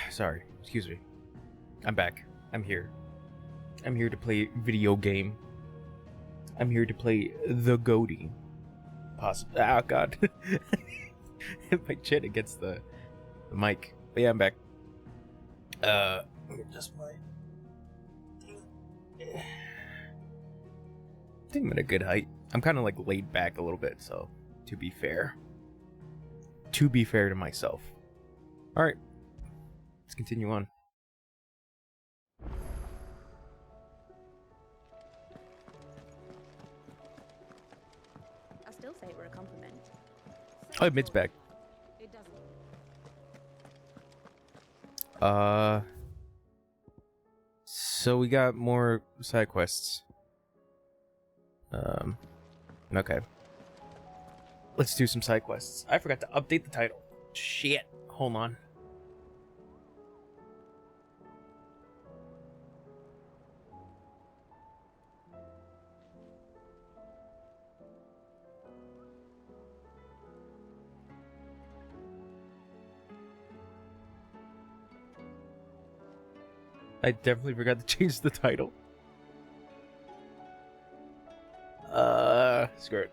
Sorry, excuse me. I'm back. I'm here. I'm here to play video game. I'm here to play the Goaty. Possibly. Oh god. Hit my chin against the mic. But yeah, I'm back. Just my. I think I'm at a good height. I'm kind of like laid back a little bit, so to be fair to myself. All right, let's continue on. I still say we're a compliment. Oh, mid's back. It doesn't. So we got more side quests. Okay. Let's do some side quests. I forgot to update the title. Shit. Hold on. I definitely forgot to change the title. Screw it.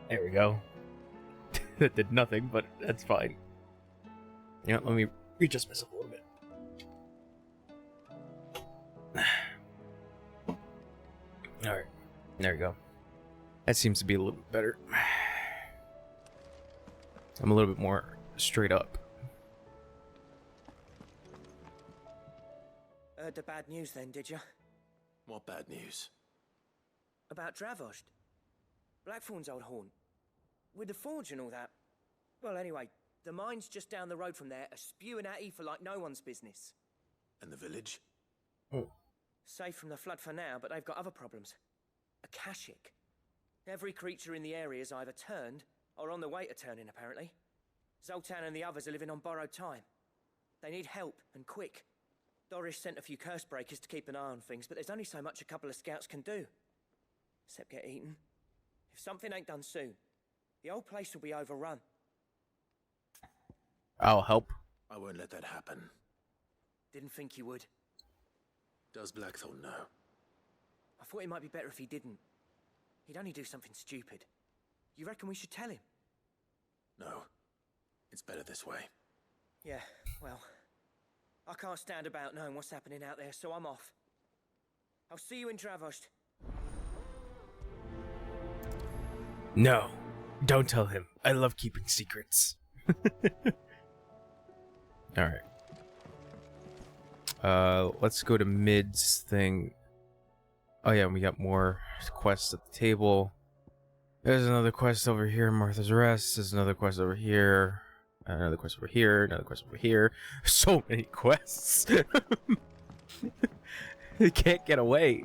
There we go. That did nothing, but that's fine. You know, let me readjust myself a little bit. Alright. There we go. That seems to be a little bit better. I'm a little bit more straight up. Heard the bad news then, did you? What bad news? About Dravost. Blackthorn's old haunt. With the forge and all that. Well, anyway, the mines just down the road from there are spewing at Aoife like no one's business. And the village? Safe from the flood for now, but they've got other problems. Akashic. Every creature in the area is either turned or on the way to turning, apparently. Zoltan and the others are living on borrowed time. They need help, and quick. Doris sent a few curse breakers to keep an eye on things, but there's only so much a couple of scouts can do. Except get eaten. If something ain't done soon, the old place will be overrun. I'll help. I won't let that happen. Didn't think you would. Does Blackthorn know? I thought it might be better if he didn't. He'd only do something stupid. You reckon we should tell him? No. It's better this way. Yeah, well, I can't stand about knowing what's happening out there, so I'm off. I'll see you in Dravost. No. Don't tell him. I love keeping secrets. Alright. Let's go to Mid's thing. Oh yeah, we got more quests at the table. There's another quest over here, Martha's Rest. There's another quest over here. Another quest over here. Another quest over here. So many quests. They can't get away.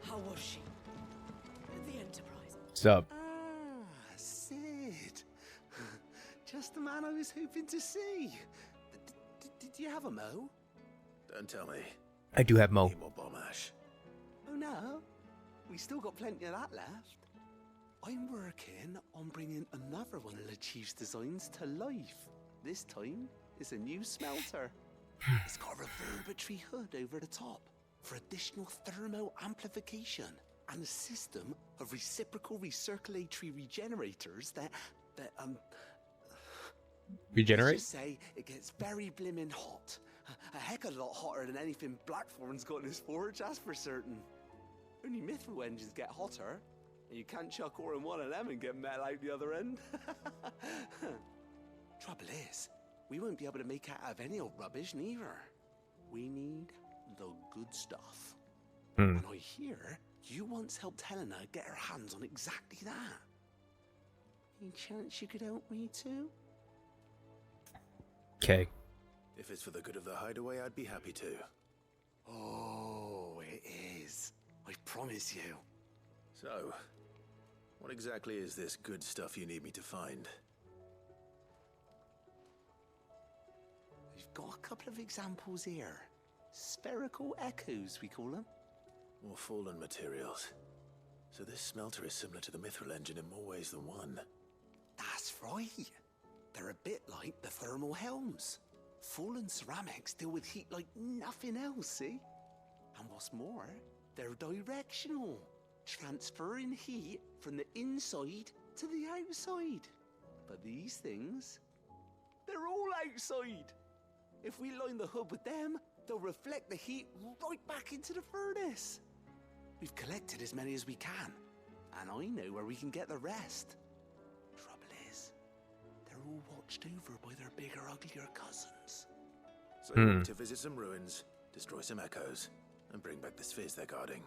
How was she? The Enterprise. What's up? Ah, Sid. Just the man I was hoping to see. Did you have a mo? Don't tell me. I do have Mo. Need more bomb ash. Oh no, we still got plenty of that left. I'm working on bringing another one of the Chief's designs to life. This time, it's a new smelter. It's got a reverberatory hood over the top for additional thermal amplification and a system of reciprocal recirculatory regenerators that Regenerate? let's just say it gets very blimmin' hot. A heck of a lot hotter than anything Blackthorn's got in his forge, that's for certain. Only mithril engines get hotter, and you can't chuck ore in one of them and get metal out the other end. Trouble is, we won't be able to make it out of any old rubbish neither. We need the good stuff. And I hear you once helped Helena get her hands on exactly that. Any chance you could help me too? Okay. If it's for the good of the hideaway, I'd be happy to. Oh, it is. I promise you. So, What exactly is this good stuff you need me to find? We've got a couple of examples here. Spherical echoes, we call them. More fallen materials. So this smelter is similar to the Mithril engine in more ways than one. That's right. They're a bit like the thermal helms. Fallen ceramics deal with heat like nothing else, see? And what's more, they're directional, transferring heat from the inside to the outside. But these things, they're all outside. If we line the hood with them, they'll reflect the heat right back into the furnace. We've collected as many as we can, and I know where we can get the rest. Trouble is, they're all watched over by their bigger, uglier cousins. So you need to visit some ruins, destroy some echoes, and bring back the spheres they're guarding.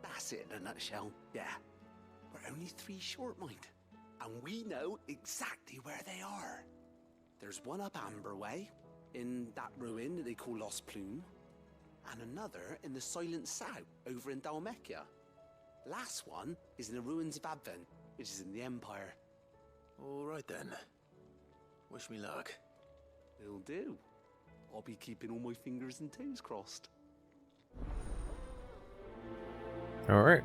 That's it in a nutshell, yeah. We're only 3 short, mind, and we know exactly where they are. There's one up Amber Way, in that ruin that they call Lost Plume, and another in the Silent South, over in Dalmekia. Last one is in the ruins of Advent, which is in the Empire. All right then. Wish me luck. Will do. I'll be keeping all my fingers and toes crossed. All right.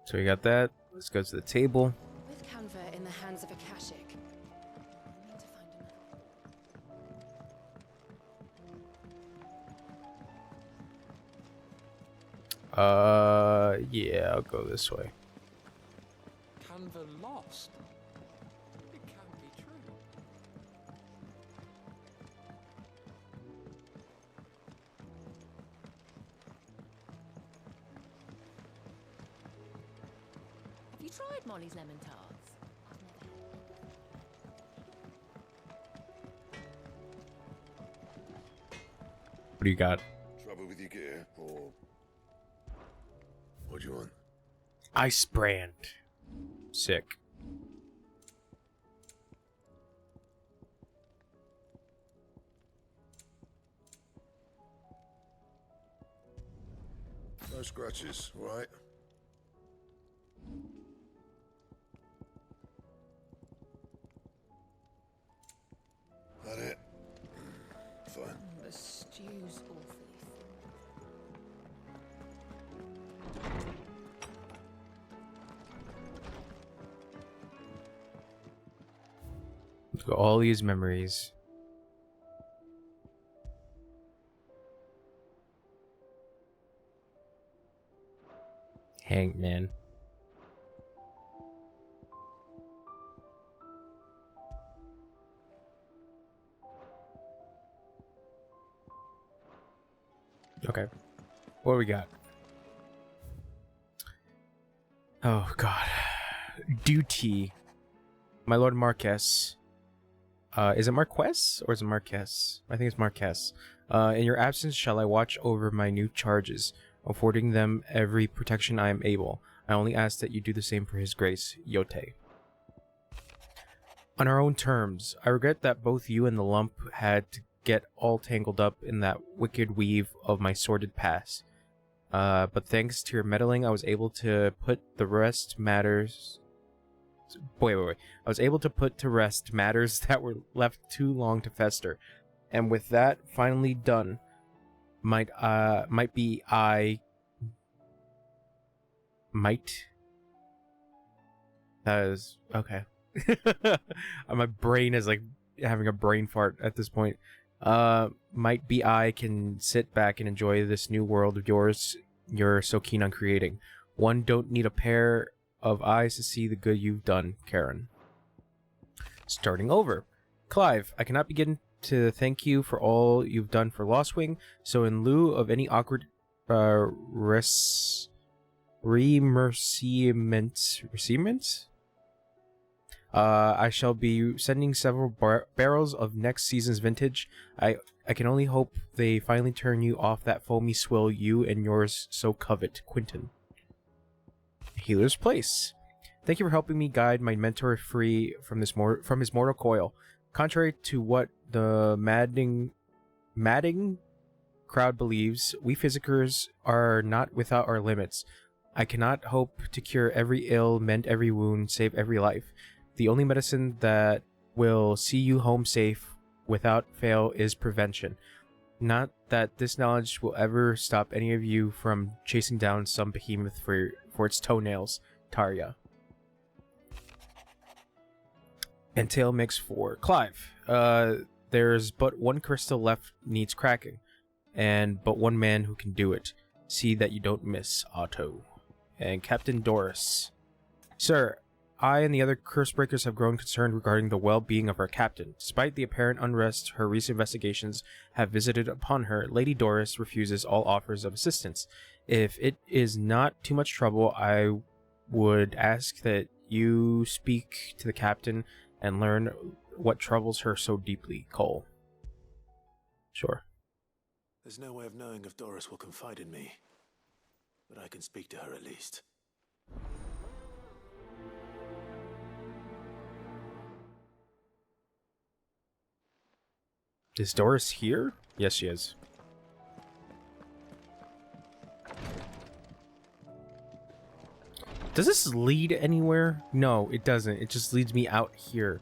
So we got that. Let's go to the table. With Canva in the hands of Akashic, I need to find another. Yeah, I'll go this way. Canva lost? It can't be true. Have you tried Molly's lemon tarts? What do you got? Trouble with your gear, or what do you want? Ice brand. Sick. No scratches, all right? That it? Fine. The stew's awfully Let's go. All these memories. Hangman. Okay. What do we got? Oh, God. Duty. My Lord Marquess. Is it Marquess or is it Marquess? I think it's Marquess. In your absence, shall I watch over my new charges, affording them every protection I am able. I only ask that you do the same for his grace, Yote. On our own terms, I regret that both you and the lump had to get all tangled up in that wicked weave of my sordid past. But thanks to your meddling, I was able to put the rest matters... Wait. I was able to put to rest matters that were left too long to fester. And with that finally done, might that is okay. My brain is like having a brain fart at this point. Might be I can sit back and enjoy this new world of yours you're so keen on creating. One don't need a pair of eyes to see the good you've done, Karen. Starting over. Clive, I cannot begin to thank you for all you've done for Lost Wing, so in lieu of any awkward remerciements, I shall be sending several barrels of next season's vintage. I can only hope they finally turn you off that foamy swill you and yours so covet, Quentin. Healer's Place. Thank you for helping me guide my mentor free from his mortal coil. Contrary to what the madding crowd believes, we physicers are not without our limits. I cannot hope to cure every ill, mend every wound, save every life. The only medicine that will see you home safe without fail is prevention. Not that this knowledge will ever stop any of you from chasing down some behemoth for its toenails, Tarja. Entail mix for Clive. There's but one crystal left needs cracking, and but one man who can do it. See that you don't miss, Otto. And Captain Doris. Sir, I and the other Cursebreakers have grown concerned regarding the well-being of our captain. Despite the apparent unrest her recent investigations have visited upon her, Lady Doris refuses all offers of assistance. If it is not too much trouble, I would ask that you speak to the captain and learn what troubles her so deeply, Cole. Sure. There's no way of knowing if Doris will confide in me, but I can speak to her at least. Is Doris here? Yes, she is. Does this lead anywhere? No, it doesn't. It just leads me out here.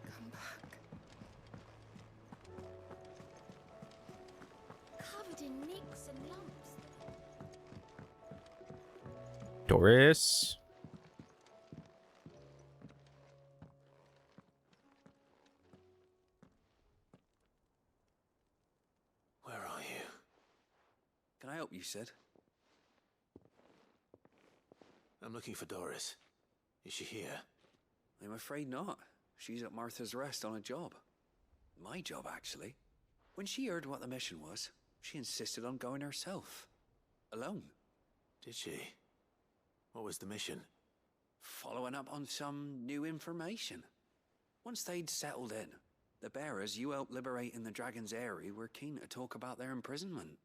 Come back. Covered in nicks and lumps. Doris? Where are you? Can I help you, Sid? I'm looking for Doris. Is she here? I'm afraid not. She's at Martha's Rest on a job. My job, actually. When she heard what the mission was, she insisted on going herself. Alone. Did she? What was the mission? Following up on some new information. Once they'd settled in, the bearers you helped liberate in the Dragon's Eyrie were keen to talk about their imprisonment.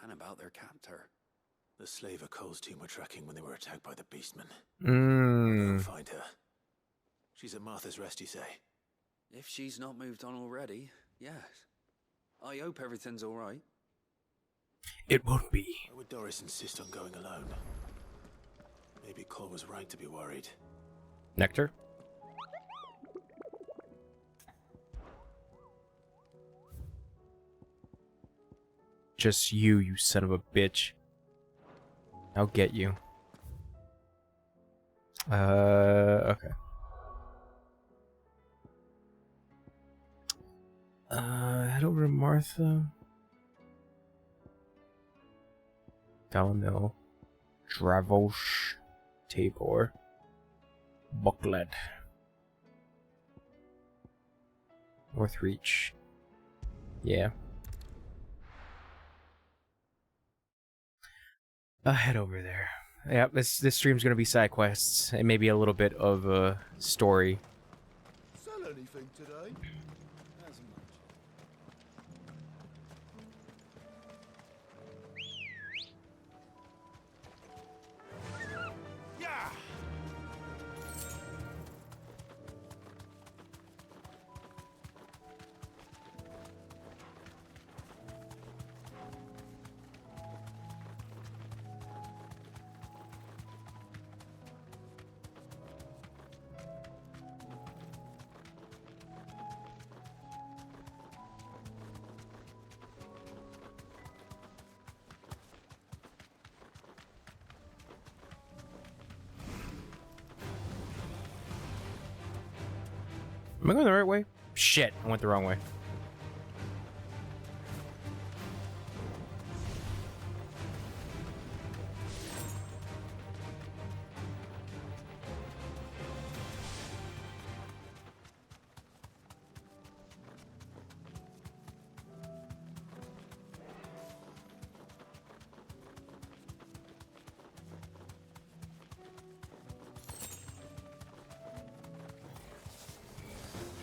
And about their captor. The slaver Cole's team were tracking when they were attacked by the Beastmen. Mmm. I'll find her. She's at Martha's Rest, you say? If she's not moved on already, yes. I hope everything's all right. It won't be. Why would Doris insist on going alone? Maybe Cole was right to be worried. Nectar? Just you son of a bitch. I'll get you. Okay. Head over to Martha. Dalmil. Dravosh. Tabor. Bucklet. Northreach. Yeah. I'll head over there. Yeah, this stream's gonna be side quests and maybe a little bit of a story. Sell anything today? Hasn't much. Yeah. Am I going the right way? Shit, I went the wrong way.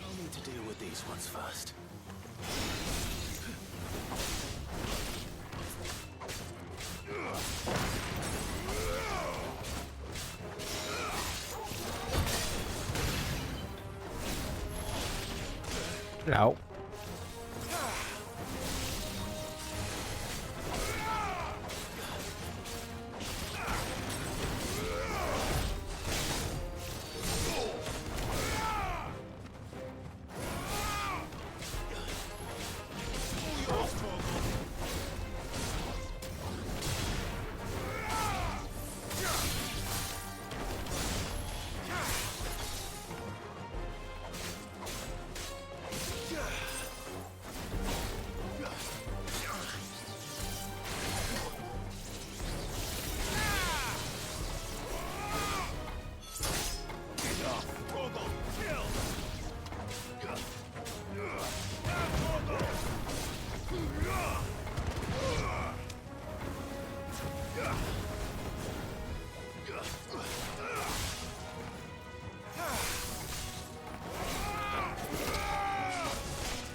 I'll need to deal with these ones first. Ow.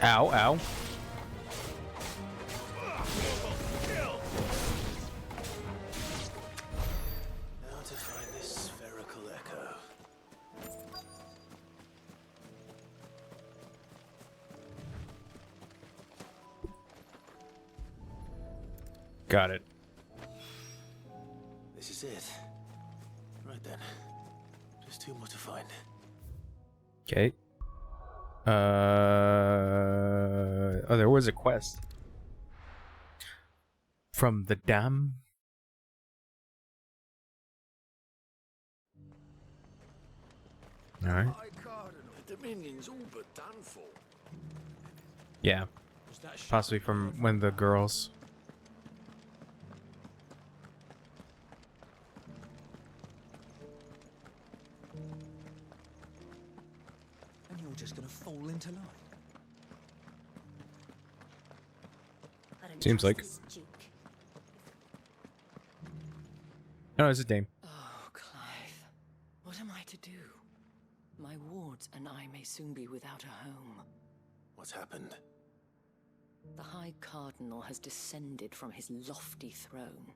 Ow, ow. Now to find this spherical echo. Got it. This is it. Right then. Just two more to find. Okay. Oh, there was a quest. From the dam. Alright. The Dominion's all but done for. Yeah. Possibly from when the girls. And you're just gonna fall into line. I don't Seems trust like. this Duke. No, it's a dame. Oh, Clive. What am I to do? My wards and I may soon be without a home. What's happened? The High Cardinal has descended from his lofty throne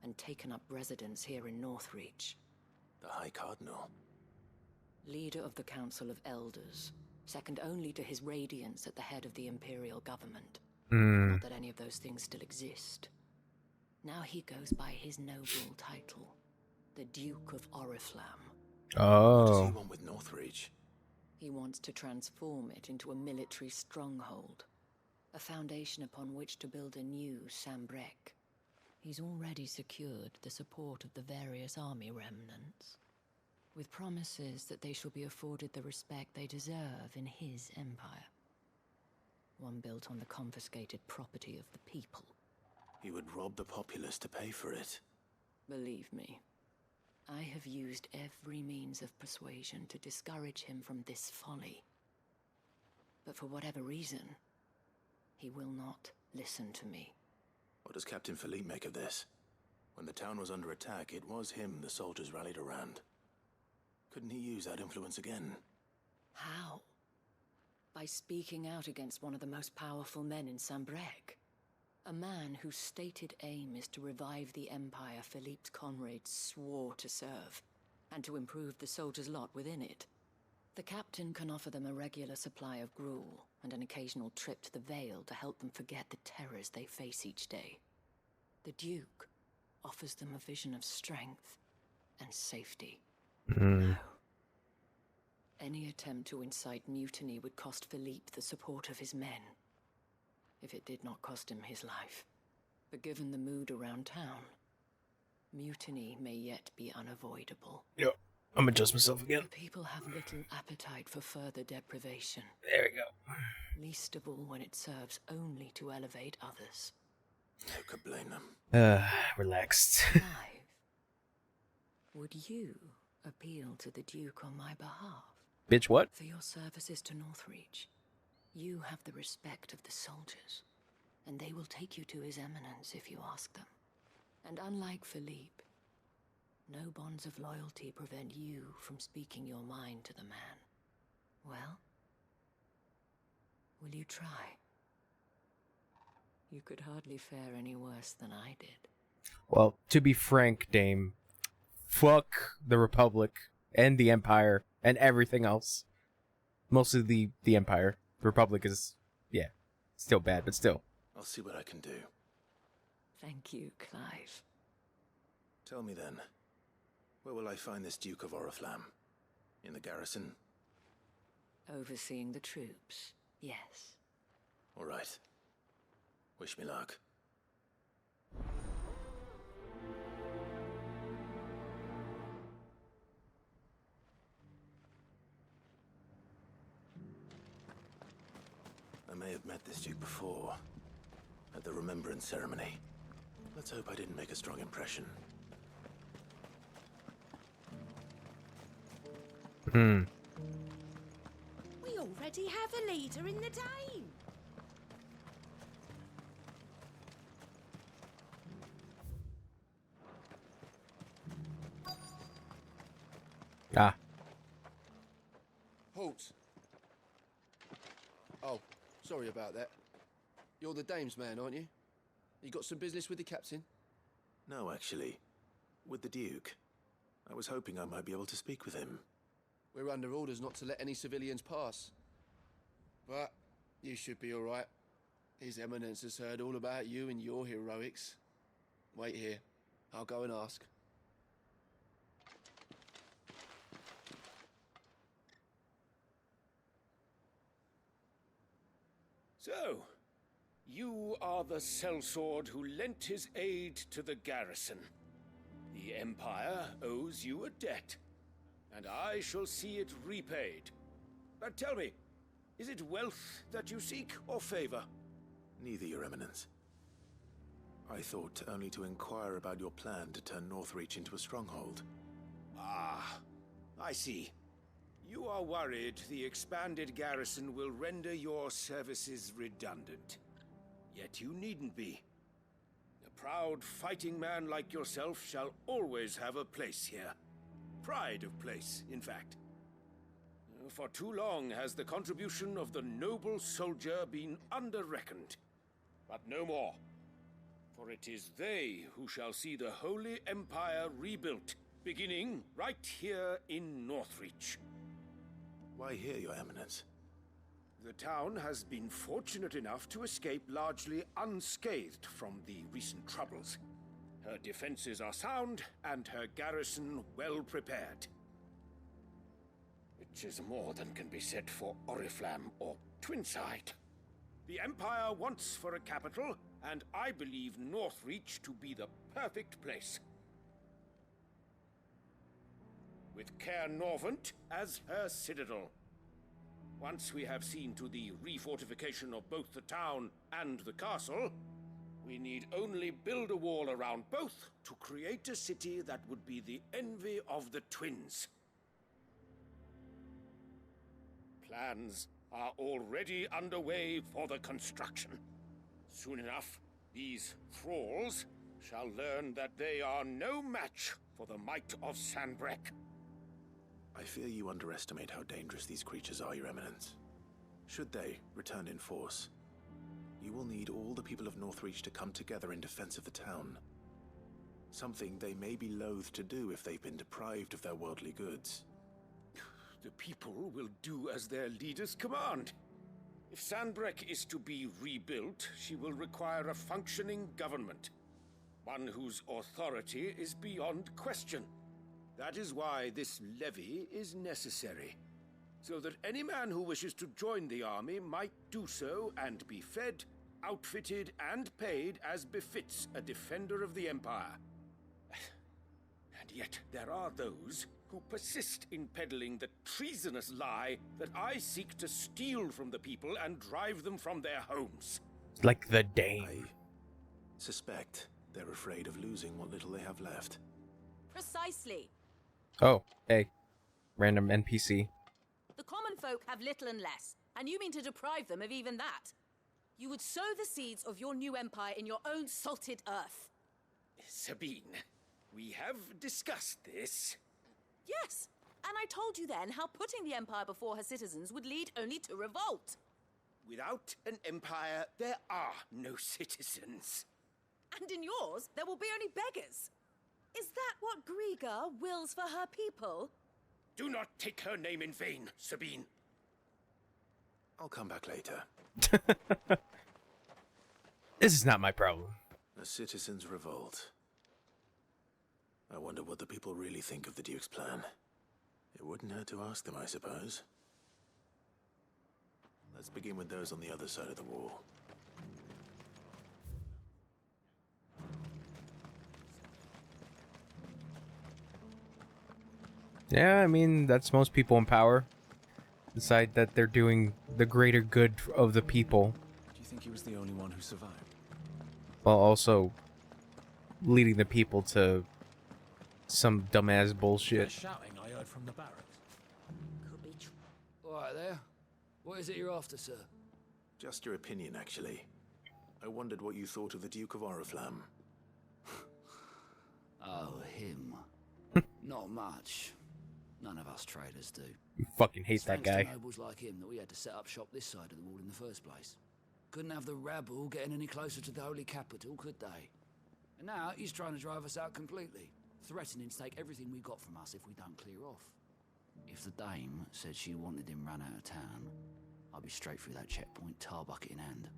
and taken up residence here in Northreach. The High Cardinal. Leader of the Council of Elders, second only to his Radiance at the head of the Imperial government. Not that any of those things still exist. Now he goes by his noble title, the Duke of Oriflamme. What does Oh. he want with Northreach? He wants to transform it into a military stronghold, a foundation upon which to build a new Sambrek. He's already secured the support of the various army remnants, with promises that they shall be afforded the respect they deserve in his empire. One built on the confiscated property of the people. He would rob the populace to pay for it. Believe me, I have used every means of persuasion to discourage him from this folly. But for whatever reason, he will not listen to me. What does Captain Philippe make of this? When the town was under attack, it was him the soldiers rallied around. Couldn't he use that influence again? How? By speaking out against one of the most powerful men in Sambrek. A man whose stated aim is to revive the empire Philippe's comrades swore to serve, and to improve the soldiers' lot within it. The captain can offer them a regular supply of gruel, and an occasional trip to the Vale to help them forget the terrors they face each day. The Duke offers them a vision of strength and safety. No. Any attempt to incite mutiny would cost Philippe the support of his men, if it did not cost him his life. But given the mood around town, mutiny may yet be unavoidable. Yep. I'm adjust myself again. The people have little appetite for further deprivation, There we go. least of all when it serves only to elevate others. Who could blame them? Relaxed. Clive, would you appeal to the Duke on my behalf? Bitch, what? For your services to Northreach, you have the respect of the soldiers, and they will take you to His Eminence if you ask them. And unlike Philippe, no bonds of loyalty prevent you from speaking your mind to the man. Well, will you try? You could hardly fare any worse than I did. Well, to be frank, Dame, fuck the Republic and the Empire and everything else. Mostly the Empire. Republic is, yeah, still bad, but still. I'll see what I can do. Thank you, Clive. Tell me then, where will I find this Duke of Oriflamme? In the garrison? Overseeing the troops, yes. All right. Wish me luck. I may have met this Duke before, at the Remembrance Ceremony. Let's hope I didn't make a strong impression. We already have a leader in the Dane. Ah. Halt! Oh, sorry about that. You're the dame's man, aren't you? You got some business with the captain? No, actually. With the Duke. I was hoping I might be able to speak with him. We're under orders not to let any civilians pass. But you should be all right. His Eminence has heard all about you and your heroics. Wait here. I'll go and ask. So, you are the sellsword who lent his aid to the garrison. The Empire owes you a debt, and I shall see it repaid. But tell me, is it wealth that you seek, or favor? Neither, Your Eminence. I thought only to inquire about your plan to turn Northreach into a stronghold. Ah, I see. You are worried the expanded garrison will render your services redundant. Yet you needn't be. A proud fighting man like yourself shall always have a place here. Pride of place, in fact. For too long has the contribution of the noble soldier been under-reckoned. But no more. For it is they who shall see the Holy Empire rebuilt, beginning right here in Northreach. Why here, Your Eminence? The town has been fortunate enough to escape largely unscathed from the recent troubles. Her defenses are sound, and her garrison well prepared. Which is more than can be said for Oriflamme or Twinside. The Empire wants for a capital, and I believe Northreach to be the perfect place. With Caer Norvent as her citadel. Once we have seen to the refortification of both the town and the castle, we need only build a wall around both to create a city that would be the envy of the twins. Plans are already underway for the construction. Soon enough, these thralls shall learn that they are no match for the might of Sanbreque. I fear you underestimate how dangerous these creatures are, Your Eminence. Should they return in force, you will need all the people of Northreach to come together in defense of the town. Something they may be loath to do if they've been deprived of their worldly goods. The people will do as their leaders command. If Sanbreque is to be rebuilt, she will require a functioning government. One whose authority is beyond question. That is why this levy is necessary. So that any man who wishes to join the army might do so and be fed, outfitted, and paid as befits a defender of the Empire. And yet there are those who persist in peddling the treasonous lie that I seek to steal from the people and drive them from their homes. Like the Dane. I suspect they're afraid of losing what little they have left. Precisely. Oh, hey. Random NPC. The common folk have little and less, and you mean to deprive them of even that. You would sow the seeds of your new empire in your own salted earth. Sabine, we have discussed this. Yes, and I told you then how putting the empire before her citizens would lead only to revolt. Without an empire, there are no citizens. And in yours, there will be only beggars. Is that what Griga wills for her people? Do not take her name in vain, Sabine. I'll come back later. This is not my problem. A citizens' revolt. I wonder what the people really think of the Duke's plan. It wouldn't hurt to ask them, I suppose. Let's begin with those on the other side of the wall. Yeah, I mean, that's most people in power. Decide that they're doing the greater good of the people, Do you think he was the only one who survived? while also leading the people to some dumbass That bullshit. shouting I heard from the barracks. Could be true. All right there. What is it you're after, sir? Just your opinion, actually. I wondered what you thought of the Duke of Oriflamme. Oh, him. Not much. None of us traders do. You fucking hate It's that thanks guy. to nobles like him that we had to set up shop this side of the wall in the first place. Couldn't have the rabble getting any closer to the holy capital, could they? And now he's trying to drive us out completely, threatening to take everything we got from us if we don't clear off. If the dame said she wanted him run out of town, I'd be straight through that checkpoint, tar bucket in hand.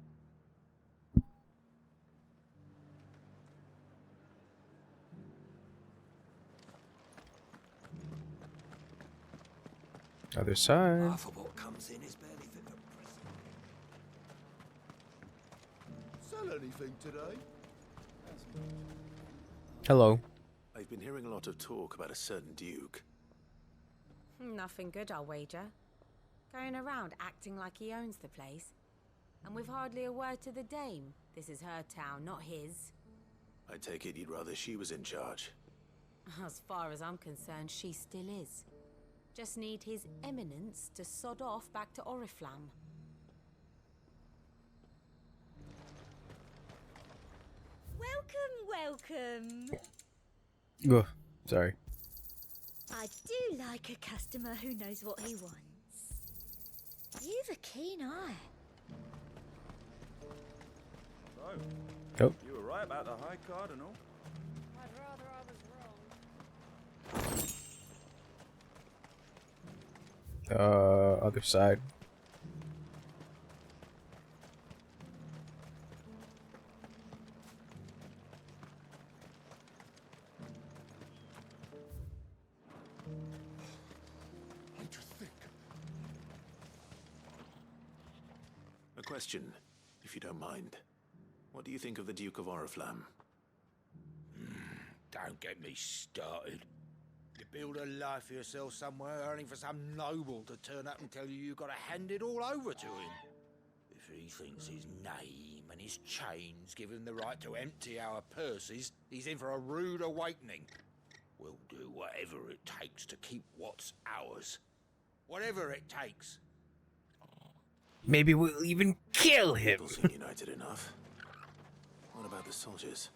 Other side. Half of what comes in is barely fit for prison. Sell anything today? Hello. I've been hearing a lot of talk about a certain Duke. Nothing good, I'll wager. Going around acting like he owns the place. And with hardly a word to the dame. This is her town, not his. I take it you'd rather she was in charge. As far as I'm concerned, she still is. Just need his eminence to sod off back to Oriflamme. Welcome. Ugh, sorry. I do like a customer who knows what he wants. You've a keen eye. So, Oh. you were right about the high card and all? I'd rather I was wrong. Other side. What do you think? A question, if you don't mind. What do you think of the Duke of Oriflamme? Don't get me started. You build a life for yourself somewhere, earning for some noble to turn up and tell you you've got to hand it all over to him. If he thinks his name and his chains give him the right to empty our purses, he's in for a rude awakening. We'll do whatever it takes to keep what's ours. Whatever it takes. Maybe we'll even kill him. People seem united enough. What about the soldiers?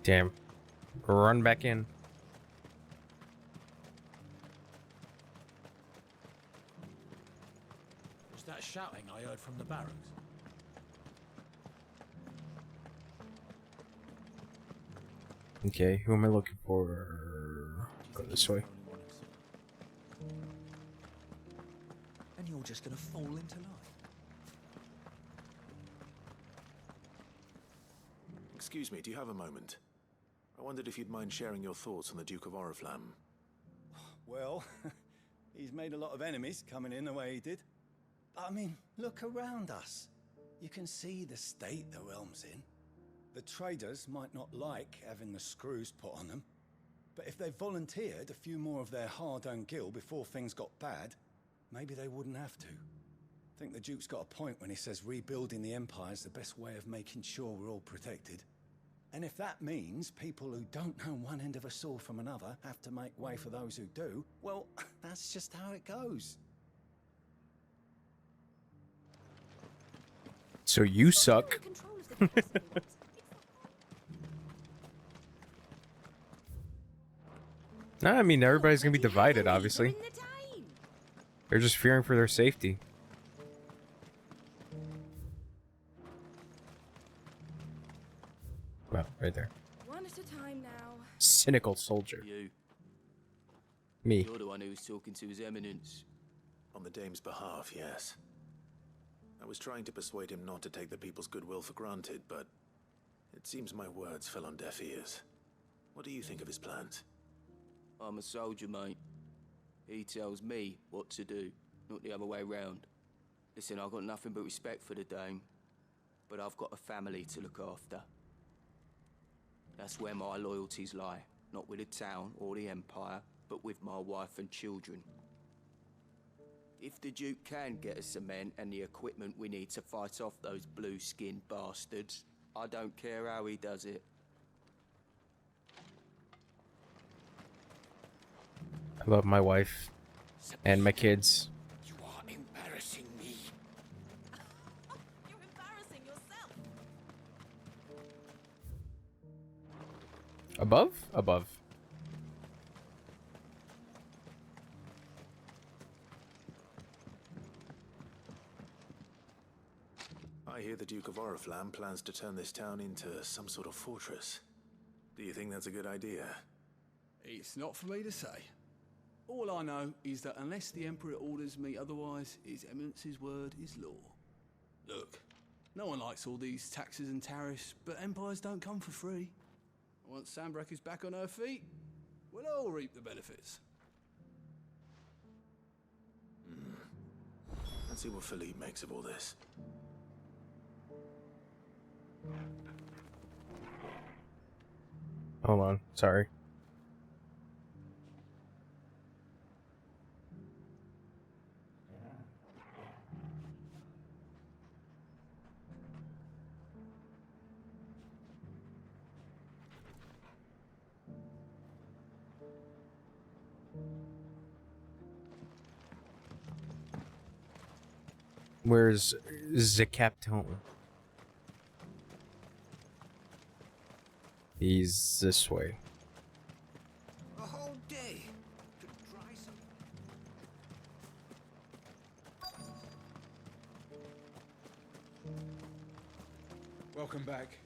Damn. Run back in. Was that shouting I heard from the barracks? Okay, who am I looking for? Go this way. And you're just gonna fall into line. Excuse me, do you have a moment? I wondered if you'd mind sharing your thoughts on the Duke of Oriflamme. Well, he's made a lot of enemies coming in the way he did. But I mean, look around us. You can see the state the realm's in. The traders might not like having the screws put on them, but if they volunteered a few more of their hard-earned gil before things got bad, maybe they wouldn't have to. I think the Duke's got a point when he says rebuilding the Empire's the best way of making sure we're all protected. And if that means people who don't know one end of a sword from another have to make way for those who do, well, that's just how it goes. So you suck. No, I mean, everybody's gonna be divided, obviously. They're just fearing for their safety. Well, right there. One at a time now. Cynical soldier. You. Me. You're the one who was talking to His Eminence. On the Dame's behalf, yes. I was trying to persuade him not to take the people's goodwill for granted, but it seems my words fell on deaf ears. What do you think of his plans? I'm a soldier, mate. He tells me what to do, not the other way round. Listen, I've got nothing but respect for the Dame, but I've got a family to look after. That's where my loyalties lie, not with the town or the Empire, but with my wife and children. If the Duke can get us the men and the equipment we need to fight off those blue-skinned bastards, I don't care how he does it. I love my wife and my kids. You are embarrassing me. You're embarrassing yourself. Above? Above. I hear the Duke of Oriflamme plans to turn this town into some sort of fortress. Do you think that's a good idea? It's not for me to say. All I know is that unless the Emperor orders me otherwise, His Eminence's word is law. Look, no one likes all these taxes and tariffs, but empires don't come for free. Once Sanbreque is back on her feet, we'll all reap the benefits. Let's see what Philippe makes of all this. Hold on, sorry. Where's the captain? He's this way. A whole day to try some. Welcome back.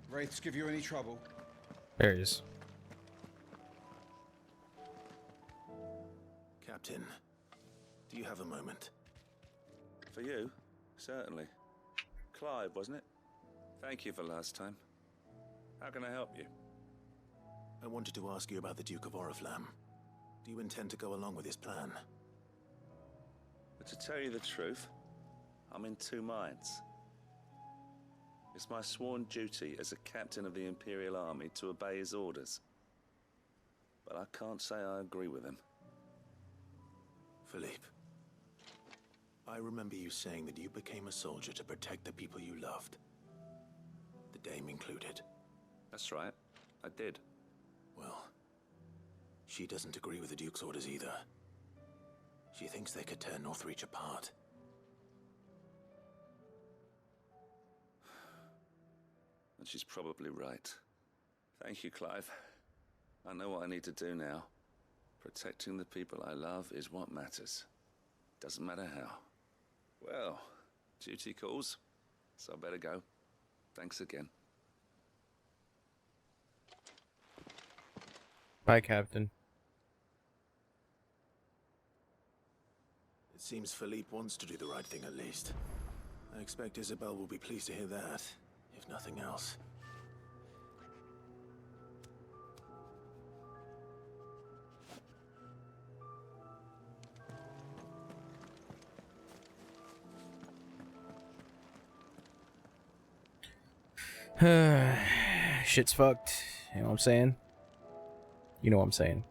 Wraiths give you any trouble? There he is. Captain, do you have a moment? For you? Certainly. Clive, wasn't it? Thank you for last time. How can I help you? I wanted to ask you about the Duke of Oriflamme. Do you intend to go along with his plan? But to tell you the truth, I'm in two minds. It's my sworn duty as a captain of the Imperial Army to obey his orders. But I can't say I agree with him. Philippe, I remember you saying that you became a soldier to protect the people you loved. The Dame included. That's right, I did. Well, she doesn't agree with the Duke's orders either. She thinks they could tear Northreach apart. And she's probably right. Thank you, Clive. I know what I need to do now. Protecting the people I love is what matters. Doesn't matter how. Well, duty calls, so I better go. Thanks again. Bye, Captain. It seems Philippe wants to do the right thing at least. I expect Isabel will be pleased to hear that, if nothing else. Shit's fucked. You know what I'm saying? You know what I'm saying.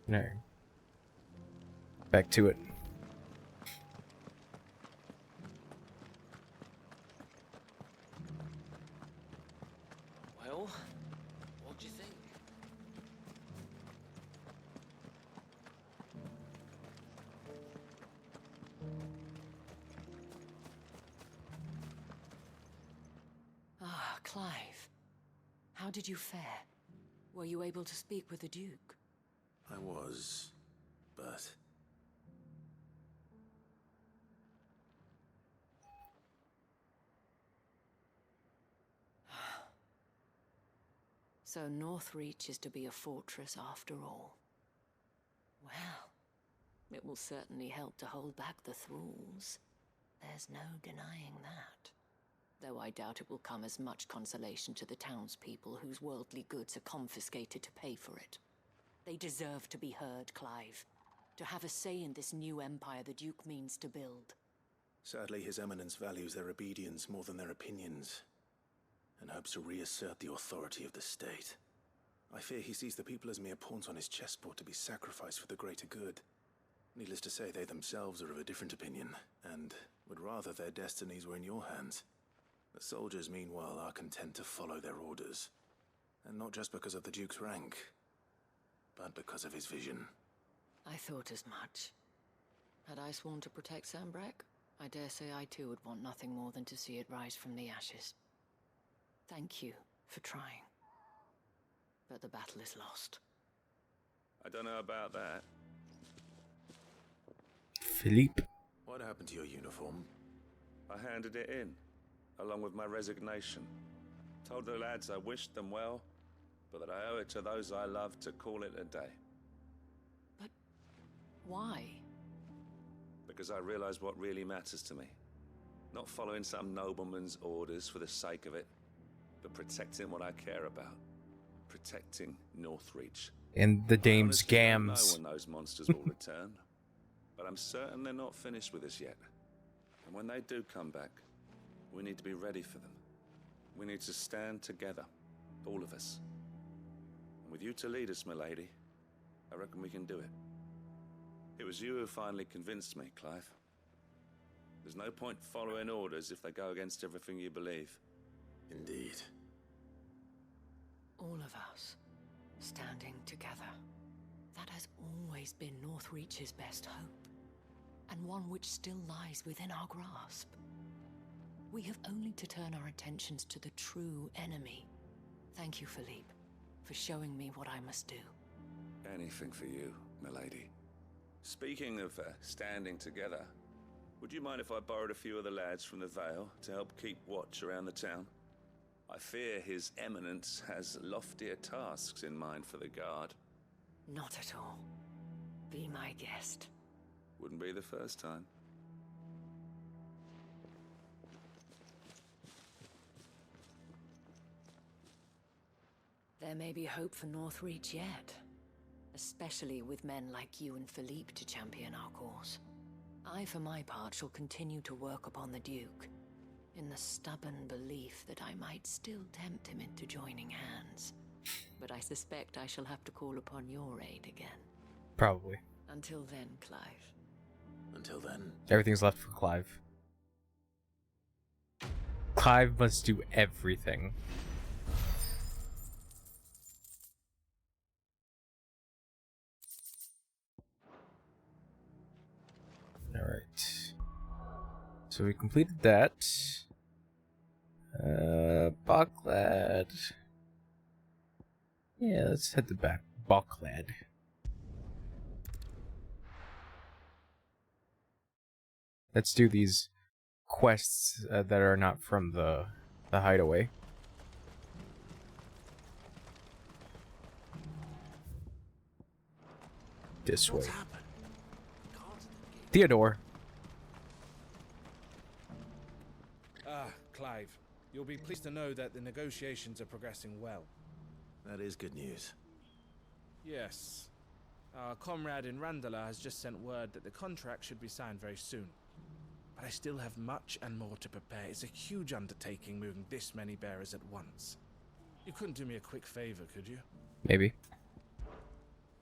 Alright. Back to it. Well, what do you think? Ah, Clive. How did you fare? Were you able to speak with the Duke? I was, but... So Northreach is to be a fortress after all. Well, it will certainly help to hold back the thralls. There's no denying that. Though I doubt it will come as much consolation to the townspeople whose worldly goods are confiscated to pay for it. They deserve to be heard, Clive. To have a say in this new empire the Duke means to build. Sadly, His Eminence values their obedience more than their opinions, and hopes to reassert the authority of the state. I fear he sees the people as mere pawns on his chessboard to be sacrificed for the greater good. Needless to say, they themselves are of a different opinion, and would rather their destinies were in your hands. The soldiers, meanwhile, are content to follow their orders. And not just because of the Duke's rank, but because of his vision. I thought as much. Had I sworn to protect Sanbreque, I dare say I too would want nothing more than to see it rise from the ashes. Thank you for trying. But the battle is lost. I don't know about that. Philippe. What happened to your uniform? I handed it in, along with my resignation. Told the lads I wished them well, but that I owe it to those I love to call it a day. But why? Because I realize what really matters to me. Not following some nobleman's orders for the sake of it, but protecting what I care about. Protecting Northreach. And the dame's I don't know gams. when those monsters will return, but I'm certain they're not finished with us yet. And when they do come back, we need to be ready for them. We need to stand together, all of us. And with you to lead us, milady, I reckon we can do it. It was you who finally convinced me, Clive. There's no point following orders if they go against everything you believe. Indeed. All of us, standing together. That has always been Northreach's best hope, and one which still lies within our grasp. We have only to turn our attentions to the true enemy. Thank you, Philippe, for showing me what I must do. Anything for you, milady. Speaking of standing together, would you mind if I borrowed a few of the lads from the Vale to help keep watch around the town? I fear His Eminence has loftier tasks in mind for the guard. Not at all. Be my guest. Wouldn't be the first time. There may be hope for Northreach yet. Especially with men like you and Philippe to champion our cause. I, for my part, shall continue to work upon the Duke, in the stubborn belief that I might still tempt him into joining hands. But I suspect I shall have to call upon your aid again. Probably. Until then, Clive. Until then. Everything's left for Clive. Clive must do everything. Alright. So we completed that. Bocklad. Yeah, let's head to back. Bocklad. Let's do these quests that are not from the hideaway. This way. Theodore. Ah, Clive. You'll be pleased to know that the negotiations are progressing well. That is good news. Yes. Our comrade in Randala has just sent word that the contract should be signed very soon. But I still have much and more to prepare. It's a huge undertaking moving this many bearers at once. You couldn't do me a quick favor, could you? Maybe.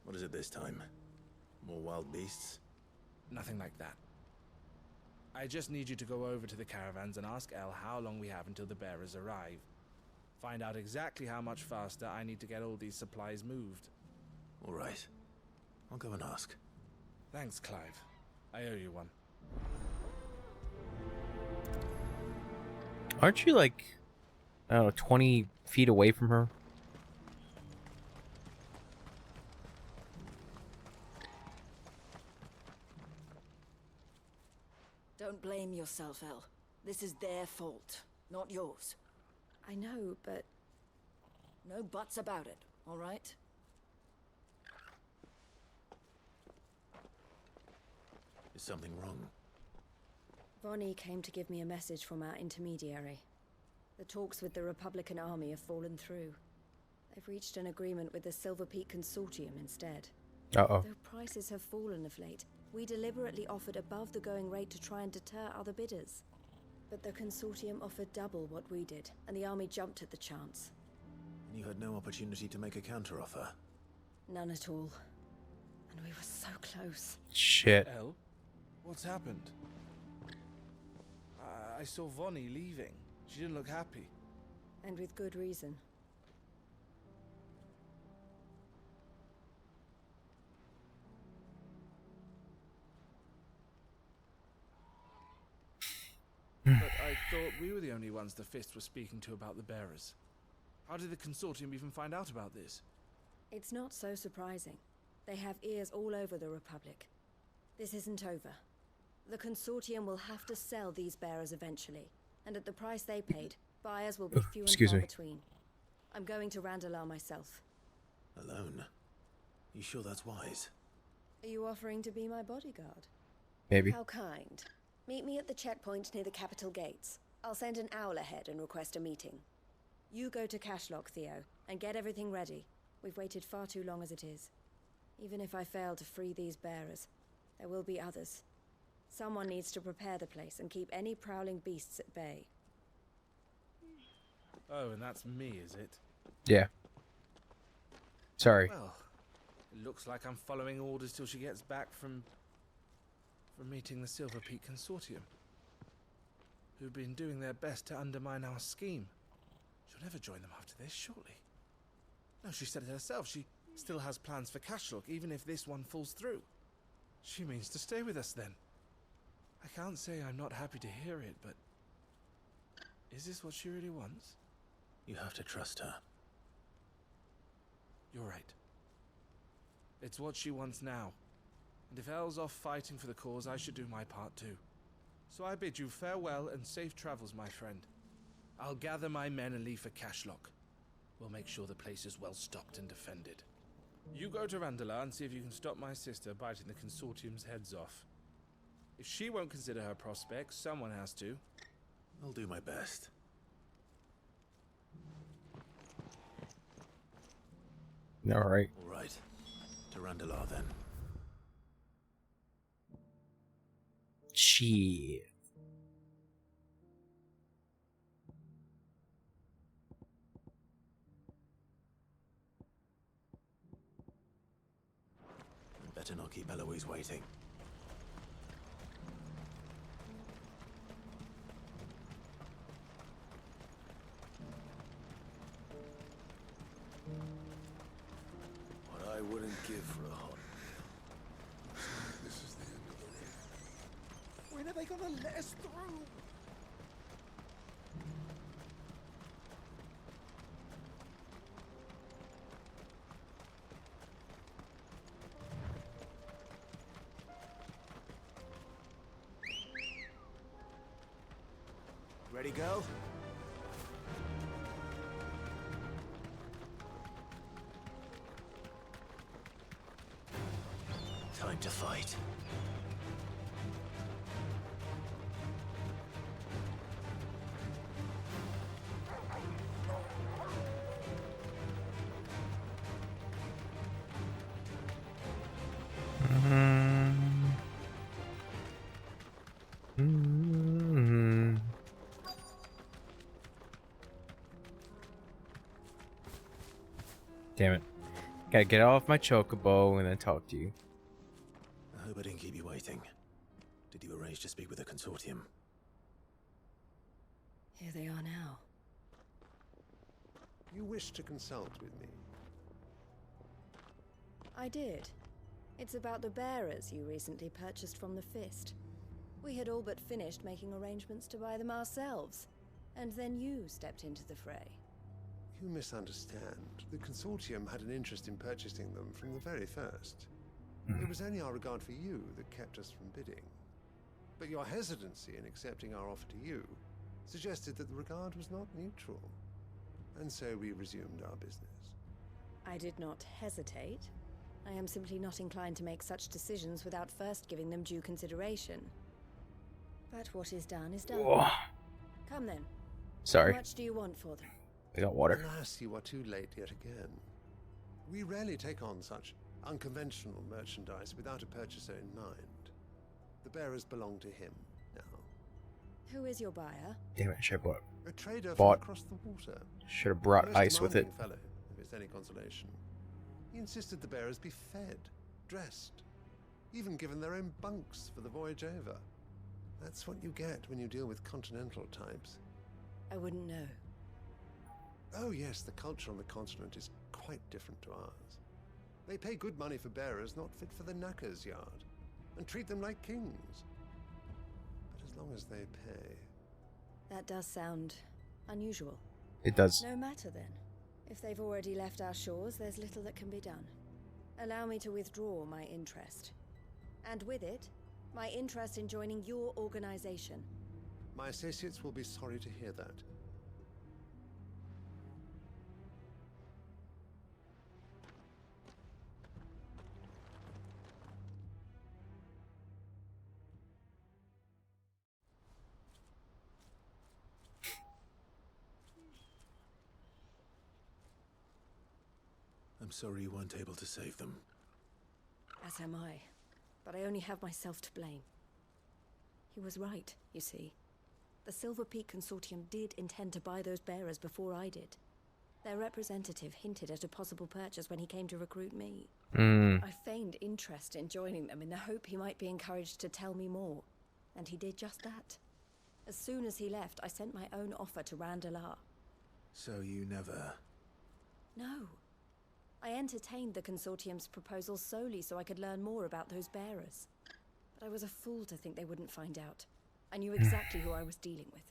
What is it this time? More wild beasts? Nothing like that. I just need you to go over to the caravans and ask El how long we have until the bearers arrive. Find out exactly how much faster I need to get all these supplies moved. All right. I'll go and ask. Thanks, Clive. I owe you one. Aren't you like, I don't know, 20 feet away from her? Don't blame yourself, El. This is their fault, not yours. I know, but No buts about it, all right? Is something wrong? Vonnie came to give me a message from our intermediary. The talks with the Republican Army have fallen through. They've reached an agreement with the Silver Peak Consortium instead. Uh-oh. Though prices have fallen of late, we deliberately offered above the going rate to try and deter other bidders. But the Consortium offered double what we did, and the Army jumped at the chance. And you had no opportunity to make a counteroffer? None at all. And we were so close. Shit. Elle? What's happened? I saw Vonnie leaving. She didn't look happy. And with good reason. But I thought we were the only ones the Fist was speaking to about the bearers. How did the Consortium even find out about this? It's not so surprising. They have ears all over the Republic. This isn't over. The Consortium will have to sell these bearers eventually, and at the price they paid, buyers will be few and far between. I'm going to Randalar myself. Alone? You sure that's wise? Are you offering to be my bodyguard? Maybe. How kind. Meet me at the checkpoint near the capital gates. I'll send an owl ahead and request a meeting. You go to Cashlock, Theo, and get everything ready. We've waited far too long as it is. Even if I fail to free these bearers, there will be others. Someone needs to prepare the place and keep any prowling beasts at bay. Oh, and that's me, is it? Yeah. Sorry. Well, it looks like I'm following orders till she gets back from meeting the Silver Peak Consortium, who've been doing their best to undermine our scheme. She'll never join them after this, surely. No, she said it herself. She still has plans for Cashlock, even if this one falls through. She means to stay with us then. I can't say I'm not happy to hear it, but is this what she really wants? You have to trust her. You're right. It's what she wants now. And if Elle's off fighting for the cause, I should do my part too. So I bid you farewell and safe travels, my friend. I'll gather my men and leave for Cashlock. We'll make sure the place is well stocked and defended. You go to Randalar and see if you can stop my sister biting the Consortium's heads off. If she won't consider her prospects, someone has to. I'll do my best. All right. All right. To Randalar then. Shit. Better not keep Eloise waiting. What I wouldn't give for a hot. This is the end of the road. When are they gonna let us through? Ready, go? Time to fight. Damn it. Gotta get off my chocobo and then talk to you. I hope I didn't keep you waiting. Did you arrange to speak with the Consortium? Here they are now. You wish to consult with me? I did. It's about the bearers you recently purchased from the Fist. We had all but finished making arrangements to buy them ourselves. And then you stepped into the fray. You misunderstand. The Consortium had an interest in purchasing them from the very first. It was only our regard for you that kept us from bidding. But your hesitancy in accepting our offer to you suggested that the regard was not mutual. and so we resumed our business. I did not hesitate. I am simply not inclined to make such decisions without first giving them due consideration. But what is done is done. Whoa. Come then. Sorry. How much do you want for them? I got water. Alas, you are too late yet again. We rarely take on such unconventional merchandise without a purchaser in mind. The bearers belong to him now. Who is your buyer? Damn it, should have bought. A trader Bought. from across the water. Should have brought Most ice with it. demanding fellow, if it's any consolation. He insisted the bearers be fed, dressed, even given their own bunks for the voyage over. That's what you get when you deal with continental types. I wouldn't know. Oh yes, the culture on the continent is quite different to ours. They pay good money for bearers not fit for the knacker's yard, and treat them like kings. But as long as they pay... That does sound unusual. It does. No matter then. If they've already left our shores, there's little that can be done. Allow me to withdraw my interest. And with it, my interest in joining your organization. My associates will be sorry to hear that. I'm sorry you weren't able to save them. As am I. But I only have myself to blame. He was right, you see. The Silver Peak Consortium did intend to buy those bearers before I did. Their representative hinted at a possible purchase when he came to recruit me. I feigned interest in joining them in the hope he might be encouraged to tell me more. And he did just that. As soon as he left, I sent my own offer to Randalar. So you never... No. I entertained the Consortium's proposal solely so I could learn more about those bearers. But I was a fool to think they wouldn't find out. I knew exactly who I was dealing with.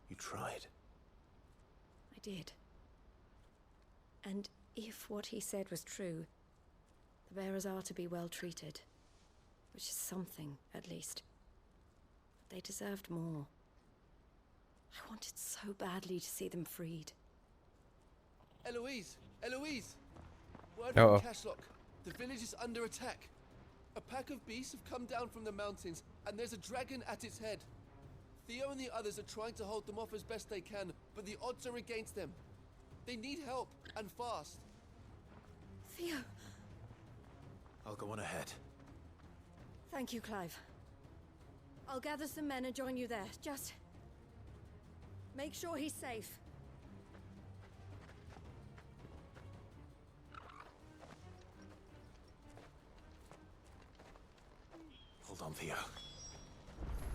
You tried. I did. And if what he said was true, the bearers are to be well treated. Which is something, at least. But they deserved more. I wanted so badly to see them freed. Eloise! Eloise! Word Uh-oh. from Cashlock. The village is under attack. A pack of beasts have come down from the mountains, and there's a dragon at its head. Theo and the others are trying to hold them off as best they can, but the odds are against them. They need help, and fast. Theo! I'll go on ahead. Thank you, Clive. I'll gather some men and join you there. Just... make sure he's safe. Hold on, Theo.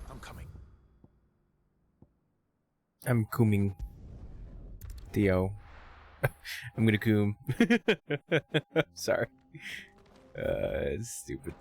I'm coming. I'm cooming. Theo. I'm gonna coom. Sorry. It's stupid.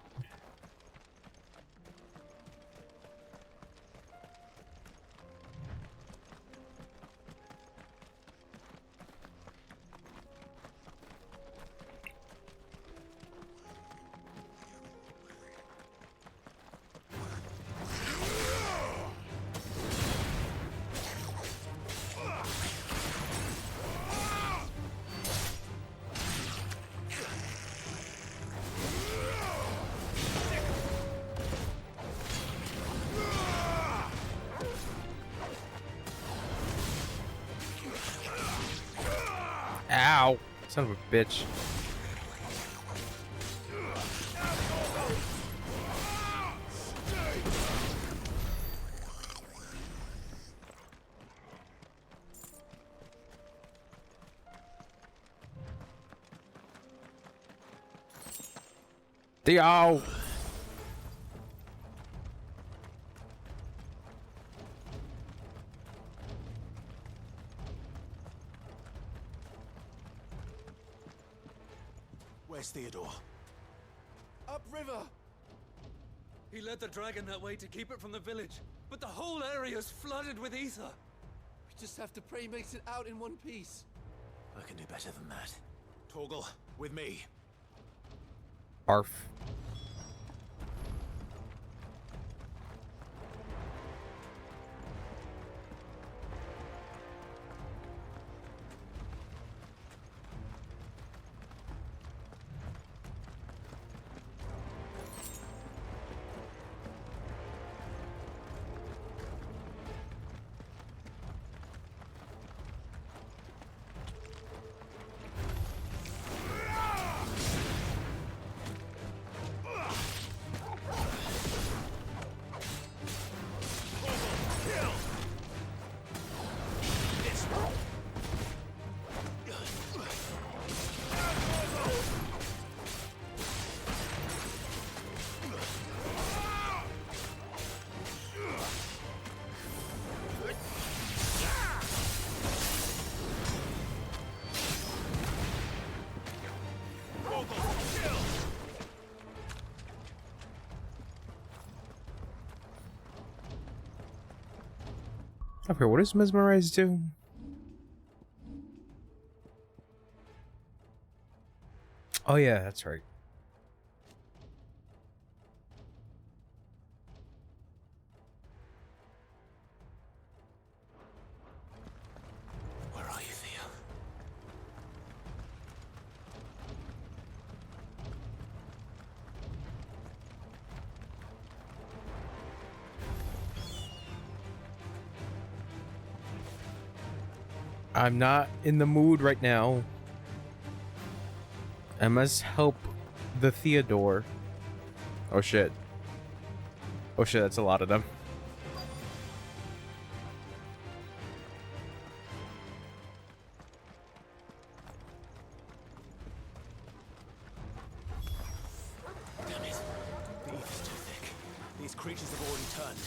Ow! Son of a bitch. Theo! Where's Theodore? Upriver! He led the dragon that way to keep it from the village, but the whole area's flooded with ether. We just have to pray he makes it out in one piece. I can do better than that. Torgal, with me. Barf. Okay, what does mesmerize do? Oh yeah, that's right. Where are you, Thea? I'm not in the mood right now. I must help the Theodore. Oh shit. Oh shit, that's a lot of them. Damn it. The ether's too thick. These creatures have already turned.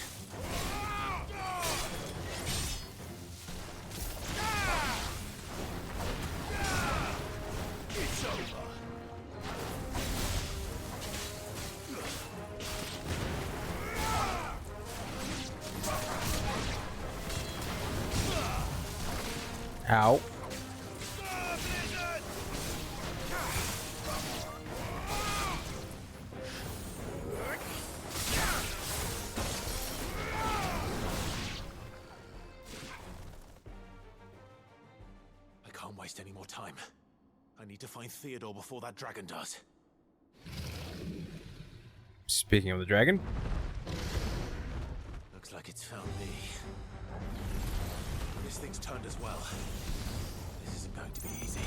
It's over. Ow. I can't waste any more time. I need to find Theodore before that dragon does. Speaking of the dragon. Looks like it's found me. This thing's turned as well. This isn't going to be easy.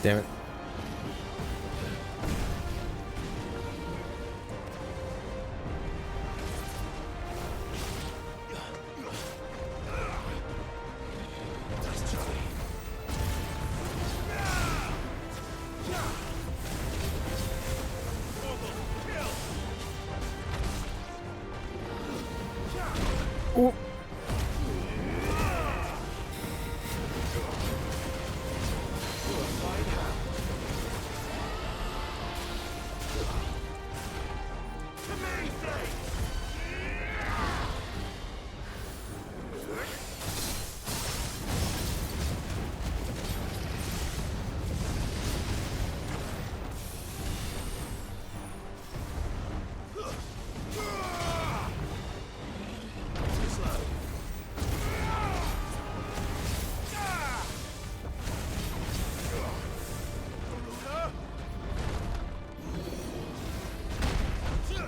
Damn it. Ooh.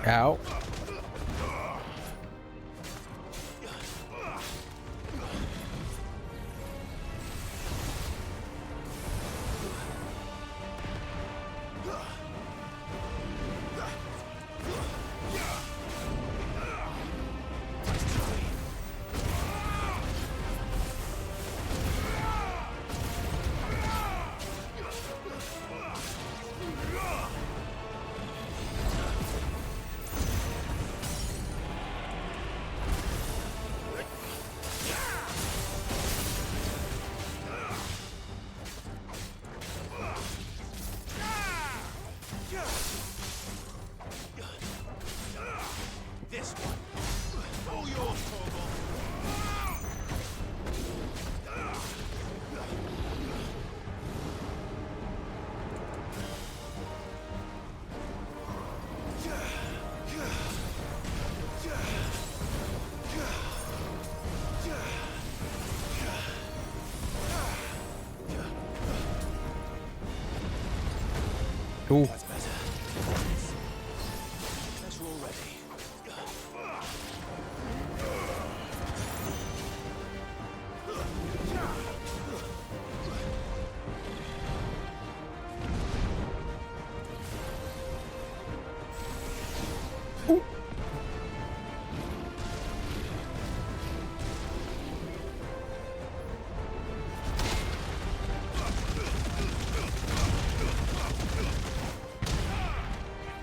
Ow.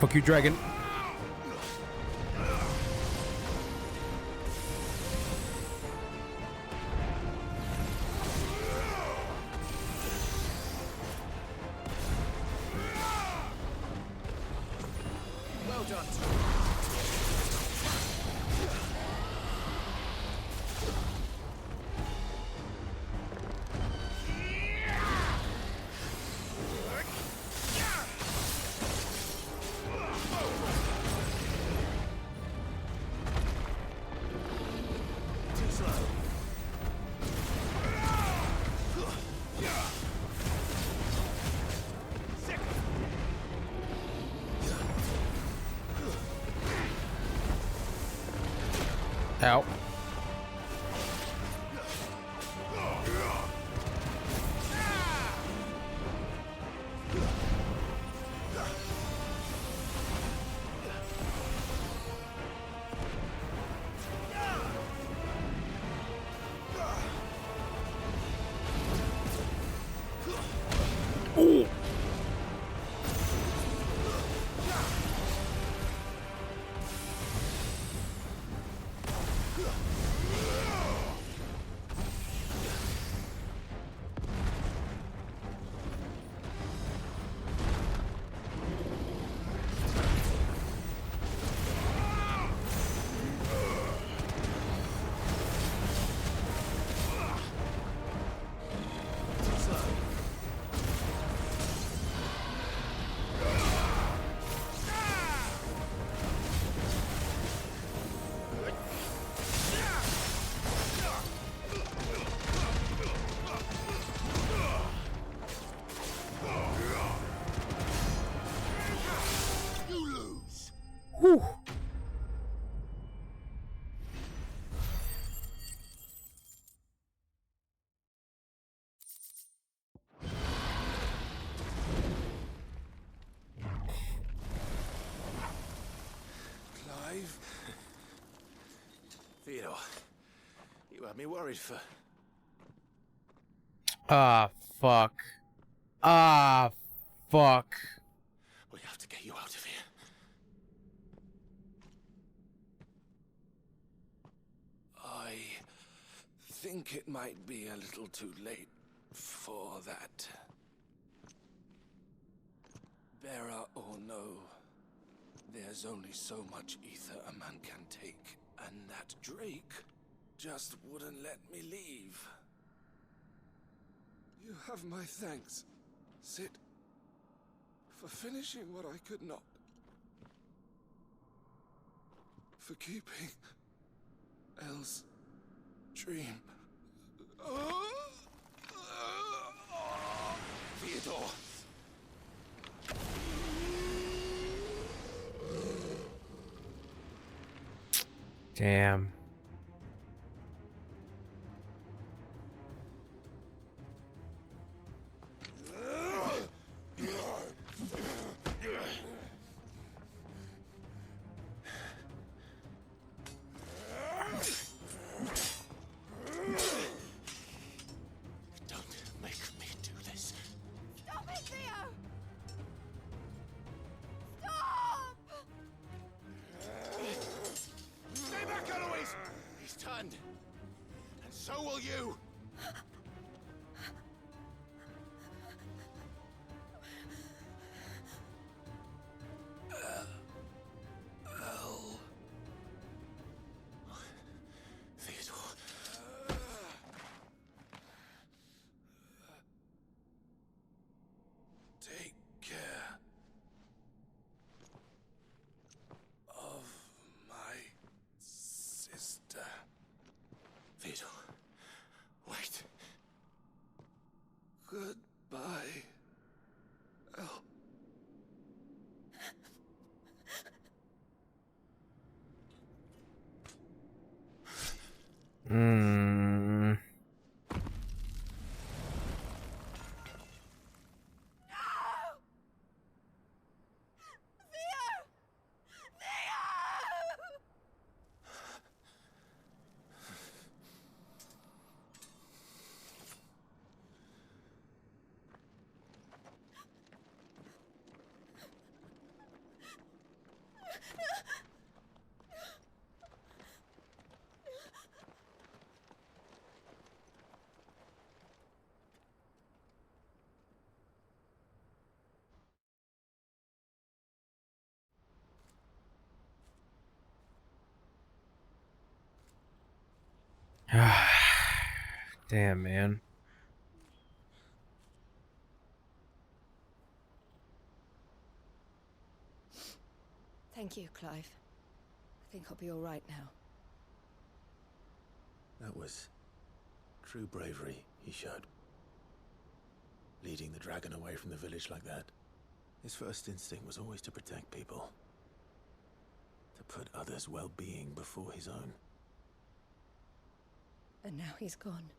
Fuck you, dragon. Well done. Ow. Ooh. Whew. Clive? Theodore, you had me worried for... Ah, fuck. Ah, fuck. We have to get you out of here. I think it might be a little too late for that. Bearer or no, there's only so much ether a man can take, and that Drake just wouldn't let me leave. You have my thanks, Sid, for finishing what I could not. For keeping Elle's dream. Theodore! Damn. Don't make me do this. Stop it, Theo! Stop! Stay back, Eloise! He's turned. And so will you! Theodore. Take care of my sister. Theodore, wait. Goodbye, Elle. Hmm. Damn, man. Thank you, Clive. I think I'll be all right now. That was true bravery he showed. Leading the dragon away from the village like that. His first instinct was always to protect people. To put others' well-being before his own. And now he's gone.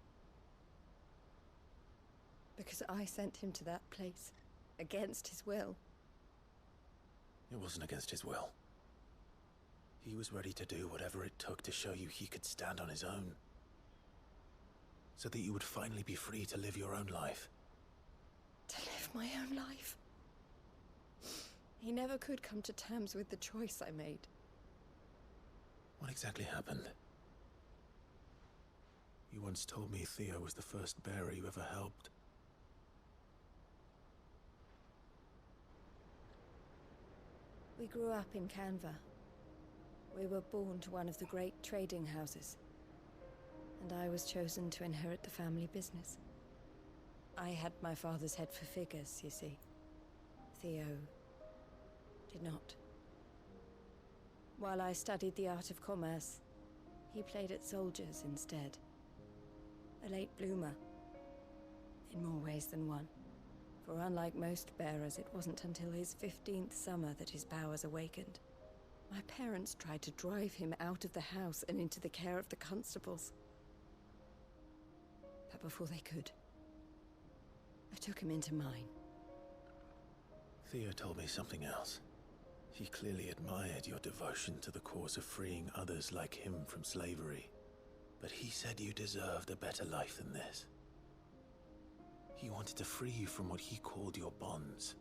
Because I sent him to that place, against his will. It wasn't against his will. He was ready to do whatever it took to show you he could stand on his own. So that you would finally be free to live your own life. To live my own life. He never could come to terms with the choice I made. What exactly happened? You once told me Theo was the first bearer you ever helped. We grew up in Canva. We were born to one of the great trading houses. And I was chosen to inherit the family business. I had my father's head for figures, you see. Theo did not. While I studied the art of commerce, he played at soldiers instead. A late bloomer, in more ways than one. For unlike most bearers, it wasn't until his 15th summer that his powers awakened. My parents tried to drive him out of the house and into the care of the constables. But before they could, I took him into mine. Theo told me something else. He clearly admired your devotion to the cause of freeing others like him from slavery. But he said you deserved a better life than this. He wanted to free you from what he called your bonds,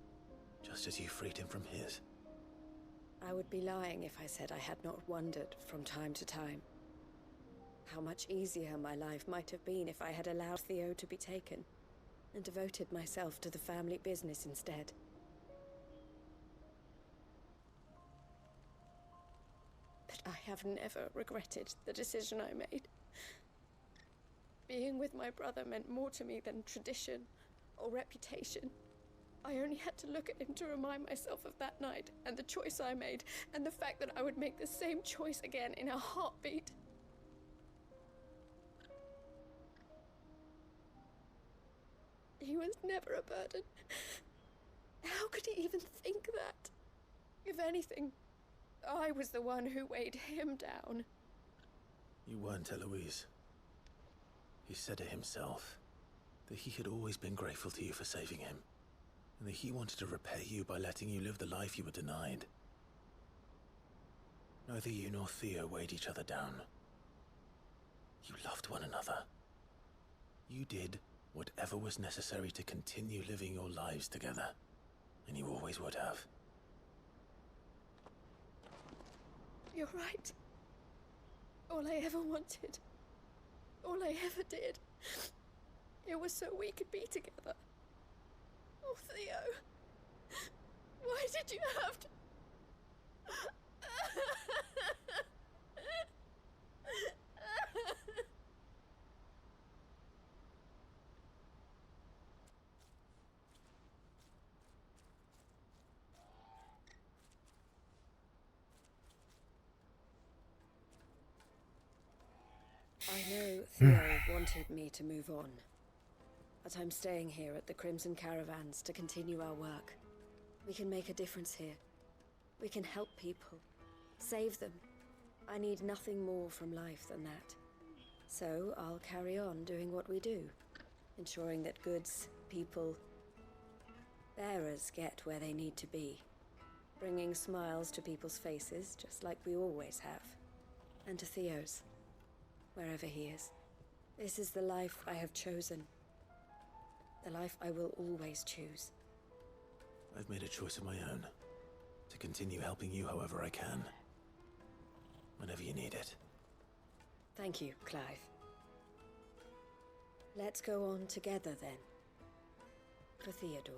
just as you freed him from his. I would be lying if I said I had not wondered from time to time how much easier my life might have been if I had allowed Theo to be taken and devoted myself to the family business instead. But I have never regretted the decision I made. Being with my brother meant more to me than tradition or reputation. I only had to look at him to remind myself of that night and the choice I made and the fact that I would make the same choice again in a heartbeat. He was never a burden. How could he even think that? If anything, I was the one who weighed him down. You weren't, Eloise. He said it himself, that he had always been grateful to you for saving him, and that he wanted to repay you by letting you live the life you were denied. Neither you nor Theo weighed each other down. You loved one another. You did whatever was necessary to continue living your lives together, and you always would have. You're right. All I ever wanted, all I ever did, it was so we could be together. Oh, Theo, why did you have to... I know Theo wanted me to move on, but I'm staying here at the Crimson Caravans to continue our work. We can make a difference here. We can help people, save them. I need nothing more from life than that. So I'll carry on doing what we do, ensuring that goods, people, bearers get where they need to be, bringing smiles to people's faces, just like we always have, and to Theo's, wherever he is. This is the life I have chosen, the life I will always choose. I've made a choice of my own, to continue helping you however I can, whenever you need it. Thank you, Clive. Let's go on together then, for Theodore.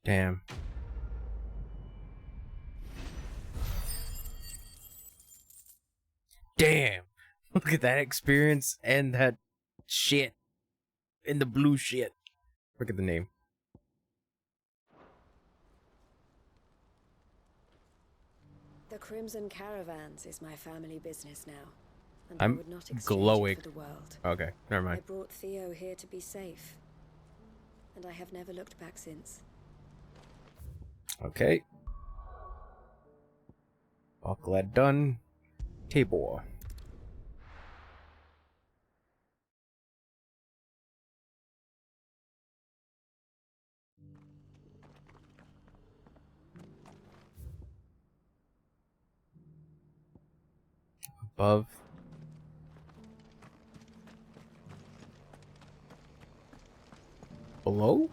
Damn. Damn. Look at that experience and that shit. And the blue shit. Look at the name. The Crimson Caravans is my family business now, and I I'm would not exchange glowing. it for the world. Okay, never I mind. brought Theo here to be safe, and I have never looked back since. Okay. All glad done. Table. Above. Below?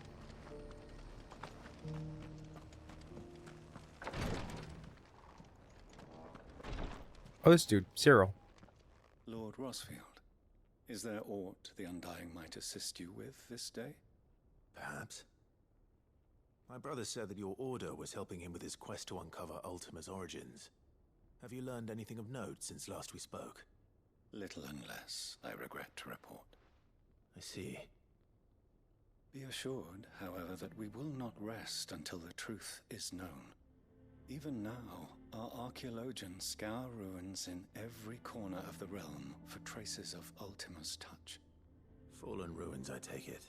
Oh, this dude, Cyril. Lord Rosfield, is there aught the Undying might assist you with this day? Perhaps. My brother said that your order was helping him with his quest to uncover Ultima's origins. Have you learned anything of note since last we spoke? Little and less, I regret to report. I see. Be assured, however, that we will not rest until the truth is known. Even now, our archaeologians scour ruins in every corner of the realm for traces of Ultima's touch. Fallen ruins, I take it.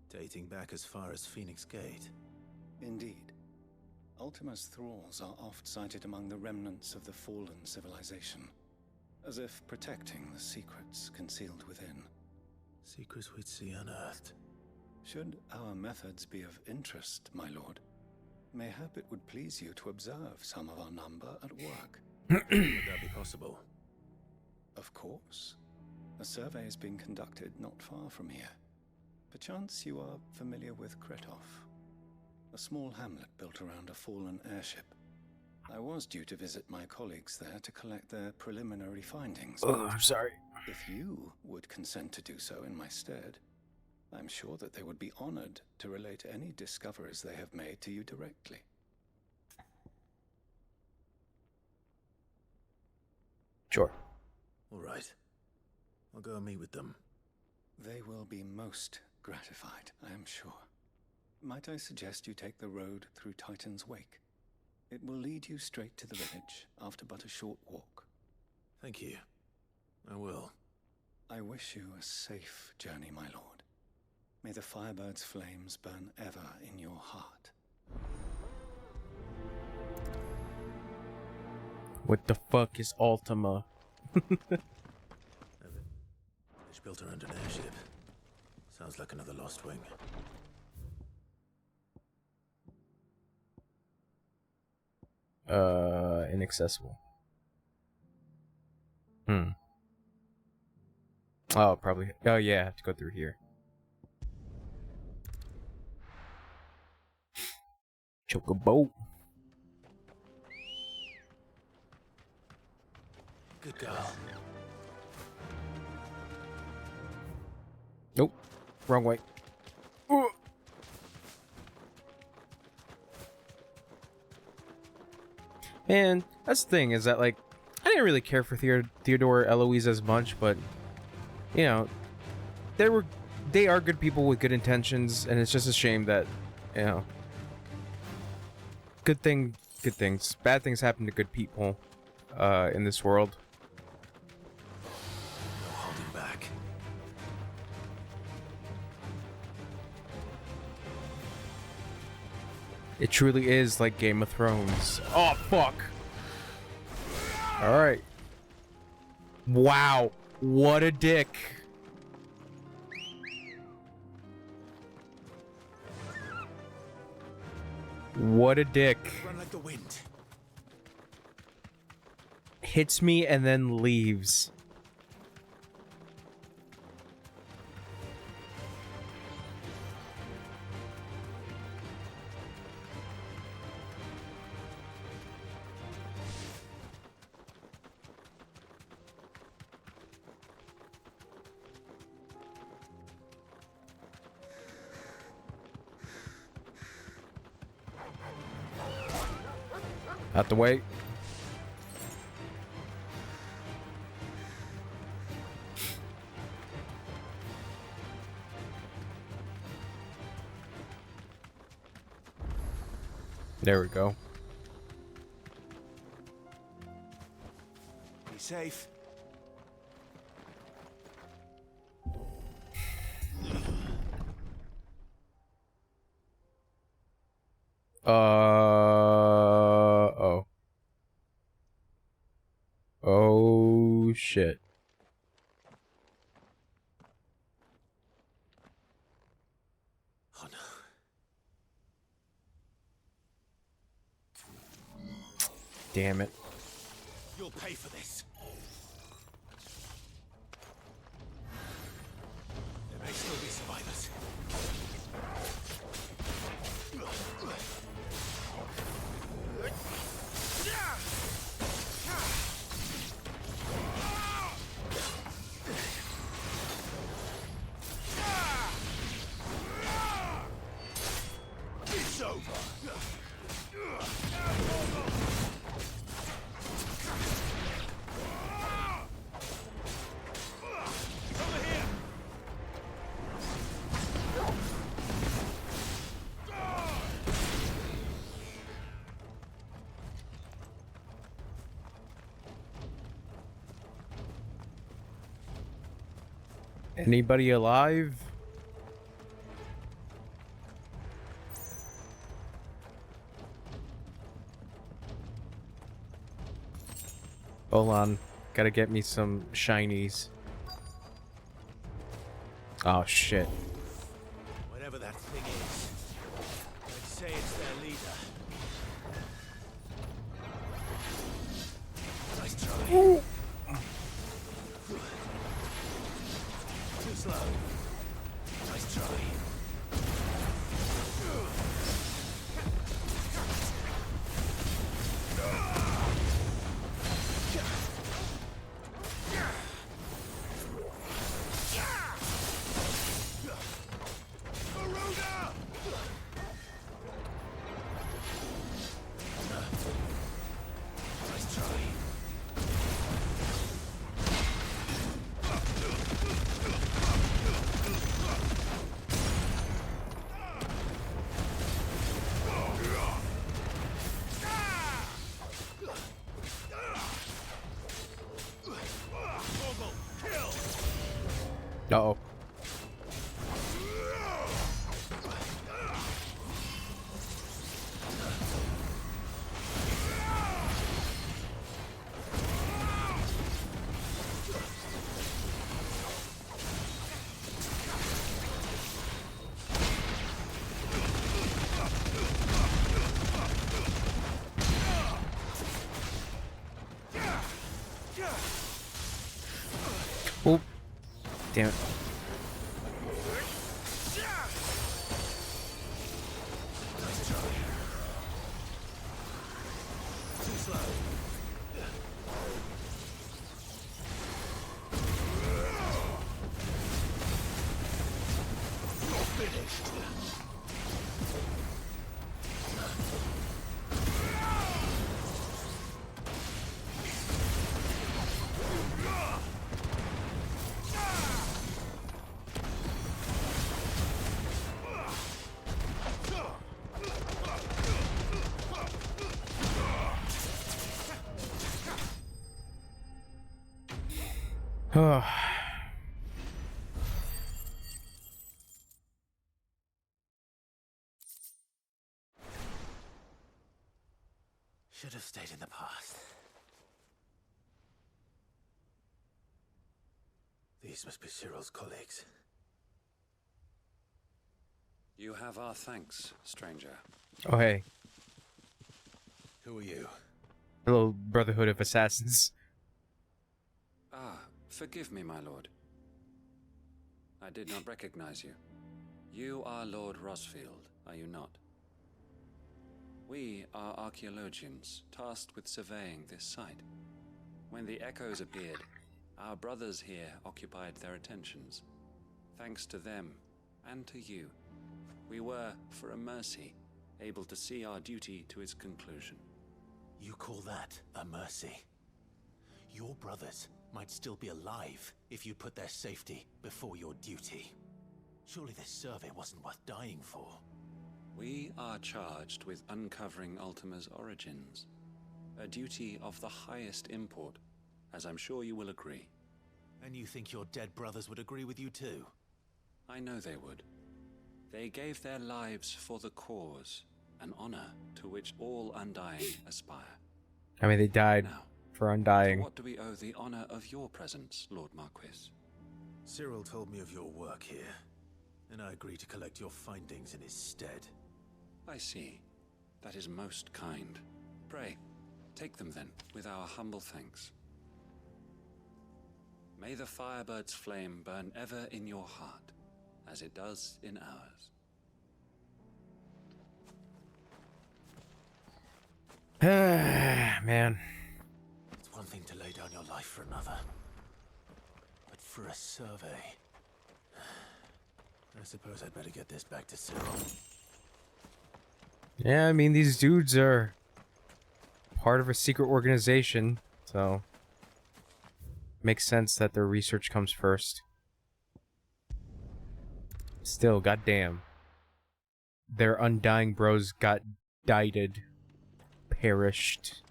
Dating back as far as Phoenix Gate. Indeed. Ultima's thralls are oft sighted among the remnants of the fallen civilization, as if protecting the secrets concealed within. Secrets we'd see unearthed. Should our methods be of interest, my lord, mayhap it would please you to observe some of our number at work. Would that be possible? Of course. A survey is being conducted not far from here. Perchance you are familiar with Kretov, a small hamlet built around a fallen airship. I was due to visit my colleagues there to collect their preliminary findings. Oh, I'm sorry. If you would consent to do so in my stead, I'm sure that they would be honored to relate any discoveries they have made to you directly. Sure. All right. I'll go and meet with them. They will be most gratified, I am sure. Might I suggest you take the road through Titan's Wake? It will lead you straight to the village after but a short walk. Thank you. I will. I wish you a safe journey, my lord. May the Firebird's flames burn ever in your heart. What the fuck is Ultima? It's built around an airship. Sounds like another Lost Wing. Inaccessible. Oh, probably. Oh, yeah, I have to go through here. Chocobo. Good girl. Nope. Wrong way. Ooh. And that's the thing, is that, like, I didn't really care for Theodore Eloise as much, but, you know, they are good people with good intentions, and it's just a shame that, you know, good things. Bad things happen to good people, in this world. No holding back. It truly is like Game of Thrones. Oh, fuck. Alright. Wow. What a dick. What a dick. Run like the wind. Hits me and then leaves. Out the way. There we go. Be safe. Oh. Oh, shit. Oh no. Damn it. You'll pay for this. There may still be survivors. It's over. Anybody alive? Hold on. Gotta get me some shinies. Oh, shit. Whatever that thing is, I'd say it's their leader. Nice try. Ooh. Too slow. Nice try. Uh-oh. Oh, damn it. Should have stayed in the past. These must be Cyril's colleagues. You have our thanks, stranger. Oh, hey. Who are you? Hello, Brotherhood of Assassins. Ah, forgive me, my lord. I did not recognize you. You are Lord Rosfield, are you not? We are archaeologians, tasked with surveying this site. When the echoes appeared, our brothers here occupied their attentions. Thanks to them, and to you, we were, for a mercy, able to see our duty to its conclusion. You call that a mercy? Your brothers might still be alive if you put their safety before your duty. Surely this survey wasn't worth dying for. We are charged with uncovering Ultima's origins. A duty of the highest import, as I'm sure you will agree. And you think your dead brothers would agree with you too? I know they would. They gave their lives for the cause, an honor to which all Undying aspire. I mean, they died for Undying. To what do we owe the honor of your presence, Lord Marquis? Cyril told me of your work here, and I agreed to collect your findings in his stead. I see. That is most kind. Pray, take them then, with our humble thanks. May the Firebird's flame burn ever in your heart, as it does in ours. Man. It's one thing to lay down your life for another, but for a survey... I suppose I'd better get this back to Cyril. Yeah, I mean, these dudes are part of a secret organization, so makes sense that their research comes first. Still, goddamn. Their Undying bros got dieted. Perished.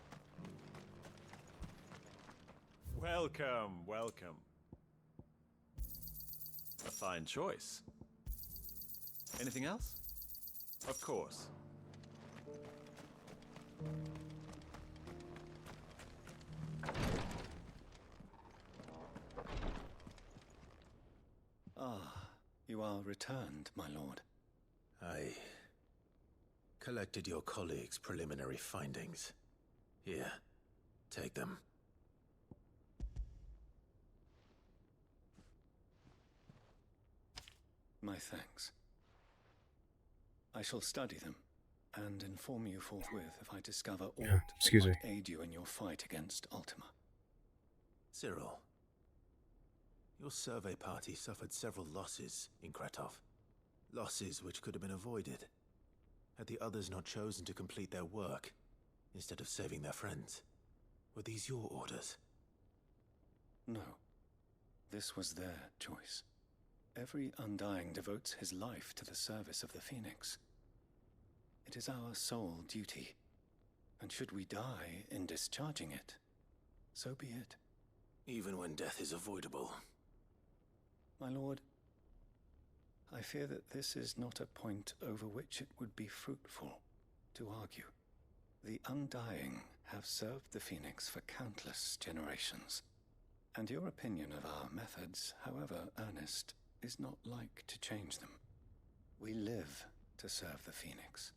Welcome, welcome. A fine choice. Anything else? Of course. Ah, you are returned, my lord. I collected your colleagues' preliminary findings. Here, take them. My thanks. I shall study them and inform you forthwith if I discover aught that might aid you in your fight against Ultima. Cyril, your survey party suffered several losses in Kretov. Losses which could have been avoided, had the others not chosen to complete their work instead of saving their friends. Were these your orders? No. This was their choice. Every Undying devotes his life to the service of the Phoenix. It is our sole duty, and should we die in discharging it, so be it. Even when death is avoidable. My lord, I fear that this is not a point over which it would be fruitful to argue. The Undying have served the Phoenix for countless generations, and your opinion of our methods, however earnest, is not like to change them. We live to serve the Phoenix.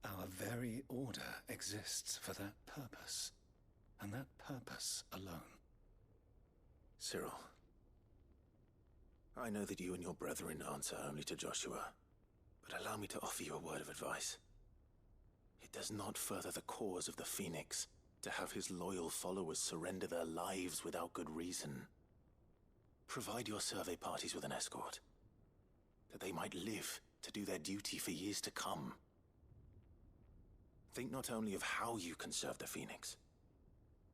Our very order exists for that purpose, and that purpose alone. Cyril, I know that you and your brethren answer only to Joshua, but allow me to offer you a word of advice. It does not further the cause of the Phoenix to have his loyal followers surrender their lives without good reason. Provide your survey parties with an escort, that they might live to do their duty for years to come. Think not only of how you can serve the Phoenix,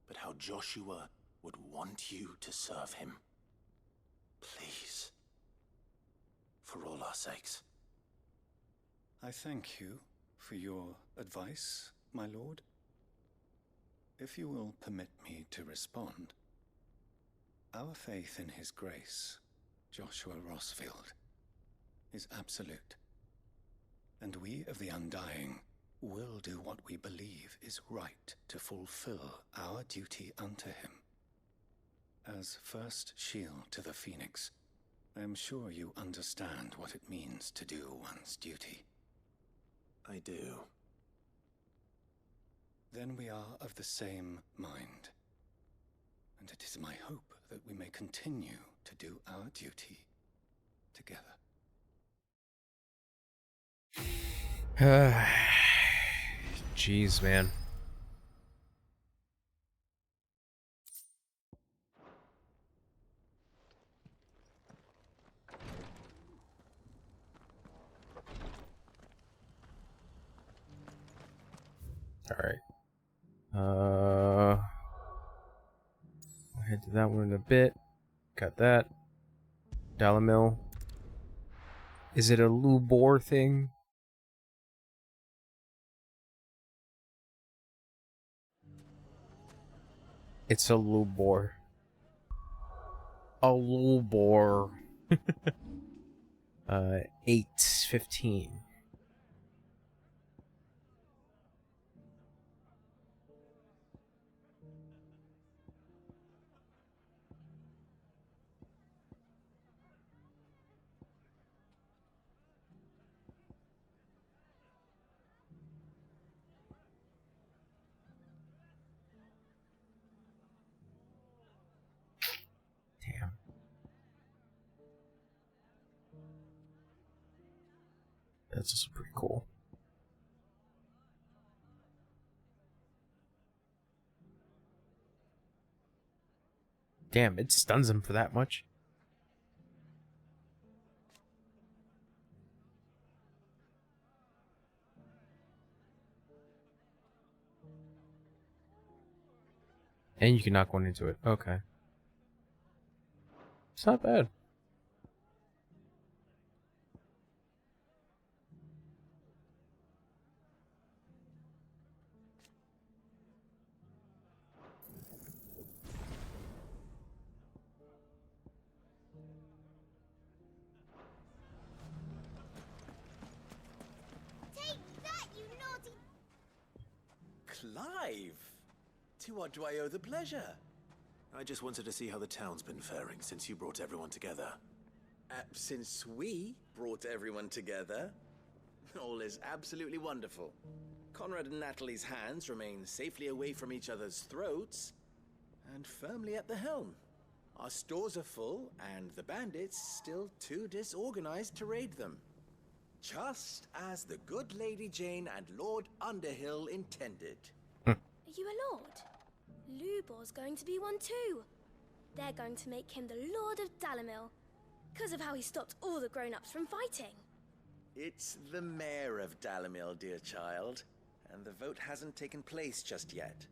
but how Joshua would want you to serve him. Please. For all our sakes. I thank you for your advice, my lord. If you will permit me to respond, our faith in his grace, Joshua Rossfield, is absolute. And we of the Undying will do what we believe is right to fulfill our duty unto him. As first shield to the Phoenix, I am sure you understand what it means to do one's duty. I do. Then we are of the same mind. And it is my hope that we may continue to do our duty together. Jeez, man. All right. I'll head to that one in a bit. Got that. Dollar mill. Is it a Lou Boar thing? It's a Lubor. A Lubor. 8:15. Damn. That's also pretty cool. Damn, it stuns him for that much. And you can knock one into it. Okay. It's not bad. Take that, you naughty... Clive! To what do I owe the pleasure? I just wanted to see how the town's been faring since you brought everyone together. Since we brought everyone together, all is absolutely wonderful. Conrad and Natalie's hands remain safely away from each other's throats, and firmly at the helm. Our stores are full, and the bandits still too disorganized to raid them. Just as the good Lady Jane and Lord Underhill intended. Are you a lord? Lubor's going to be one too. They're going to make him the Lord of Dalimil, because of how he stopped all the grown-ups from fighting. It's the mayor of Dalimil, dear child, and the vote hasn't taken place just yet.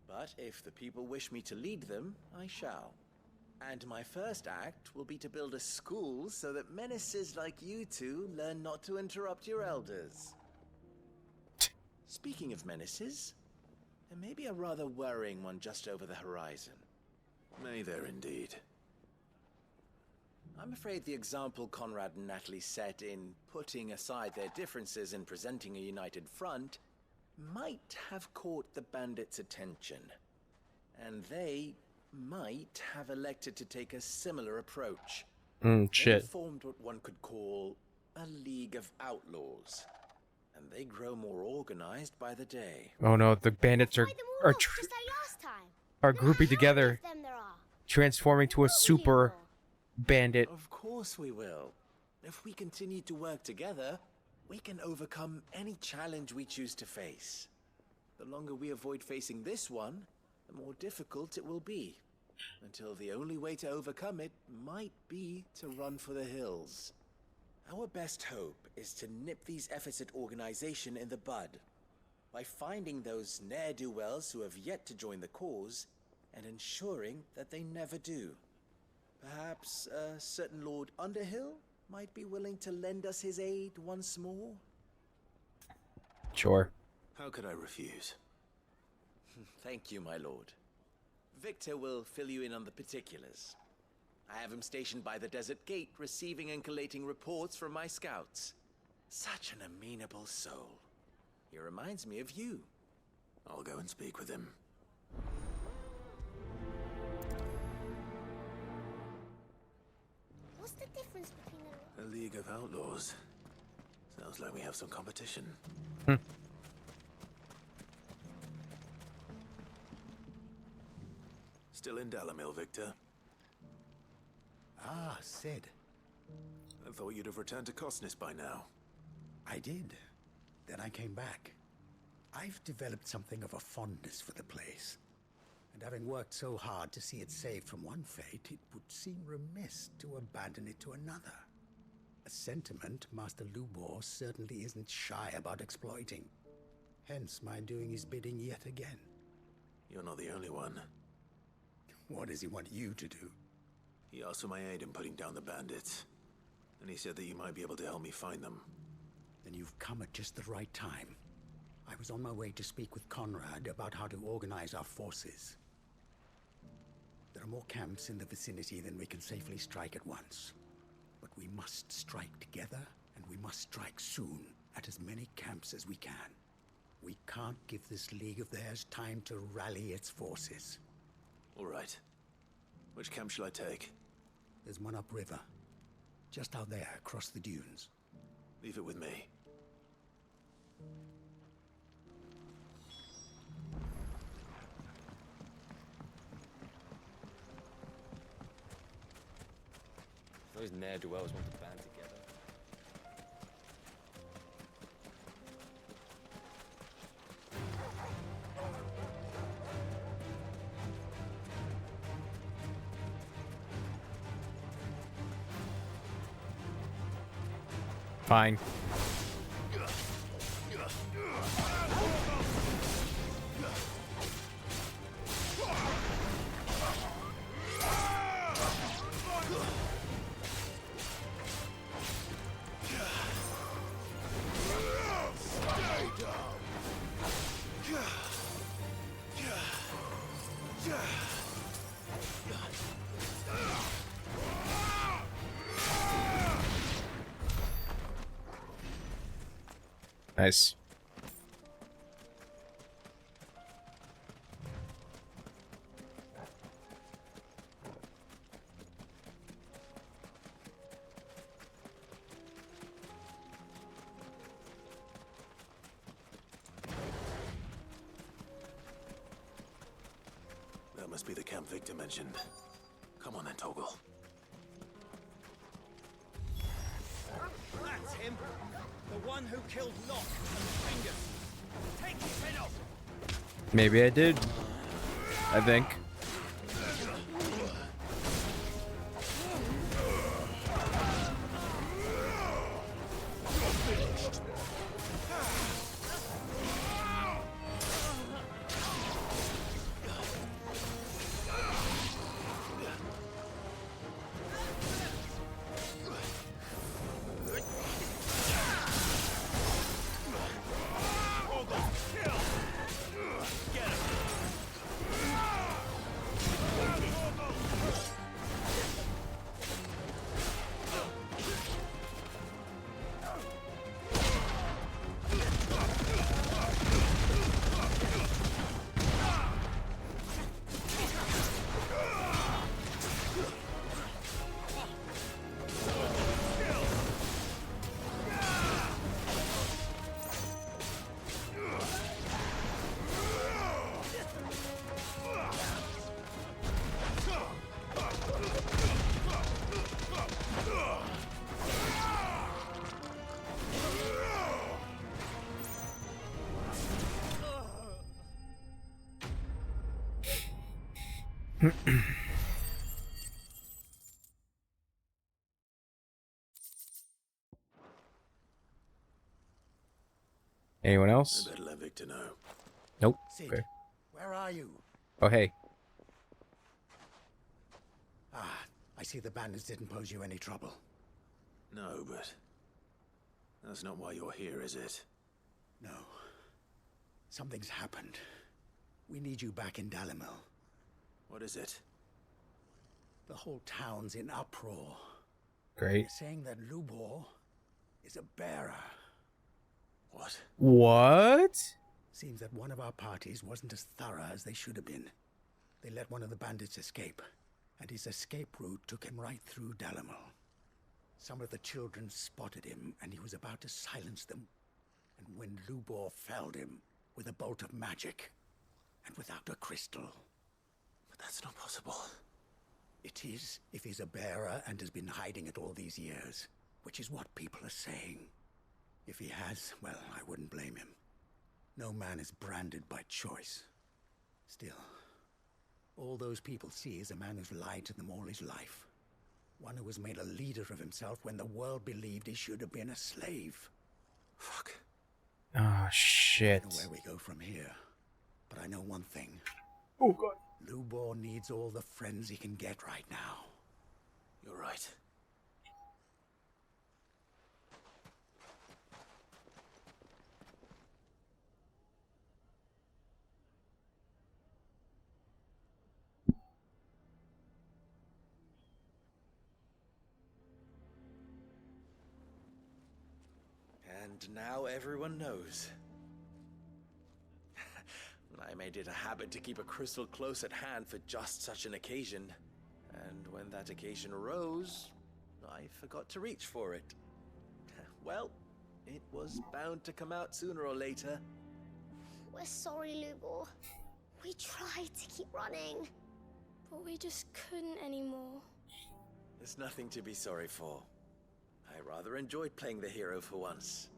But if the people wish me to lead them, I shall. And my first act will be to build a school so that menaces like you two learn not to interrupt your elders. Speaking of menaces, there may be a rather worrying one just over the horizon. May there indeed. I'm afraid the example Conrad and Natalie set in putting aside their differences and presenting a united front might have caught the bandits' attention. And they might have elected to take a similar approach. Shit. They formed what one could call a League of Outlaws. And they grow more organized by the day. Oh no, the bandits are Just like last time. are grouping together, Them there are. transforming to a super bandit. Of course we will. If we continue to work together, we can overcome any challenge we choose to face. The longer we avoid facing this one, the more difficult it will be. Until the only way to overcome it might be to run for the hills. Our best hope is to nip these efforts at organization in the bud by finding those ne'er-do-wells who have yet to join the cause and ensuring that they never do. Perhaps a certain Lord Underhill might be willing to lend us his aid once more? Sure. How could I refuse? Thank you, my lord. Victor will fill you in on the particulars. I have him stationed by the desert gate, receiving and collating reports from my scouts. Such an amenable soul. He reminds me of you. I'll go and speak with him. What's the difference between A League of Outlaws. Sounds like we have some competition. Still in Dalimil, Victor? Ah, Sid. I thought you'd have returned to Cosnis by now. I did. Then I came back. I've developed something of a fondness for the place. And having worked so hard to see it saved from one fate, it would seem remiss to abandon it to another. A sentiment Master Lubor certainly isn't shy about exploiting. Hence my doing his bidding yet again. You're not the only one. What does he want you to do? He asked for my aid in putting down the bandits. And he said that you might be able to help me find them. Then you've come at just the right time. I was on my way to speak with Conrad about how to organize our forces. are more camps in the vicinity than we can safely strike at once. But we must strike together, and we must strike soon at as many camps as we can. We can't give this league of theirs time to rally its forces. All right. Which camp shall I take? There's one upriver. Just out there, across the dunes. Leave it with me. Those ne'er-do-wells want to band together. Fine. Nice. That must be the camp Victor mentioned. Come on then, Toggle. That's him! The one who killed Locke and Fingers! Take his head off! Maybe I did. I think. Anyone else? I better let Victor know. Nope. Sid, Okay. where are you? Oh, hey. Ah, I see the bandits didn't pose you any trouble. No, but that's not why you're here, is it? No. Something's happened. We need you back in Dalimil. What is it? The whole town's in uproar. Great. They're saying that Lubor is a bearer. What? What? Seems that one of our parties wasn't as thorough as they should have been. They let one of the bandits escape, and his escape route took him right through Dalimil. Some of the children spotted him, and he was about to silence them. And when Lubor felled him with a bolt of magic, and without a crystal. But that's not possible. It is, if he's a bearer and has been hiding it all these years, which is what people are saying. If he has, well, I wouldn't blame him. No man is branded by choice. Still, all those people see is a man who's lied to them all his life. One who was made a leader of himself when the world believed he should have been a slave. Fuck. Oh, shit. I don't know where we go from here, but I know one thing. Oh, God. Lubor needs all the friends he can get right now. You're right. and now everyone knows. I made it a habit to keep a crystal close at hand for just such an occasion. And when that occasion arose, I forgot to reach for it. Well, it was bound to come out sooner or later. We're sorry, Lubor. We tried to keep running, but we just couldn't anymore. There's nothing to be sorry for. I rather enjoyed playing the hero for once.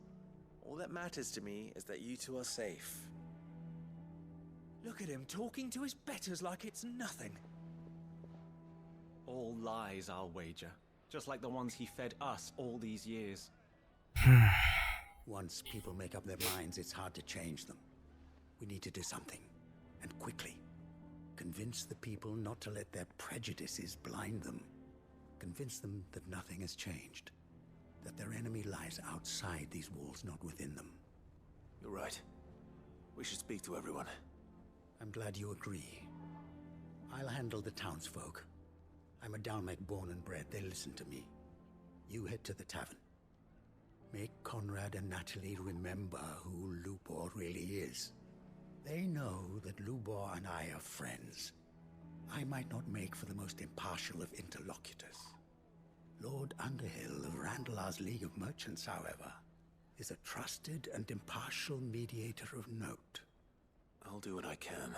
All that matters to me is that you two are safe. Look at him talking to his betters like it's nothing. All lies, I'll wager. Just like the ones he fed us all these years. Once people make up their minds, it's hard to change them. We need to do something, and quickly. Convince the people not to let their prejudices blind them. Convince them that nothing has changed. That their enemy lies outside these walls, not within them. You're right. We should speak to everyone. I'm glad you agree. I'll handle the townsfolk. I'm a Dalmek born and bred. They listen to me. You head to the tavern. Make Conrad and Natalie remember who Lubor really is. They know that Lubor and I are friends. I might not make for the most impartial of interlocutors. Lord Underhill of Randalar's League of Merchants, however, is a trusted and impartial mediator of note. I'll do what I can.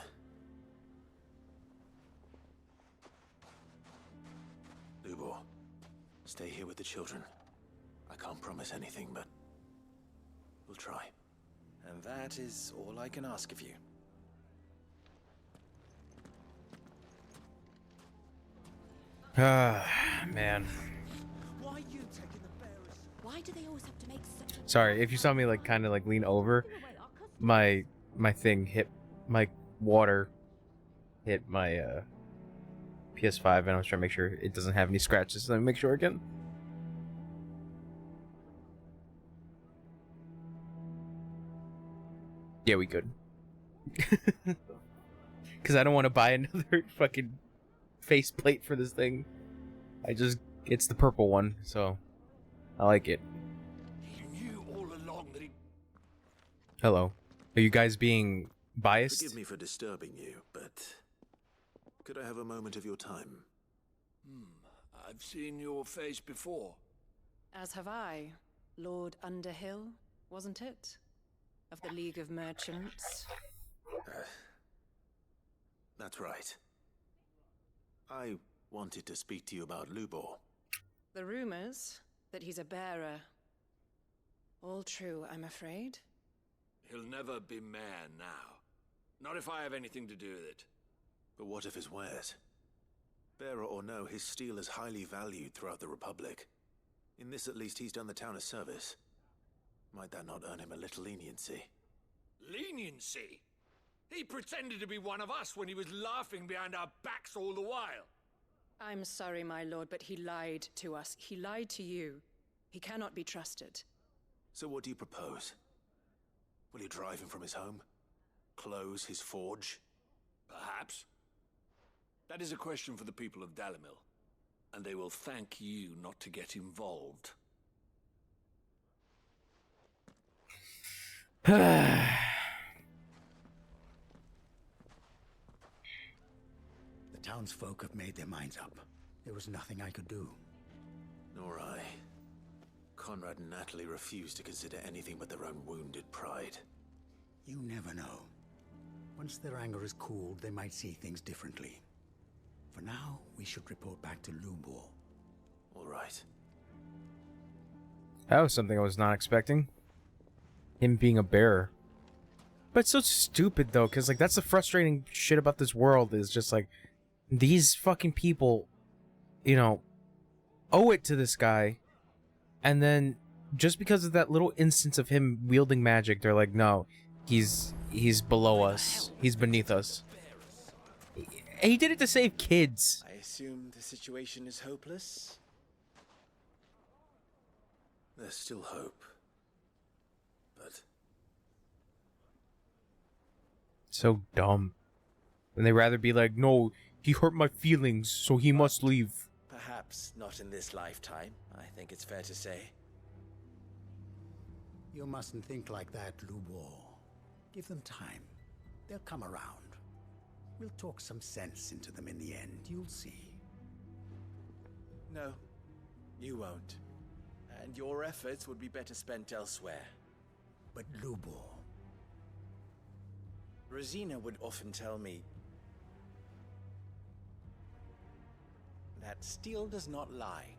Lubor, stay here with the children. I can't promise anything, but we'll try. And that is all I can ask of you. Ah, man. Why you taking the bearers? Why do they always have to make such a... Sorry, if you saw me like kind of like lean over, my thing hit my water hit my PS5, and I was trying to make sure it doesn't have any scratches. So let me make sure again. Yeah, we could. Because I don't want to buy another fucking faceplate for this thing. It's the purple one, so I like it. He knew all along that he... Hello. Are you guys being biased? Forgive me for disturbing you, but could I have a moment of your time? I've seen your face before. As have I. Lord Underhill, wasn't it? Of the League of Merchants. That's right. I wanted to speak to you about Lubor. The rumors that he's a bearer. All true, I'm afraid. He'll never be mayor now. Not if I have anything to do with it. But what of his wares? Bearer or no, his steel is highly valued throughout the Republic. In this at least he's done the town a service. Might that not earn him a little leniency? Leniency? He pretended to be one of us when he was laughing behind our backs all the while. I'm sorry, my lord, but he lied to us. He lied to you. He cannot be trusted. So what do you propose? Will you drive him from his home? Close his forge? Perhaps. That is a question for the people of Dalimil, and they will thank you not to get involved. The townsfolk have made their minds up. There was nothing I could do. Nor I. Conrad and Natalie refuse to consider anything but their own wounded pride. You never know. Once their anger is cooled, they might see things differently. For now, we should report back to Lubor. All right. That was something I was not expecting. Him being a bearer. But it's so stupid, though, because, like, that's the frustrating shit about this world, is just, like, these fucking people, you know, owe it to this guy, and then, just because of that little instance of him wielding magic, they're like, no, he's below us. He's beneath us. He did it to save kids. I assume the situation is hopeless? There's still hope. But So dumb. And they rather be like, no, he hurt my feelings, so he must leave. Perhaps not in this lifetime, I think it's fair to say. You mustn't think like that, Lubor. Give them time. They'll come around. We'll talk some sense into them in the end, you'll see. No, you won't. And your efforts would be better spent elsewhere. But Lubor... Rosina would often tell me that steel does not lie,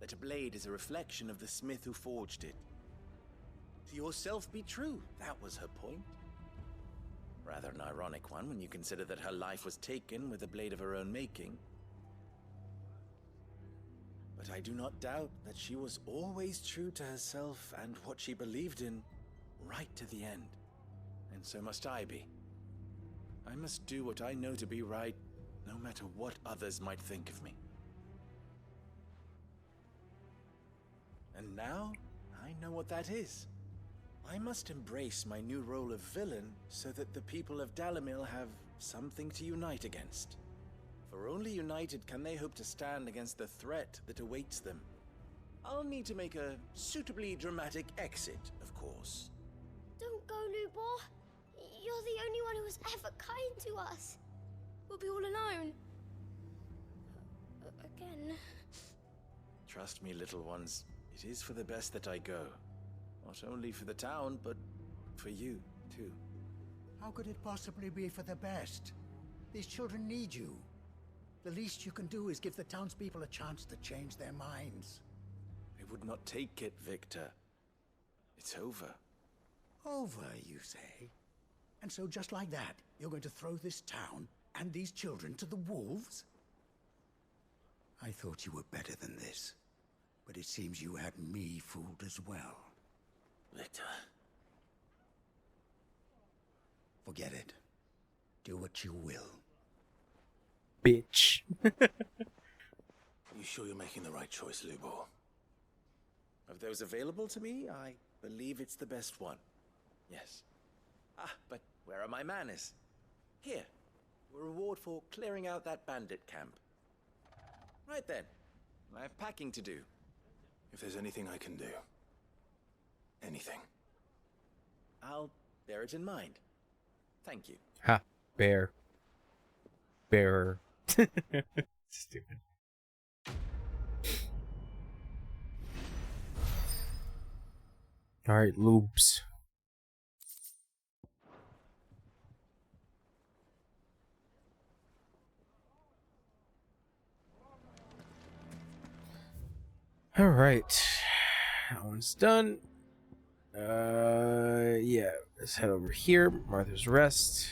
that a blade is a reflection of the smith who forged it. To yourself be true, that was her point. Rather an ironic one when you consider that her life was taken with a blade of her own making. But I do not doubt that she was always true to herself and what she believed in, right to the end. And so must I be. I must do what I know to be right, no matter what others might think of me. And now, I know what that is. I must embrace my new role of villain so that the people of Dalimil have something to unite against. For only united can they hope to stand against the threat that awaits them. I'll need to make a suitably dramatic exit, of course. Don't go, Lubor. You're the only one who was ever kind to us. We'll be all alone. Again. Trust me, little ones. It is for the best that I go. Not only for the town, but for you, too. How could it possibly be for the best? These children need you. The least you can do is give the townspeople a chance to change their minds. I would not take it, Victor. It's over. Over, you say? And so just like that, you're going to throw this town and these children to the wolves? I thought you were better than this. But it seems you had me fooled as well. Victor. Forget it. Do what you will. Bitch. You sure you're making the right choice, Lubor? Of those available to me, I believe it's the best one. Yes. Ah, but where are my manners? Here. A reward for clearing out that bandit camp. Right then. I have packing to do. If there's anything I can do. Anything. I'll bear it in mind. Thank you. Ha. Bear. Bearer. Stupid. Alright, loops. Alright. That one's done. Yeah. Let's head over here. Martha's Rest.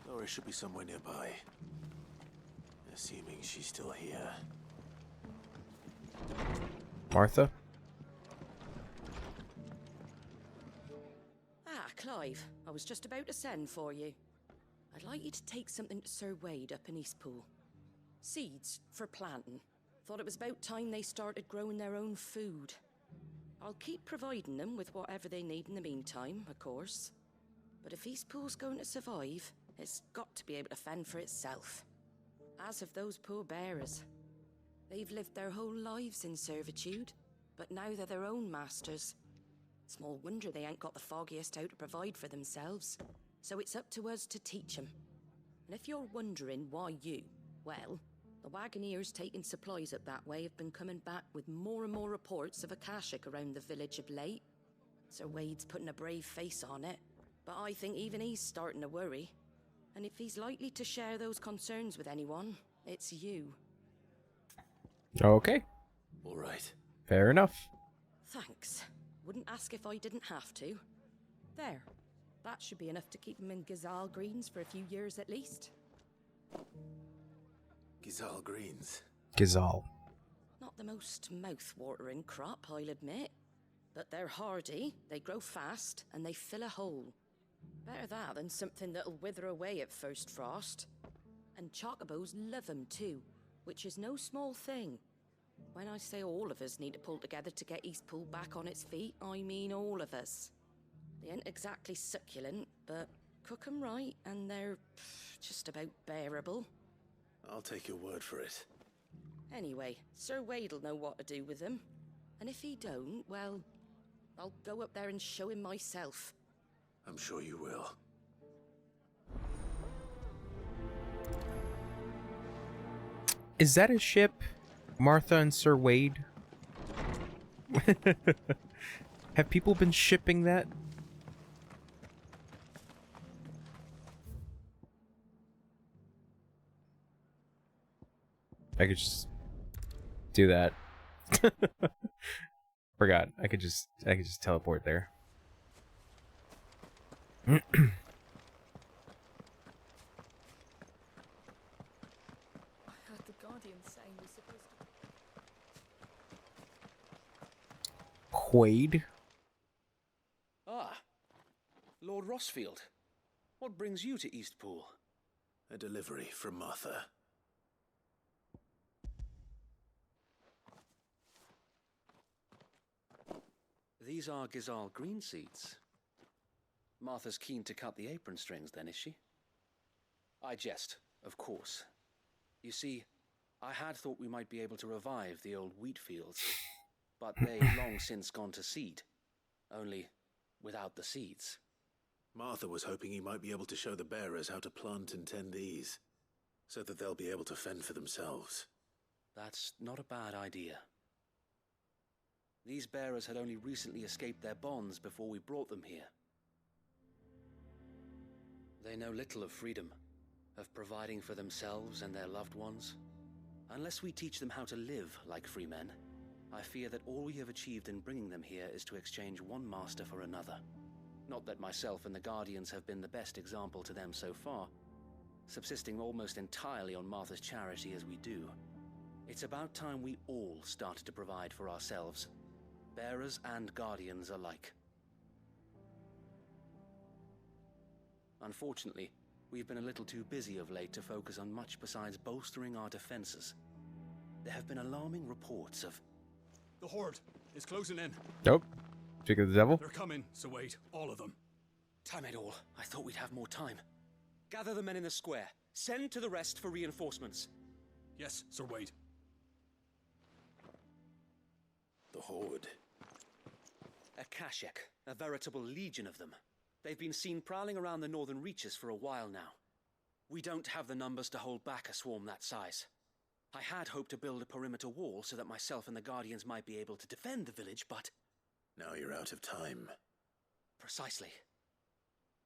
Laura should be somewhere nearby. Assuming she's still here. Martha? Ah, Clive. I was just about to send for you. I'd like you to take something to Sir Wade up in Eastpool. Seeds for planting. Thought it was about time they started growing their own food. I'll keep providing them with whatever they need in the meantime, of course. But if Eastpool's going to survive, it's got to be able to fend for itself. As of those poor bearers. They've lived their whole lives in servitude, but now they're their own masters. Small wonder they ain't got the foggiest how to provide for themselves. So it's up to us to teach them. And if you're wondering why you, well, the Wagoneers taking supplies up that way have been coming back with more and more reports of Akashic around the village of late. Sir Wade's putting a brave face on it, but I think even he's starting to worry. And if he's likely to share those concerns with anyone, it's you. Okay. All right. Fair enough. Thanks. Wouldn't ask if I didn't have to. There. That should be enough to keep him in Gazal Greens for a few years at least. Gazal Greens? Gazal. Not the most mouth-watering crop, I'll admit. But they're hardy, they grow fast, and they fill a hole. Better that than something that'll wither away at first frost. And chocobos love 'em too, which is no small thing. When I say all of us need to pull together to get Eastpool back on its feet, I mean all of us. They ain't exactly succulent, but cook 'em right, and they're just about bearable. I'll take your word for it. Anyway, Sir Wade'll know what to do with them. And if he don't, well, I'll go up there and show him myself. I'm sure you will. Is that a ship? Martha and Sir Wade? Have people been shipping that? I could just do that. Forgot. I could just teleport there. I heard the Guardian saying we're supposed to... Quaid? Ah, Lord Rossfield. What brings you to Eastpool? A delivery from Martha. These are Gizal green seeds. Martha's keen to cut the apron strings, then, is she? I jest, of course. You see, I had thought we might be able to revive the old wheat fields, but they've long since gone to seed, only without the seeds. Martha was hoping he might be able to show the bearers how to plant and tend these, so that they'll be able to fend for themselves. That's not a bad idea. These bearers had only recently escaped their bonds before we brought them here. They know little of freedom, of providing for themselves and their loved ones. Unless we teach them how to live like free men, I fear that all we have achieved in bringing them here is to exchange one master for another. Not that myself and the Guardians have been the best example to them so far, subsisting almost entirely on Martha's charity as we do. It's about time we all started to provide for ourselves, bearers and Guardians alike. Unfortunately, we've been a little too busy of late to focus on much besides bolstering our defenses. There have been alarming reports of... The Horde is closing in. Nope. Speak of the devil. They're coming, Sir Wade. All of them. Damn it all. I thought we'd have more time. Gather the men in the square. Send to the rest for reinforcements. Yes, Sir Wade. The Horde. A Kashek, a veritable legion of them. They've been seen prowling around the northern reaches for a while now. We don't have the numbers to hold back a swarm that size. I had hoped to build a perimeter wall so that myself and the Guardians might be able to defend the village, but... Now you're out of time. Precisely.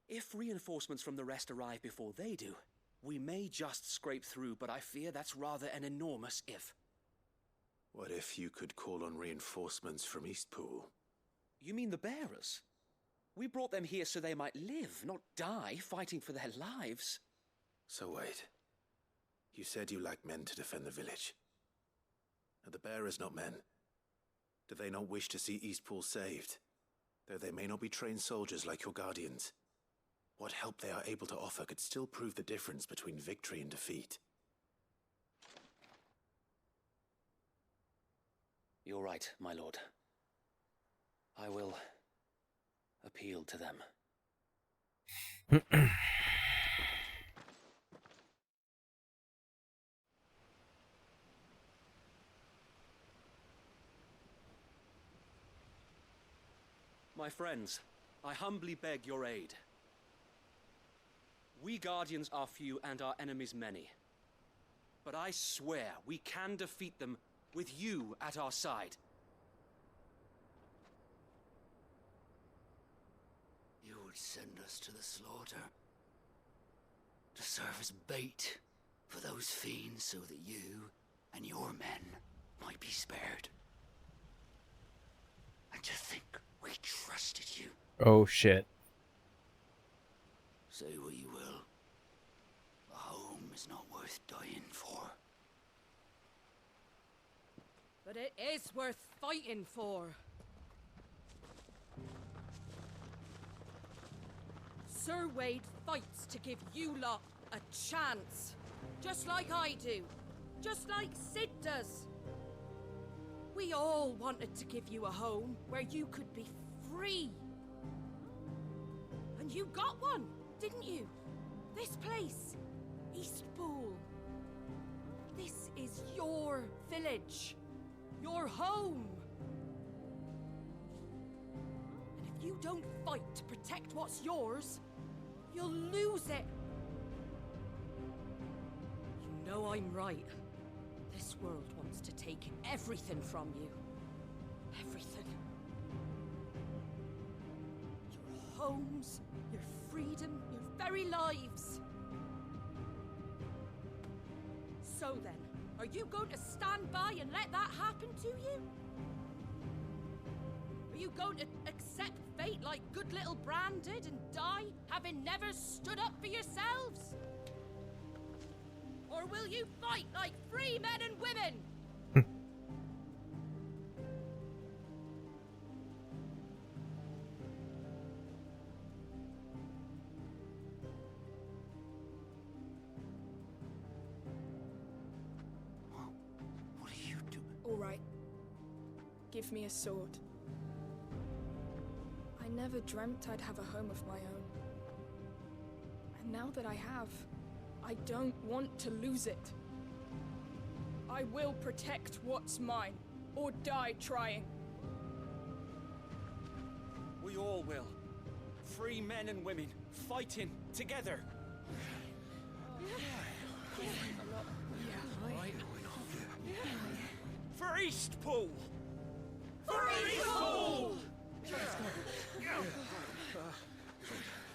If reinforcements from the rest arrive before they do, we may just scrape through, but I fear that's rather an enormous if. What if you could call on reinforcements from Eastpool? You mean the bearers? We brought them here so they might live, not die fighting for their lives. So wait. You said you lack men to defend the village. Are the bearers not men? Do they not wish to see Eastpool saved? Though they may not be trained soldiers like your Guardians. What help they are able to offer could still prove the difference between victory and defeat. You're right, my lord. I will appeal to them. My friends, I humbly beg your aid. We Guardians are few and our enemies many. But I swear we can defeat them with you at our side. You would send us to the slaughter, to serve as bait for those fiends so that you and your men might be spared. And to think we trusted you. Oh shit. Say what you will. A home is not worth dying for. But it is worth fighting for. Sir Wade fights to give you lot a chance. Just like I do. Just like Sid does. We all wanted to give you a home where you could be free. And you got one. didn't you? This place, Eastpool. This is your village, your home. And if you don't fight to protect what's yours, you'll lose it. You know I'm right. This world wants to take everything from you. Everything. Your homes, your freedom, your very lives. So then, are you going to stand by and let that happen to you? Are you going to accept fate like good little Bran did and die, having never stood up for yourselves? Or will you fight like free men and women? What are you doing? All right. Give me a sword. I never dreamt I'd have a home of my own. And now that I have, I don't want to lose it. I will protect what's mine, or die trying. We all will. Free men and women, fighting together. For Eastpool! For Eastpool!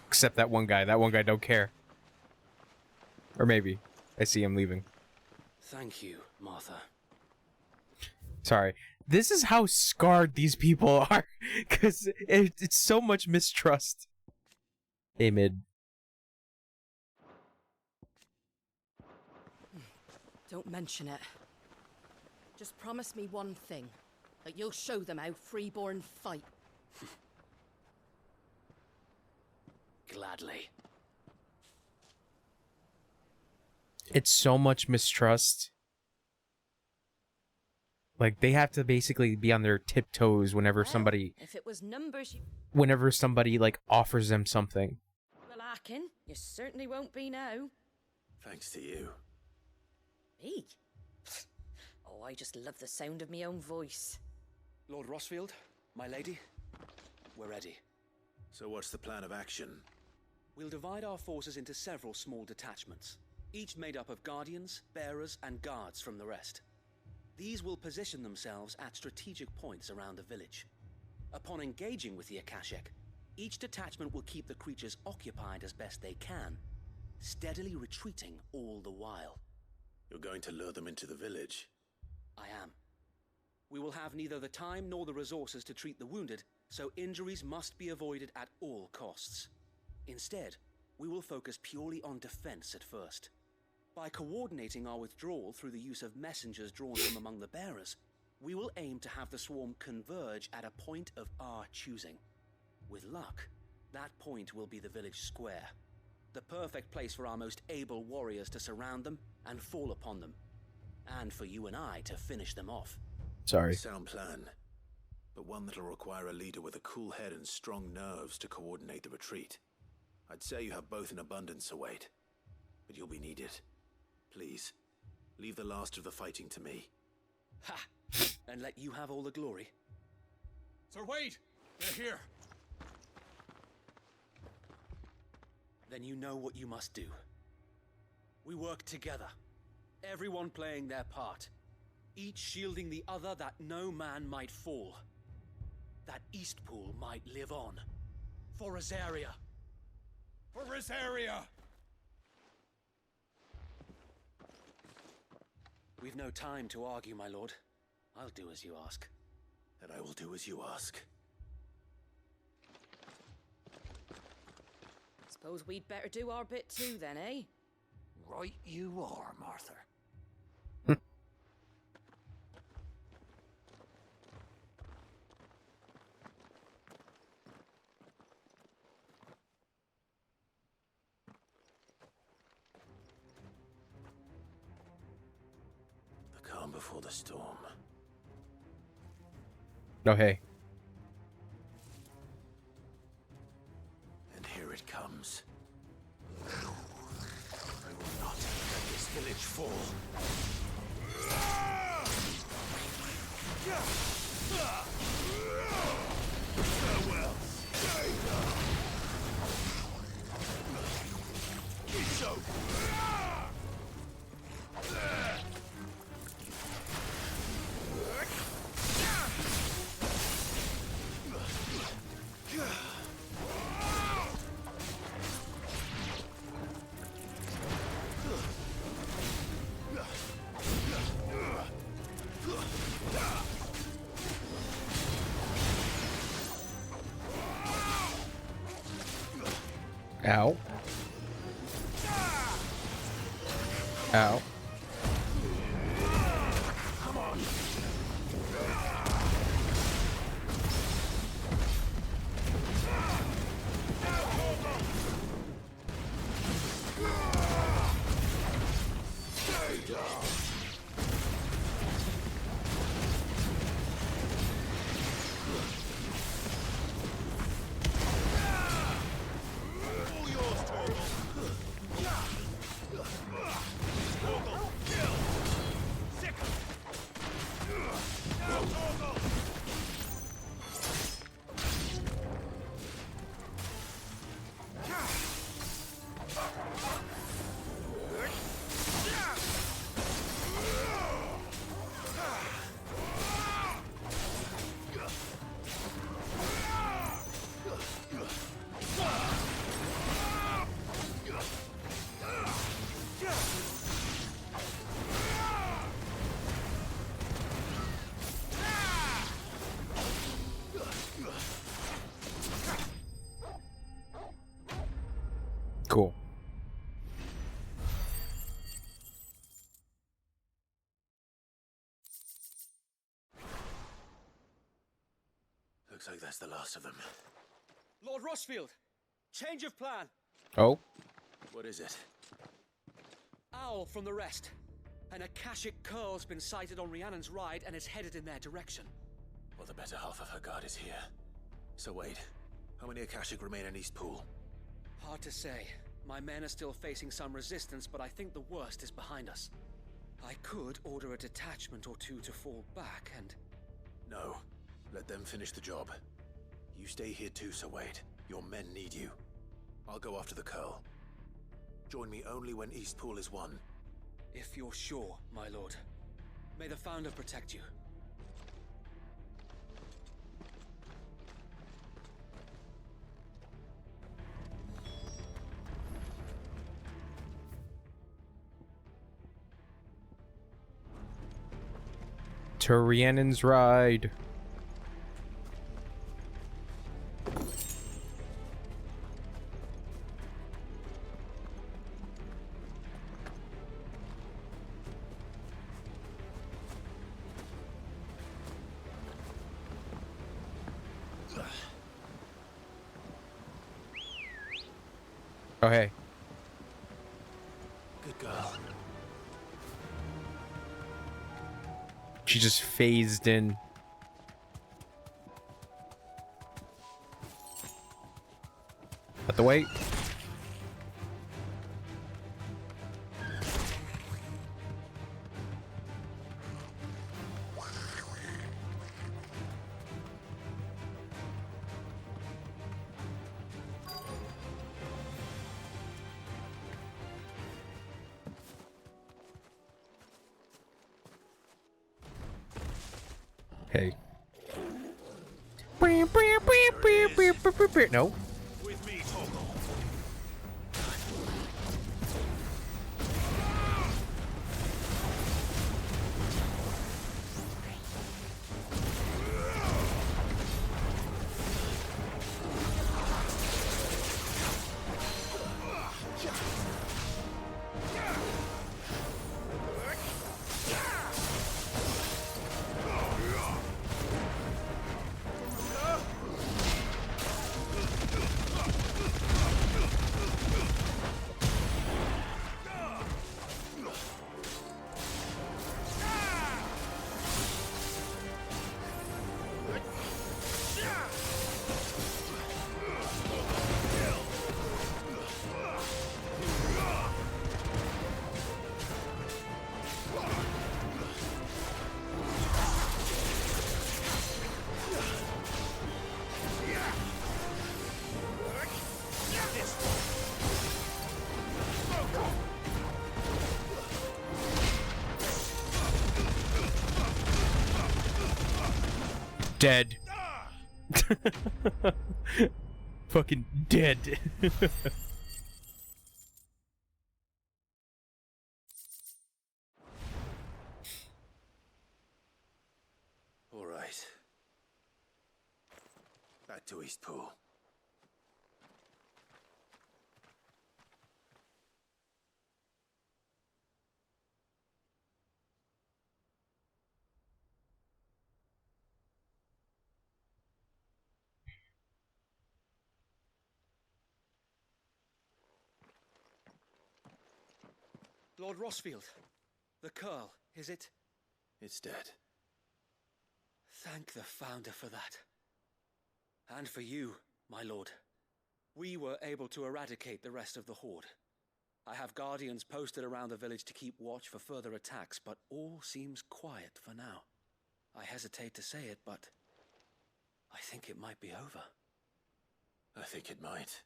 Except that one guy. That one guy don't care. Or maybe. I see him leaving. Thank you, Martha. Sorry. This is how scarred these people are. Because it's so much mistrust. Hey, mid. Don't mention it. Just promise me one thing. That you'll show them how freeborn fight. Gladly. It's so much mistrust. Like, they have to basically be on their tiptoes whenever somebody... If it was numbers you... Whenever somebody, like, offers them something. Well, Akin, you certainly won't be now. Thanks to you. Me? Oh, I just love the sound of my own voice. Lord Rossfield, my lady, we're ready. So what's the plan of action? We'll divide our forces into several small detachments, each made up of guardians, bearers, and guards from the rest. These will position themselves at strategic points around the village. Upon engaging with the Akashic, each detachment will keep the creatures occupied as best they can, steadily retreating all the while. You're going to lure them into the village? I am. We will have neither the time nor the resources to treat the wounded, so injuries must be avoided at all costs. Instead, we will focus purely on defense at first. By coordinating our withdrawal through the use of messengers drawn from among the bearers, we will aim to have the swarm converge at a point of our choosing. With luck, that point will be the village square, the perfect place for our most able warriors to surround them and fall upon them, and for you and I to finish them off. Sorry. Sound plan, but one that'll require a leader with a cool head and strong nerves to coordinate the retreat. I'd say you have both in abundance, await, but you'll be needed. Please, leave the last of the fighting to me. Ha! And let you have all the glory. Sir Wade, they're here. Then you know what you must do. We work together, everyone playing their part, each shielding the other that no man might fall, that Eastpool might live on. For Rosaria. For Rosaria! We've no time to argue, my lord. I'll do as you ask. And I will do as you ask. Suppose we'd better do our bit too, then, eh? Right you are, Martha. The calm before the storm. Oh, hey. And here it comes. village fall. Farewell. It's over. Ow. Ow. Come on. Cool. Looks like that's the last of them. Lord Rossfield, change of plan. Oh. What is it? Owl from the rest. An Akashic curl's been sighted on Rhiannon's ride and is headed in their direction. Well, the better half of her guard is here. So wait, how many Akashic remain in East Pool? Hard to say. My men are still facing some resistance, but I think the worst is behind us. I could order a detachment or two to fall back and... No. Let them finish the job. You stay here too, Sir Wade. Your men need you. I'll go after the Curl. Join me only when East Pool is won. If you're sure, my lord. May the Founder protect you. To Rhiannon's ride. Oh, hey. Good girl. She just phased in. Out the way. Hey. No. With me, Torgal. Dead. Fucking dead. All right. Back to Eastpool. Lord Rossfield, the Curl, is it? It's dead. Thank the Founder for that. And for you, my lord. We were able to eradicate the rest of the Horde. I have guardians posted around the village to keep watch for further attacks, but all seems quiet for now. I hesitate to say it, but I think it might be over. I think it might.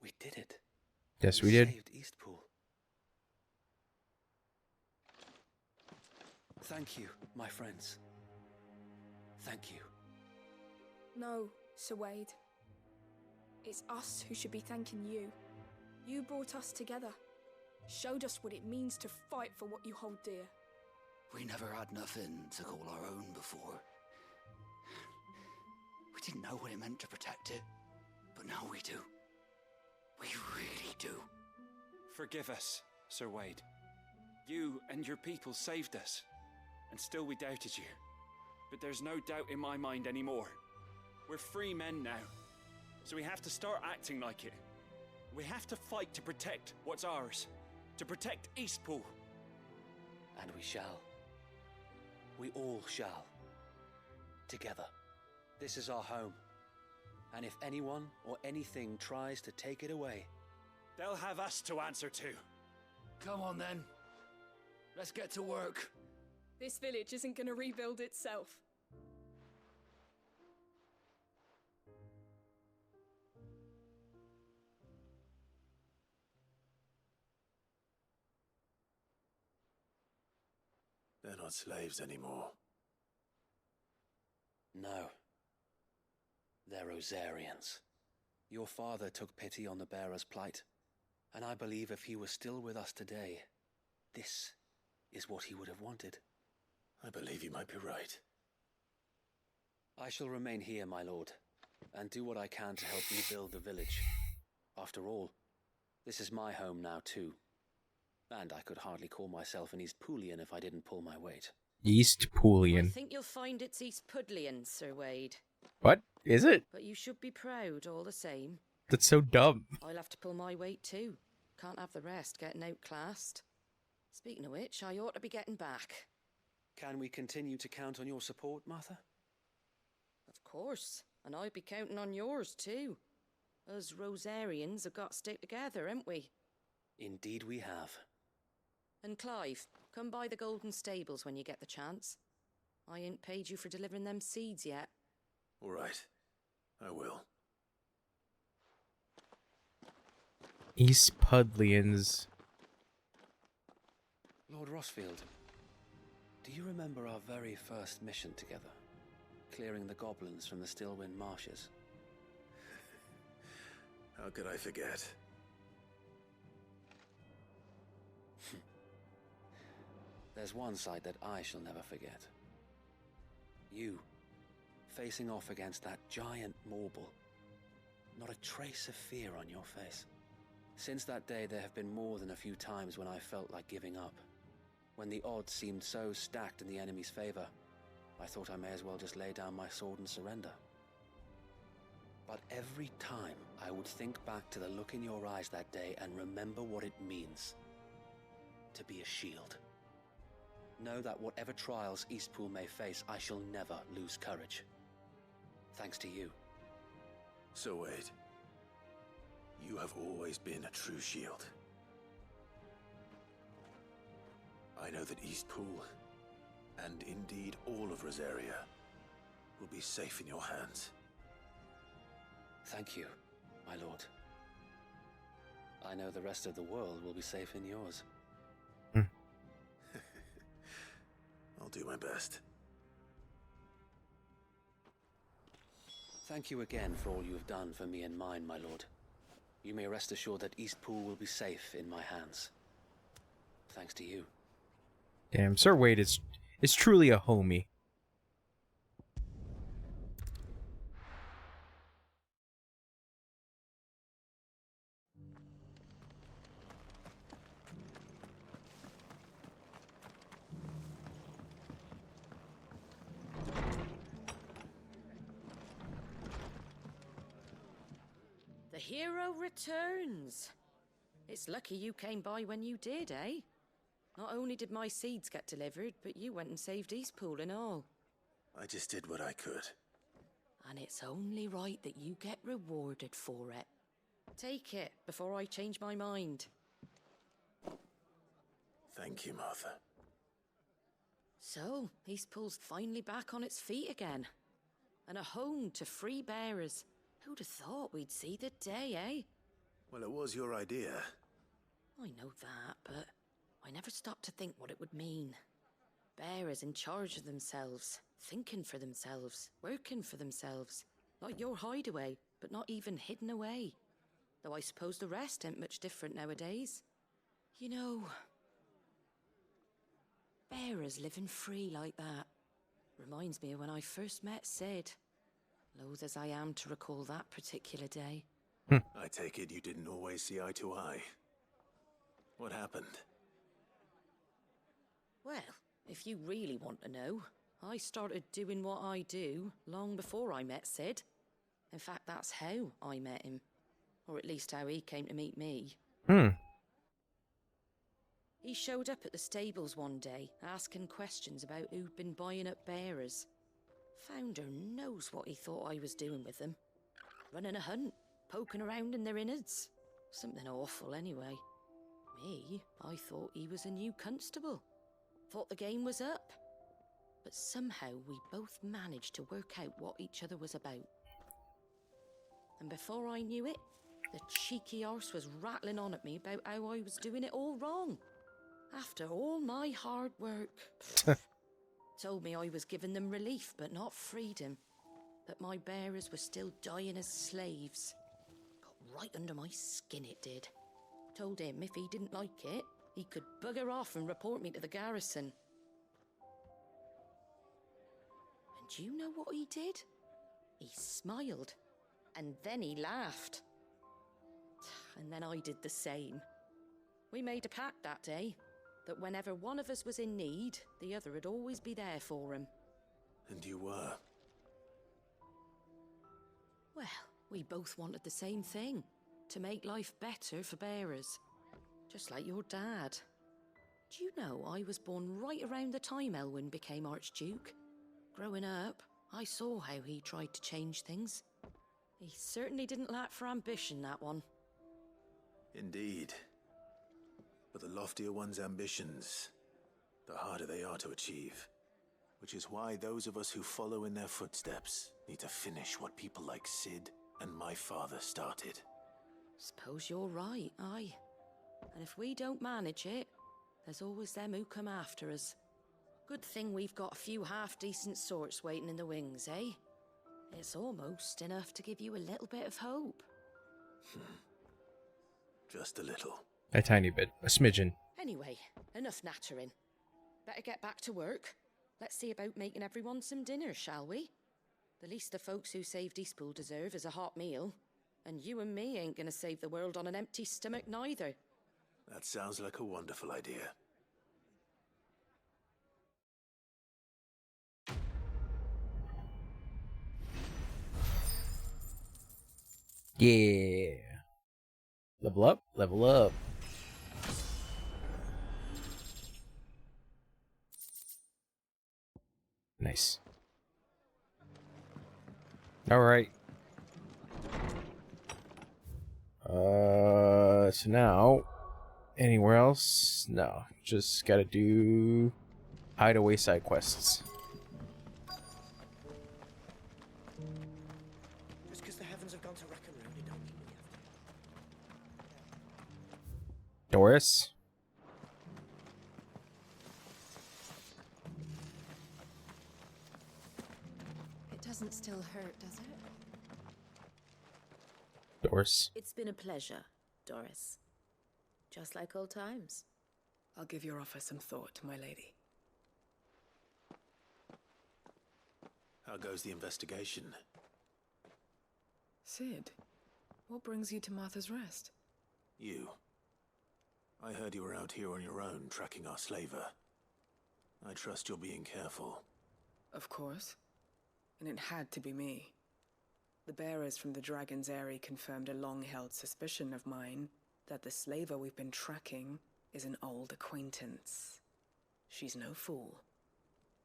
We did it. Yes, we did. Saved Eastpool. Thank you, my friends. Thank you. No, Sir Wade. It's us who should be thanking you. You brought us together. Showed us what it means to fight for what you hold dear. We never had nothing to call our own before. We didn't know what it meant to protect it, but now we do. We really do. Forgive us, Sir Wade. You and your people saved us, and still we doubted you. But there's no doubt in my mind anymore. We're free men now, so we have to start acting like it. We have to fight to protect what's ours, to protect Eastpool. And we shall. We all shall. Together. This is our home. And if anyone or anything tries to take it away, they'll have us to answer to. Come on then. Let's get to work. This village isn't going to rebuild itself. They're not slaves anymore. no. They're Rosarians. Your father took pity on the bearer's plight, and I believe if he was still with us today, this is what he would have wanted. I believe you might be right. I shall remain here, my lord, and do what I can to help rebuild the village. After all, this is my home now too. And I could hardly call myself an Eastpoolian if I didn't pull my weight. Eastpoolian. I think you'll find it's Eastpudlian, Sir Wade. What? Is it? But you should be proud all the same. That's so dumb. I'll have to pull my weight too. Can't have the rest getting outclassed. Speaking of which, I ought to be getting back. Can we continue to count on your support, Martha? Of course. And I'll be counting on yours too. Us Rosarians have got to stick together, haven't we? Indeed we have. And Clive, come by the Golden Stables when you get the chance. I ain't paid you for delivering them seeds yet. All right. I will. Eastpudlians. Lord Rossfield, do you remember our very first mission together? Clearing the goblins from the Stillwind marshes? How could I forget? There's one sight that I shall never forget. You, facing off against that giant Morble. Not a trace of fear on your face. Since that day, there have been more than a few times when I felt like giving up. When the odds seemed so stacked in the enemy's favor, I thought I may as well just lay down my sword and surrender. But every time, I would think back to the look in your eyes that day and remember what it means to be a shield. Know that whatever trials Eastpool may face, I shall never lose courage. Thanks to you. So Wade, you have always been a true shield. I know that Eastpool, and indeed all of Rosaria, will be safe in your hands. Thank you, my lord. I know the rest of the world will be safe in yours. I'll do my best. Thank you again for all you have done for me and mine, my lord. You may rest assured that Eastpool will be safe in my hands. Thanks to you. Damn, Sir Wade is truly a homie. The hero returns. It's lucky you came by when you did, eh? Not only did my seeds get delivered, but you went and saved Eastpool and all. I just did what I could. And it's only right that you get rewarded for it. Take it before I change my mind. Thank you, Martha. So, Eastpool's finally back on its feet again. And a home to free bearers. Who'd have thought we'd see the day, eh? Well, it was your idea. I know that, but I never stopped to think what it would mean. Bearers in charge of themselves, thinking for themselves, working for themselves. Like your hideaway, but not even hidden away. Though I suppose the rest ain't much different nowadays. You know, bearers living free like that reminds me of when I first met Sid. Loath as I am to recall that particular day. I take it you didn't always see eye to eye. What happened? Well, if you really want to know, I started doing what I do long before I met Sid. In fact, that's how I met him. Or at least how he came to meet me. He showed up at the stables one day, asking questions about who'd been buying up bearers. Founder knows what he thought I was doing with them. Running a hunt, poking around in their innards. Something awful anyway. Me, I thought he was a new constable. Thought the game was up. But somehow we both managed to work out what each other was about. And before I knew it, the cheeky arse was rattling on at me about how I was doing it all wrong. After all my hard work. Told me I was giving them relief, but not freedom. That my bearers were still dying as slaves. Got right under my skin, it did. Told him if he didn't like it, he could bugger off and report me to the garrison. And do you know what he did? He smiled. And then he laughed. And then I did the same. We made a pact that day, that whenever one of us was in need, the other would always be there for him. And you were? Well, we both wanted the same thing. To make life better for bearers. Just like your dad. Do you know I was born right around the time Elwyn became Archduke? Growing up, I saw how he tried to change things. He certainly didn't lack for ambition, that one. Indeed. But the loftier one's ambitions, the harder they are to achieve. Which is why those of us who follow in their footsteps need to finish what people like Sid and my father started. Suppose you're right, aye. And if we don't manage it, there's always them who come after us. Good thing we've got a few half-decent sorts waiting in the wings, eh? It's almost enough to give you a little bit of hope. Just a little. A tiny bit. A smidgen. Anyway, enough nattering. Better get back to work. Let's see about making everyone some dinner, shall we? The least the folks who saved Eastpool deserve is a hot meal. And you and me ain't gonna save the world on an empty stomach neither. That sounds like a wonderful idea. Yeah. Level up, level up. Nice. All right. So now, anywhere else? No, just gotta do hideaway side quests. Just because the heavens have gone to rack and ruin, it don't mean Doris? It doesn't still hurt, does it? Doris. It's been a pleasure, Doris. Just like old times. I'll give your offer some thought, my lady. How goes the investigation? Sid, what brings you to Martha's Rest? You. I heard you were out here on your own, tracking our slaver. I trust you're being careful. Of course. And it had to be me. The bearers from the Dragon's Eyrie confirmed a long-held suspicion of mine that the slaver we've been tracking is an old acquaintance. She's no fool.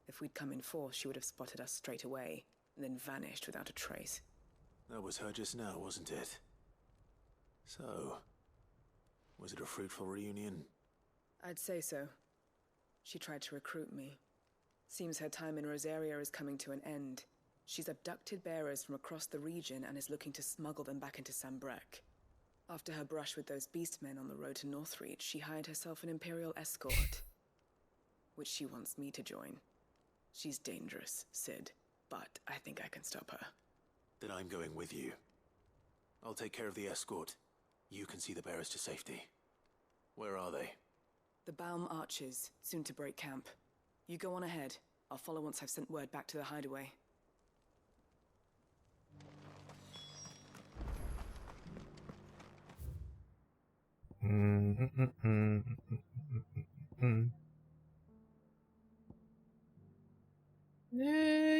If we'd come in force, she would have spotted us straight away, and then vanished without a trace. That was her just now, wasn't it? So, was it a fruitful reunion? I'd say so. She tried to recruit me. Seems her time in Rosaria is coming to an end. She's abducted bearers from across the region and is looking to smuggle them back into Sambrec. After her brush with those beastmen on the road to Northreach, she hired herself an Imperial escort, which she wants me to join. She's dangerous, Sid, but I think I can stop her. Then I'm going with you. I'll take care of the escort. You can see the bearers to safety. Where are they? The Baum Archers, soon to break camp. You go on ahead. I'll follow once I've sent word back to the hideaway.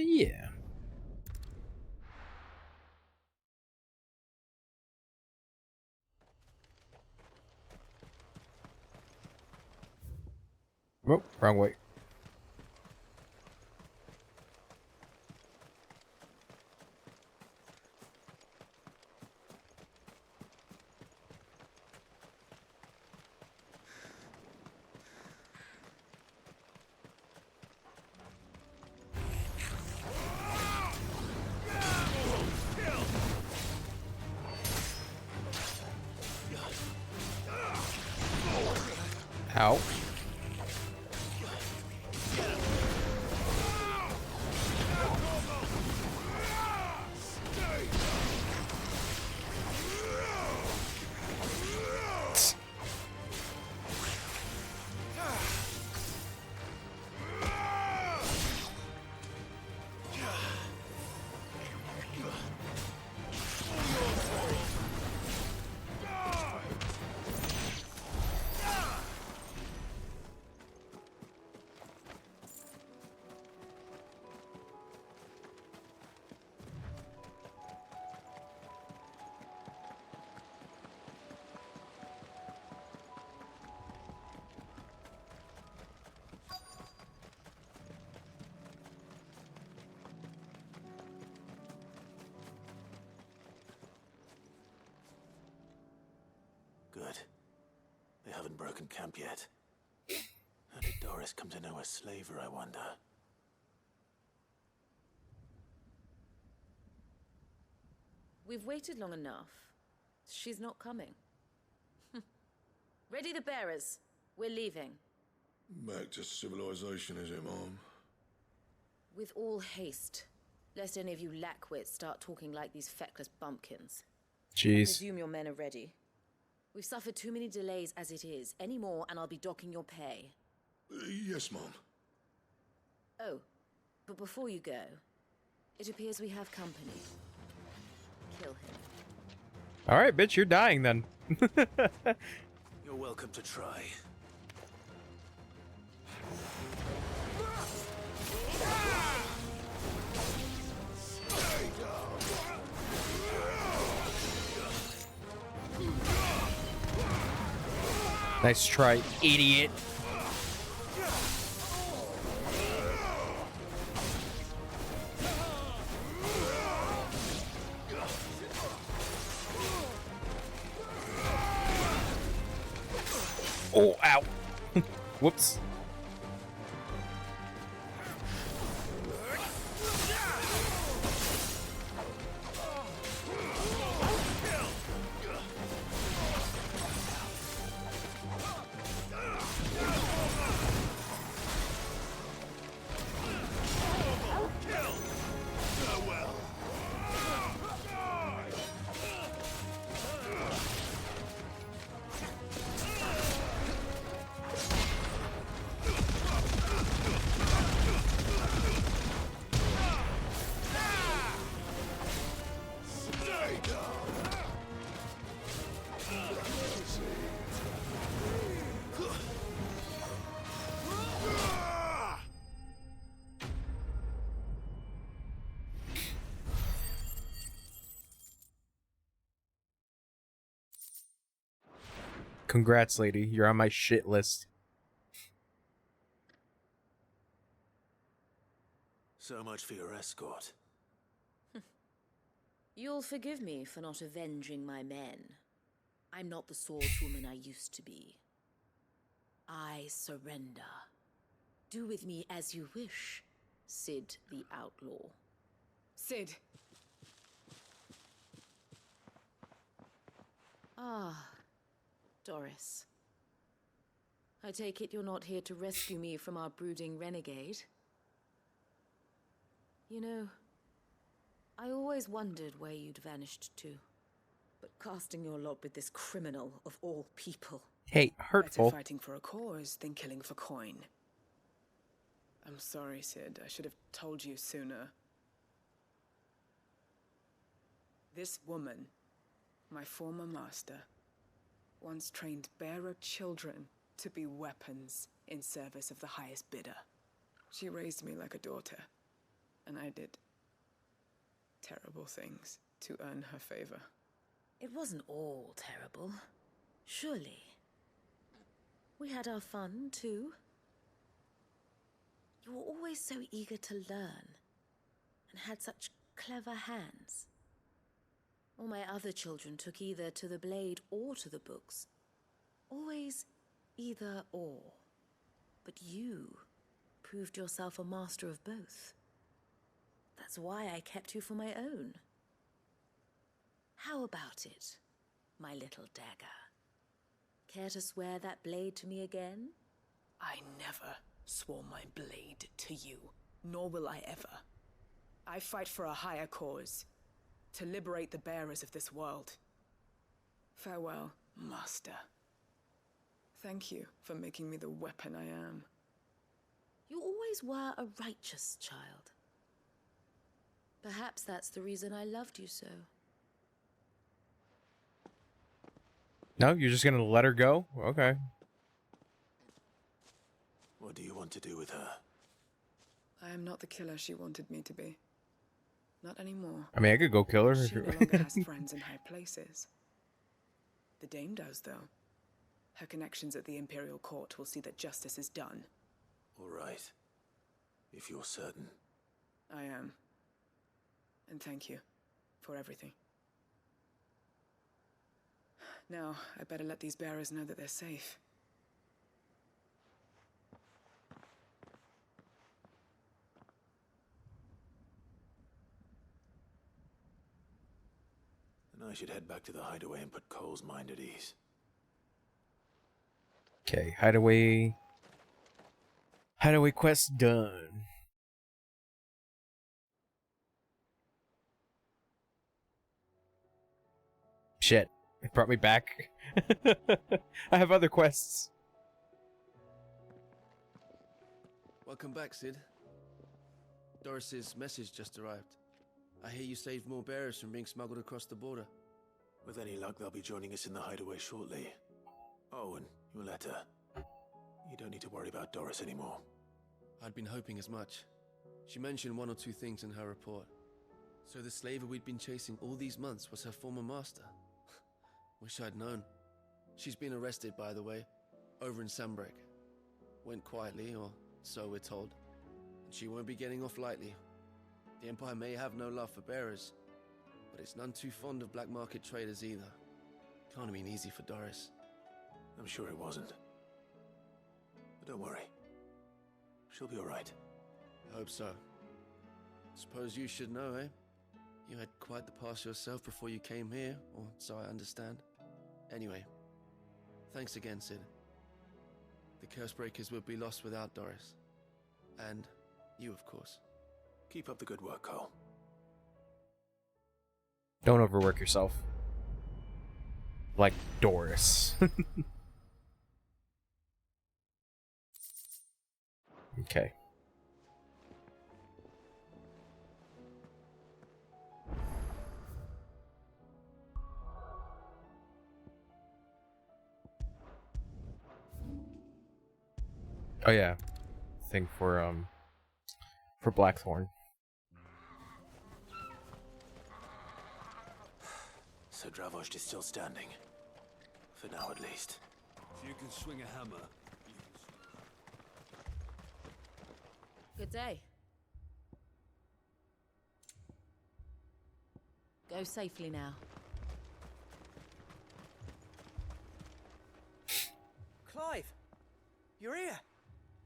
Yeah. Oh, wrong way. Ow. Good. They haven't broken camp yet. How did Doris come to know a slaver, I wonder? We've waited long enough. She's not coming. Ready the bearers. We're leaving. Back to civilization, is it, Mom? With all haste. Lest any of you lackwits start talking like these feckless bumpkins. Jeez. I presume your men are ready. We've suffered too many delays as it is. Any more and I'll be docking your pay. Yes, Mom. Oh, but before you go, it appears we have company. Kill him. Alright, bitch, you're dying then. You're welcome to try. Nice try, idiot. Oh, ow. Whoops. Congrats, lady. You're on my shit list. So much for your escort. You'll forgive me for not avenging my men. I'm not the swordswoman I used to be. I surrender. Do with me as you wish, Sid the Outlaw. Sid! Ah, Doris. I take it you're not here to rescue me from our brooding renegade? You know, I always wondered where you'd vanished to. But casting your lot with this criminal of all people... Hey, hurtful. Better fighting for a cause than killing for coin. I'm sorry, Sid. I should have told you sooner. This woman, my former master, once trained bearer children to be weapons in service of the highest bidder. She raised me like a daughter, and I did terrible things to earn her favor. It wasn't all terrible, surely. We had our fun, too. You were always so eager to learn, and had such clever hands. All my other children took either to the blade or to the books. Always either or. But you proved yourself a master of both. That's why I kept you for my own. How about it, my little dagger? Care to swear that blade to me again? I never swore my blade to you, nor will I ever. I fight for a higher cause, to liberate the bearers of this world. Farewell, Master. Thank you for making me the weapon I am. You always were a righteous child. Perhaps that's the reason I loved you so. No, you're just gonna let her go? Okay. What do you want to do with her? I am not the killer she wanted me to be. Not anymore. I mean, I could go kill her. She no longer has friends in high places. The Dame does, though. Her connections at the Imperial Court will see that justice is done. All right. If you're certain. I am. And thank you for everything. Now, I better let these bearers know that they're safe. And I should head back to the hideaway and put Cole's mind at ease. Okay, hideaway. Hideaway quest done. Shit, it brought me back. I have other quests. Welcome back, Sid. Doris's message just arrived. I hear you saved more bearers from being smuggled across the border. With any luck, they'll be joining us in the hideaway shortly. Oh, and your letter. You don't need to worry about Doris anymore. I'd been hoping as much. She mentioned one or two things in her report. So the slaver we'd been chasing all these months was her former master. Wish I'd known. She's been arrested, by the way, over in Sambrek. Went quietly, or so we're told. And she won't be getting off lightly. The Empire may have no love for bearers, but it's none too fond of black market traders either. Can't have been easy for Doris. I'm sure it wasn't. But don't worry. She'll be all right. I hope so. Suppose you should know, eh? You had quite the past yourself before you came here, or so I understand. Anyway, thanks again, Sid. The Cursebreakers would be lost without Doris. And you, of course. Keep up the good work, Cole. Don't overwork yourself. Like Doris. Okay. Oh yeah. Thing for Blackthorn. So Dravost is still standing. For now, at least. If you can swing a hammer, Good day. Go safely now. Clive! You're here!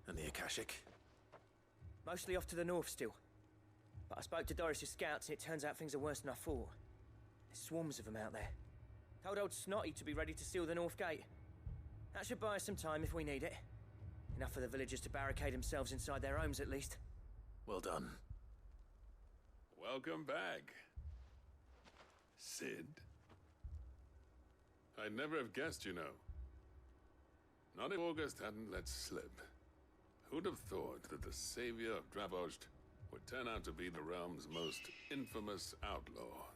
And the Akashic? Mostly off to the north still. But I spoke to Doris's scouts and it turns out things are worse than I thought. There's swarms of them out there. Told old Snotty to be ready to seal the north gate. That should buy us some time if we need it. Enough for the villagers to barricade themselves inside their homes at least. Well done. Welcome back, Sid. I'd never have guessed, you know. Not if August hadn't let slip. Who'd have thought that the savior of Dravozd would turn out to be the realm's most infamous outlaw?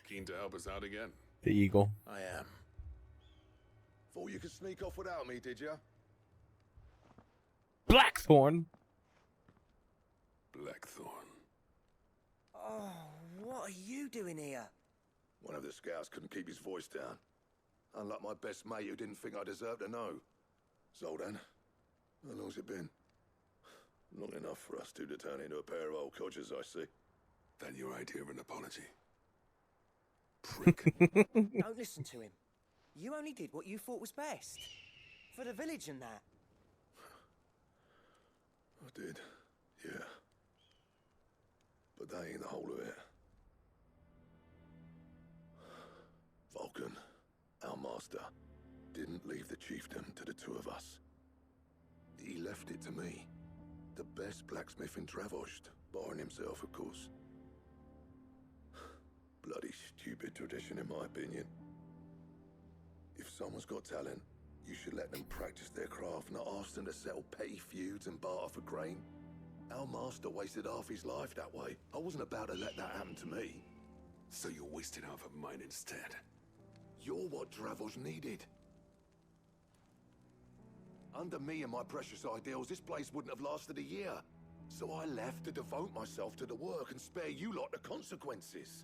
Keen to help us out again? The eagle. I am. Thought you could sneak off without me, did you? Blackthorn. Blackthorn. Oh, what are you doing here? One of the scouts couldn't keep his voice down. Unlike my best mate who didn't think I deserved to know. Zoltan, how long's it been? Long enough for us two to turn into a pair of old codgers, I see. Then your idea of an apology? Don't listen to him. You only did what you thought was best. For the village and that. I did, yeah. But that ain't the whole of it. Vulcan, our master, didn't leave the chiefdom to the two of us. He left it to me. The best blacksmith in Dravozd, barring himself, of course. Bloody stupid tradition, in my opinion. If someone's got talent, you should let them practice their craft, not ask them to settle petty feuds and barter for grain. Our master wasted half his life that way. I wasn't about to let that happen to me. So you wasted half of mine instead. You're what Dravozd needed. Under me and my precious ideals, this place wouldn't have lasted a year. So I left to devote myself to the work and spare you lot the consequences.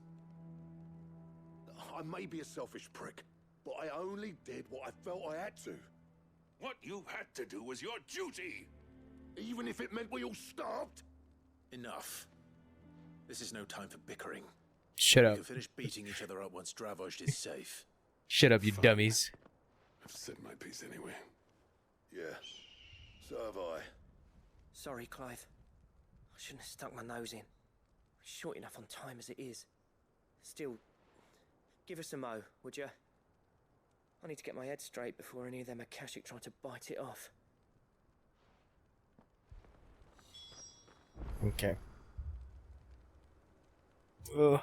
I may be a selfish prick, but I only did what I felt I had to. What you had to do was your duty! Even if it meant we all starved? Enough. This is no time for bickering. Shut up. We can finish beating each other up once Dravozd is safe. Shut up, you dummies. I've said my piece anyway. Yeah, so have I. Sorry, Clive. I shouldn't have stuck my nose in. We're short enough on time as it is. Still, give us a mo, would you? I need to get my head straight before any of them Akashic try to bite it off. Okay. Ugh.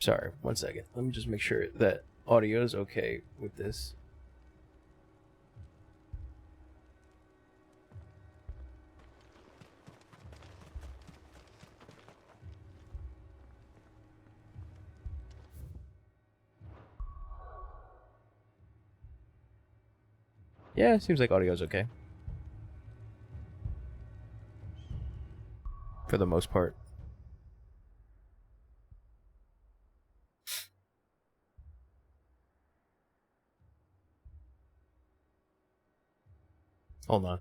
Sorry, 1 second. Let me just make sure that audio is okay with this. Yeah, it seems like audio's okay. For the most part. Hold on.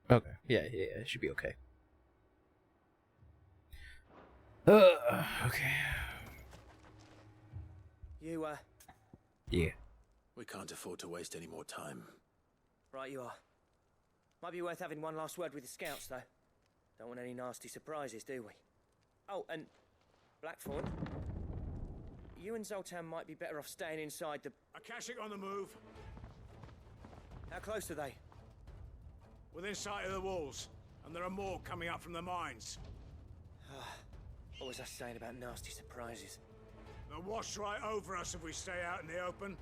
Okay. Yeah, it should be okay. Okay. You, Yeah. We can't afford to waste any more time. Right you are. Might be worth having one last word with the scouts, though. Don't want any nasty surprises, do we? Oh, and Blackthorn, you and Zoltan might be better off staying inside the... Akashic on the move. How close are they? Within sight of the walls, and there are more coming up from the mines. What was I saying about nasty surprises? They'll wash right over us if we stay out in the open.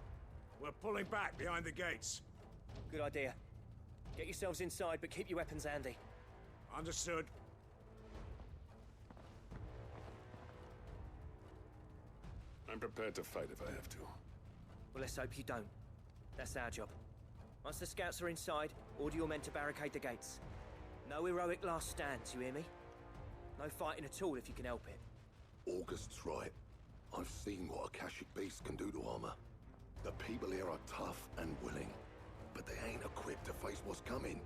We're pulling back behind the gates. Good idea. Get yourselves inside, but keep your weapons handy. Understood. I'm prepared to fight if I have to. Well, let's hope you don't. That's our job. Once the scouts are inside, order your men to barricade the gates. No heroic last stands, you hear me? No fighting at all if you can help it. August's right. I've seen what Akashic beasts can do to armor. The people here are tough and willing, but they ain't equipped to face what's coming.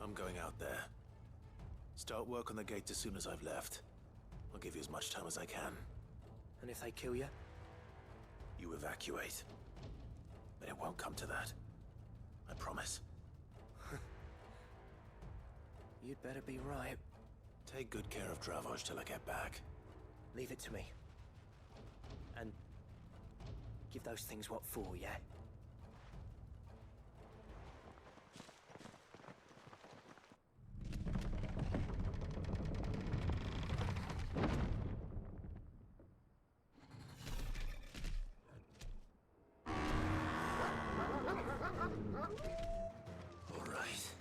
I'm going out there. Start work on the gate as soon as I've left. I'll give you as much time as I can. And if they kill you? You evacuate. But it won't come to that. I promise. You'd better be right. Take good care of Dravoj till I get back. Leave it to me. And give those things what for, yeah? All right.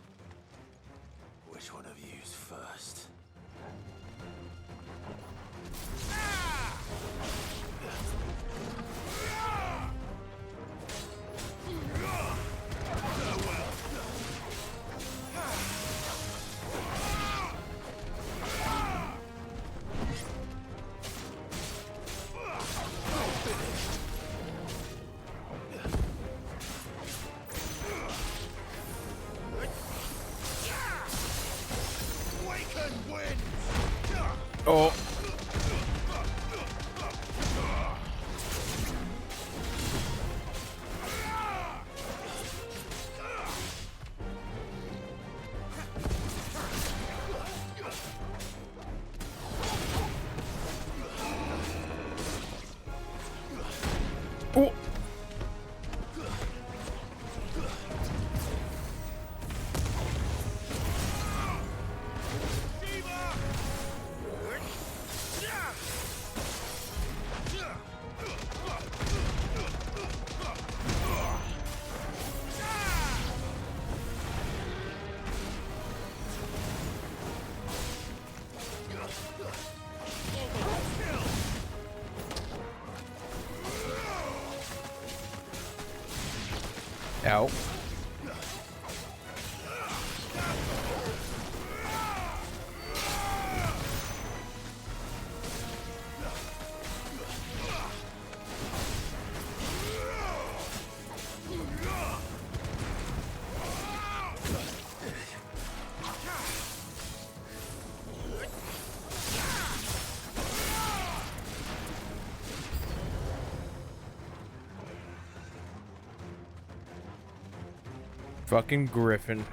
Which one of you's first? Oh. Oh. Ow. Fucking Griffin.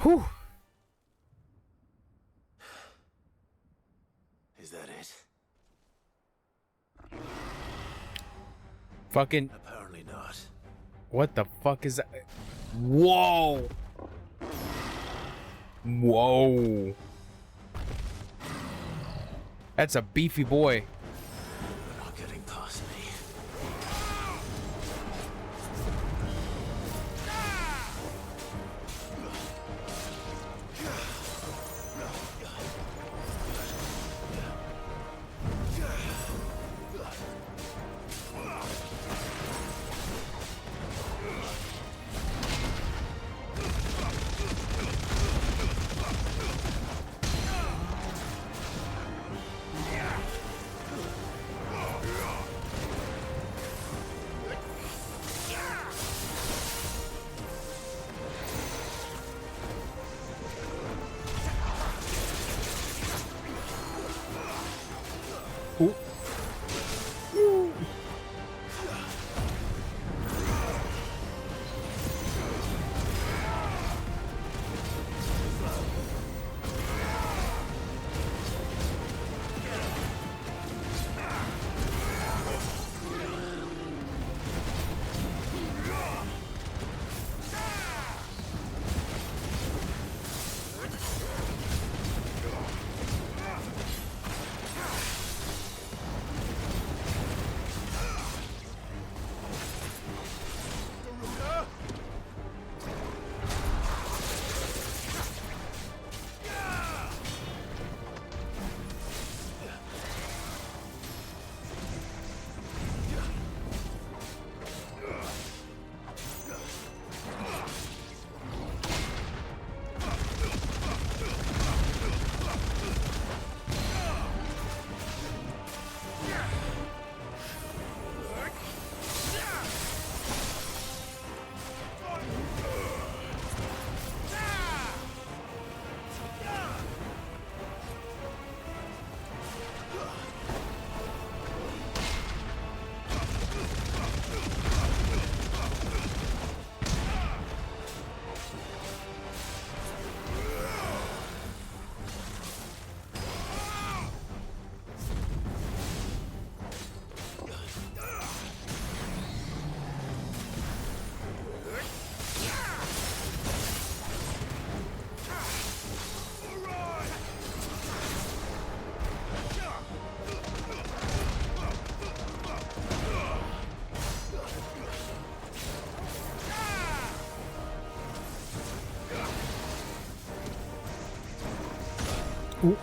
Whew. Is that it? Fucking. Apparently not. What the fuck is that? Whoa. Whoa. That's a beefy boy. They're not getting past me. Ooh.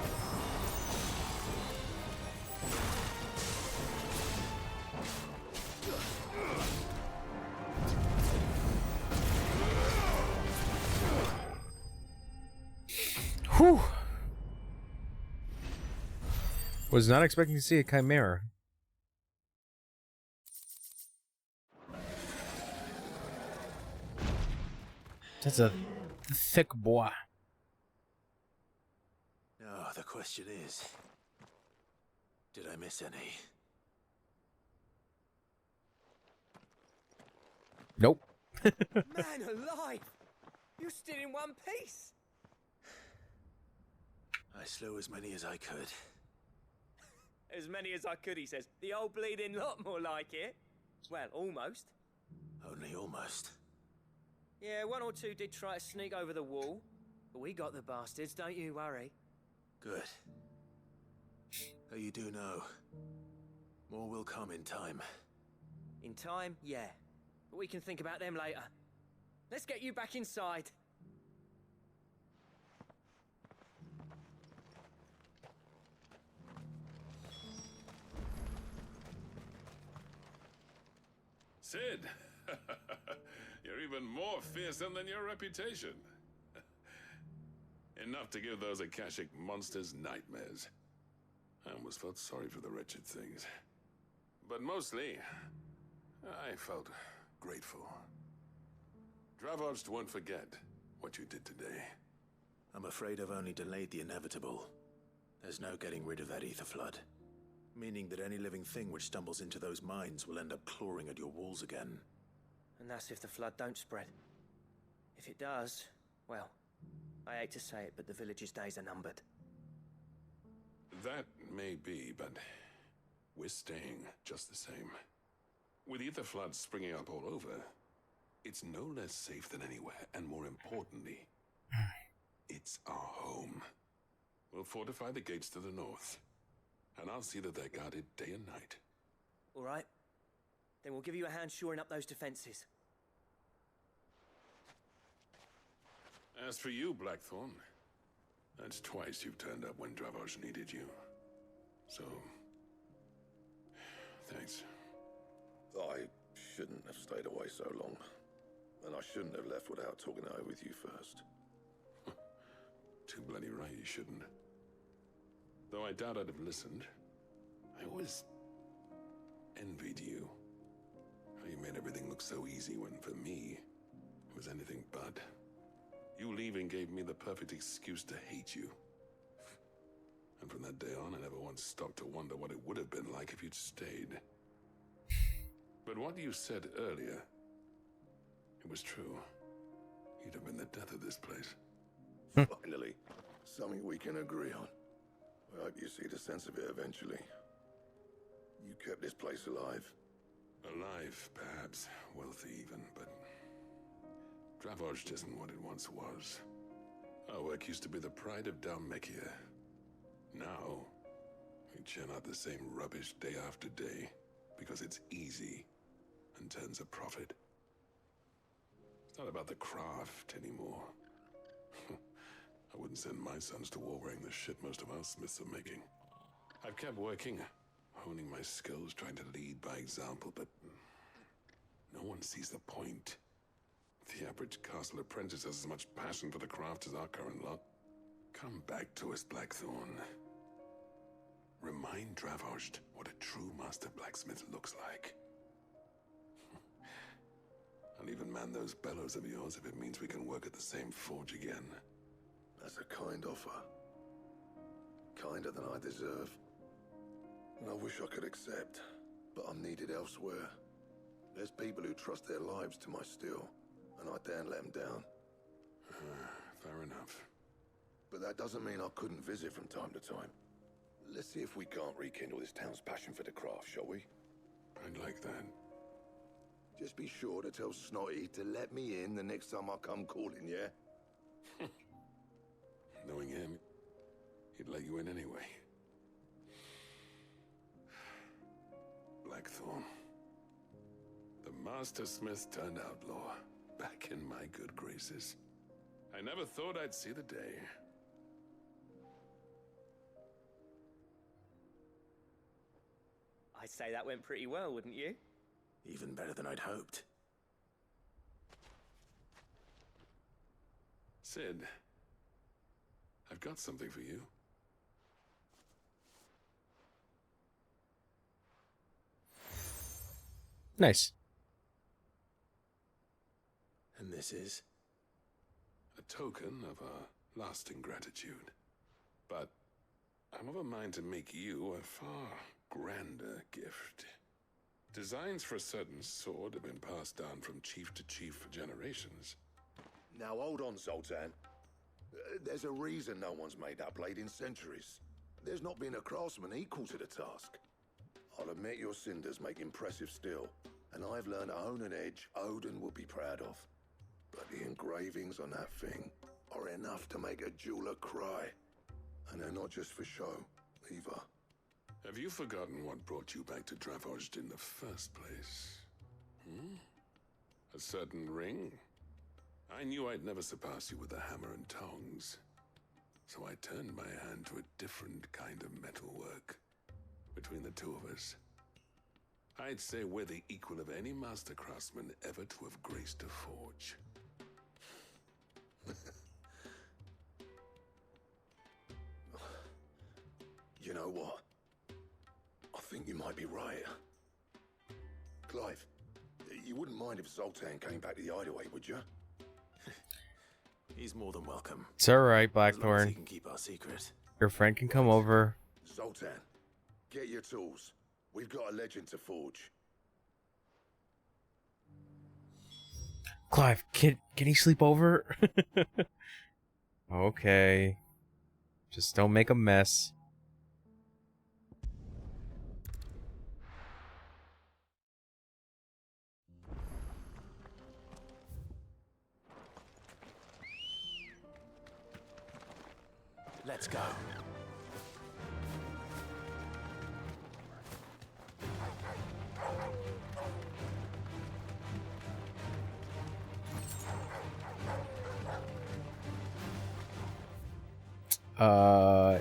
Whew. Was not expecting to see a chimera. That's a thick boy. Now, the question is, did I miss any? Nope. Man alive! You're still in one piece! I slew as many as I could. As many as I could, he says. The old bleeding lot, more like it. Well, almost. Only almost. Yeah, one or two did try to sneak over the wall. But we got the bastards, don't you worry. Good. Though you do know, more will come in time. In time, yeah. But we can think about them later. Let's get you back inside. Sid, you're even more fearsome than your reputation. Enough to give those Akashic monsters nightmares. I almost felt sorry for the wretched things. But mostly, I felt grateful. Dravoged won't forget what you did today. I'm afraid I've only delayed the inevitable. There's no getting rid of that ether flood. Meaning that any living thing which stumbles into those mines will end up clawing at your walls again. And that's if the flood don't spread. If it does, well, I hate to say it, but the village's days are numbered. That may be, but we're staying just the same. With ether floods springing up all over, it's no less safe than anywhere, and more importantly, it's our home. We'll fortify the gates to the north, and I'll see that they're guarded day and night. All right. Then we'll give you a hand shoring up those defenses. As for you, Blackthorn, that's twice you've turned up when Dravoj needed you. So, thanks. I shouldn't have stayed away so long. And I shouldn't have left without talking it over with you first. Too bloody right you shouldn't. Though I doubt I'd have listened. I always envied you. How you made everything look so easy when, for me, it was anything but. You leaving gave me the perfect excuse to hate you. And from that day on, I never once stopped to wonder what it would have been like if you'd stayed. But what you said earlier, it was true. You'd have been the death of this place. Finally, something we can agree on. I hope you see the sense of it eventually. You kept this place alive. Alive, perhaps. Wealthy even, but Dravoj isn't what it once was. Our work used to be the pride of Dalmekia. Now, we churn out the same rubbish day after day because it's easy and turns a profit. It's not about the craft anymore. I wouldn't send my sons to war wearing the shit most of our smiths are making. I've kept working, honing my skills, trying to lead by example, but no one sees the point. The average castle apprentice has as much passion for the craft as our current lot. Come back to us, Blackthorn. Remind Dravoj what a true master blacksmith looks like. I'll even man those bellows of yours if it means we can work at the same forge again. That's a kind offer. Kinder than I deserve. And I wish I could accept, but I'm needed elsewhere. There's people who trust their lives to my steel, and I daren't let them down. Fair enough. But that doesn't mean I couldn't visit from time to time. Let's see if we can't rekindle this town's passion for the craft, shall we? I'd like that. Just be sure to tell Snotty to let me in the next time I come calling, yeah? Knowing him, he'd let you in anyway. Blackthorn. The Master Smith turned outlaw, back in my good graces. I never thought I'd see the day. say that went pretty well, wouldn't you? Even better than I'd hoped. Sid, I've got something for you. Nice. And this is? A token of our lasting gratitude. But I'm of a mind to make you a far grander gift. Designs for a certain sword have been passed down from chief to chief for generations. Now hold on, Zoltan. There's a reason no one's made that blade in centuries. There's not been a craftsman equal to the task. I'll admit your cinders make impressive steel, and I've learned to hone an edge Odin will be proud of. But the engravings on that thing are enough to make a jeweler cry. And they're not just for show, either. Have you forgotten what brought you back to Dravozd in the first place? Hmm? A certain ring? I knew I'd never surpass you with the hammer and tongs. So I turned my hand to a different kind of metalwork. Between the two of us, I'd say we're the equal of any master craftsman ever to have graced a forge. You know what? I think you might be right. Clive, you wouldn't mind if Zoltan came back to the hideaway, would you? He's more than welcome. It's alright, As long as Blackthorn. he can keep our secret. Your friend can come over. Zoltan, get your tools. We've got a legend to forge. Clive, can he sleep over? Okay. Just don't make a mess. Let's go.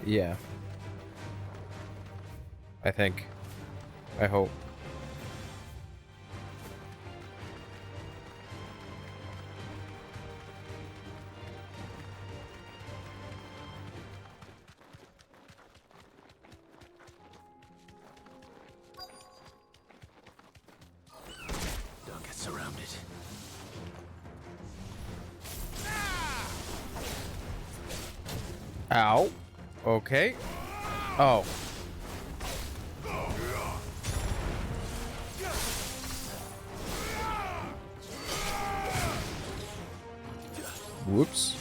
Yeah. I think. I hope. Don't get surrounded. Ow. Okay. Oh. Whoops.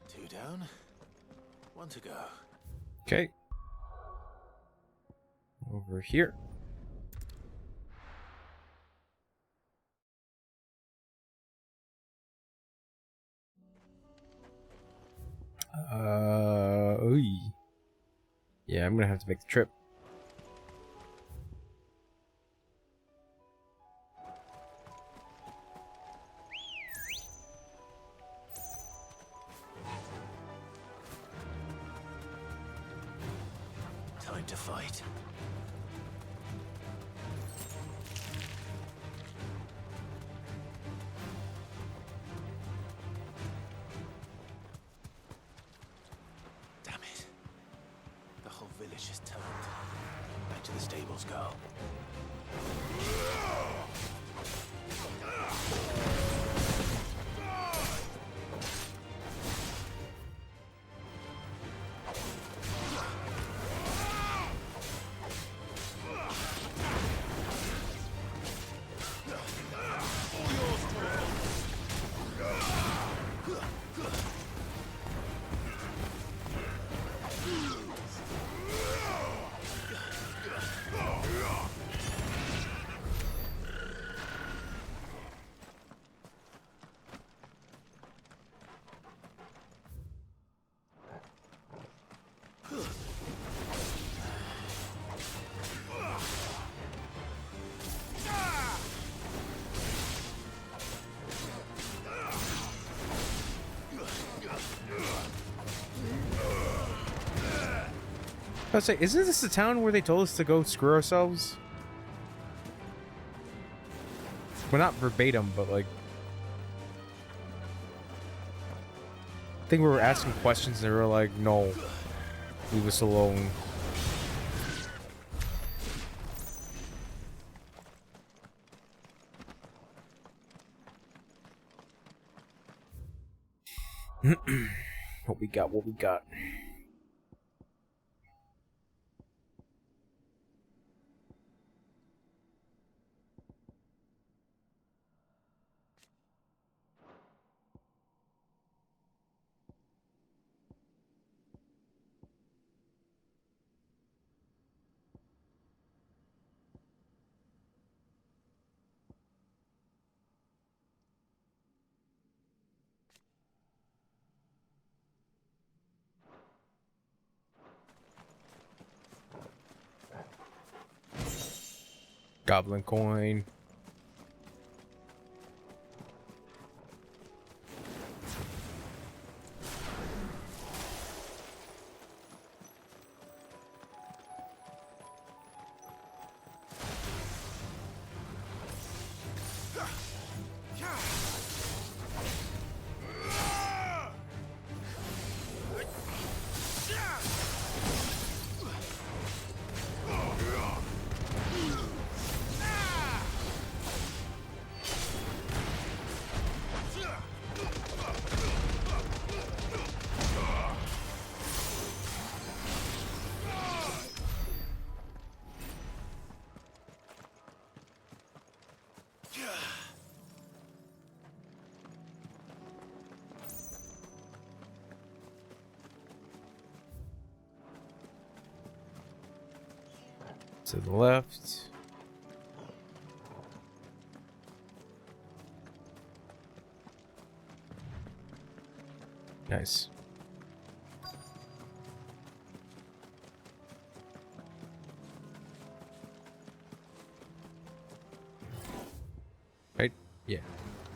Two down, one to go. Okay. Over here. Oy. Yeah, I'm gonna have to make the trip. Time to fight. Damn it. The whole village is turned. Back to the stables, girl. I was say, isn't this the town where they told us to go screw ourselves? Well, not verbatim, but like, I think we were asking questions and they were like, no, leave us alone. What we got, what we got. Goblin coin. To the left. Nice. Right? Yeah.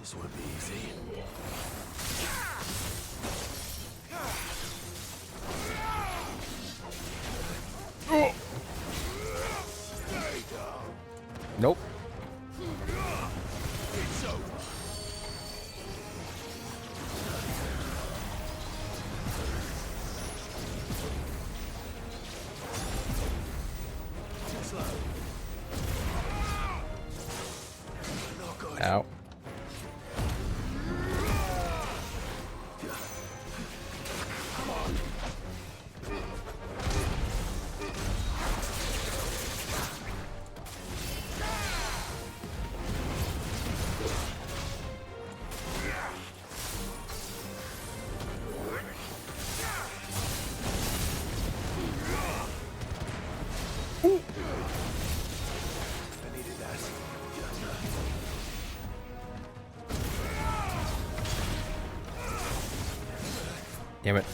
This won't be easy. Oh. Nope. It's over. Too slow. Not good. Ow. Come on. I needed that. Damn it.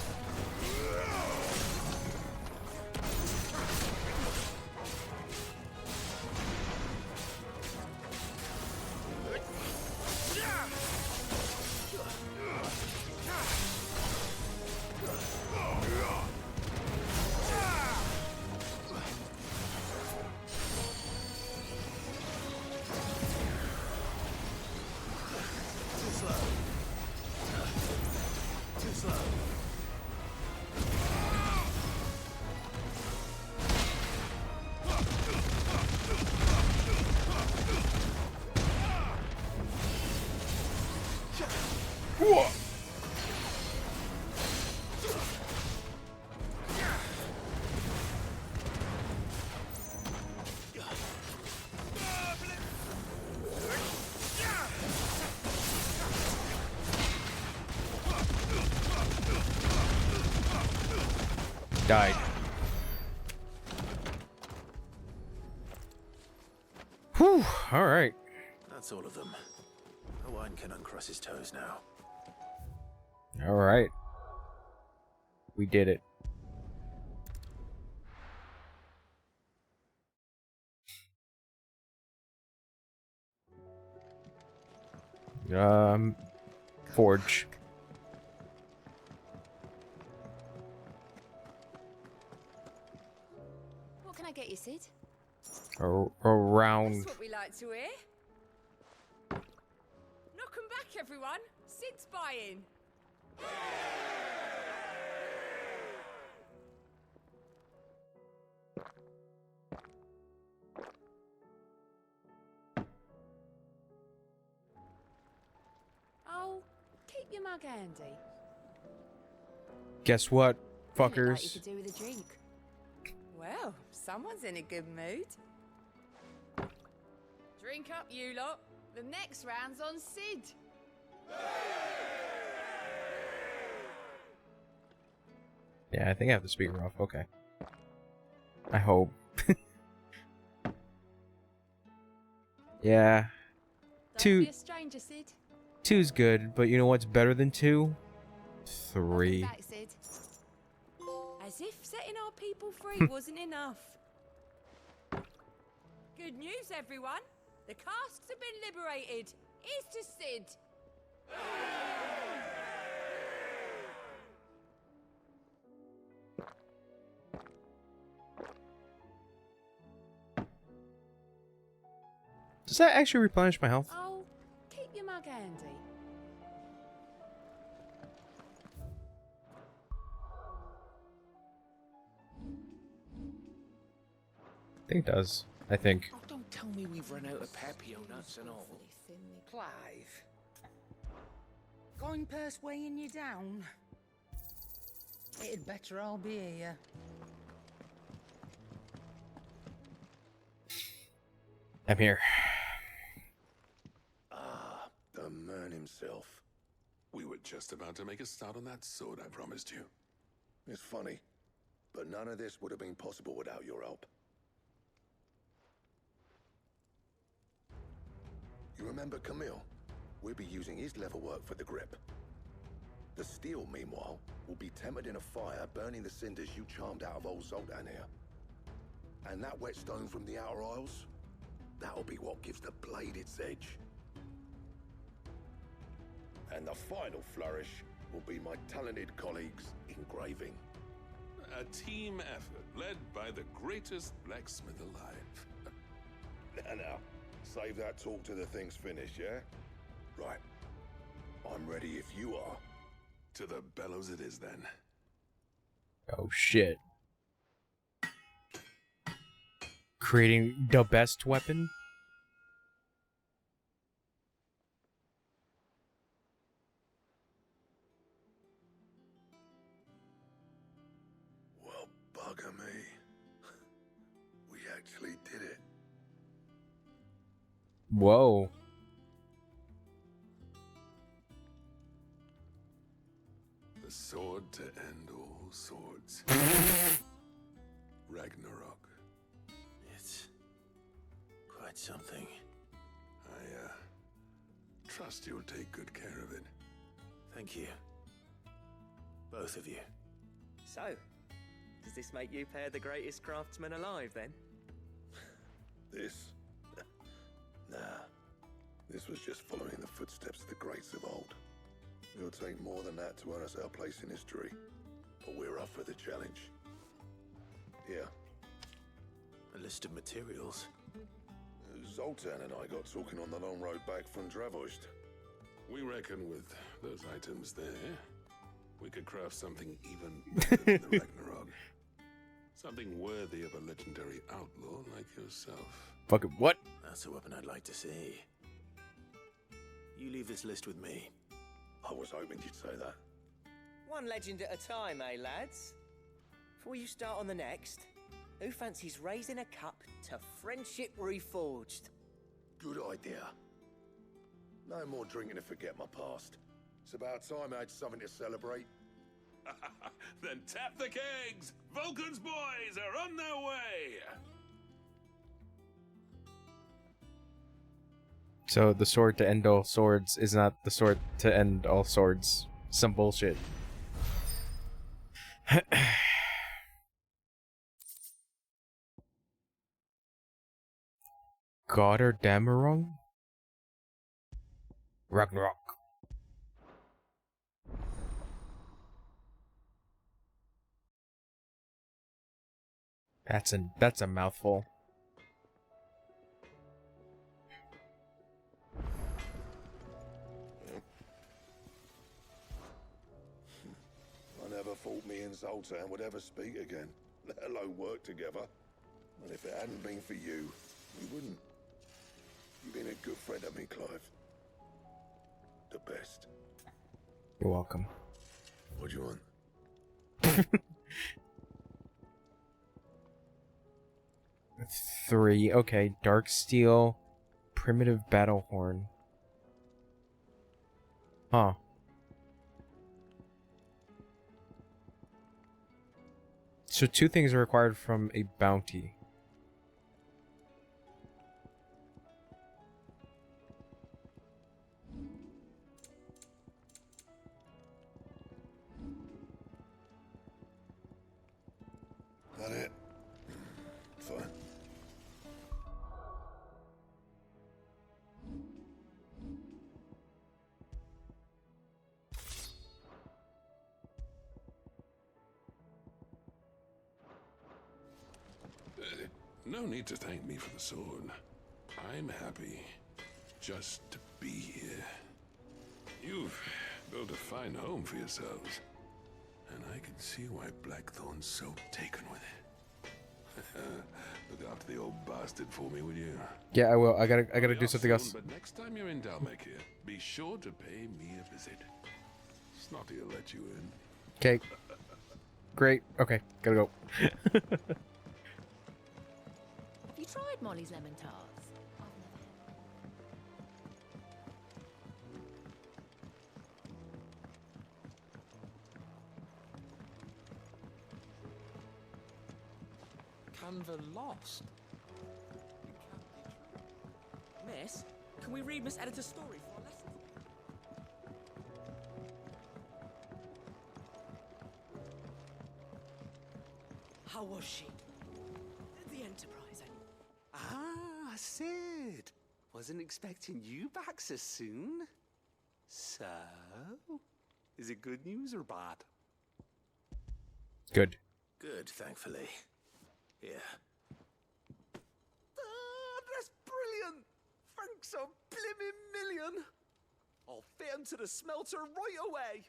Too slow. Too slow. Whoa. Died. Whew, alright. That's all of them. Owen can uncross his toes now. Alright. We did it. Forge. get you, Sid? Around. That's what we like to hear. Knock 'em back, everyone. Sid's buying. Oh, keep your mug handy. Guess what, Like you fuckers? could do with a drink. Well, someone's in a good mood. Drink up, you lot. The next round's on Sid. Yeah, I think I have the speaker off. Okay. I hope. Yeah. Don't be a stranger, Sid. Two's good, but you know what's better than two? Three. Back, Sid. As if setting our people free wasn't enough. Good news, everyone. The casks have been liberated. Here's to Sid. Does that actually replenish my health? Oh, keep your mug handy. I think it does. I think. Oh, don't tell me we've run out of Papio nuts and all. Clive. Going purse weighing you down. It'd better all be here. I'm here. Ah, the man himself. We were just about to make a start on that sword I promised you. It's funny, but none of this would have been possible without your help. You remember Camille? We'll be using his leather work for the grip. The steel, meanwhile, will be tempered in a fire, burning the cinders you charmed out of old Zoltan here. And that whetstone from the Outer Isles, that'll be what gives the blade its edge. And the final flourish will be my talented colleagues' engraving. A team effort led by the greatest blacksmith alive. Now, save that talk till the thing's finished, yeah? Right. I'm ready if you are. To the bellows it is then. Oh shit. Creating the best weapon? Well, bugger me. We actually did it. Whoa. The sword to end all swords. Ragnarok. It's quite something. I trust you'll take good care of it. Thank you. Both of you. So, does this make you pair the greatest craftsman alive, then? This? Nah. This was just following the footsteps of the greats of old. It'll take more than that to earn us our place in history. But we're up for the challenge. Here. A list of materials. Zoltan and I got talking on the long road back from Dravost. We reckon with those items there, we could craft something even better than the Ragnarok. Something worthy of a legendary outlaw like yourself. Fucking what? That's a weapon I'd like to see. You leave this list with me. I was hoping you'd say that. One legend at a time, eh, lads? Before you start on the next, who fancies raising a cup to friendship reforged? Good idea. No more drinking to forget my past. It's about time I had something to celebrate. Then tap the kegs! Vulcan's boys are on their way! So the sword to end all swords is not the sword to end all swords. Some bullshit. Gotterdamerung? Ragnarok. That's a mouthful. I never thought me and Zoltan would ever speak again, let alone work together. And if it hadn't been for you, we wouldn't. You've been a good friend of me, Clive. The best. You're welcome. What do you want? 3. Okay, dark steel, primitive battle horn. Huh. So 2 things are required from a bounty. That it? Fine. No need to thank me for the sword. I'm happy just to be here. You've built a fine home for yourselves, and I can see why Blackthorn's so taken with it. Look after the old bastard for me, will you? Yeah, I will. I gotta do something else. But next time you're in Dalmekir, be sure to pay me a visit. Snotty will let you in. Okay. Great. Okay, gotta go. Have you tried Molly's lemon tarts? Canva lost. Miss, can we read Miss Editor's story for a lesson? How was she? The Enterprise, Ah, Sid. Wasn't expecting you back so soon. So, is it good news or bad? Good. Good, thankfully. Here. That's brilliant! Thanks a blimmin' million! I'll fit 'em to the smelter right away!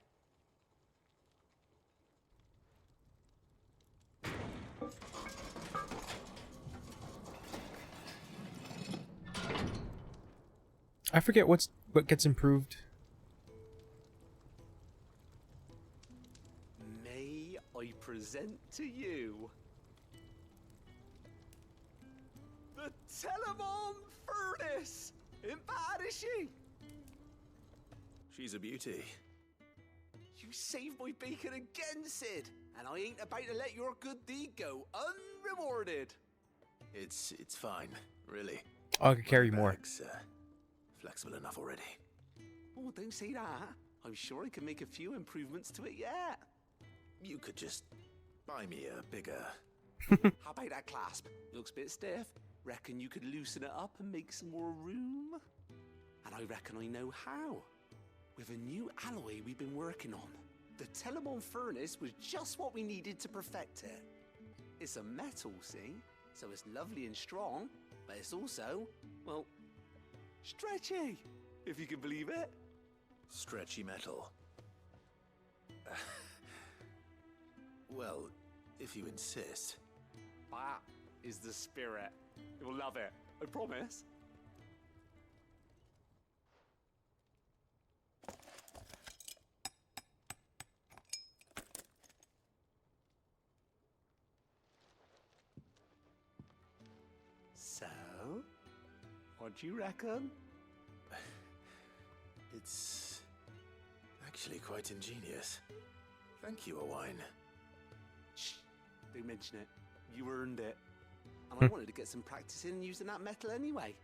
I forget what gets improved. May I present to you the Telemon Furnace! Ain't bad, is she? She's a beauty. You saved my bacon again, Sid, and I ain't about to let your good deed go unrewarded. It's fine, really. I could carry more. Bag's, flexible enough already. Oh, don't say that. I'm sure I can make a few improvements to it yet. You could just buy me a bigger... How about that clasp? Looks a bit stiff. Reckon you could loosen it up and make some more room? And I reckon I know how. With a new alloy we've been working on. The Telemon Furnace was just what we needed to perfect it. It's a metal, see? So it's lovely and strong, but it's also, well, stretchy, if you can believe it. Stretchy metal. Well, if you insist. That is the spirit. You'll love it, I promise. So, what do you reckon? It's actually quite ingenious. Thank you, Owain. Shh, don't mention it. You earned it. And I wanted to get some practice in using that metal anyway.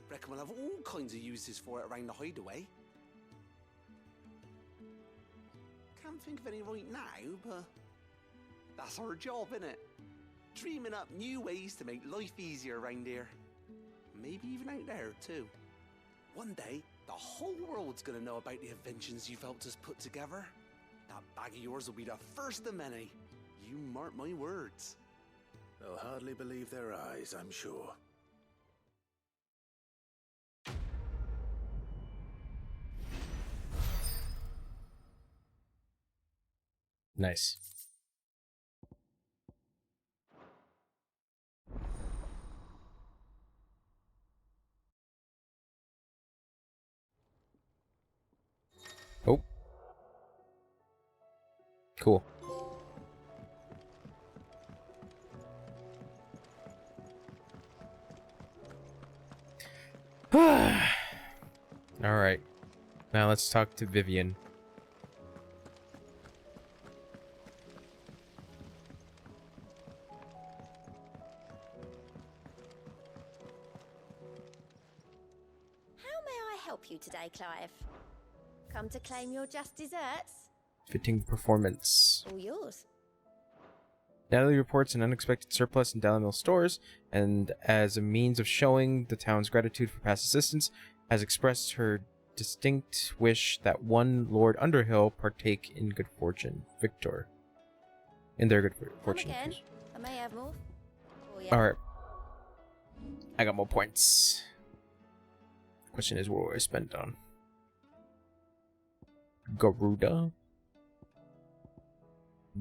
Reckon we'll have all kinds of uses for it around the hideaway. Can't think of any right now, but that's our job, innit? Dreaming up new ways to make life easier around here. Maybe even out there, too. One day, the whole world's gonna know about the inventions you've helped us put together. That bag of yours will be the first of many. You mark my words. They'll hardly believe their eyes, I'm sure. Nice. Oh. Cool. All right. Now let's talk to Vivian. How may I help you today, Clive? Come to claim your just desserts? Fitting performance. All yours. Natalie reports an unexpected surplus in Dalamil stores, and as a means of showing the town's gratitude for past assistance, has expressed her distinct wish that one Lord Underhill partake in good fortune. Victor. In their good fortune. Come again. I may have more. Alright. I got more points. Question is, what will I spend on? Garuda?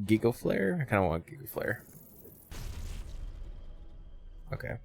Gigaflare? I kind of want Gigaflare. Okay.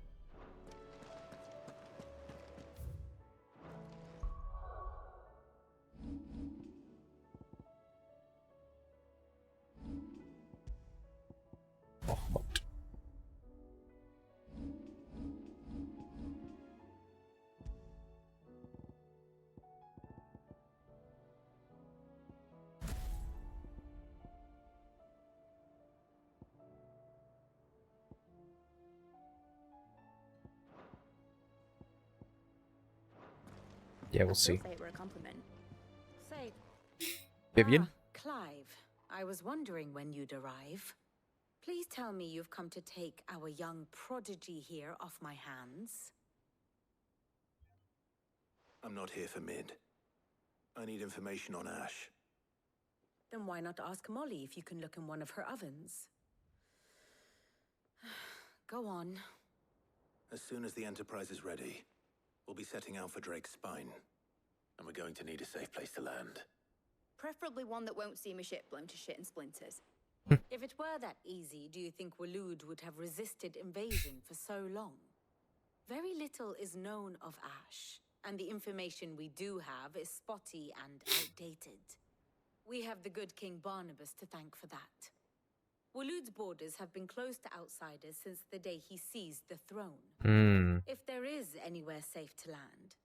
Yeah, we'll see. Say it were a compliment. Say, Vivian? Clive, I was wondering when you'd arrive. Please tell me you've come to take our young prodigy here off my hands. I'm not here for Mid. I need information on Ash. Then why not ask Molly if you can look in one of her ovens? Go on. As soon as the Enterprise is ready, we'll be setting out for Drake's Spine. And we're going to need a safe place to land. Preferably one that won't see my ship blown to shit and splinters. If it were that easy, do you think Waloed would have resisted invasion for so long? Very little is known of Ash, and the information we do have is spotty and outdated. We have the good King Barnabas to thank for that. Waloed's borders have been closed to outsiders since the day he seized the throne. If there is anywhere safe to land,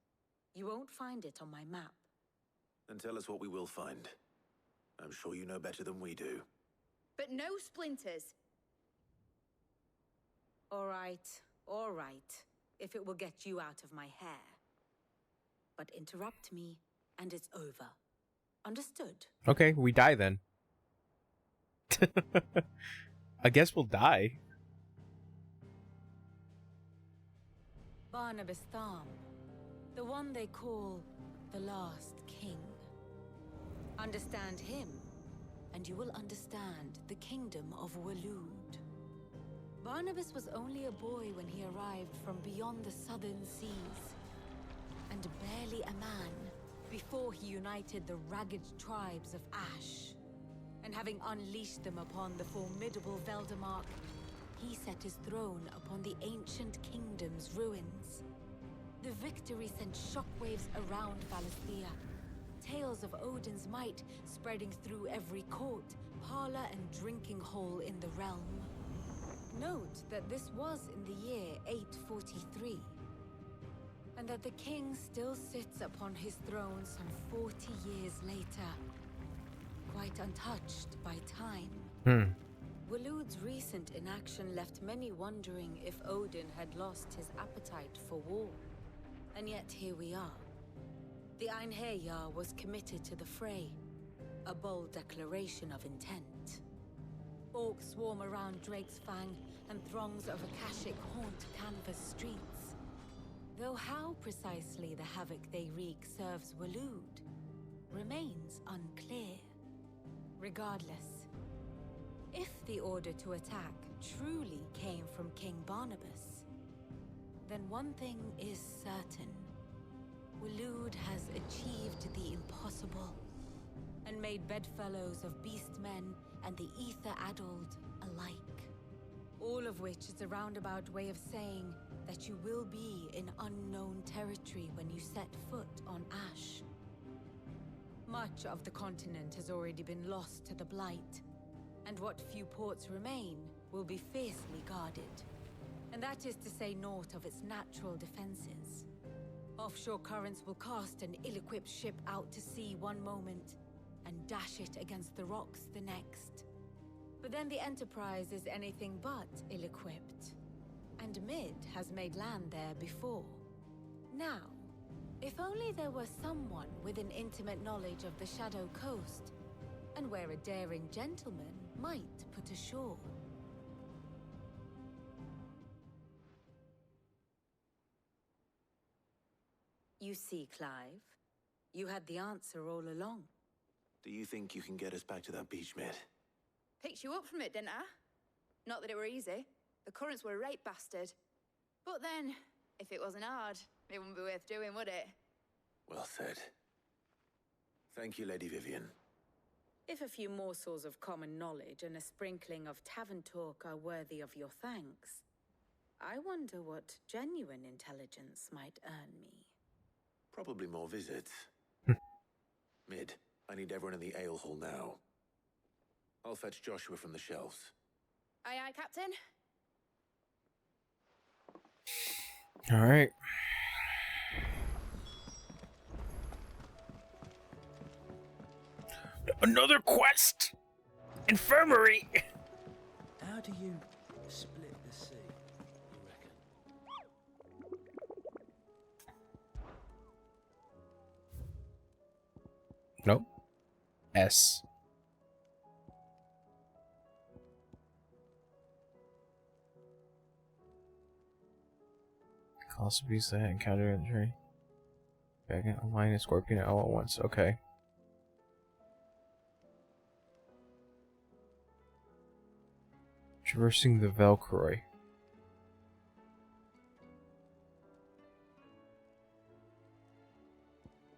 you won't find it on my map. Then tell us what we will find. I'm sure you know better than we do. But no splinters. All right, if it will get you out of my hair. But interrupt me, and it's over. Understood? Okay, we die then. I guess we'll die. Barnabas Tham, the one they call the Last King. Understand him, and you will understand the kingdom of Waloed. Barnabas was only a boy when he arrived from beyond the southern seas, and barely a man before he united the ragged tribes of Ash. And having unleashed them upon the formidable Veldamark, he set his throne upon the ancient kingdom's ruins. The victory sent shockwaves around Valisthea, tales of Odin's might spreading through every court, parlor, and drinking hole in the realm. Note that this was in the year 843, and that the king still sits upon his throne some 40 years later, quite untouched by time. Waloed's recent inaction left many wondering if Odin had lost his appetite for war. And yet here we are. The Einherjar was committed to the fray, a bold declaration of intent. Orcs swarm around Drake's Fang, and throngs of Akashic haunt Canvas streets. Though how precisely the havoc they wreak serves Waloed remains unclear. Regardless, If the order to attack truly came from King Barnabas, then one thing is certain. Waloed has achieved the impossible, and made bedfellows of beastmen and the ether-addled alike. All of which is a roundabout way of saying that you will be in unknown territory when you set foot on Ash. Much of the continent has already been lost to the Blight, and what few ports remain will be fiercely guarded. And that is to say naught of its natural defenses. Offshore currents will cast an ill-equipped ship out to sea one moment, and dash it against the rocks the next. But then the Enterprise is anything but ill-equipped. And Mid has made land there before. Now, if only there were someone with an intimate knowledge of the Shadow Coast, and where a daring gentleman might put ashore. You see, Clive, you had the answer all along. Do you think you can get us back to that beach, Mid? Picked you up from it, didn't I? Not that it were easy. The currents were a right bastard. But then, if it wasn't hard, it wouldn't be worth doing, would it? Well said. Thank you, Lady Vivian. If a few morsels of common knowledge and a sprinkling of tavern talk are worthy of your thanks, I wonder what genuine intelligence might earn me. Probably more visits. Mid, I need everyone in the ale hall now. I'll fetch Joshua from the shelves. Aye, aye, Captain. All right. Another quest! Infirmary! How do you split the sea, you reckon? Nope. S. Also beast that encounter entry. Dragon online and scorpion all at once. Okay. Traversing the Valkyrie.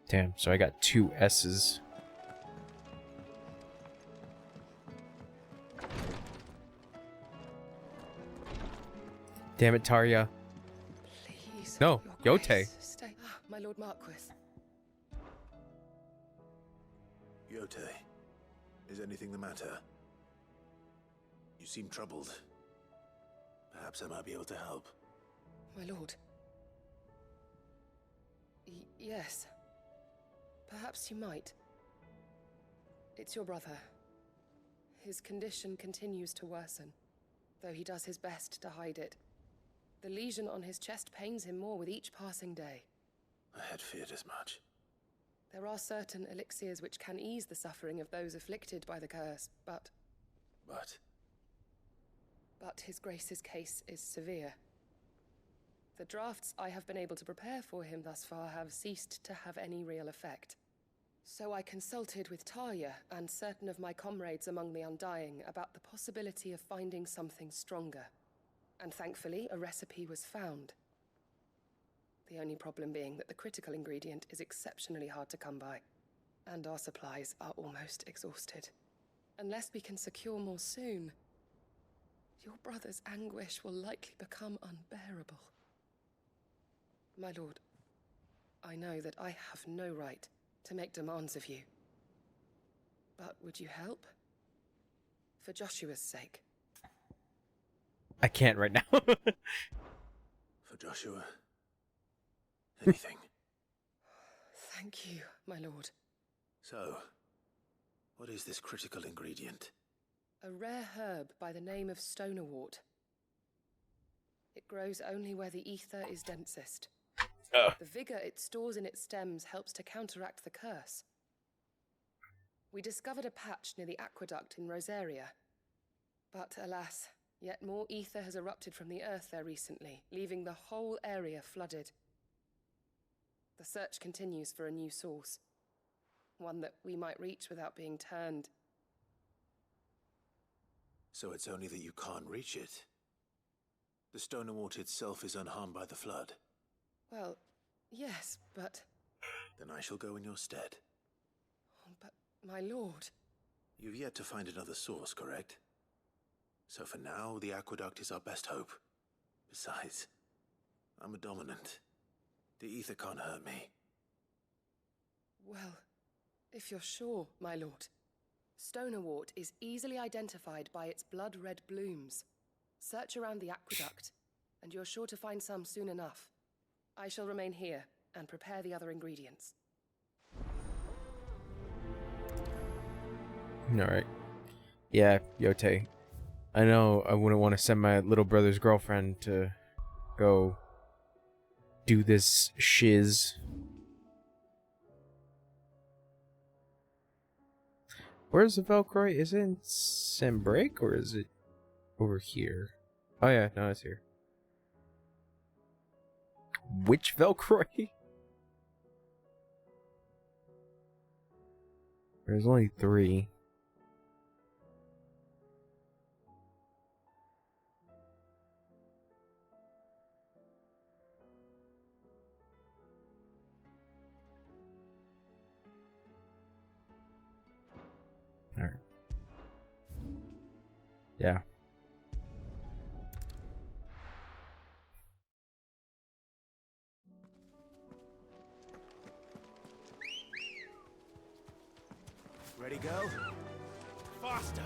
Damn, so I got 2 S's. Damn it, Tarya. Please. No, Your Yote. Grace, stay. Ah, my Lord Marquis. Yote, is anything the matter? You seem troubled. Perhaps I might be able to help. My lord. Yes. Perhaps you might. It's your brother. His condition continues to worsen, though he does his best to hide it. The lesion on his chest pains him more with each passing day. I had feared as much. There are certain elixirs which can ease the suffering of those afflicted by the curse, but his Grace's case is severe. The drafts I have been able to prepare for him thus far have ceased to have any real effect. So I consulted with Tarya and certain of my comrades among the Undying about the possibility of finding something stronger. And thankfully, a recipe was found. The only problem being that the critical ingredient is exceptionally hard to come by, and our supplies are almost exhausted. Unless we can secure more soon, your brother's anguish will likely become unbearable. My lord, I know that I have no right to make demands of you. But would you help? For Joshua's sake. I can't right now. For Joshua. Anything. Thank you, my lord. So, what is this critical ingredient? A rare herb by the name of stonerwort. It grows only where the ether is densest. The vigor it stores in its stems helps to counteract the curse. We discovered a patch near the aqueduct in Rosaria. But alas, yet more ether has erupted from the earth there recently, leaving the whole area flooded. The search continues for a new source. One that we might reach without being turned. So it's only that you can't reach it. The stone wart itself is unharmed by the flood. Well, yes, but... Then I shall go in your stead. But, my lord... You've yet to find another source, correct? So for now, the aqueduct is our best hope. Besides, I'm a dominant. The ether can't hurt me. Well, if you're sure, my lord. Stonewort is easily identified by its blood-red blooms. Search around the aqueduct, and you're sure to find some soon enough. I shall remain here and prepare the other ingredients. Alright. Yeah, Yote. I know I wouldn't want to send my little brother's girlfriend to go do this shiz. Where's the Velcroy? Is it in Sanbreak or is it over here? Oh yeah, no, it's here. Which Velcroy? There's only 3. Alright. Yeah. Ready, go? Faster!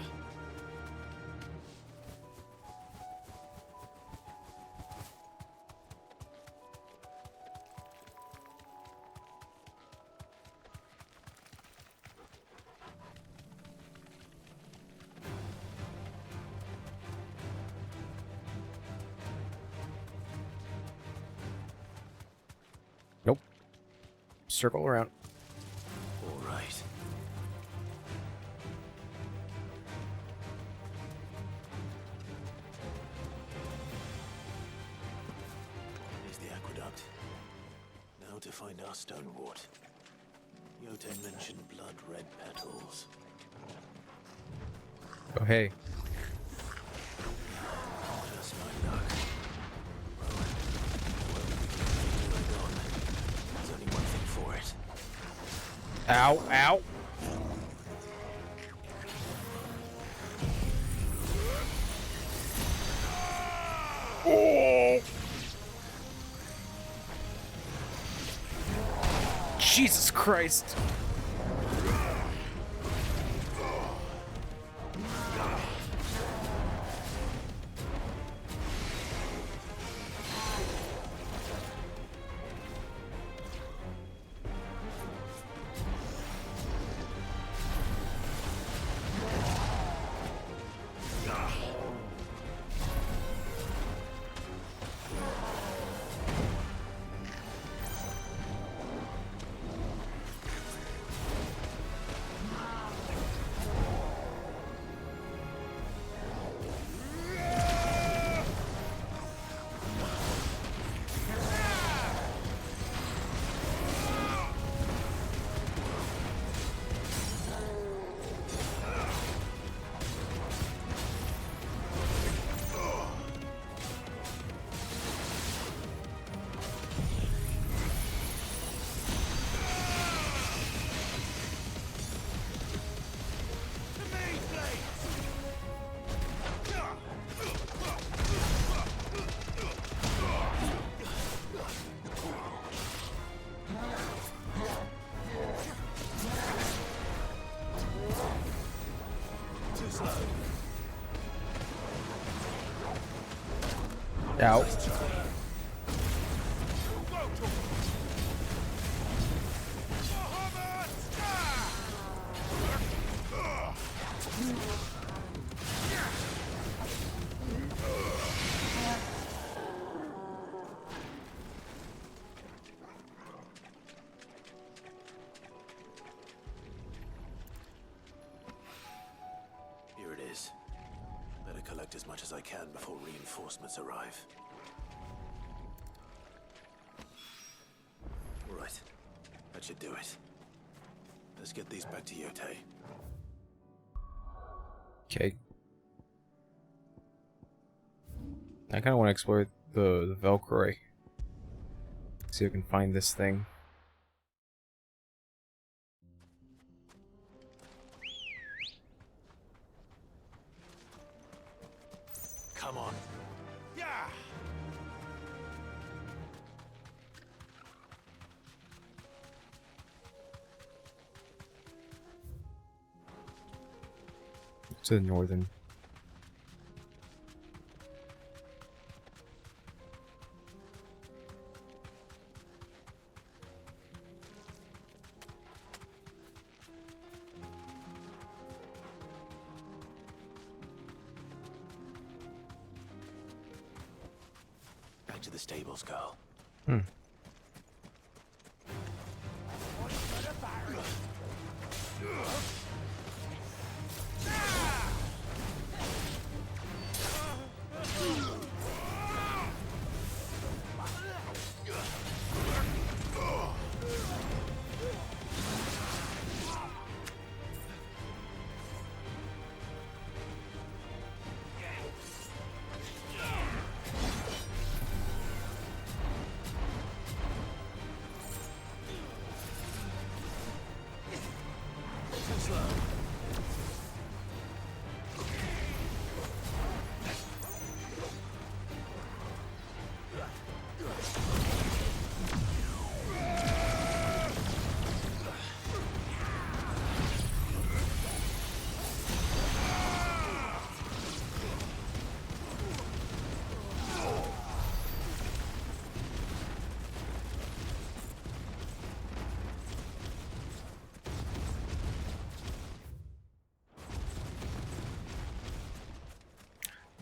Nope. Circle around. All right. Here's the aqueduct. Now to find our stonewort. Yote mentioned blood-red petals. Oh, hey. Just my luck. There's only one thing for it. Ow, ow. Oh. Jesus Christ. Ow. Here it is. Better collect as much as I can before reinforcements arrive. All right. That should do it. Let's get these back to Yote. Okay. I kind of want to explore the Velcroy. See if I can find this thing. Come on. Yeah. To the northern. Back to the stables, girl. Hmm.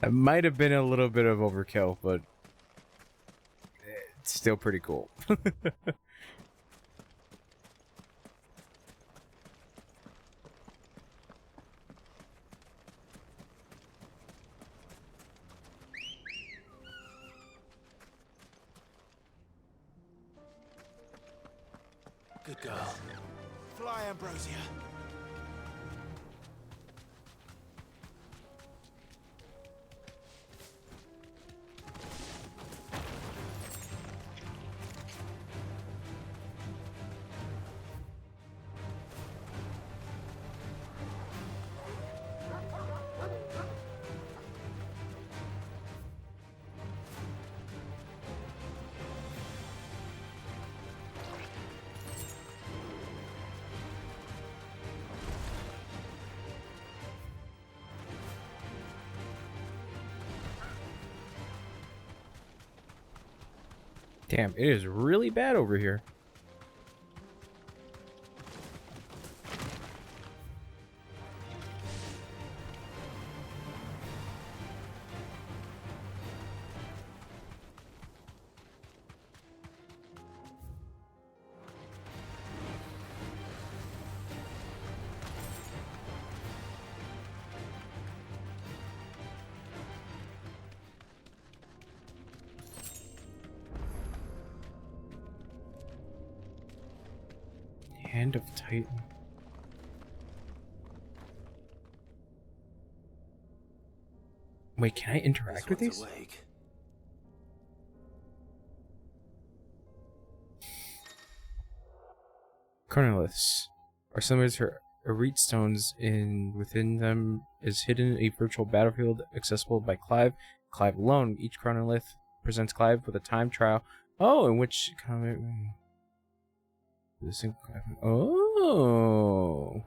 It might have been a little bit of overkill, but it's still pretty cool. Good girl. Fly, Ambrosia. Damn, it is really bad over here. Hand of Titan. Wait, can I interact with these? Awake. Chronoliths are similar to Arete stones. Within them is hidden a virtual battlefield accessible by Clive. Clive alone. Each chronolith presents Clive with a time trial. Oh, in which oh,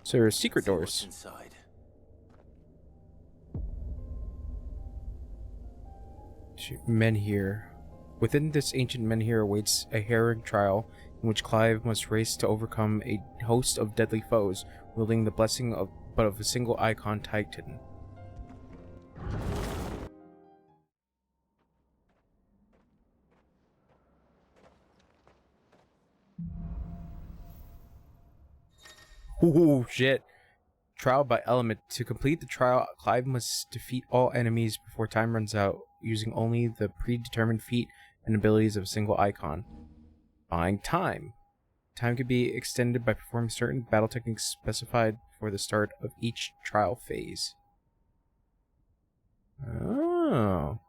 so there are secret doors. Inside. Menhir. Within this ancient Menhir awaits a harrowing trial in which Clive must race to overcome a host of deadly foes, wielding the blessing of a single icon Titan. Ooh, shit. Trial by element. To complete the trial, Clive must defeat all enemies before time runs out, using only the predetermined feat and abilities of a single icon. Buying time. Time can be extended by performing certain battle techniques specified before the start of each trial phase. Oh. Oh.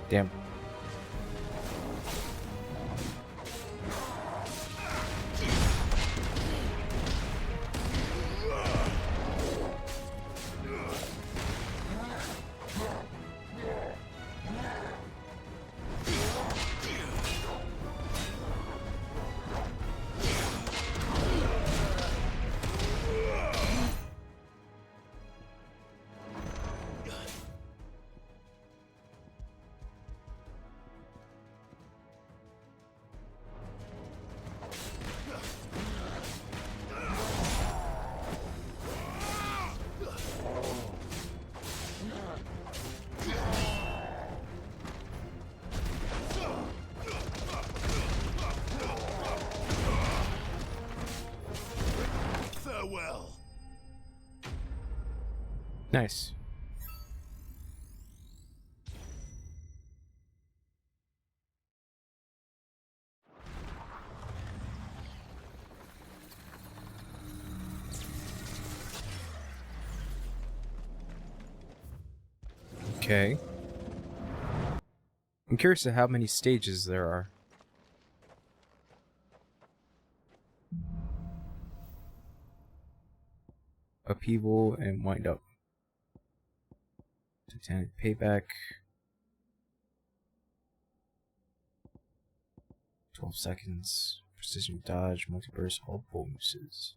Damn. Farewell. Nice. Okay. I'm curious to how many stages there are. Upheaval and wind up. Titanic payback. 12 seconds. Precision dodge, multiverse, all bonuses.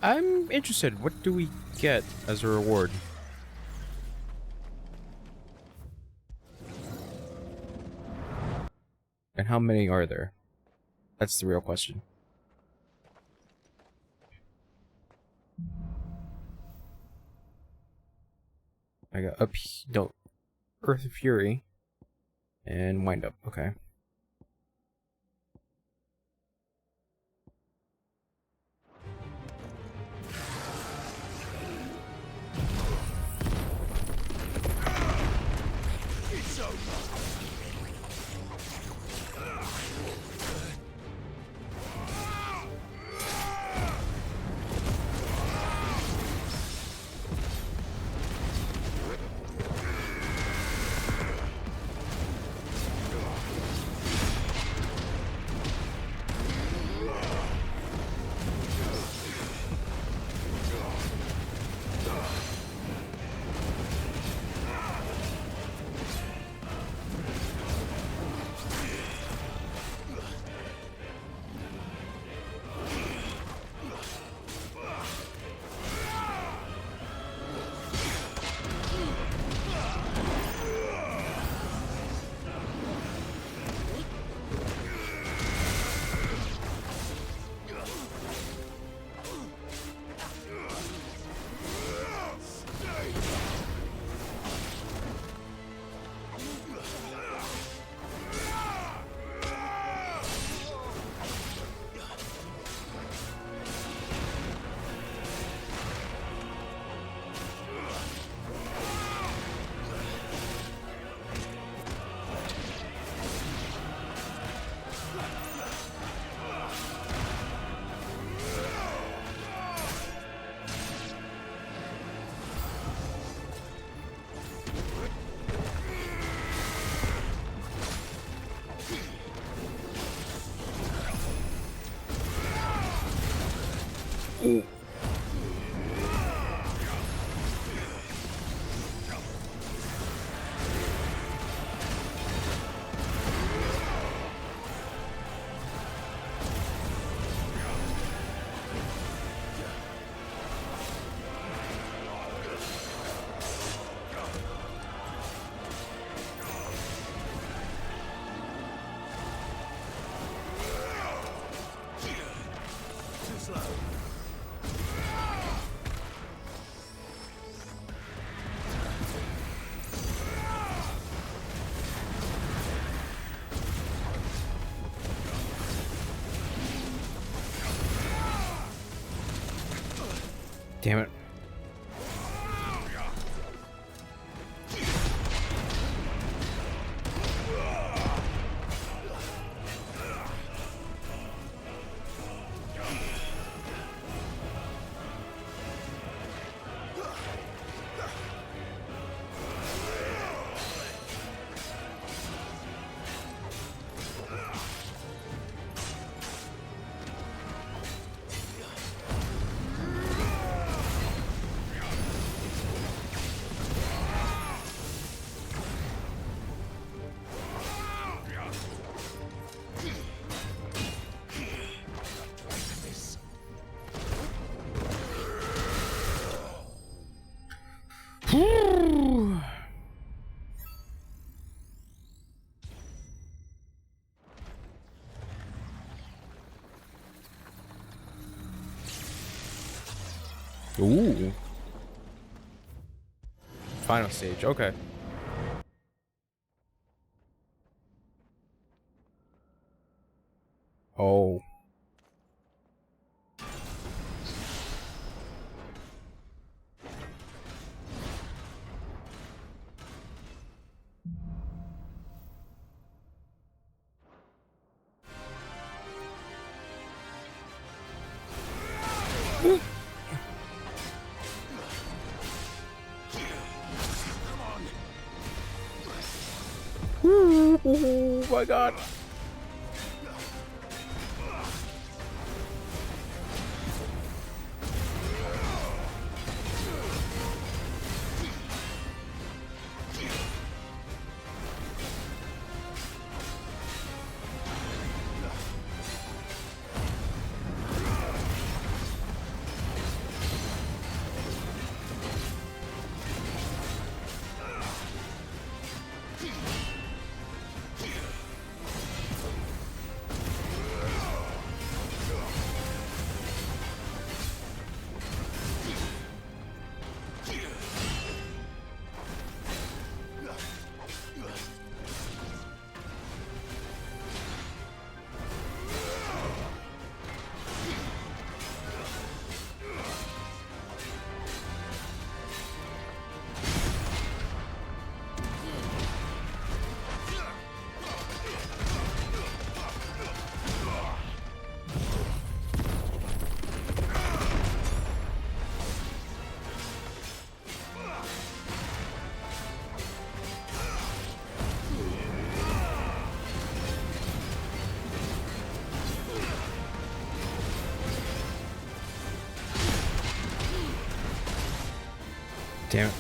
I'm interested. What do we get as a reward? And how many are there? That's the real question. I got no, Earth of Fury and Wind Up. Okay. It's over. Ooh. Damn it. Ooh. Final stage, okay. Oh. Oh my god. Damn it.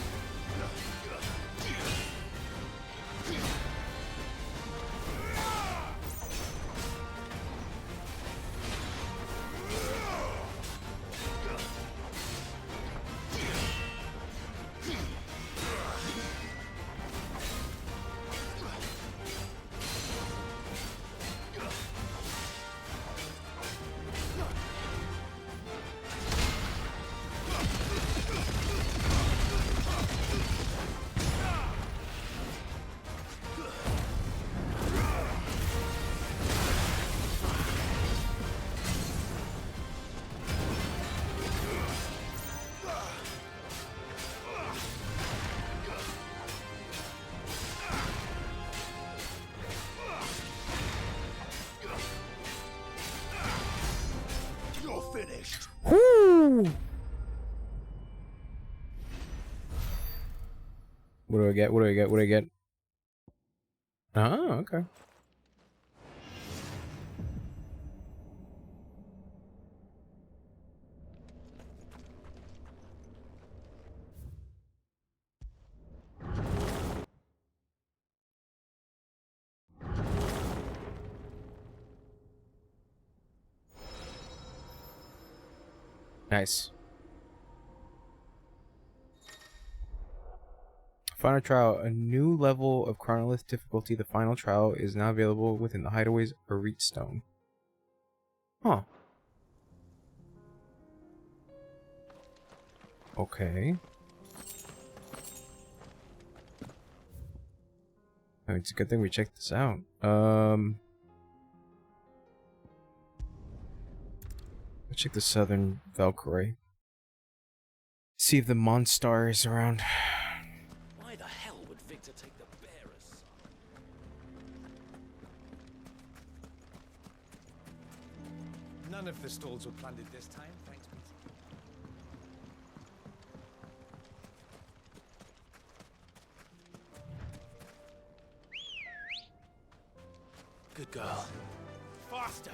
Whoo! What do I get? What do I get? What do I get? Oh, okay. Nice. Final trial. A new level of chronolith difficulty. The final trial is now available within the hideaways or Reedstone. Huh. Okay. It's a good thing we checked this out. Let's check the southern Valkyrie. See if the Monstar is around. Why the hell would Victor take the bearers? None of the stalls were plundered this time, thanks, Peter. Good girl. Faster!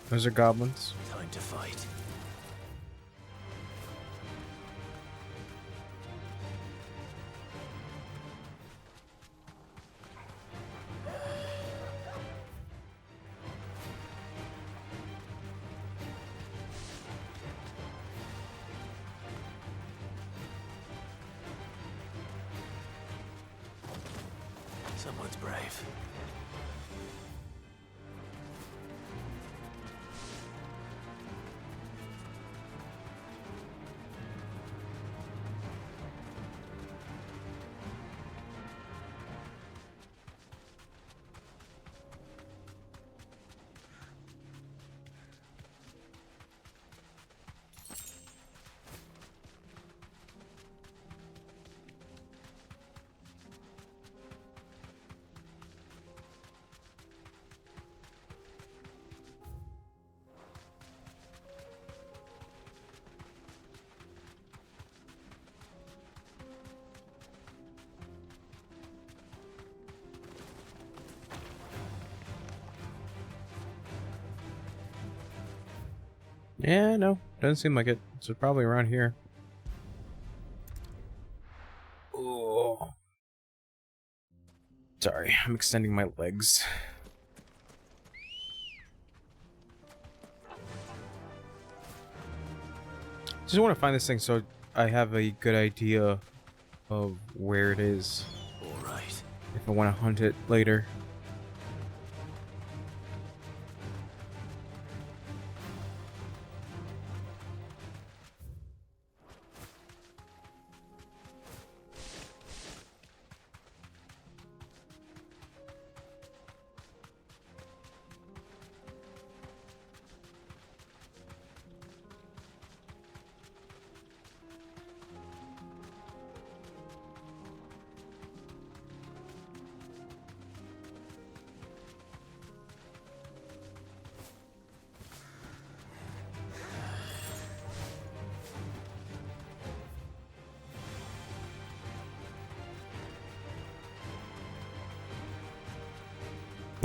Those are goblins. Time to fight. Someone's brave. Yeah, no. Doesn't seem like it. So probably around here. Oh. Sorry, I'm extending my legs. Just want to find this thing so I have a good idea of where it is. All right. If I want to hunt it later.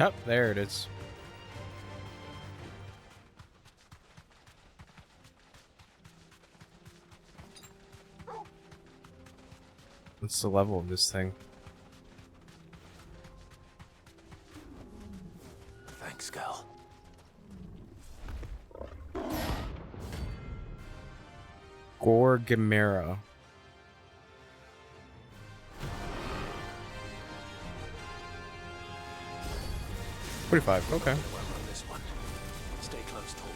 Oh, there it is. What's the level of this thing? Thanks, girl. Gorgamera. 45, okay. This one. Stay close, Torvald.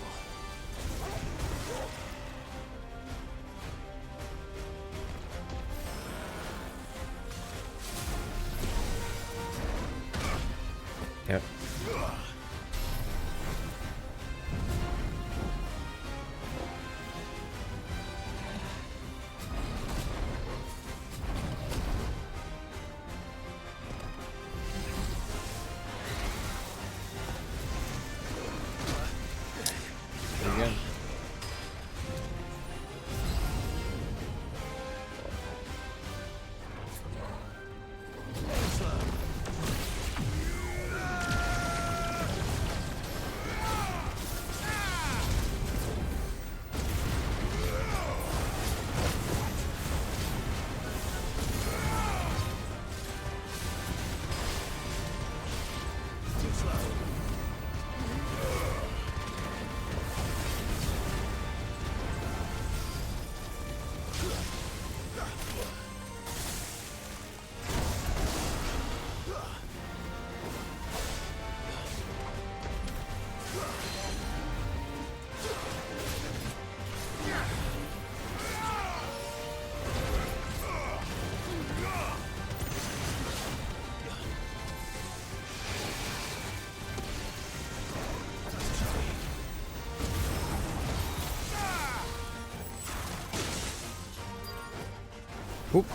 Yep. Again. Oop.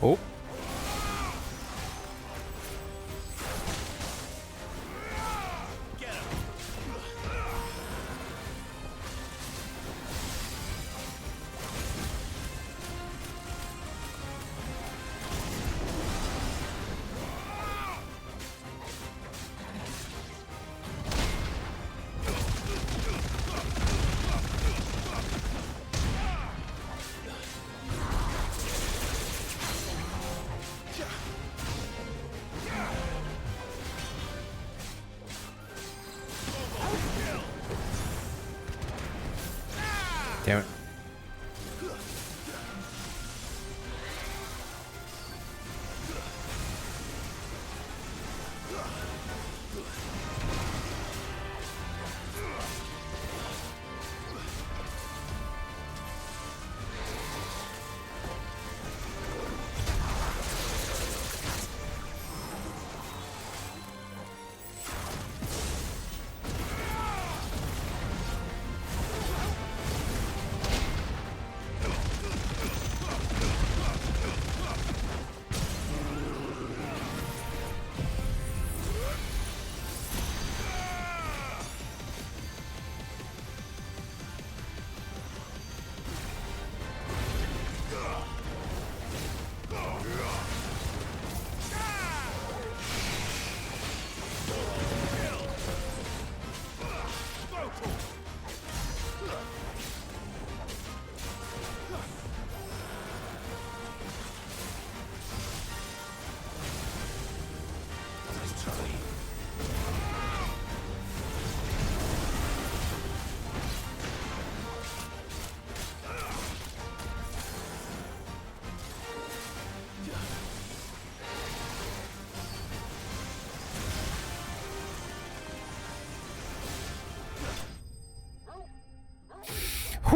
Oh. Damn it.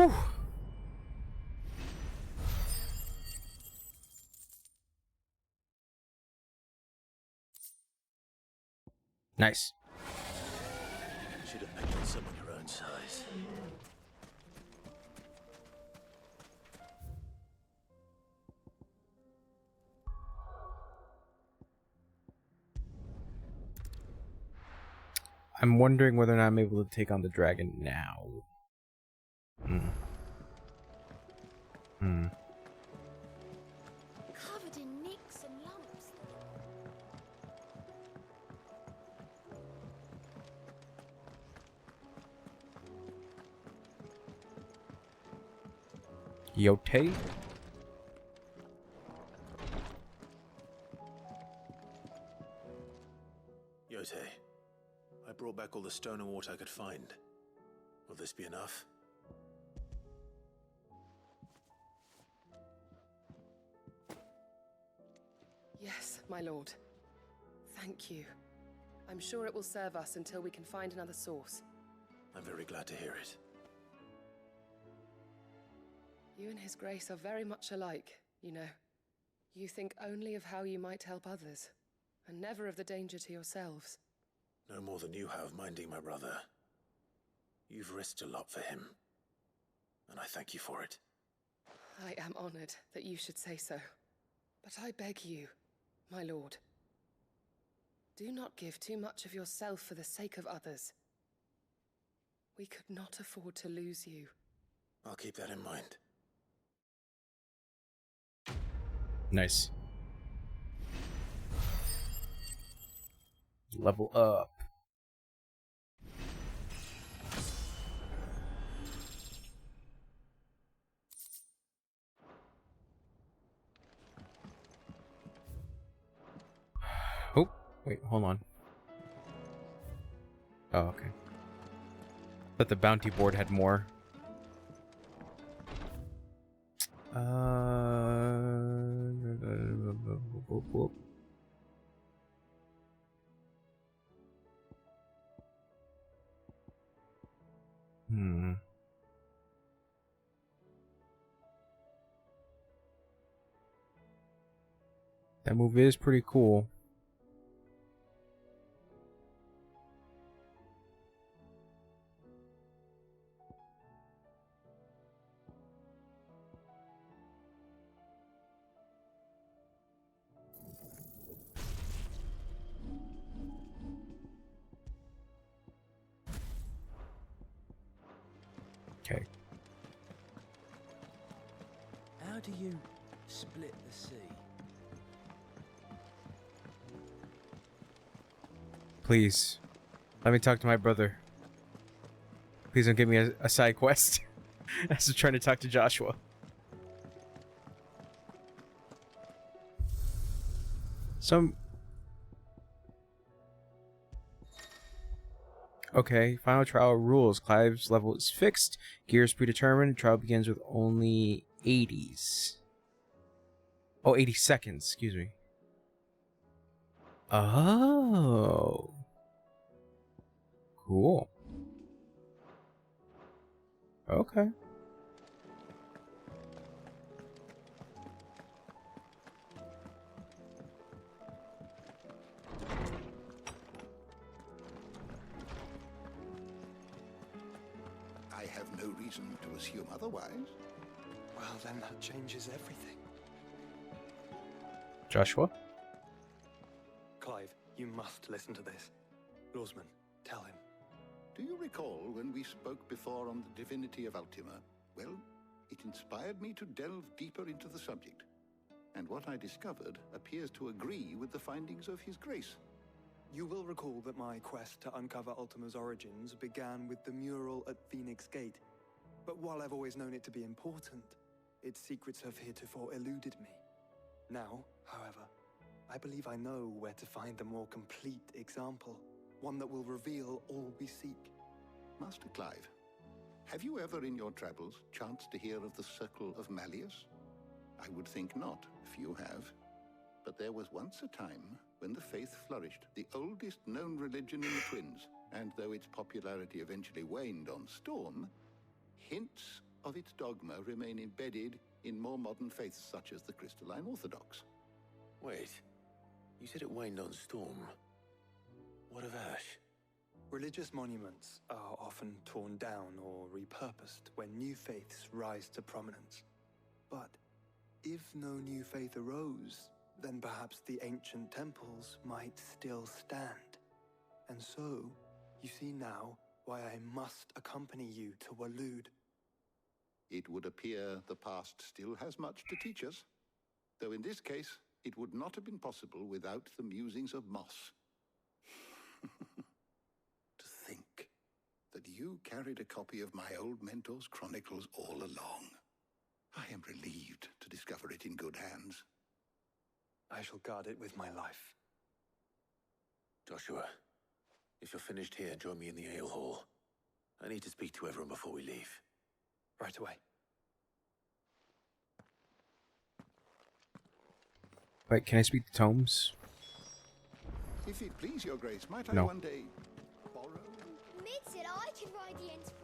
Whew. Nice. Should have picked on someone your own size. I'm wondering whether or not I'm able to take on the dragon now. Covered in nicks and lumps. Yote? Yote, I brought back all the stone and water I could find. Will this be enough? Yes, my lord. Thank you. I'm sure it will serve us until we can find another source. I'm very glad to hear it. You and His Grace are very much alike, you know. You think only of how you might help others, and never of the danger to yourselves. No more than you have minding my brother. You've risked a lot for him, and I thank you for it. I am honored that you should say so. But I beg you, my lord, do not give too much of yourself for the sake of others. We could not afford to lose you. I'll keep that in mind. Nice. Level up. Oh, wait, hold on. Oh, okay. But the bounty board had more. That move is pretty cool. Okay. How do you split the sea? Please, let me talk to my brother. Please don't give me a side quest. As I'm trying to talk to Joshua. Okay, final trial rules. Clive's level is fixed. Gears predetermined. Trial begins with only 80s. Oh, 80 seconds, excuse me. Oh. Cool. Okay. I have no reason to assume otherwise. Well, then that changes everything. Joshua? Clive, you must listen to this. Lawsman, tell him. Do you recall when we spoke before on the divinity of Ultima? Well, it inspired me to delve deeper into the subject. And what I discovered appears to agree with the findings of His Grace. You will recall that my quest to uncover Ultima's origins began with the mural at Phoenix Gate. But while I've always known it to be important, its secrets have heretofore eluded me. Now, however, I believe I know where to find the more complete example, one that will reveal all we seek. Master Clive, have you ever in your travels chanced to hear of the Circle of Malleus? I would think not, if you have. But there was once a time when the faith flourished, the oldest known religion in the Twins, and though its popularity eventually waned on Storm, hints of its dogma remain embedded in more modern faiths such as the Crystalline Orthodox. Wait, you said it waned on Storm. What of Ash? Religious monuments are often torn down or repurposed when new faiths rise to prominence. But if no new faith arose, then perhaps the ancient temples might still stand. And so, you see now why I must accompany you to Waloed. It would appear the past still has much to teach us, though in this case, it would not have been possible without the musings of Moss. To think that you carried a copy of my old mentor's chronicles all along. I am relieved to discover it in good hands. I shall guard it with my life. Joshua, if you're finished here, join me in the ale hall. I need to speak to everyone before we leave. Right away. Wait, can I speak to Tomes? If it please your grace, might No. I one day borrow? Mid said I could ride the Enterprise.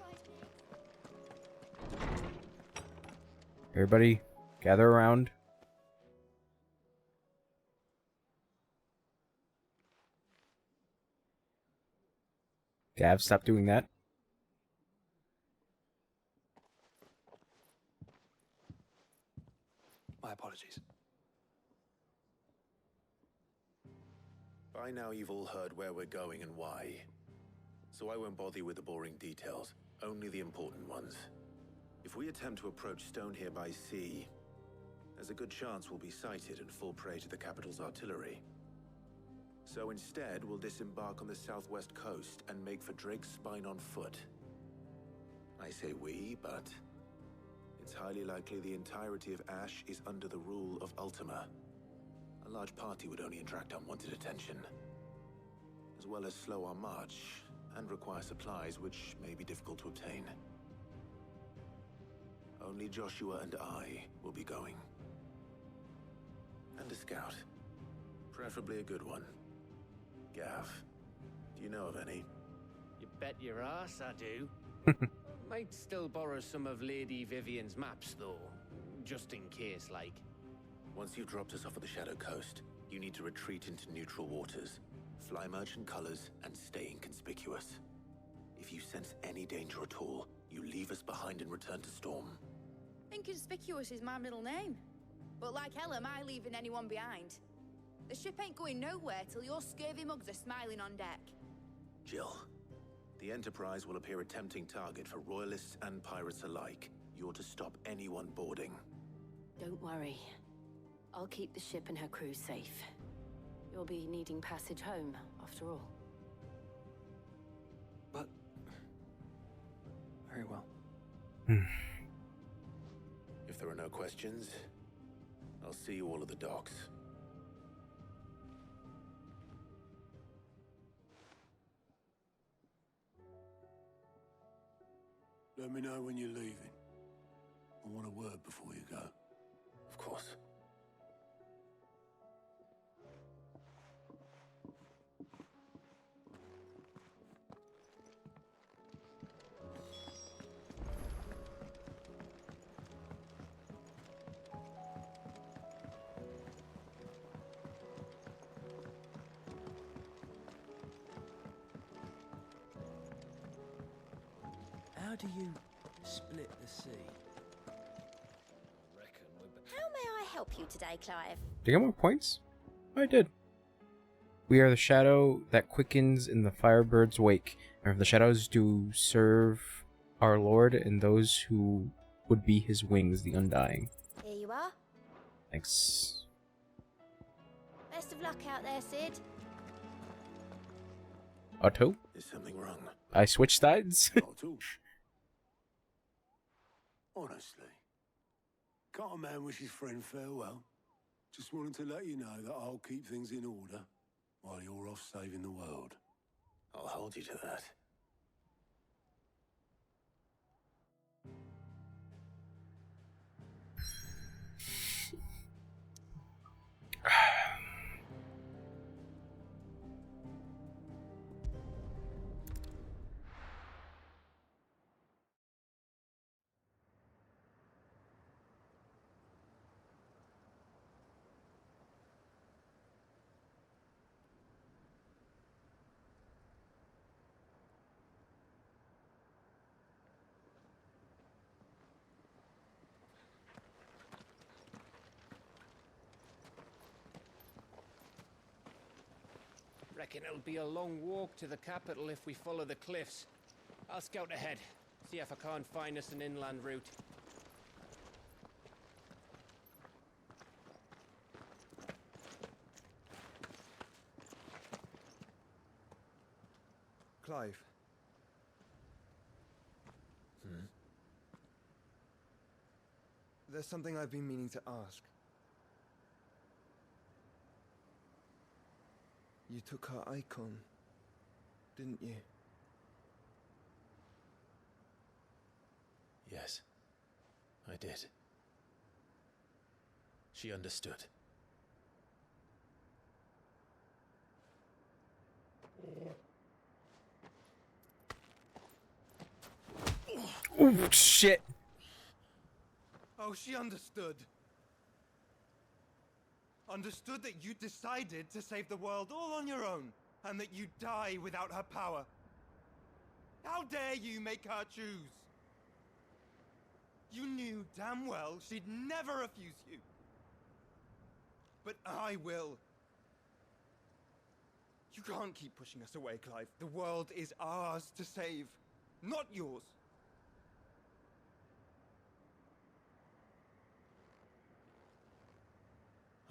Everybody, gather around. Gav, stop doing that. My apologies. By now you've all heard where we're going and why. So I won't bother you with the boring details, only the important ones. If we attempt to approach Stone here by sea, there's a good chance we'll be sighted and fall prey to the capital's artillery. So instead, we'll disembark on the southwest coast and make for Drake's Spine on foot. I say we, but it's highly likely the entirety of Ash is under the rule of Ultima. A large party would only attract unwanted attention, as well as slow our march and require supplies which may be difficult to obtain. Only Joshua and I will be going. And a scout. Preferably a good one. Gav, do you know of any? You bet your ass I do. Might still borrow some of Lady Vivian's maps, though. Just in case, like. Once you've dropped us off at the Shadow Coast, you need to retreat into neutral waters, fly merchant colors, and stay inconspicuous. If you sense any danger at all, you leave us behind and return to Storm. Inconspicuous is my middle name. But like hell am I leaving anyone behind. The ship ain't going nowhere till your scurvy mugs are smiling on deck. Jill, the Enterprise will appear a tempting target for royalists and pirates alike. You're to stop anyone boarding. Don't worry. I'll keep the ship and her crew safe. You'll be needing passage home, after all. But... very well. If there are no questions, I'll see you all at the docks. Let me know when you're leaving. I want a word before you go. Of course. How do you split the sea? How may I help you today, Clive? Did I get more points? Oh, I did. We are the shadow that quickens in the Firebird's wake, and from the shadows do serve our Lord and those who would be his wings, the Undying. Here you are. Thanks. Best of luck out there, Sid. Otto? Is something wrong? I switched sides? Otto. Honestly. Can't a man wish his friend farewell? Just wanted to let you know that I'll keep things in order while you're off saving the world. I'll hold you to that. reckon it'll be a long walk to the capital if we follow the cliffs. I'll scout ahead, see if I can't find us an inland route. Clive. There's something I've been meaning to ask. You took her icon, didn't you? Yes, I did. She understood. Oh, shit. Oh, she understood. Understood that you decided to save the world all on your own, and that you'd die without her power. How dare you make her choose? You knew damn well she'd never refuse you. But I will. You can't keep pushing us away, Clive. The world is ours to save, not yours.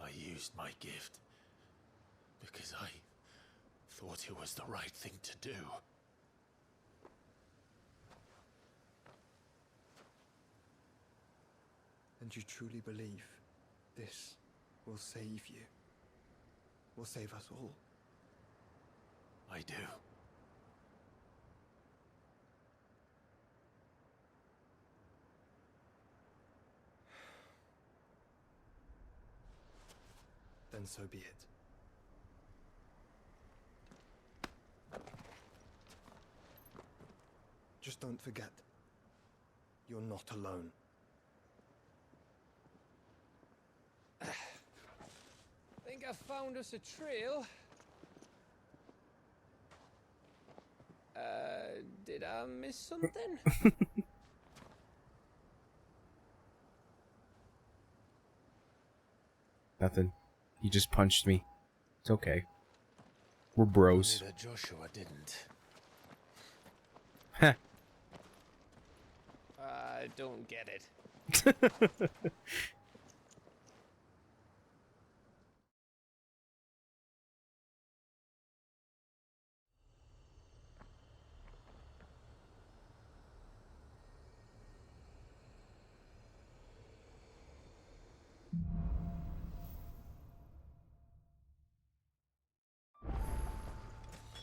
I used my gift because I thought it was the right thing to do. And you truly believe this will save you? Will save us all? I do. Then so be it. Just don't forget, you're not alone. Think I found us a trail. Did I miss something? Nothing. He just punched me. It's okay. We're bros. Only that Joshua didn't. Heh. I don't get it.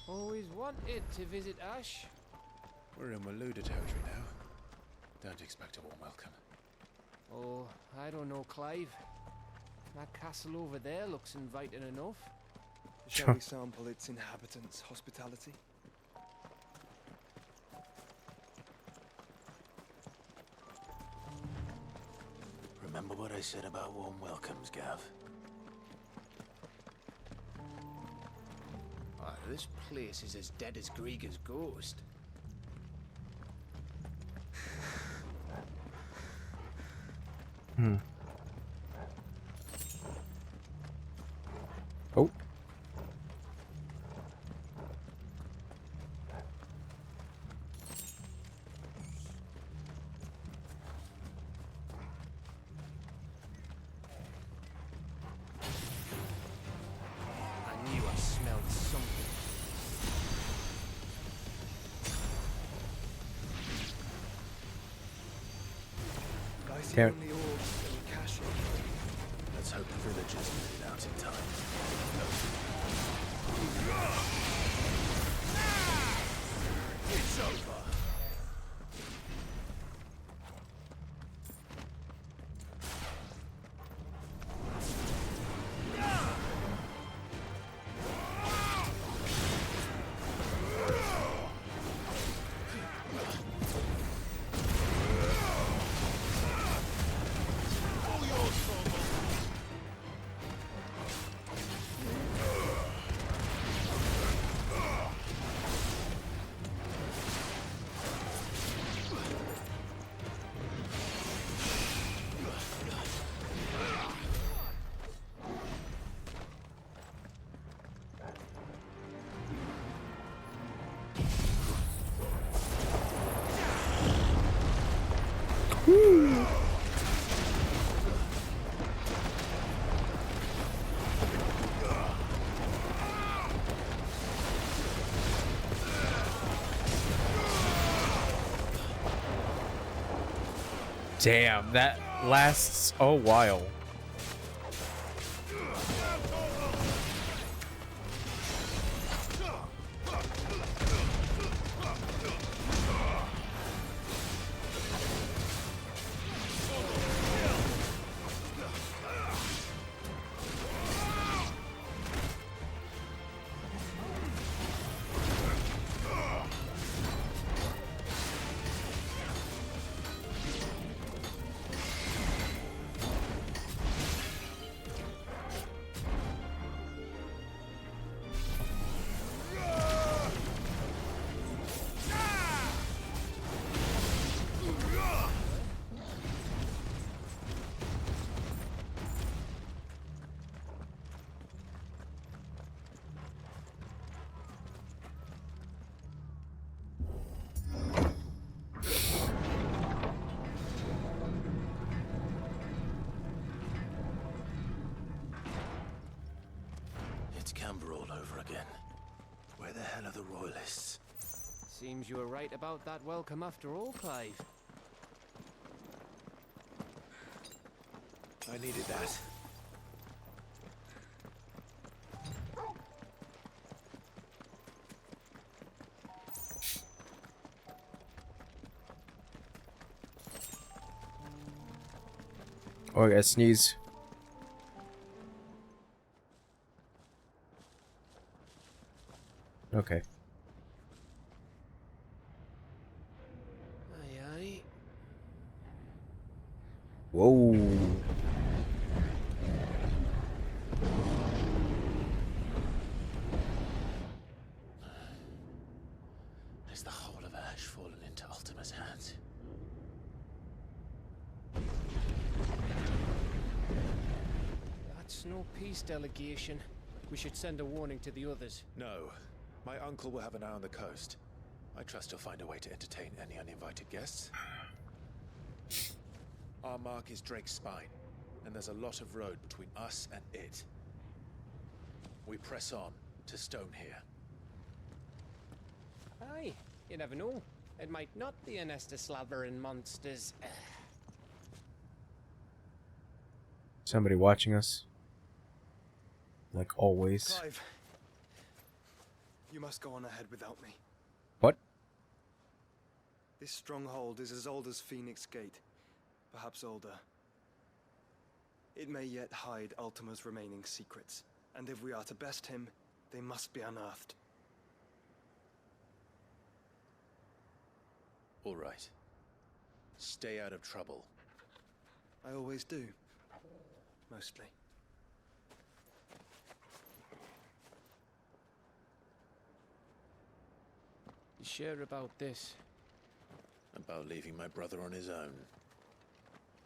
Always wanted to visit Ash. We're in Waluda territory now. Don't expect a warm welcome. Oh, I don't know, Clive. That castle over there looks inviting enough. Shall we sample its inhabitants' hospitality? Remember what I said about warm welcomes, Gav? Oh, this place is as dead as Grieger's ghost. Oh. I knew I smelled something. Damn it. Let's hope the villagers made it out in time. It's over. Damn, that lasts a while. It's Camber all over again. Where the hell are the royalists? Seems you were right about that welcome after all, Clive. I needed that. Oh, I gotta sneeze. Okay. Aye, aye. Whoa. Is the whole of Ash fallen into Ultima's hands? That's no peace delegation. We should send a warning to the others. No. My uncle will have an eye on the coast. I trust he'll find a way to entertain any uninvited guests. Our mark is Drake's Spine, and there's a lot of road between us and it. We press on to Stone here. Aye, you never know. It might not be a nest of slathering monsters. Somebody watching us. Like always. Clive, you must go on ahead without me. What? This stronghold is as old as Phoenix Gate, perhaps older. It may yet hide Ultima's remaining secrets, and if we are to best him, they must be unearthed. All right. Stay out of trouble. I always do. Mostly. You sure about this? About leaving my brother on his own.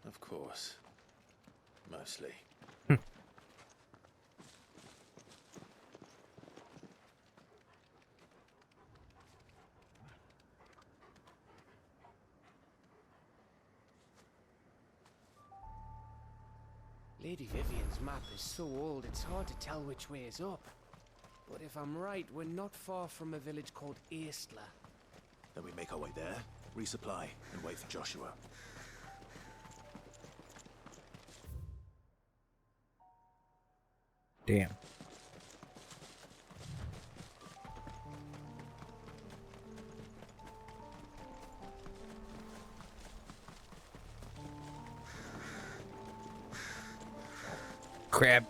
Of course. Mostly. Lady Vivian's map is so old it's hard to tell which way is up. But if I'm right, we're not far from a village called Aistla. Then we make our way there, resupply, and wait for Joshua. Damn. Crab.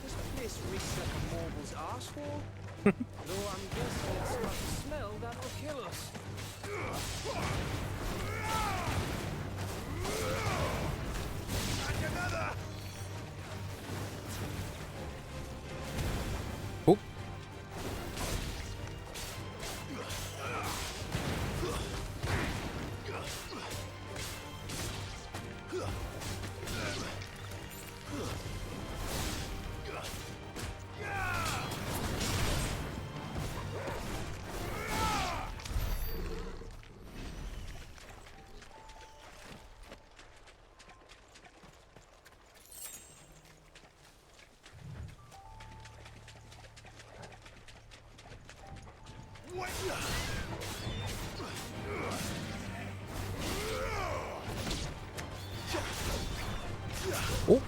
This place reeks like a morble's arsehole. Though I'm guessing it's not the smell that'll kill us. Oop. Oh.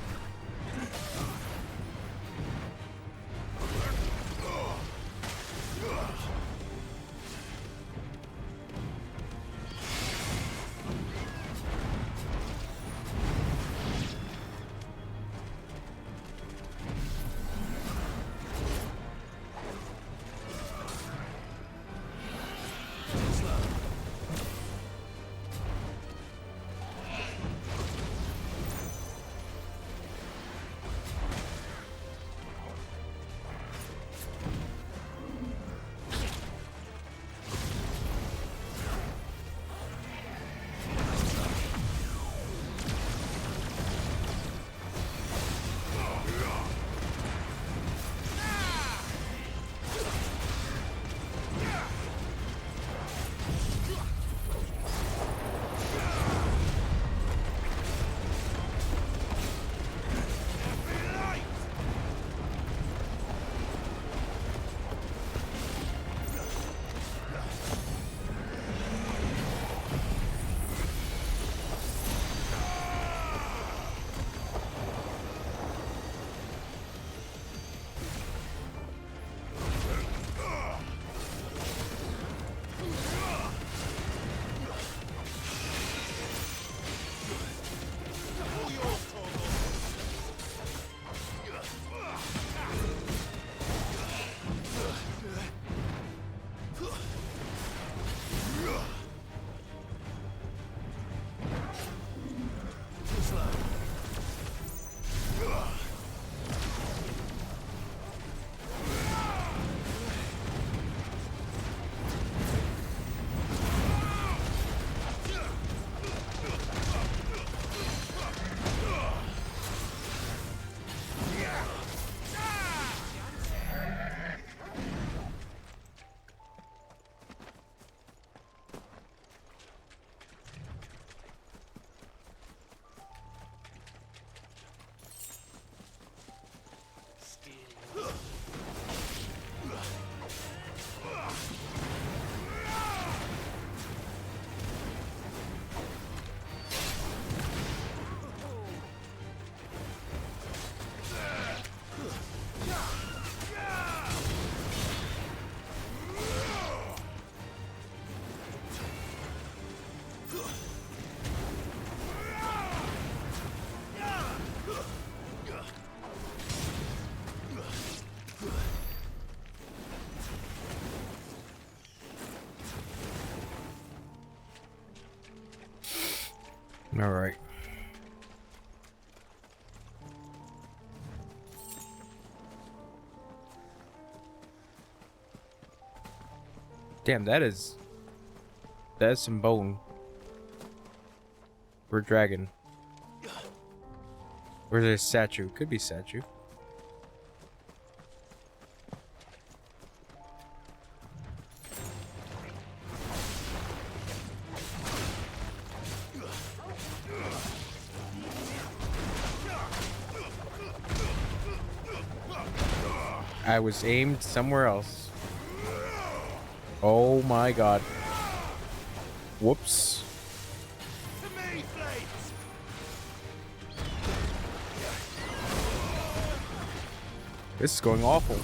All right. Damn, that's some bone. We're dragon. Where's a statue? Could be statue. I was aimed somewhere else. Oh my god. Whoops. This is going awful.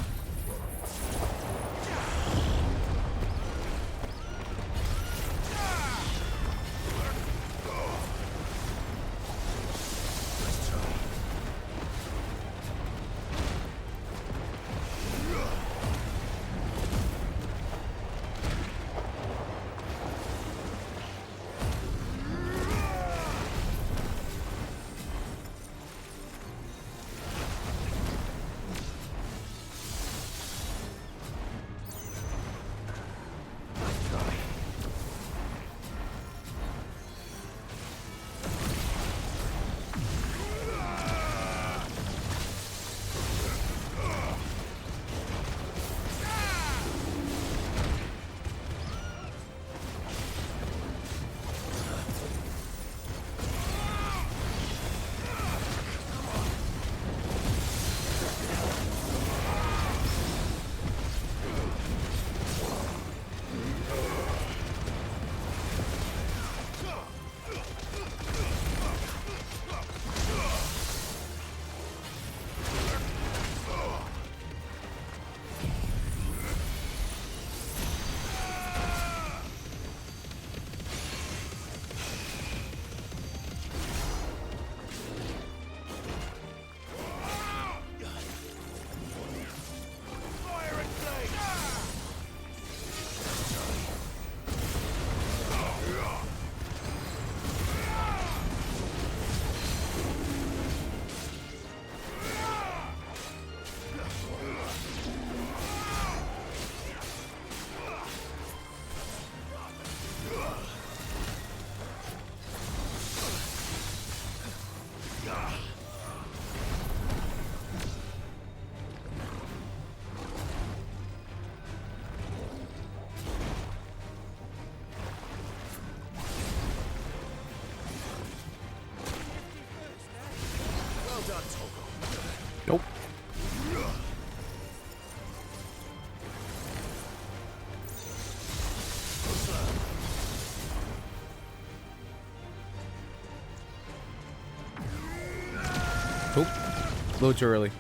A little too early.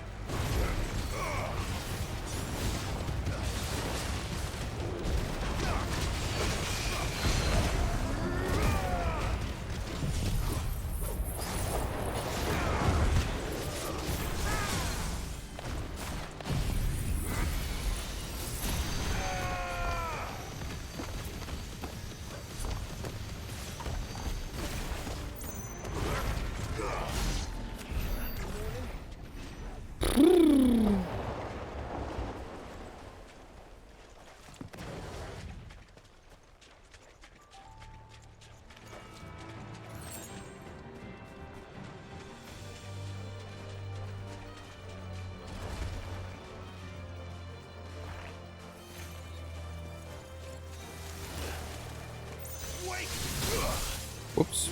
Whoops.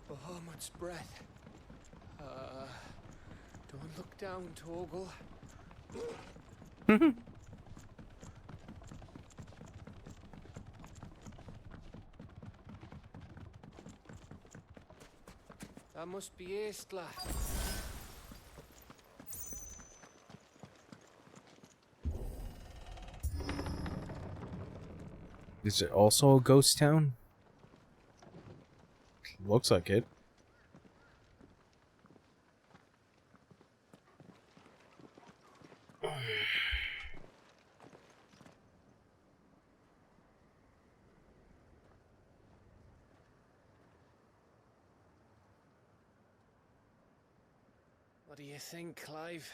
Bahamut's breath. Don't look down, Torgal. That must be Aistla. Is it also a ghost town? Looks like it. What do you think, Clive?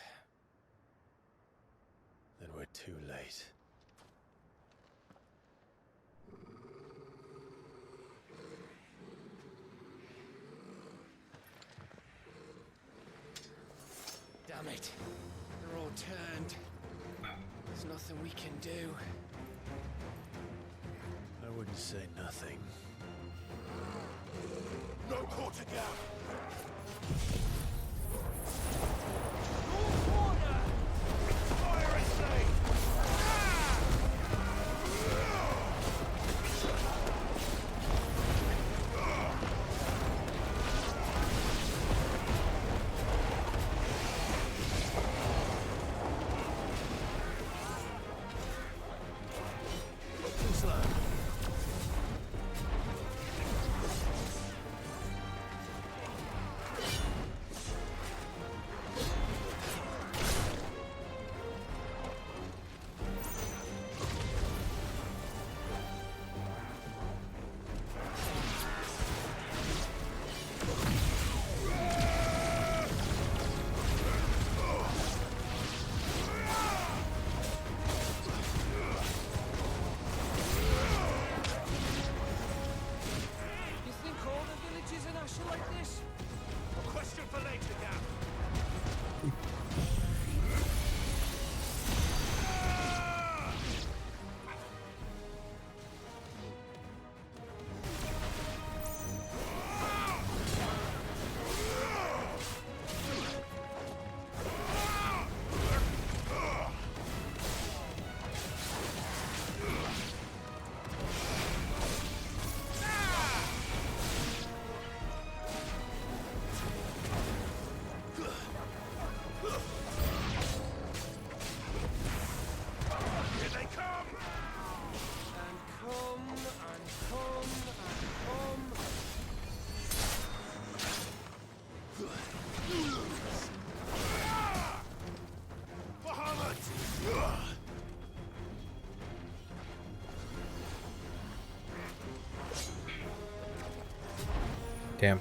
Then we're too late. Damn it. They're all turned. There's nothing we can do. I wouldn't say nothing. No quarter gap! Damn.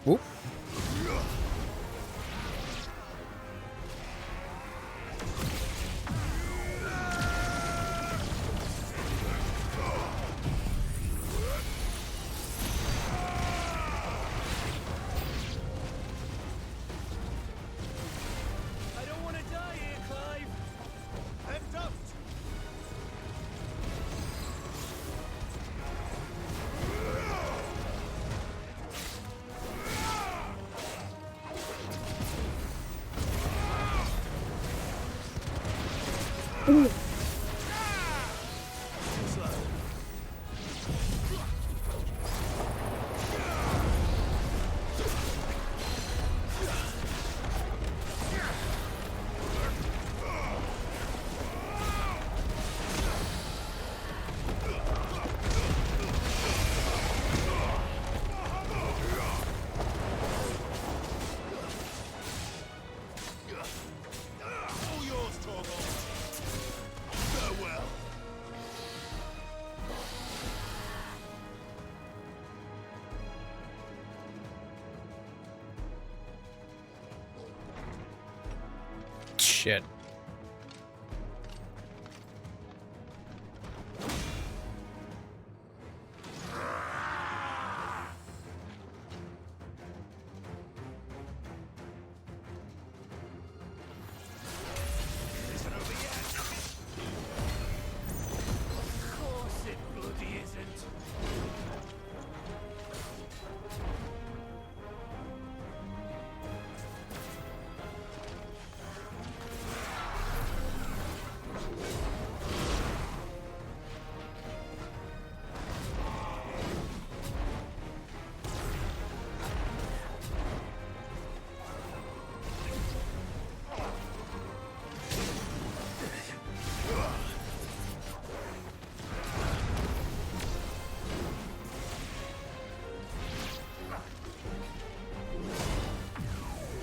Whoop. I don't want to die here, Clive. Then don't. All yours, Torvald. Farewell. Shit. Isn't over yet. Of course it bloody isn't.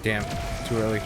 Damn. Too early.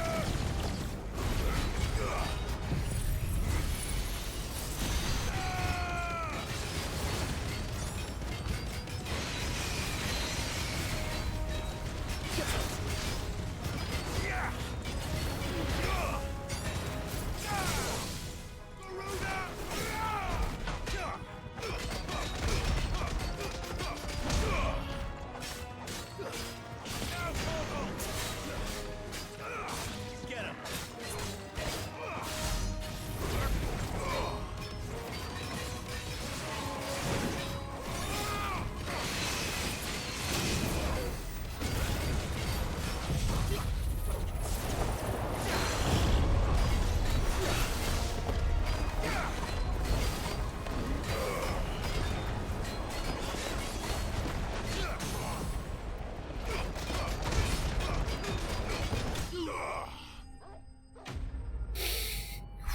Get him.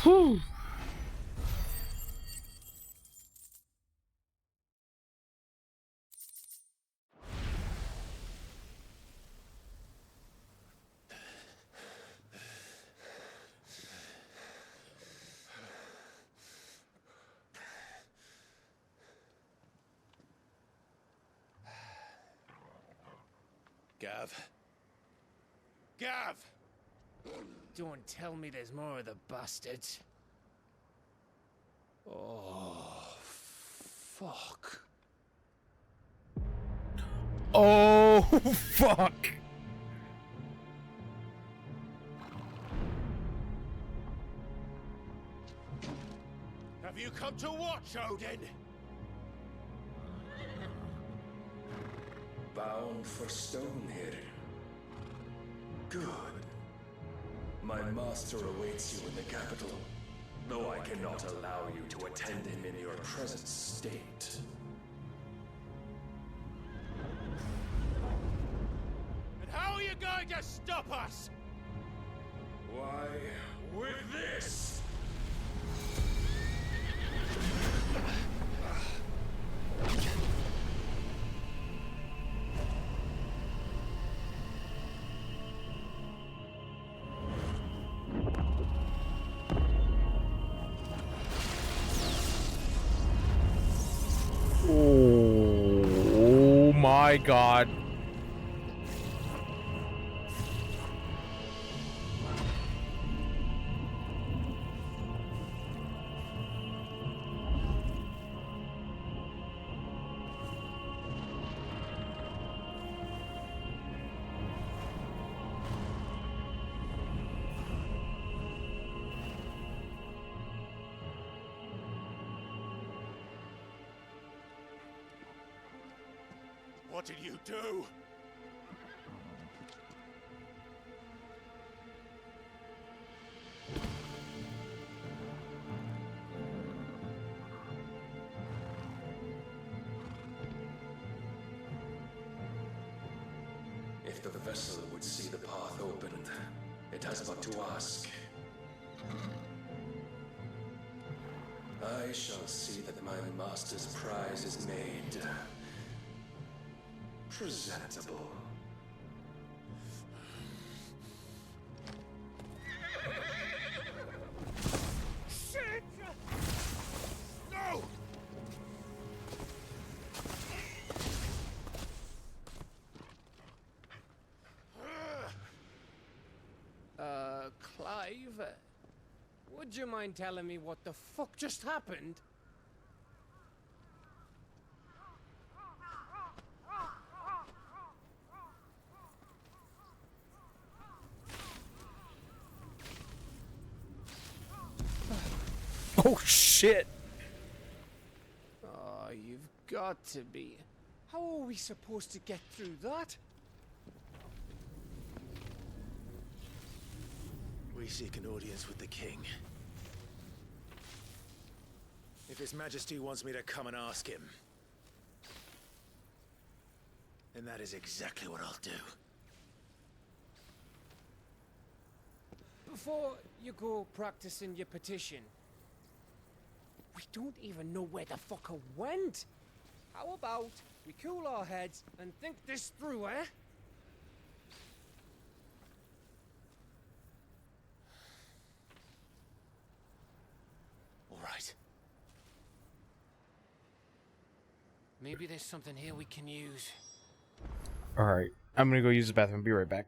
Whew. Gav. Gav! Don't tell me there's more of the bastards. Oh, fuck. Oh, fuck. Have you come to watch, Odin? Bound for Stonehill. Good. My master awaits you in the capital, though I cannot allow you to attend him in your present state. And how are you going to stop us? Why, with this! my god. What did you do? If the vessel would see the path opened, it has but to ask. I shall see that my master's prize is made presentable. Shit! No! Clive, would you mind telling me what the fuck just happened? Oh shit! Oh, you've got to be. How are we supposed to get through that? We seek an audience with the king. If His Majesty wants me to come and ask him, then that is exactly what I'll do. Before you go practicing your petition, we don't even know where the fucker went. How about we cool our heads and think this through, eh? All right. Maybe there's something here we can use. Alright, I'm gonna go use the bathroom. Be right back.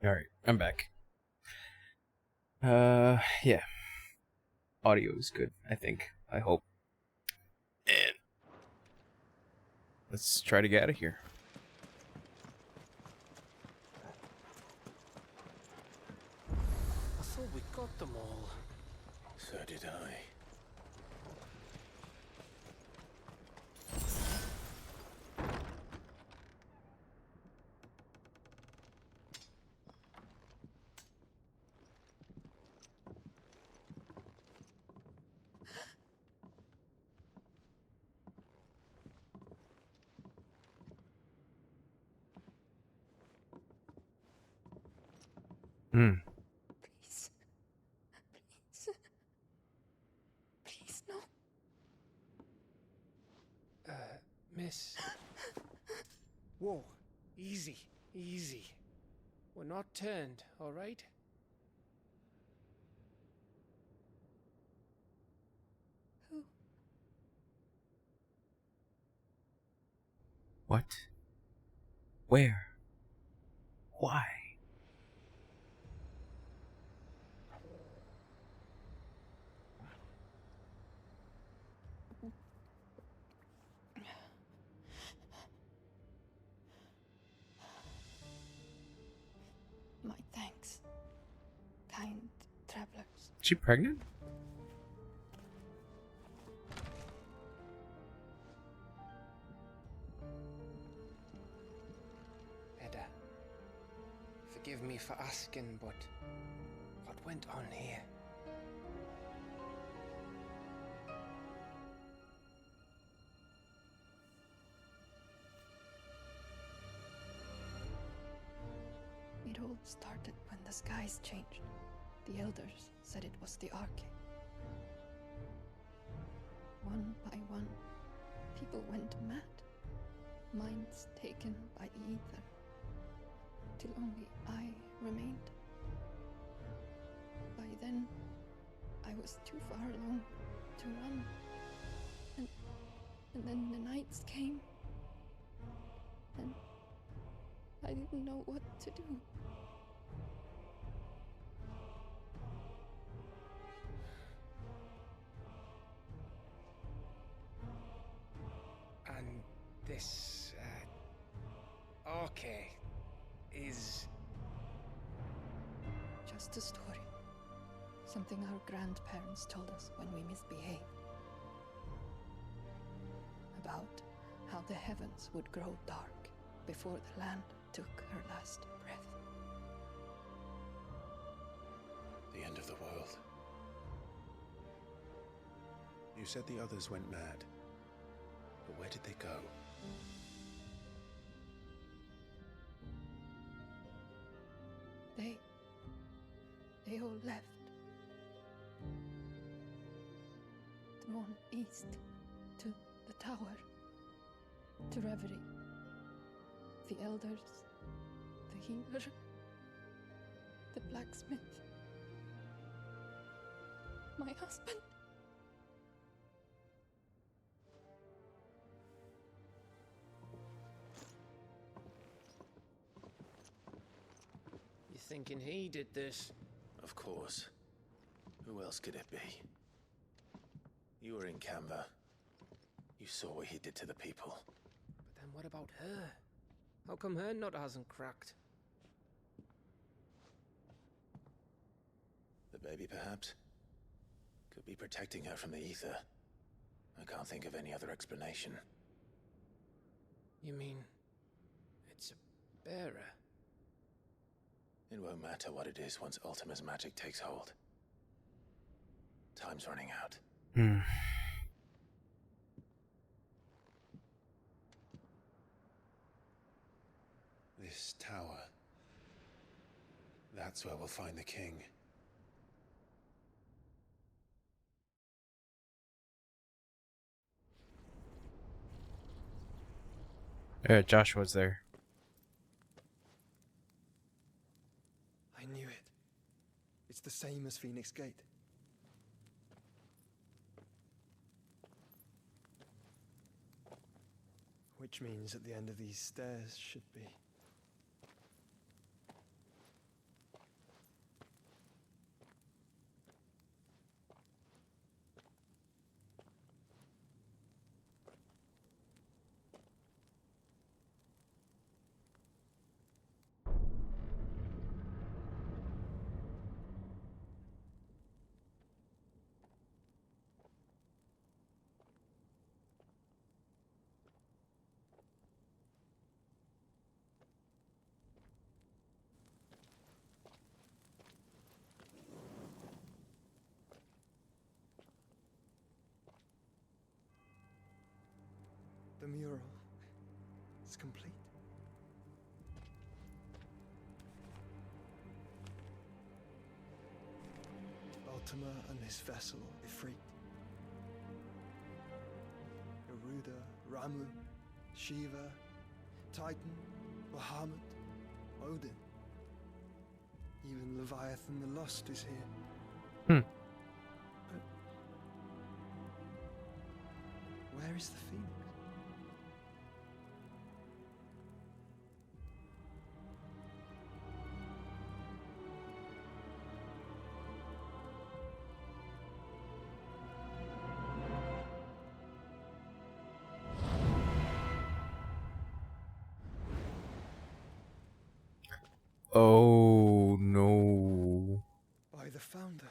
Alright, I'm back. Yeah. Audio is good, I think. I hope. And let's try to get out of here. I thought we got them all. So did I. Hmm. Please. Please. Please, no. Miss. Whoa. Easy. Easy. We're not turned, all right? Who? What? Where? Why? My thanks, kind travelers. Is she pregnant? Edda, forgive me for asking, but what went on here? It all started when the skies changed. The elders said it was the Arche. One by one, people went mad. Minds taken by the ether. Till only I remained. By then, I was too far along to run. And then the nights came. And I didn't know what to do. And this, Arche is... Just a story. Something our grandparents told us when we misbehaved. About how the heavens would grow dark before the land took her last breath. The end of the world. You said the others went mad. But where did they go? They all left. Drawn east to the tower, to Reverie. The elders, the healer, the blacksmith, my husband. You thinking he did this? Of course. Who else could it be? You were in Canva. You saw what he did to the people. But then what about her? How come her nut hasn't cracked? The baby, perhaps? Could be protecting her from the ether. I can't think of any other explanation. You mean... it's a bearer? It won't matter what it is once Ultima's magic takes hold. Time's running out. This tower. That's where we'll find the king. Joshua's there. I knew it. It's the same as Phoenix Gate. Which means at the end of these stairs should be... mural is complete. Ultima and his vessel, Ifrit. Garuda, Ramu, Shiva, Titan, Bahamut, Odin. Even Leviathan the Lost is here. But where is the Phoenix? Oh no. By the Founder.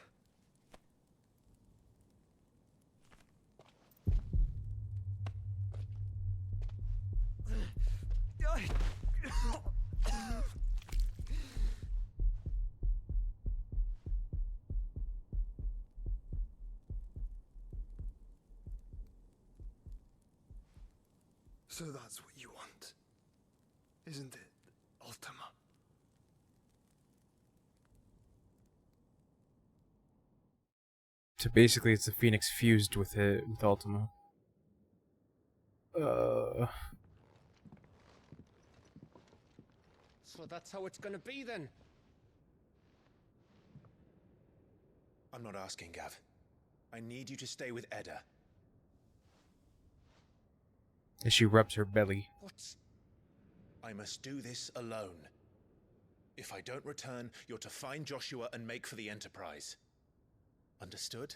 So that's what you want, isn't it, Ultima? So basically, it's the Phoenix fused with Ultima. So that's how it's gonna be then? I'm not asking, Gav. I need you to stay with Edda. As she rubs her belly. What? I must do this alone. If I don't return, you're to find Joshua and make for the Enterprise. Understood?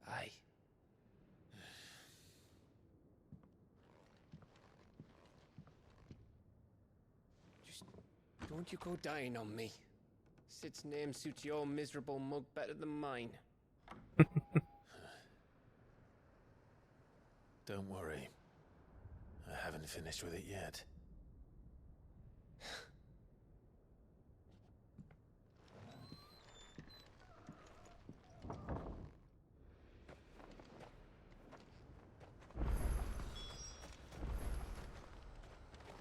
Aye. Just don't you go dying on me. Sid's name suits your miserable mug better than mine. Don't worry. I haven't finished with it yet.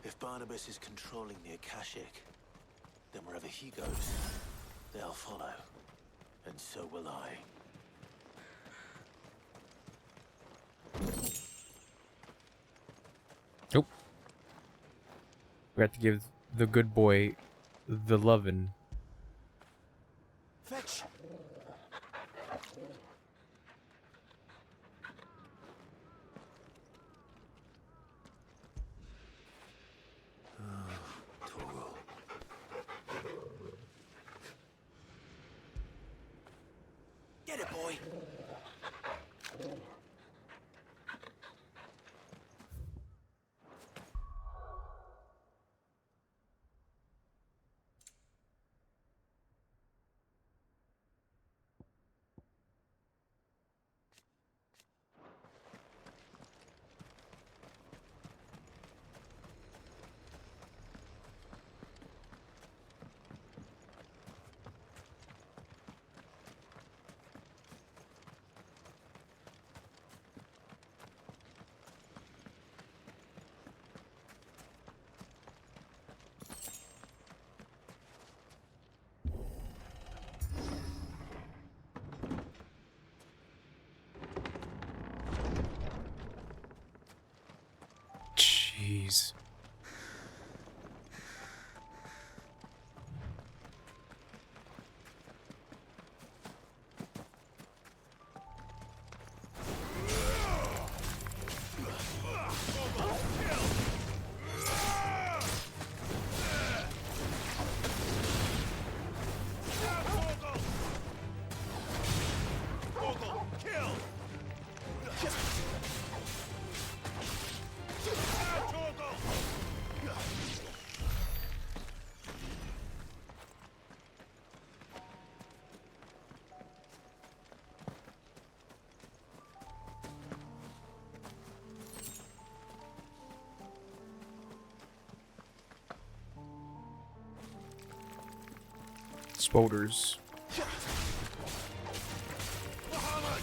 If Barnabas is controlling the Akashic, then wherever he goes, they'll follow. And so will I. Nope. We have to give the good boy the lovin'. Fetch! Get it, boy! Jeez. Spoders. Bahamut!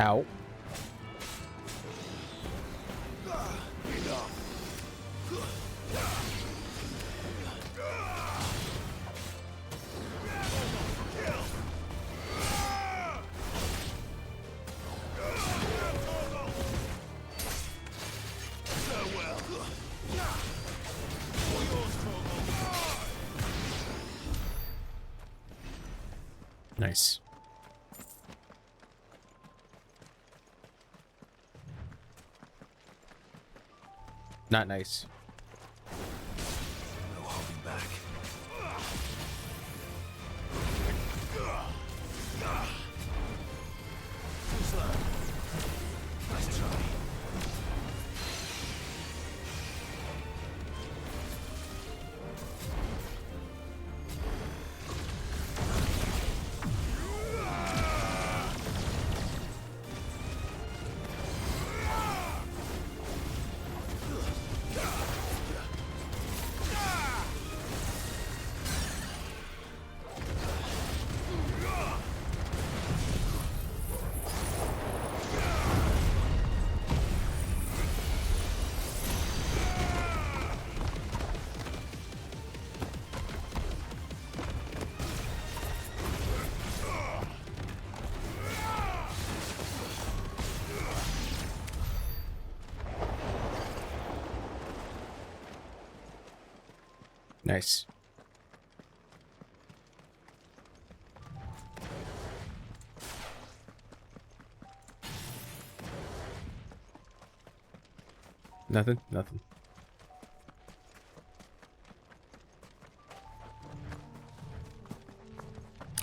Ow. Nice. Not nice. No holding back. Nice try. Nice. Nothing? Nothing.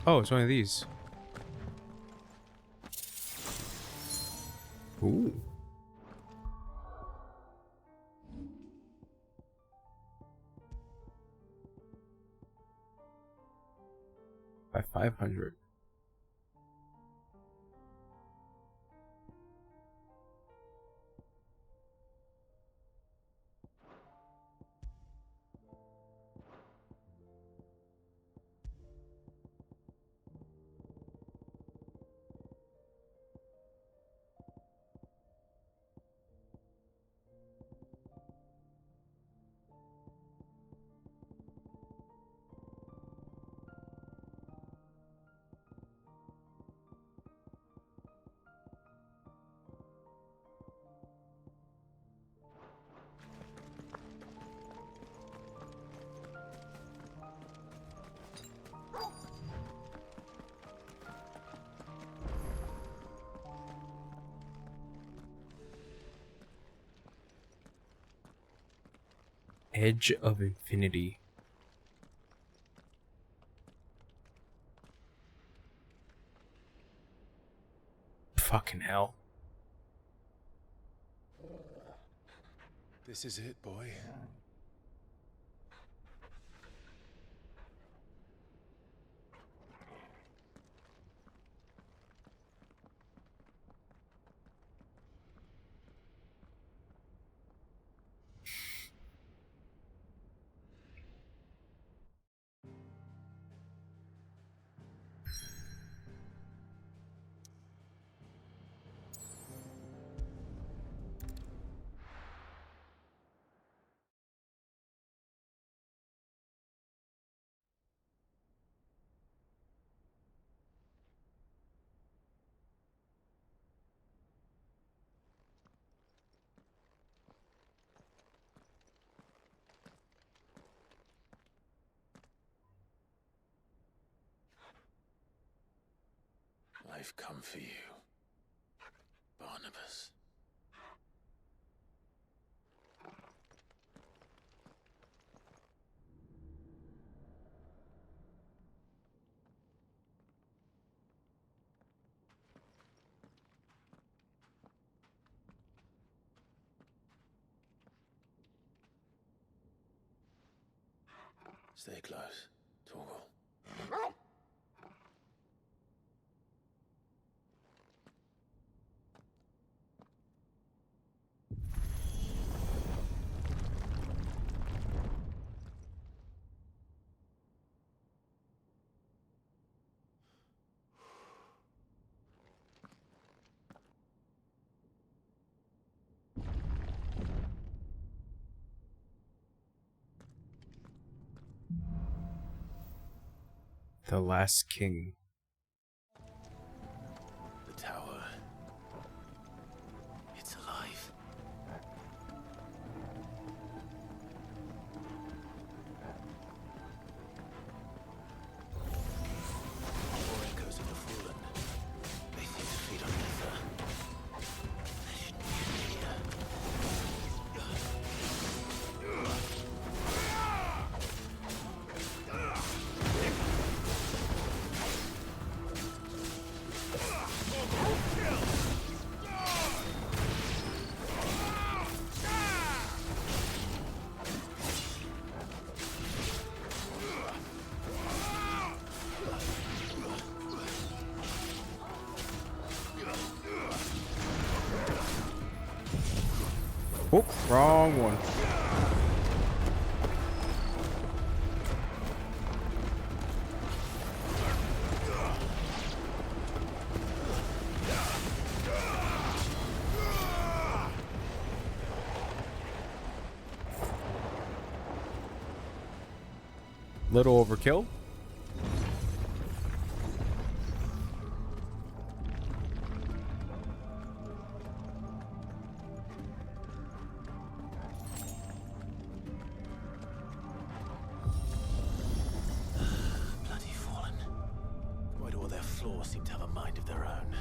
Oh, it's one of these. Ooh. By 500. Edge of Infinity. Fucking hell. This is it, boy. I've come for you, Barnabas. Stay close, Torgal. The last king. The tower. It's alive. More echoes of the fallen. They seem to feed on ether. There shouldn't be here. Oh, wrong one. Little overkill. Bloody fallen. Why do all their flaws seem to have a mind of their own?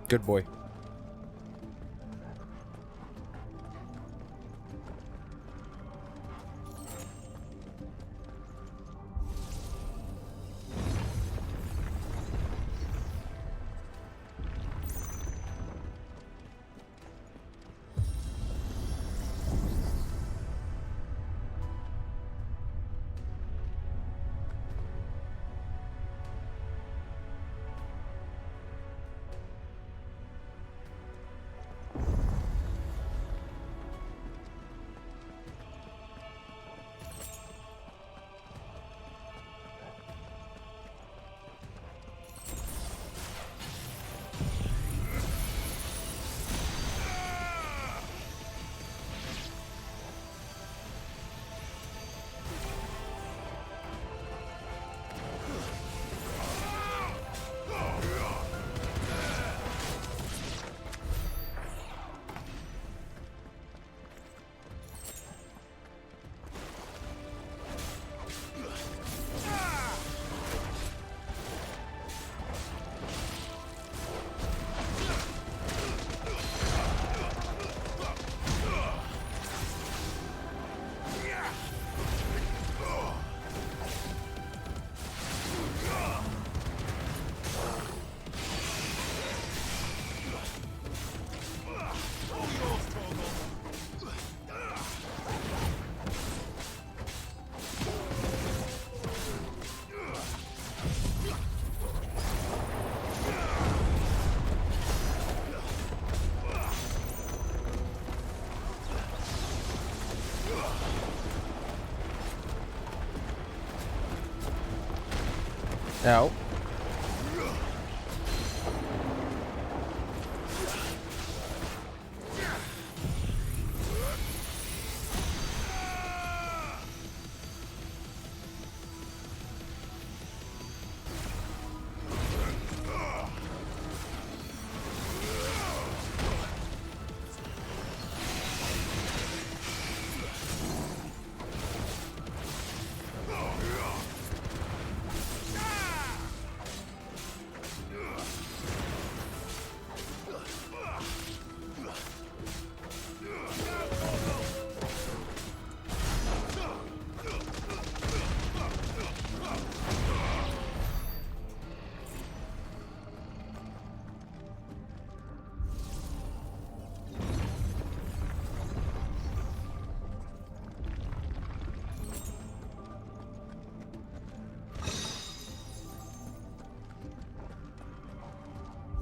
Good boy. Ow.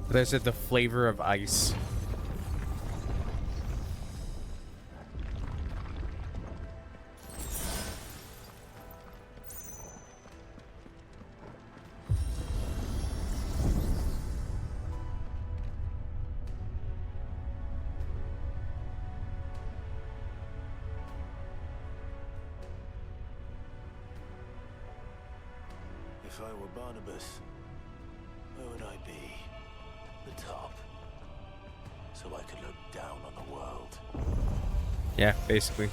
They said the flavor of ice. If I were Barnabas, where would I be? The top. So I could look down on the world. Yeah, basically.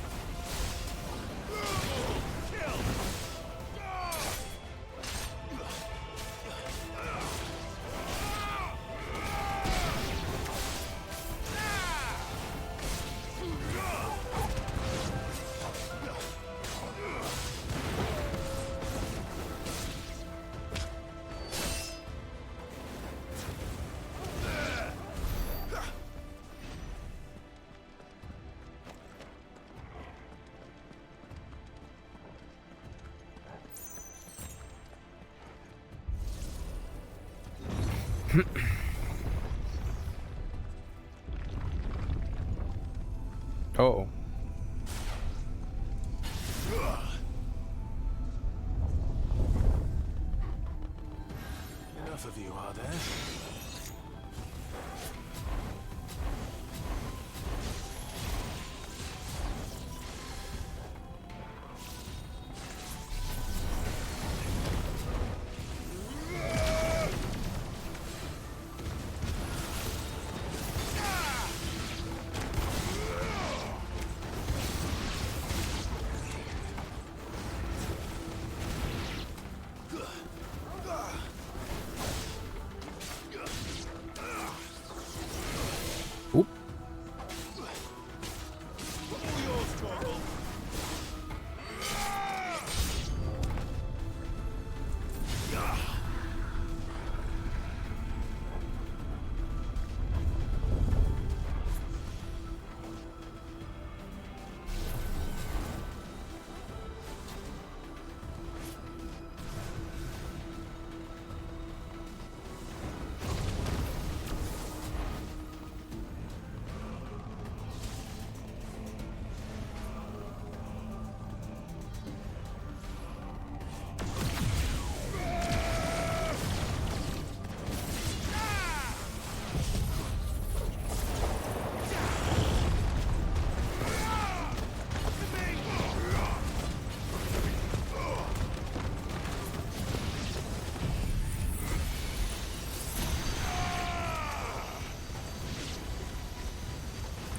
Oh. Enough of you, are there? Oop.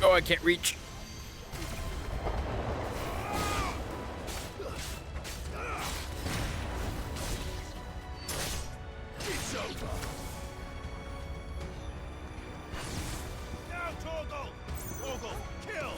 Oh, I can't reach. It's over. Now, Torgal! Torgal, kill!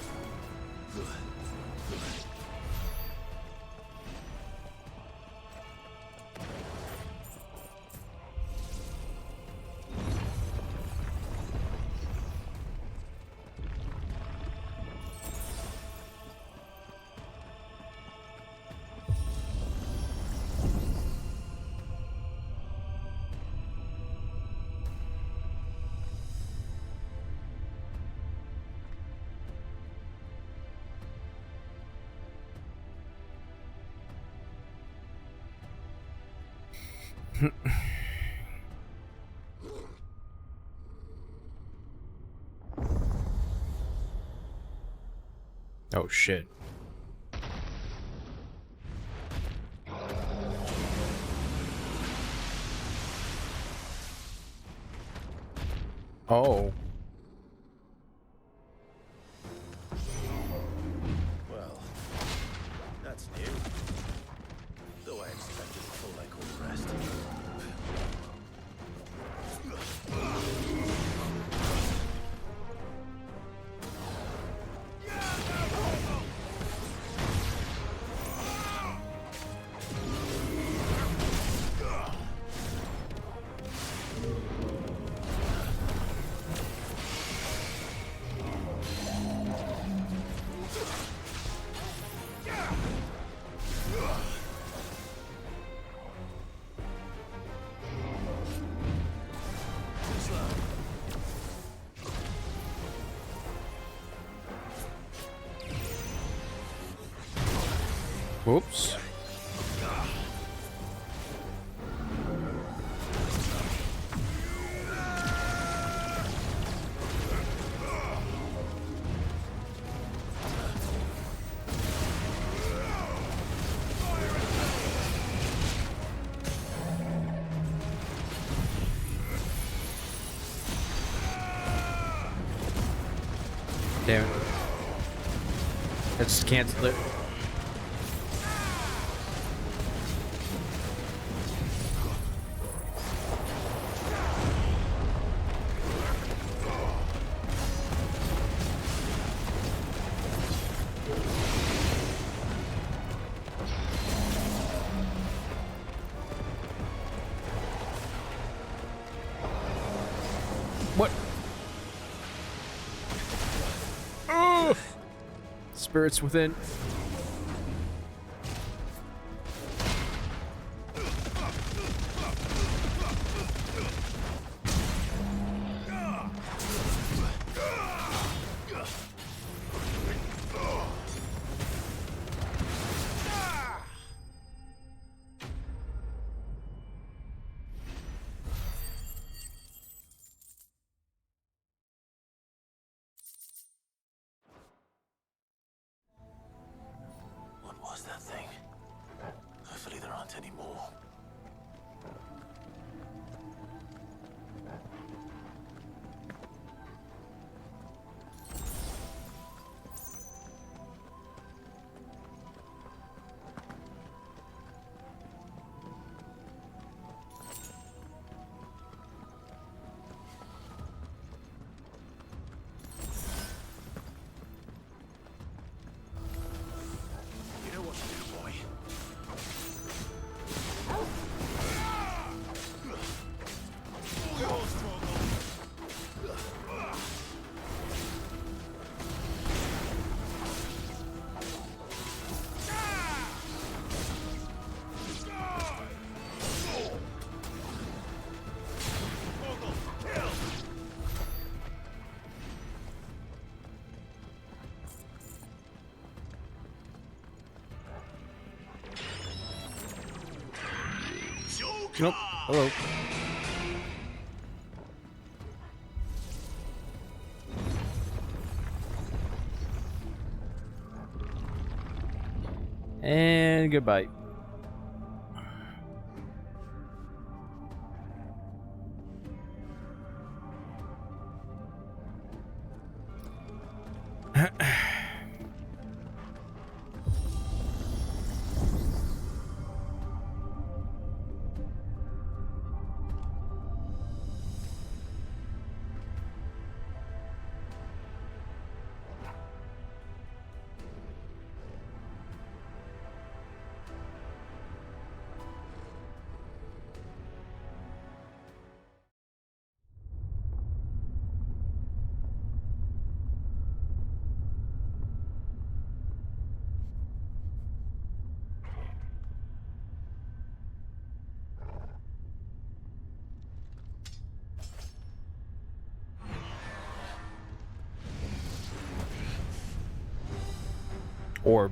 Oh shit. Oh. Well, that's new. Though I expected a full like all the rest. Whoops. Damn it. Let's cancel it. What? Oh! Spirits within. What was that thing? Hopefully there aren't any more. You know what to do, boy. Nope. Hello. And goodbye. Orb.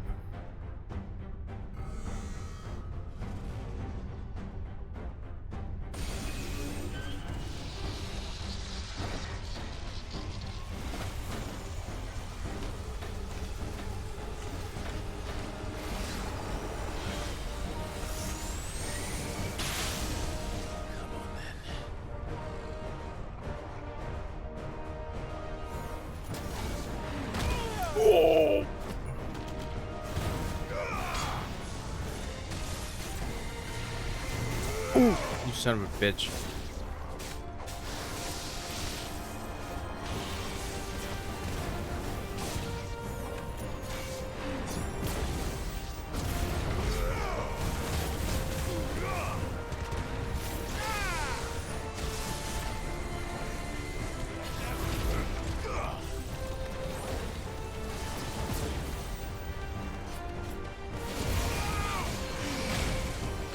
son of a bitch.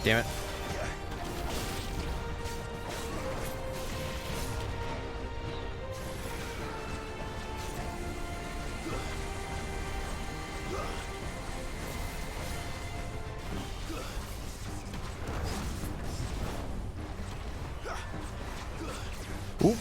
Damn it. Ooh.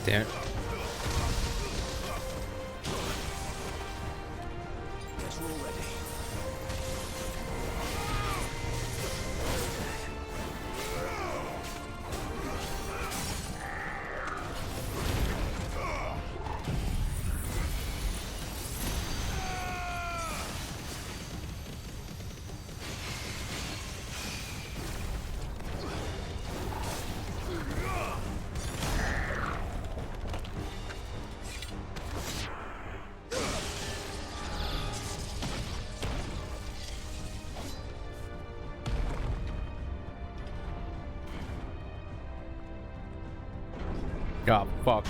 Damn it. Oh, fuck.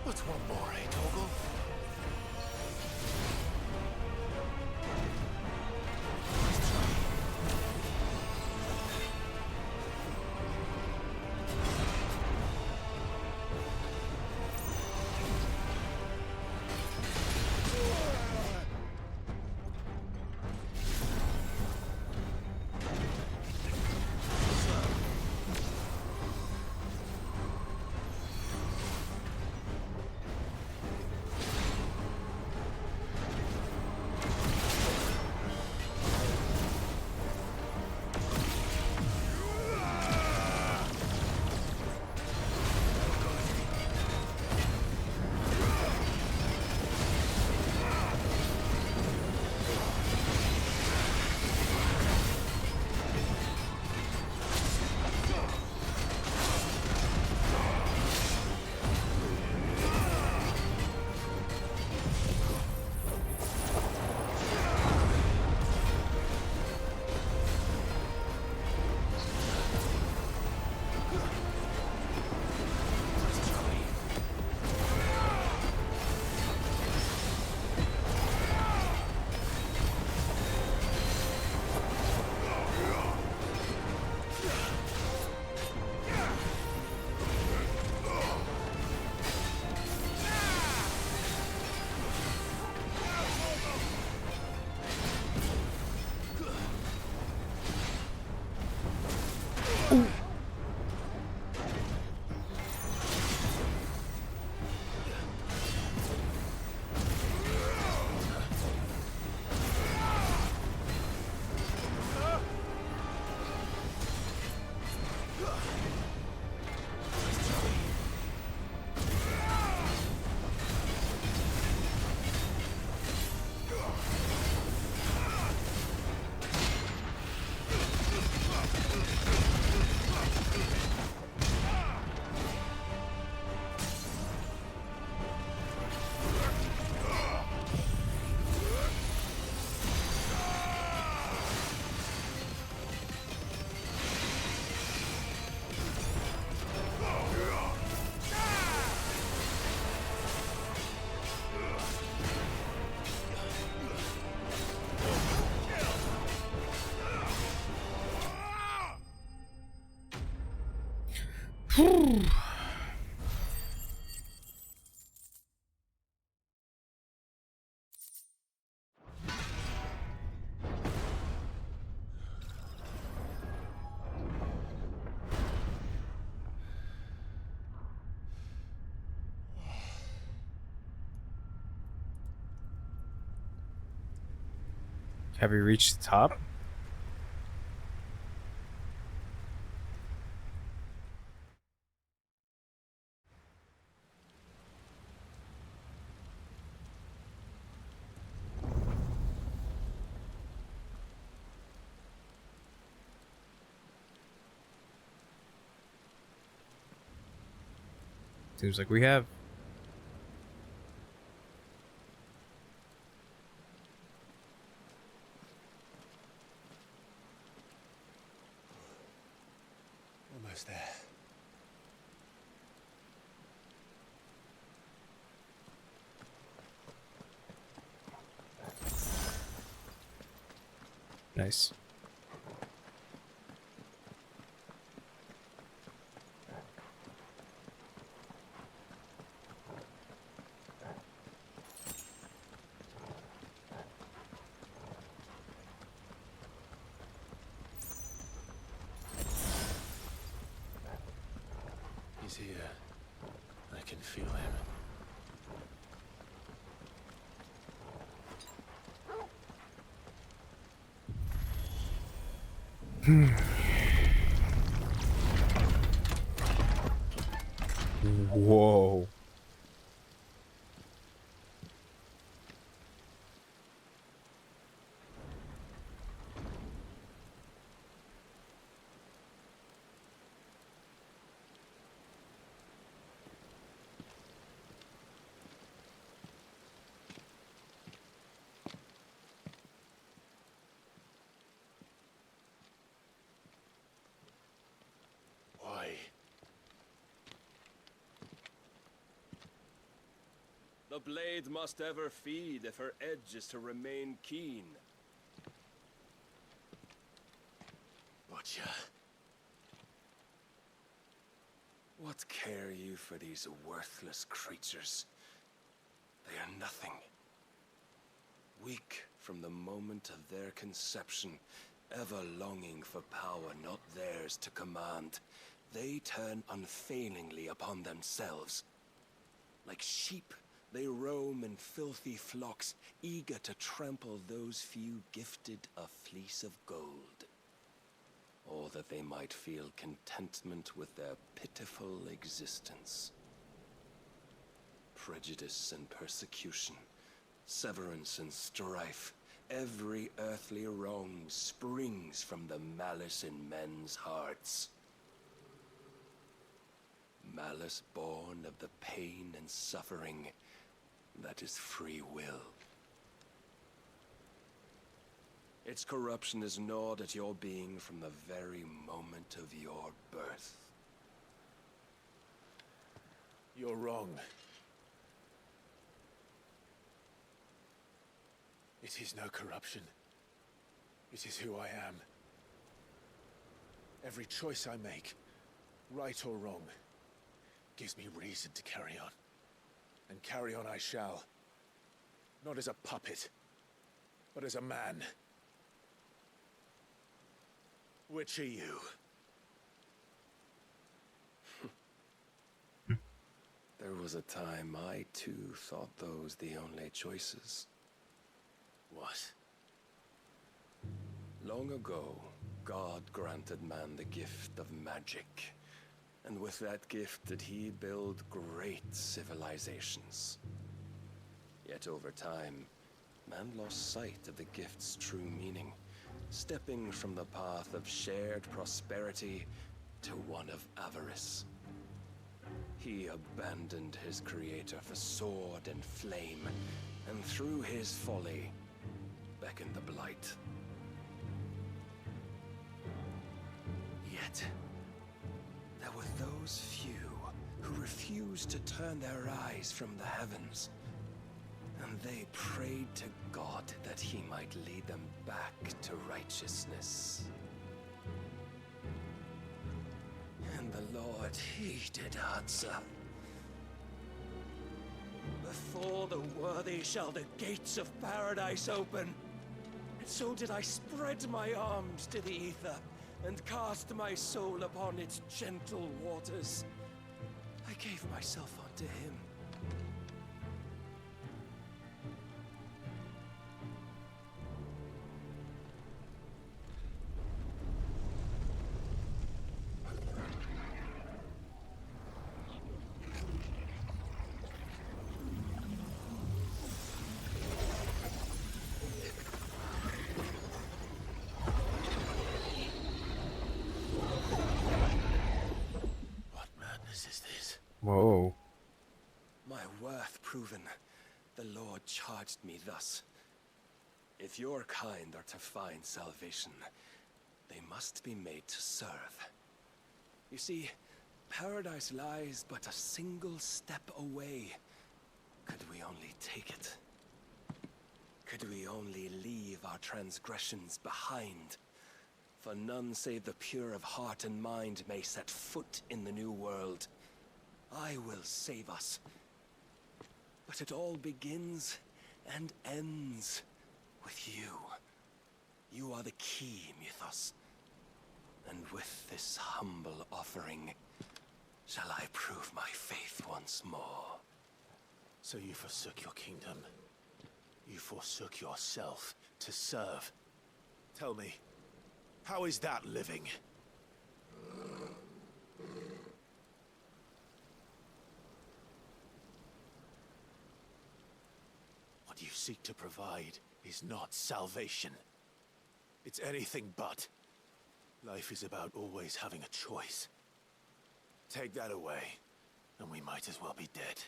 What's one more, eh, Toggle? Have we reached the top? Seems like we have. Almost there. Nice. He's here. I can feel him. Whoa. Why? The blade must ever feed if her edge is to remain keen. Butcher. What care you for these worthless creatures? They are nothing. Weak from the moment of their conception, ever longing for power not theirs to command, they turn unfailingly upon themselves. Like sheep, they roam in filthy flocks, eager to trample those few gifted a fleece of gold. Or that they might feel contentment with their pitiful existence. Prejudice and persecution, severance and strife, every earthly wrong springs from the malice in men's hearts. Malice born of the pain and suffering that is free will. Its corruption is gnawed at your being from the very moment of your birth. You're wrong. It is no corruption. It is who I am. Every choice I make, right or wrong, gives me reason to carry on. And carry on I shall. Not as a puppet, but as a man. Which are you? There was a time I too thought those the only choices. What? Long ago, God granted man the gift of magic. And with that gift did he build great civilizations. Yet over time, man lost sight of the gift's true meaning, stepping from the path of shared prosperity to one of avarice. He abandoned his creator for sword and flame, and through his folly, beckoned the blight. Yet, there were those few who refused to turn their eyes from the heavens, and they prayed to God that he might lead them back to righteousness. And And the Lord, he did answer. Before the worthy shall the gates of paradise open. And so did I spread my arms to the ether, and cast my soul upon its gentle waters. I gave myself unto him. Whoa. My worth proven, the Lord charged me thus. If your kind are to find salvation, they must be made to serve. You see, paradise lies but a single step away. Could we only take it? Could we only leave our transgressions behind? For none save the pure of heart and mind may set foot in the new world. I will save us. But it all begins and ends with you. You are the key, Mythos. And with this humble offering, shall I prove my faith once more. So you forsook your kingdom. You forsook yourself to serve. Tell me, how is that living? What you seek to provide is not salvation. It's anything but. Life is about always having a choice. Take that away, and we might as well be dead.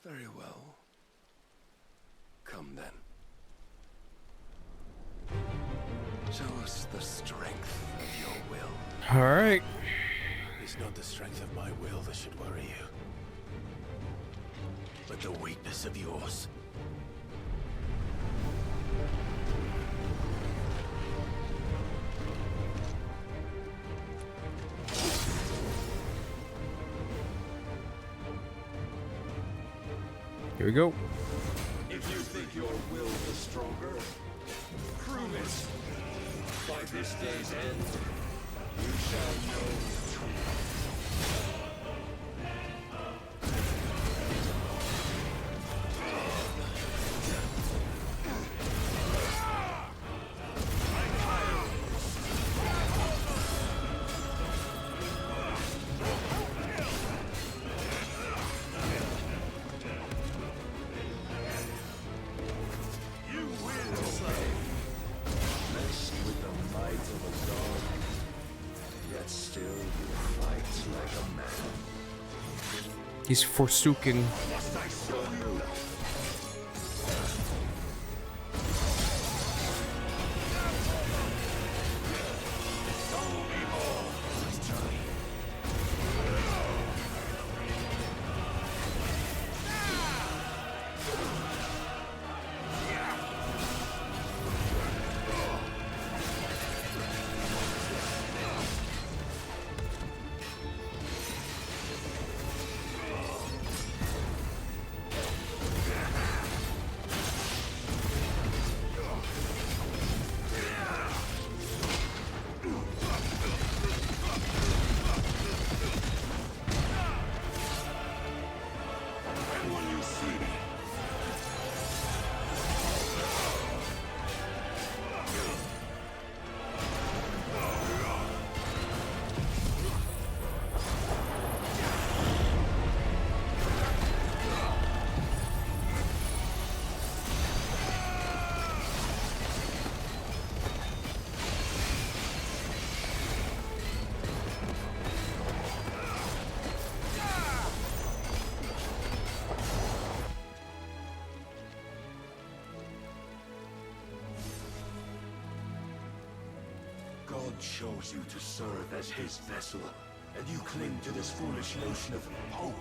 Very well. Come then. Show us the strength of your will. Alright. It's not the strength of my will that should worry you, but the weakness of yours. Here we go. If you think your will is stronger, prove it. By this day's end, you shall know the truth. He's forsaken. chose you to serve as his vessel, and you cling to this foolish notion of hope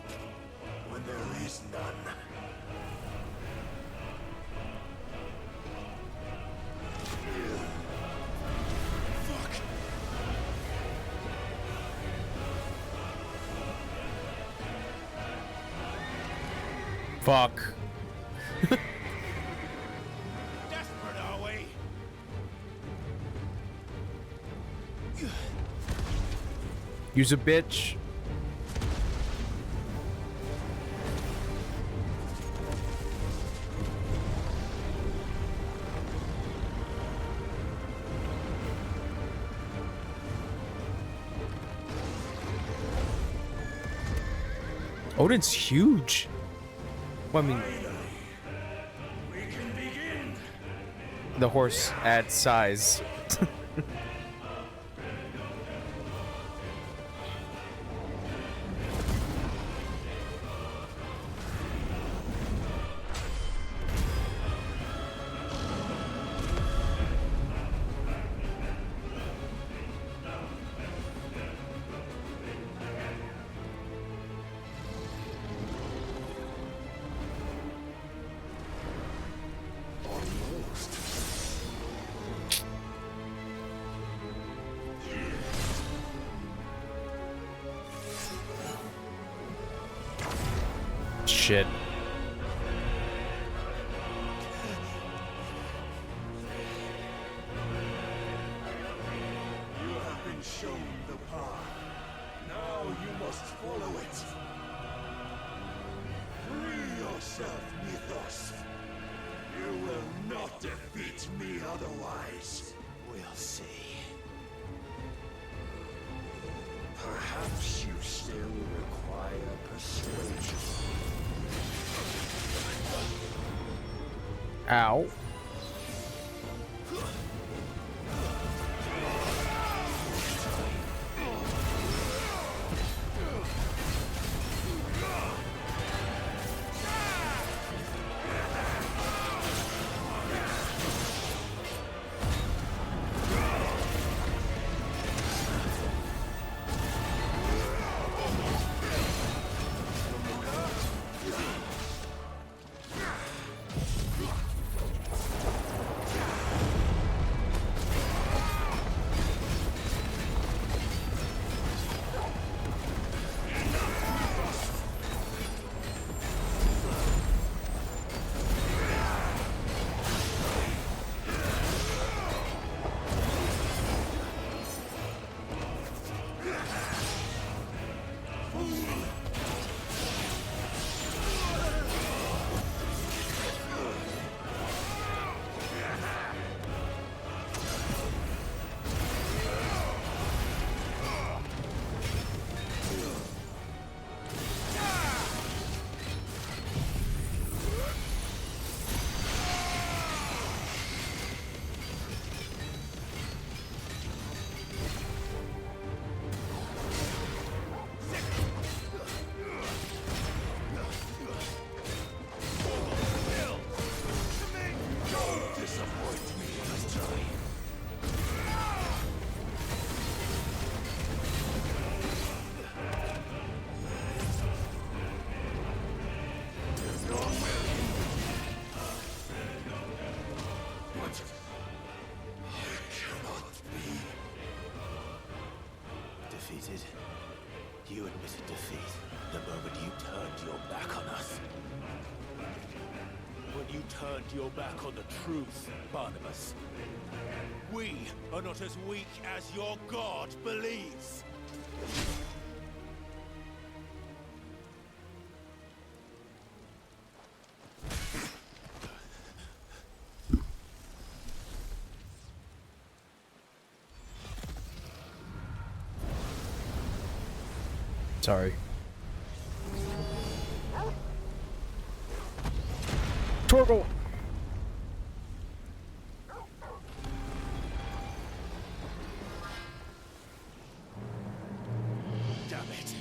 when there is none. Fuck. Desperate, are we? Use a bitch. Odin's huge. Well, I mean, the horse adds size. Shit. You have been shown the path. Now you must follow it. Free yourself, Mythos. You will not defeat me otherwise. We'll see. Perhaps you still require persuasion. Ow. Defeated. You admitted defeat the moment you turned your back on us. When you turned your back on the truth, Barnabas. We are not as weak as your god believes. Sorry. Torgal! Damn it.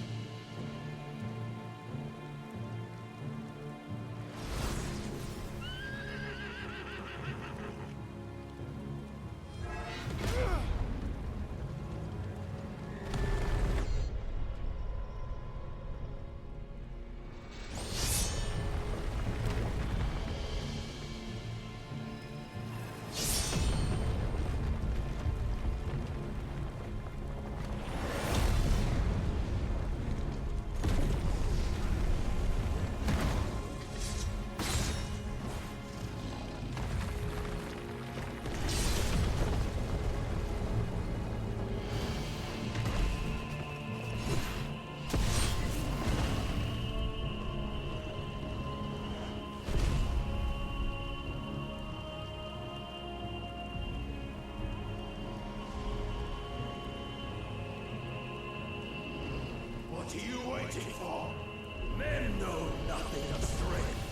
What are you waiting for? Men know nothing of strength.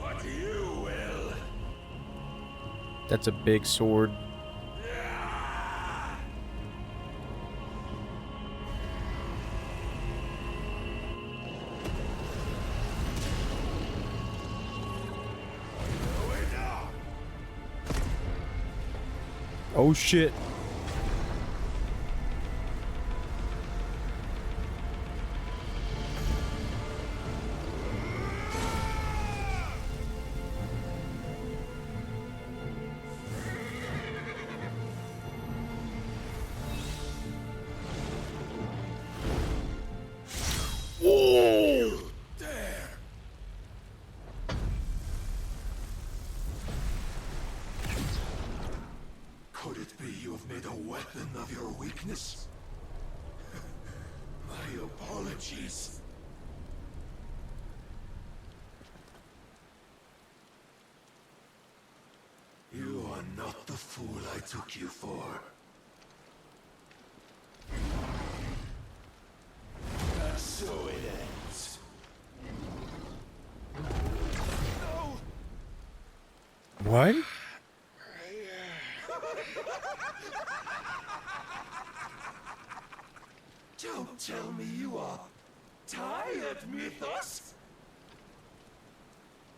What you will. That's a big sword. Oh shit. You dare! Could it be you have made a weapon of your weakness? My apologies. You are not the fool I took you for. And so it ends. No! What? Don't tell me you are tired, Mythos!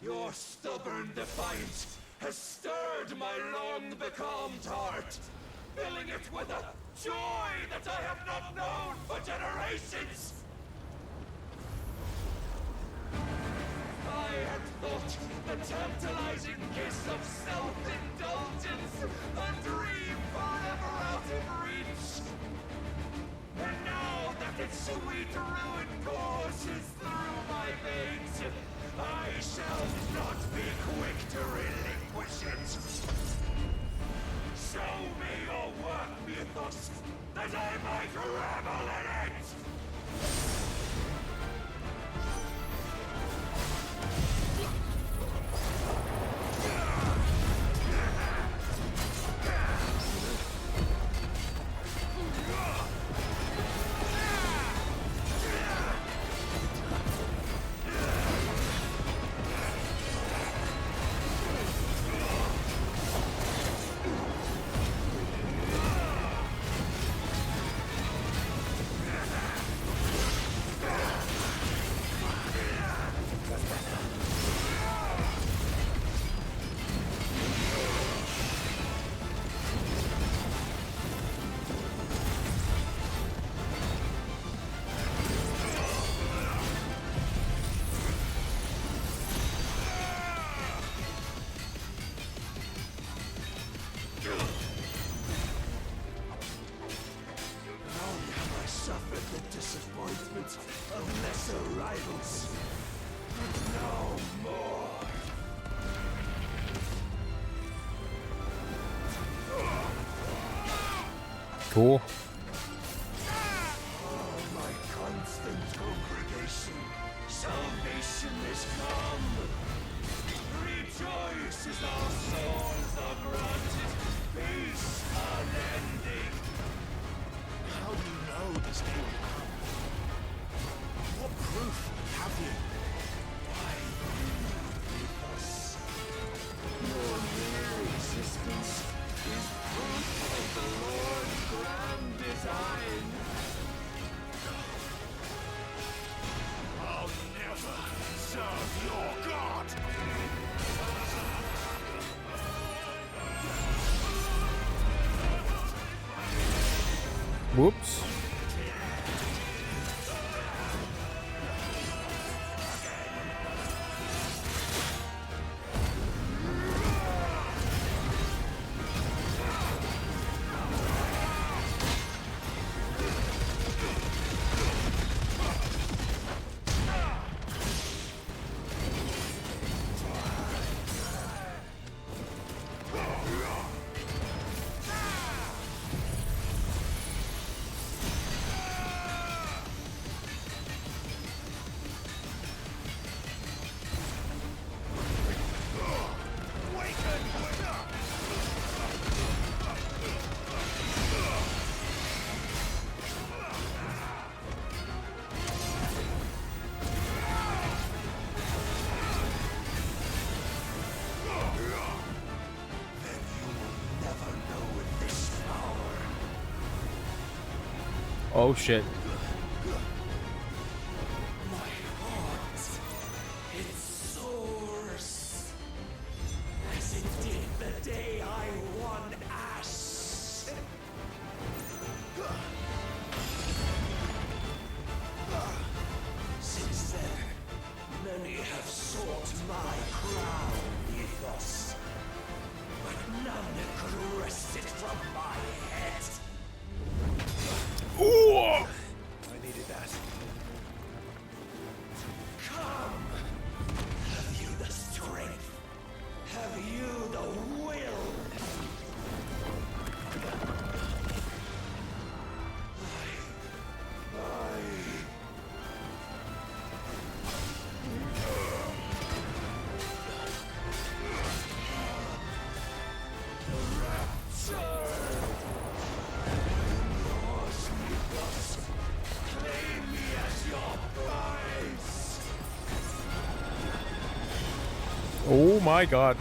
Your stubborn defiance has stirred my long-becalmed heart, filling it with a joy that I have not known for generations! I had thought the tantalizing kiss of self-indulgence a dream forever out of reach. And now that its sweet ruin courses through my veins, I shall not be quick to relinquish it. Show me your work, Mythos, that I might revel in it! Cool. Oh, my constant congregation, salvation is come. Rejoice as our souls are granted peace unending. How do you know this day will come? What proof have you? Why, Mythos, your mere existence is proof of the Lord's grand design. I'll never serve your god! Whoops. Oh shit. My heart, it soars, as it did the day I won Ash. Since then, many have sought my crown ethos, but none could wrest it from my head. Ooh! I needed that. Come! Have you the strength? Have you the will? Oh my god.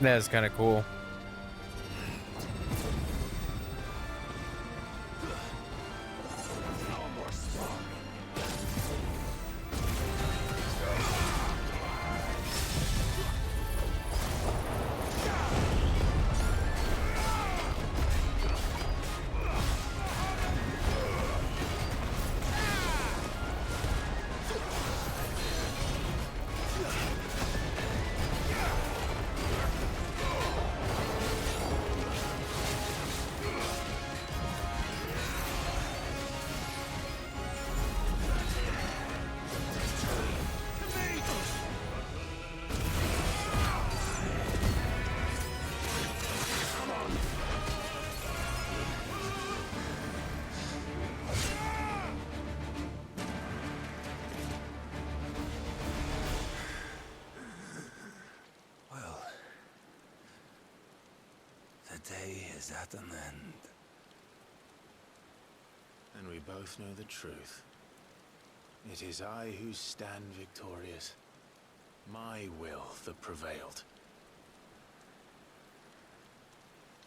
That's kind of cool. Day is at an end. And we both know the truth. It is I who stand victorious. My will that prevailed.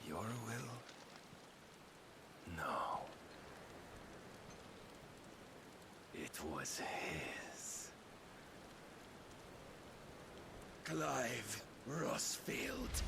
Your will? No. It was his. Clive Rossfield.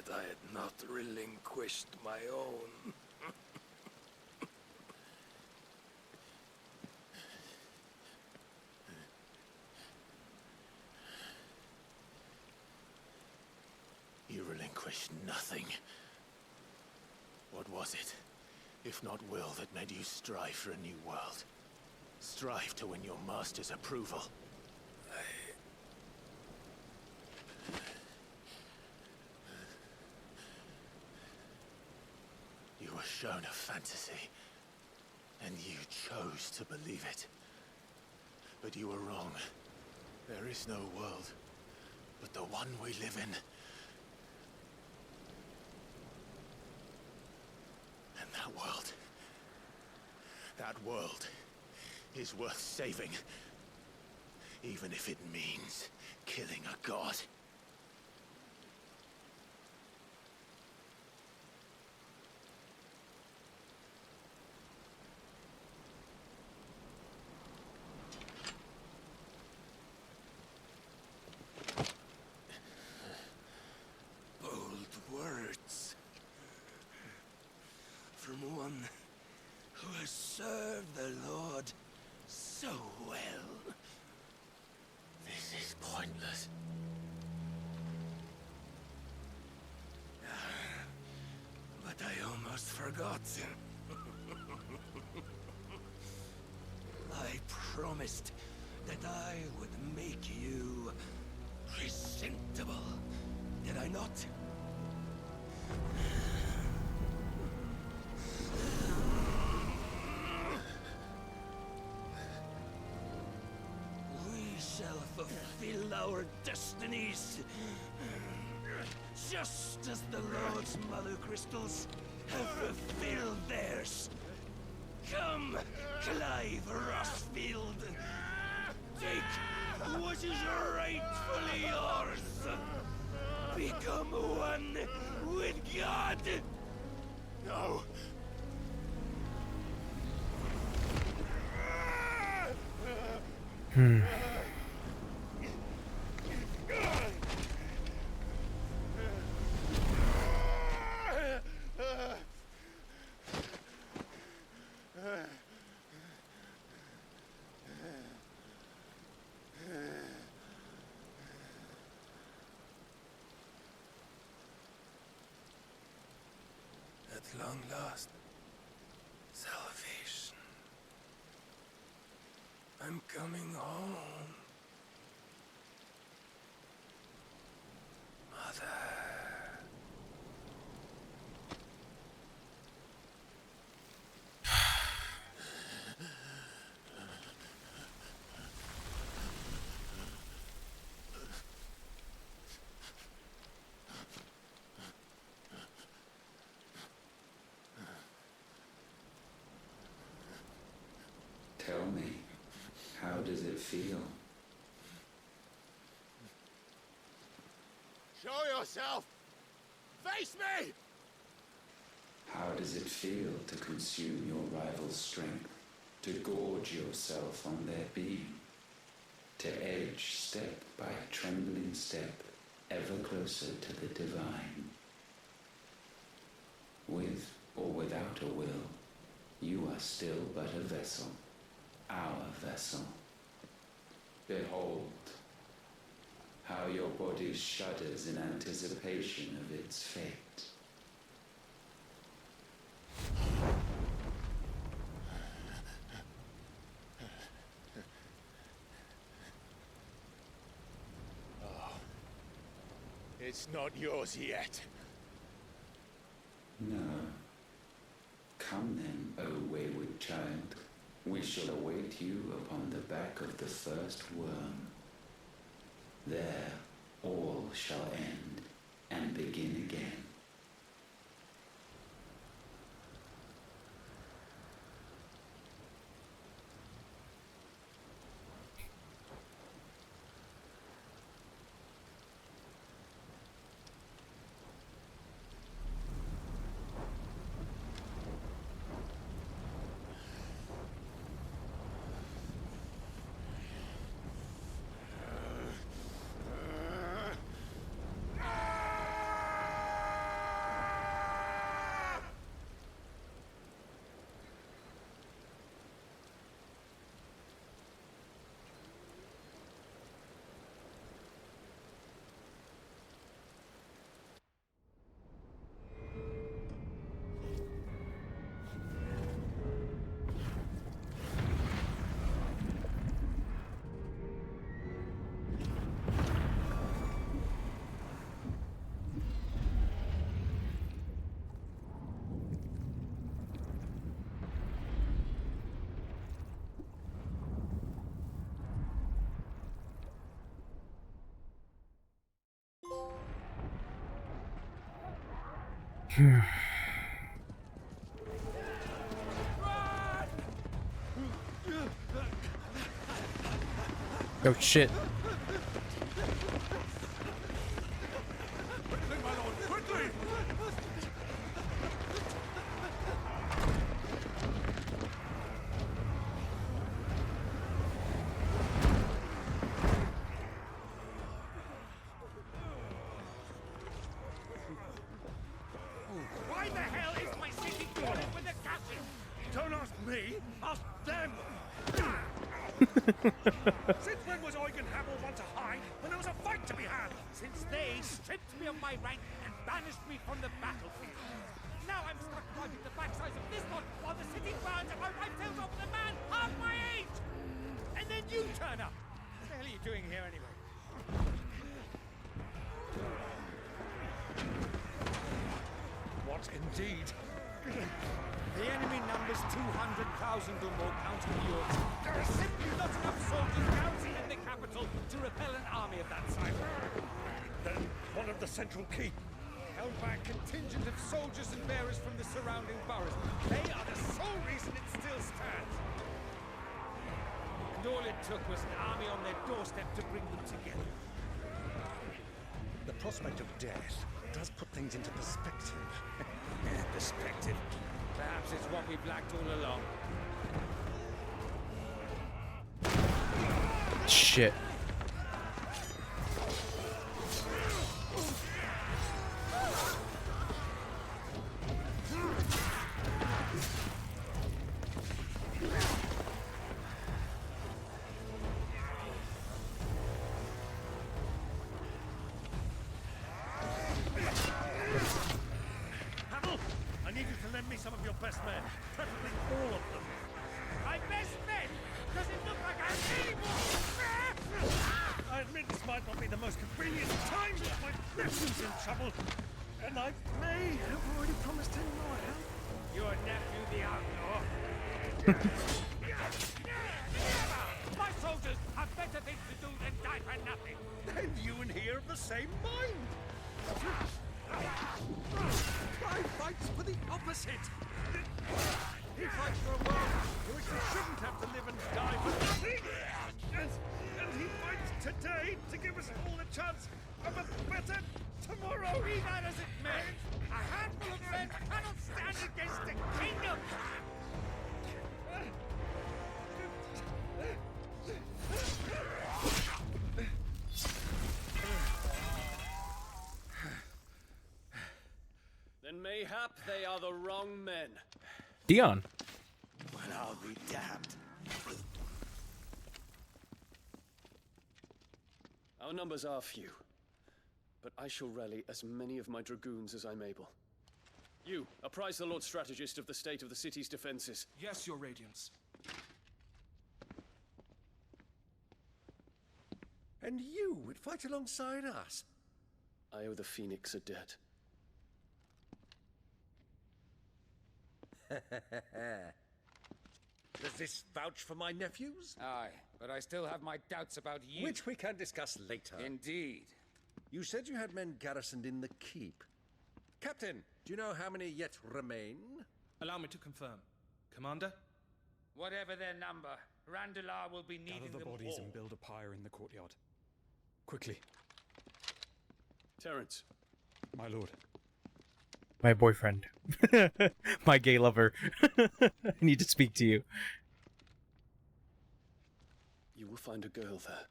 that I had not relinquished my own. You relinquished nothing. What was it, if not will, that made you strive for a new world? Strive to win your master's approval? You were shown a fantasy, and you chose to believe it. But you were wrong. There is no world but the one we live in. And that world is worth saving. Even if it means killing a god. Bold words. From one who has served the Lord so well. This is pointless. But I almost forgot. I promised that I would make you presentable. Did I not? We shall fulfill our destinies. Just as the Lord's Mother Crystals have fulfilled theirs. Come, Clive Rossfield. Take what is rightfully yours. Become one with God. No. At long last, salvation. I'm coming home. Mother. Tell me, how does it feel? Show yourself! Face me! How does it feel to consume your rival's strength, to gorge yourself on their beam, to edge step by trembling step ever closer to the divine? With or without a will, you are still but a vessel, our vessel. Behold, how your body shudders in anticipation of its fate. Oh. It's not yours yet. No. Come then, O wayward child. We shall await you upon the back of the first worm. There all shall end and begin again. Oh shit. Why the hell is my city crawling with a castle? Don't ask me, ask them! Since when was Eugen Hamel one to hide when there was a fight to be had? Since they stripped me of my rank and banished me from the battlefield. Now I'm stuck driving the backsides of this one while the city burns and my wife tells off the man half my age! And then you turn up! What the hell are you doing here anyway? What indeed? The enemy numbers 200,000 or more counting yours. There are simply not enough soldiers garrisoned in the capital to repel an army of that size. Then one of the central keep held by a contingent of soldiers and bearers from the surrounding boroughs. They are the sole reason it still stands. And all it took was an army on their doorstep to bring them together. The prospect of death does put things into perspective. Perspective. Perhaps it's what we've lacked all along. Shit. Hamel, I need you to lend me some of your best men, preferably all of them. My best men? Does it look like I have any more? I admit this might not be the most convenient time, but my nephew's in trouble, and I may have already promised him more help. Your nephew, the outlaw? My soldiers have better things to do than die for nothing. And you and he are of the same mind. Pride fights for the opposite. He fights for a world in which we shouldn't have to live and die for nothing. And he fights today to give us all a chance of a better tomorrow. Be that as it may, a handful of men cannot stand against a kingdom. Then mayhap they are the wrong men. Dion. Well, I'll be damned. Our numbers are few, but I shall rally as many of my dragoons as I'm able. You, apprise the Lord Strategist of the state of the city's defenses. Yes, Your Radiance. And you would fight alongside us? I owe the Phoenix a debt. Does this vouch for my nephews? Aye, but I still have my doubts about you. Which we can discuss later. Indeed. You said you had men garrisoned in the keep. Captain, do you know how many yet remain? Allow me to confirm. Commander? Whatever their number, Randalar will be needing Gather the them bodies all. and build a pyre in the courtyard. Quickly. Terence. My lord. My boyfriend. My gay lover. I need to speak to you. You will find a girl there.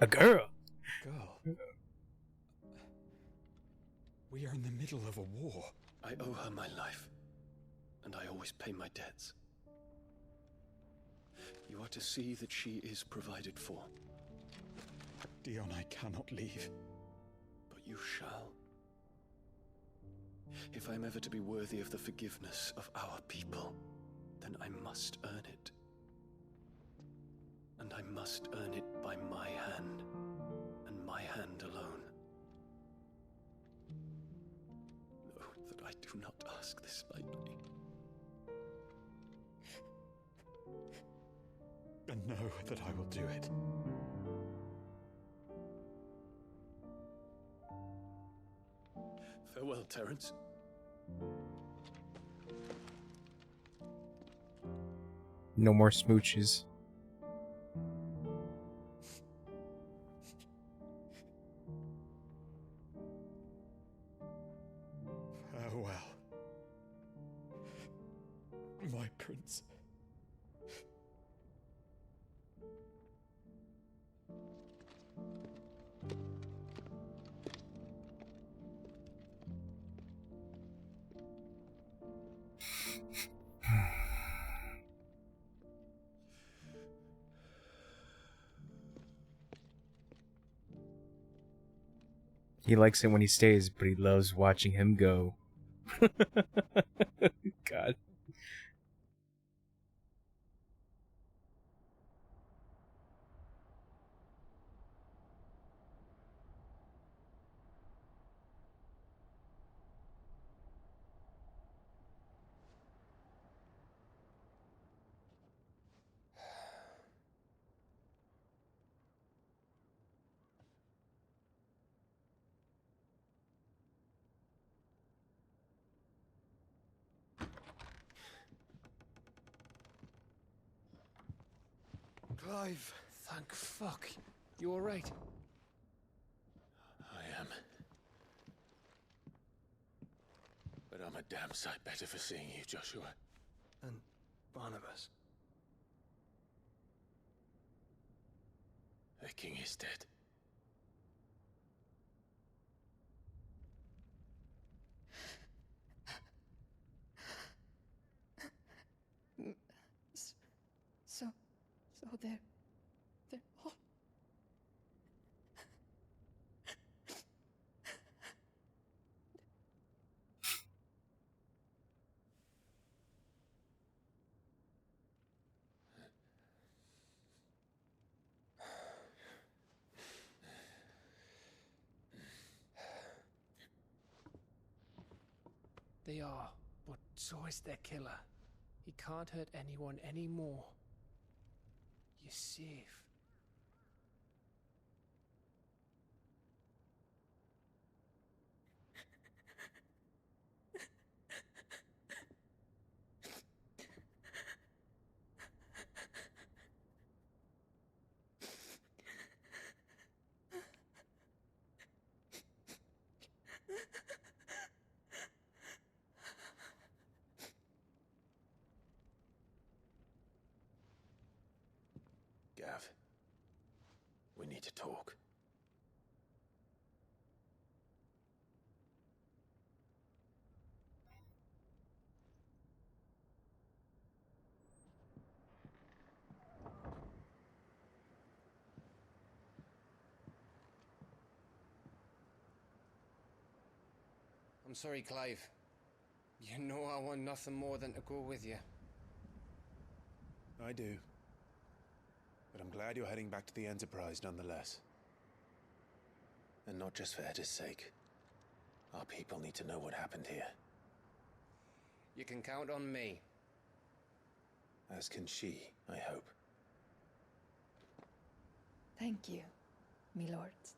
A girl? Girl? We are in the middle of a war. I owe her my life, and I always pay my debts. You are to see that she is provided for. Dion, I cannot leave. But you shall. If I am ever to be worthy of the forgiveness of our people, then I must earn it. And I must earn it by my hand, and my hand alone. Know that I do not ask this lightly. And know that I will do it. Farewell, Terence. No more smooches. Farewell, my prince. He likes it when he stays, but he loves watching him go. God. Clive, thank fuck. You alright? I am. But I'm a damn sight better for seeing you, Joshua. And Barnabas. The king is dead. So they're all... They are, but so is their killer. He can't hurt anyone anymore. You're safe. Gav, we need to talk. I'm sorry, Clive. You know I want nothing more than to go with you. I do. But I'm glad you're heading back to the Enterprise nonetheless. And not just for Edda's sake. Our people need to know what happened here. You can count on me. As can she, I hope. Thank you, my lords.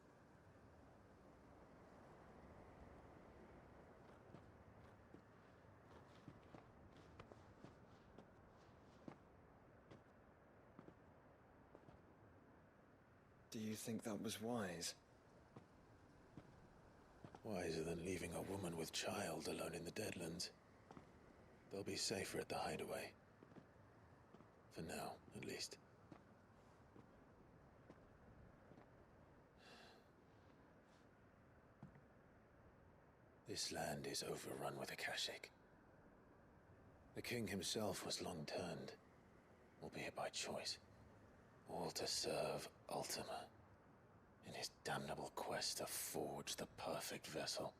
Do you think that was wise? Wiser than leaving a woman with child alone in the Deadlands. They'll be safer at the hideaway. For now, at least. This land is overrun with Akashic. The king himself was long turned, albeit by choice. All to serve Ultima, in his damnable quest to forge the perfect vessel.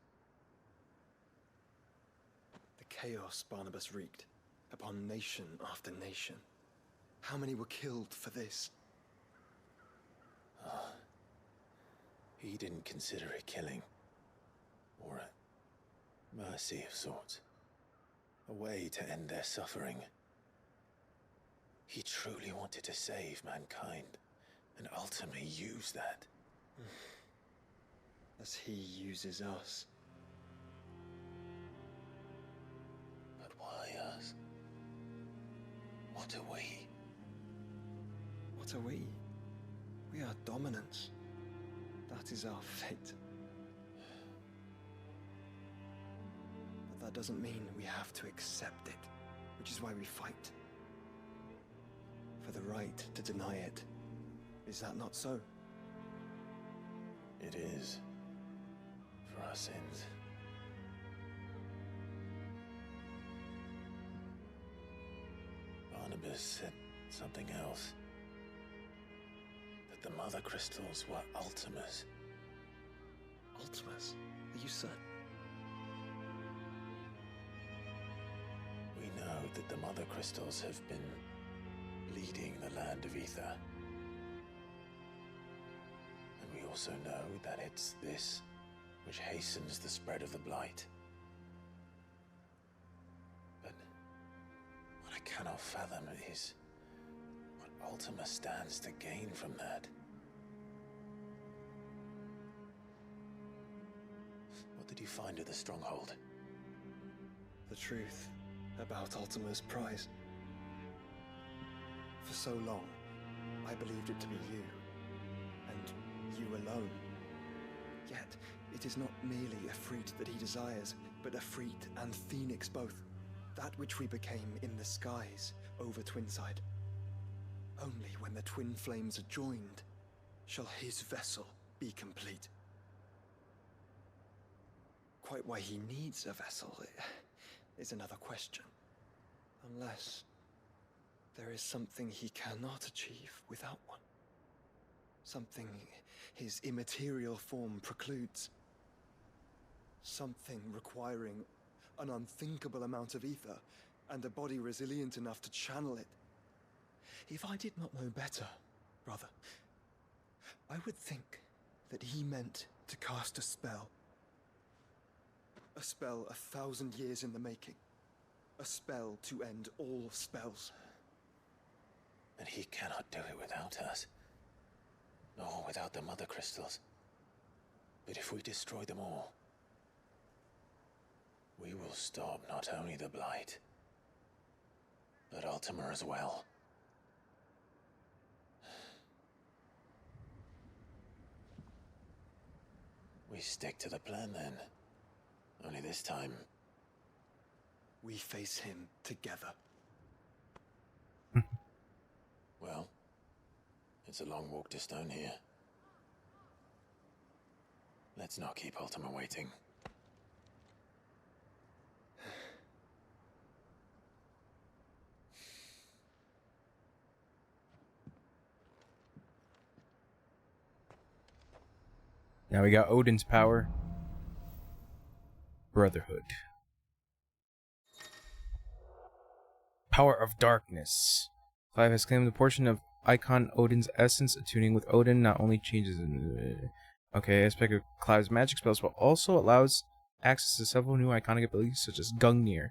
The chaos Barnabas wreaked upon nation after nation. How many were killed for this? He didn't consider it killing. Or a mercy of sorts. A way to end their suffering. He truly wanted to save mankind, and ultimately used that. As he uses us. What are we? What are we? We are dominance. That is our fate. But that doesn't mean we have to accept it, which is why we fight. For the right to deny it. Is that not so? It is. For our sins. Barnabas said something else. That the Mother Crystals were Ultimas. Ultimas? Are you certain? We know that the Mother Crystals have been leading the land of Ether. And we also know that it's this which hastens the spread of the Blight. But what I cannot fathom is what Ultima stands to gain from that. What did you find at the Stronghold? The truth about Ultima's prize. For so long, I believed it to be you, and you alone. Yet, it is not merely a freed that he desires, but a freed and phoenix both. That which we became in the skies over Twinside. Only when the twin flames are joined, shall his vessel be complete. Quite why he needs a vessel is another question. Unless there is something he cannot achieve without one. Something his immaterial form precludes. Something requiring an unthinkable amount of ether and a body resilient enough to channel it. If I did not know better, brother, I would think that he meant to cast a spell. A spell 1,000 years in the making. A spell to end all spells. And he cannot do it without us. Nor without the Mother Crystals. But if we destroy them all, we will stop not only the Blight, but Ultima as well. We stick to the plan then. Only this time, we face him together. Well, it's a long walk to Stone here. Let's not keep Ultima waiting. Now we got Odin's power. Brotherhood. Power of Darkness. Clive has claimed the portion of Icon Odin's essence. Attuning with Odin not only changes okay, aspect of Clive's magic spells, but also allows access to several new iconic abilities such as Gungnir,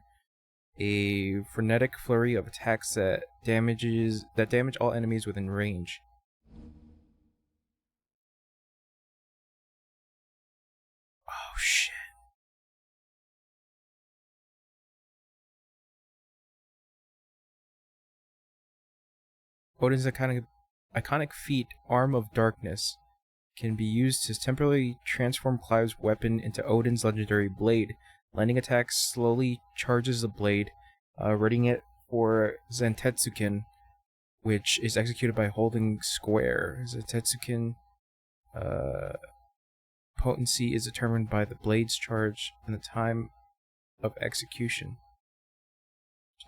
a frenetic flurry of attacks that damage all enemies within range. Oh shit. Odin's iconic feat, Arm of Darkness, can be used to temporarily transform Clive's weapon into Odin's legendary blade. Landing attack slowly charges the blade, readying it for Zantetsuken, which is executed by holding square. Zantetsuken potency is determined by the blade's charge and the time of execution.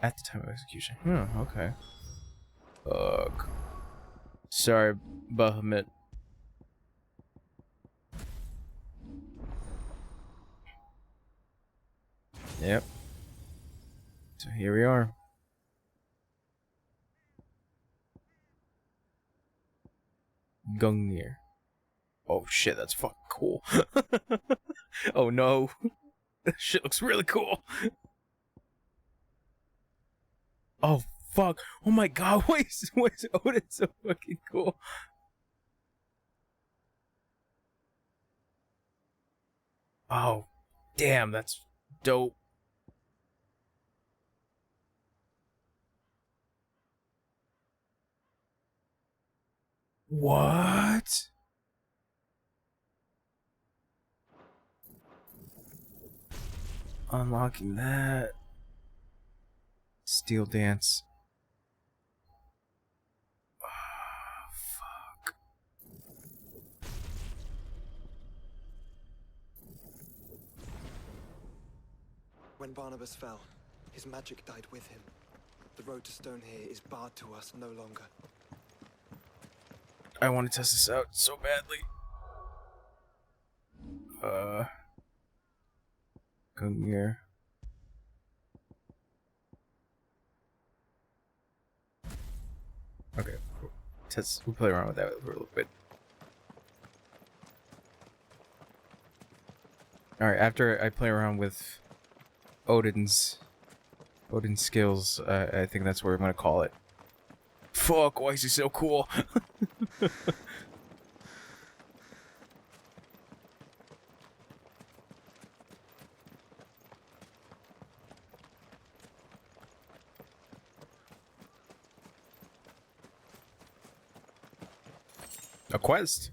At the time of execution. Okay. Ugh. Sorry, Bahamut. Yep. So here we are. Gungnir. Oh shit, that's fucking cool. Oh no. That shit looks really cool. Oh fuck. Oh my god, why is Odin so fucking cool? Oh, damn, that's dope. What? Unlocking that. Steel dance. Oh, fuck. When Barnabas fell, his magic died with him. The road to Stone here is barred to us no longer. I want to test this out so badly. Come here. Okay, cool. We'll play around with that for a little bit. Alright, after I play around with Odin's skills, I think that's what we're gonna call it. Fuck, why is he so cool? A quest?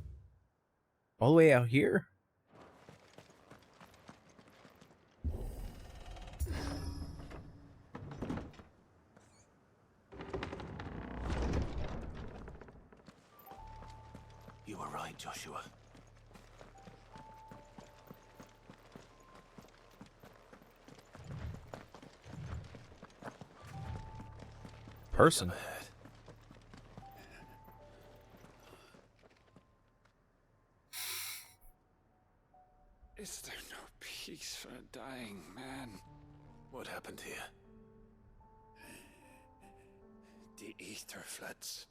All the way out here? You were right, Joshua. Person. Is there no peace for a dying man? What happened here? The ether floods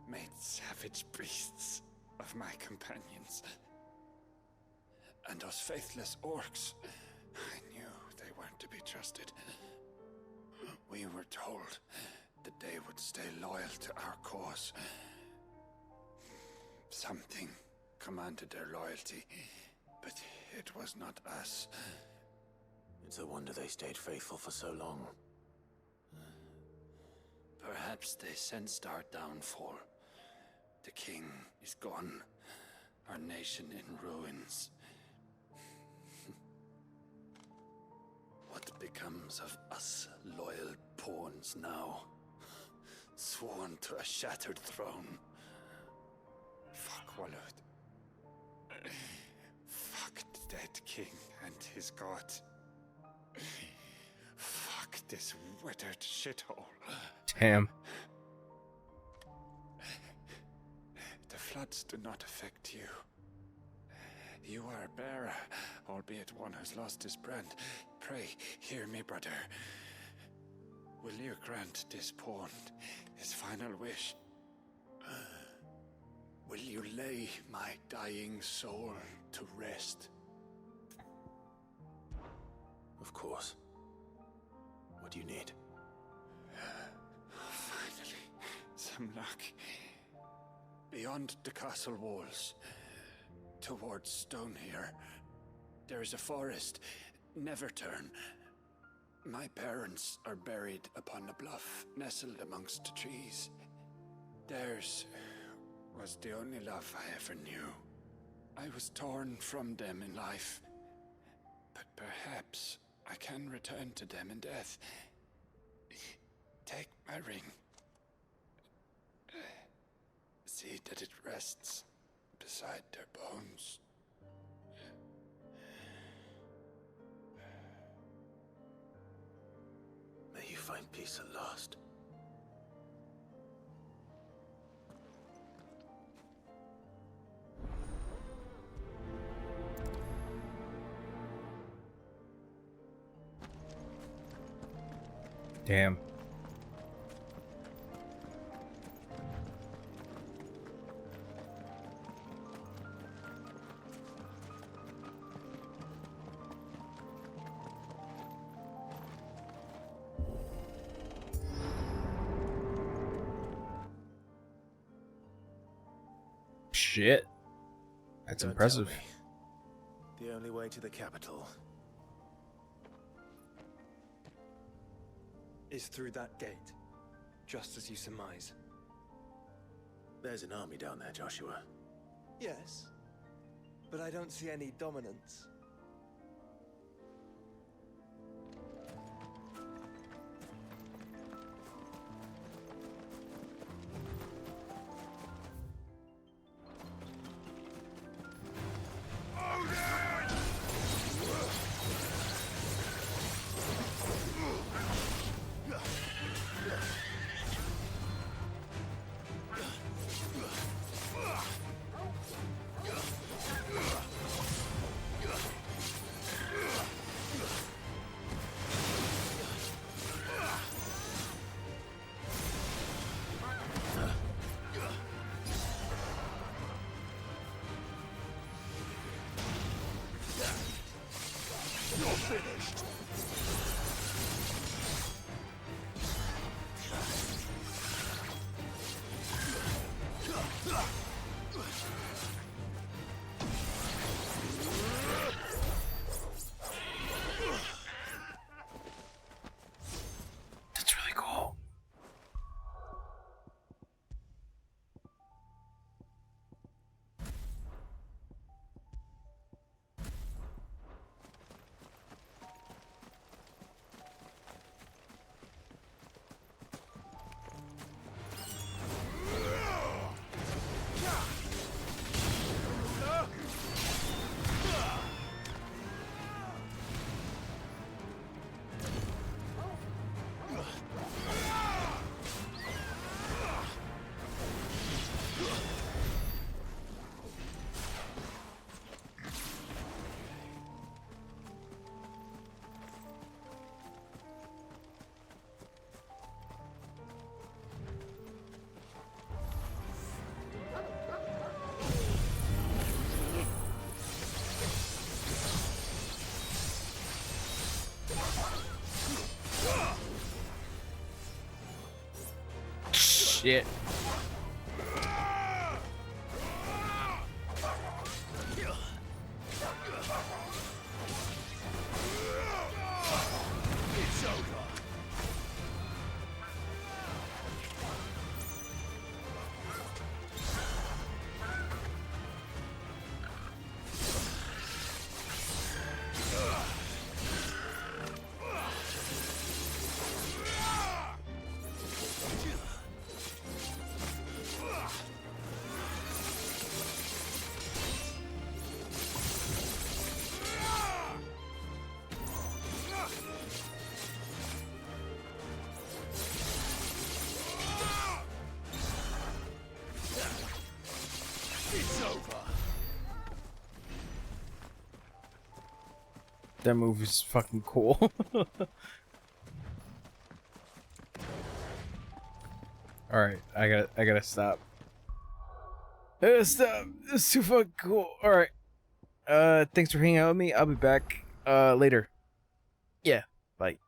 made savage beasts of my companions. And those faithless orcs, I knew they weren't to be trusted. We were told that they would stay loyal to our cause. Something commanded their loyalty, but it was not us. It's a wonder they stayed faithful for so long. Perhaps they sensed our downfall. The king is gone, our nation in ruins. What becomes of us loyal pawns now? Sworn to a shattered throne. Fuck Walud. Fuck the dead king and his god. Fuck this withered shithole. Damn. The floods do not affect you. You are a bearer, albeit one who's lost his brand. Pray, hear me, brother. Will you grant this pawn his final wish? Will you lay my dying soul to rest? Of course. What do you need? Finally, some luck. Beyond the castle walls, towards Stone here, there is a forest. Never turn. My parents are buried upon a bluff, nestled amongst the trees. Theirs was the only love I ever knew. I was torn from them in life, but perhaps I can return to them in death. Take my ring. See that it rests beside their bones. May you find peace at last. Damn. Shit. That's Don't impressive. tell me. The only way to the capital is through that gate, just as you surmise. There's an army down there, Joshua. Yes, but I don't see any dominance. That's really cool. Shit. That move is fucking cool. Alright, I gotta stop. I gotta stop. It's too fucking cool. Alright. Thanks for hanging out with me. I'll be back later. Yeah, bye.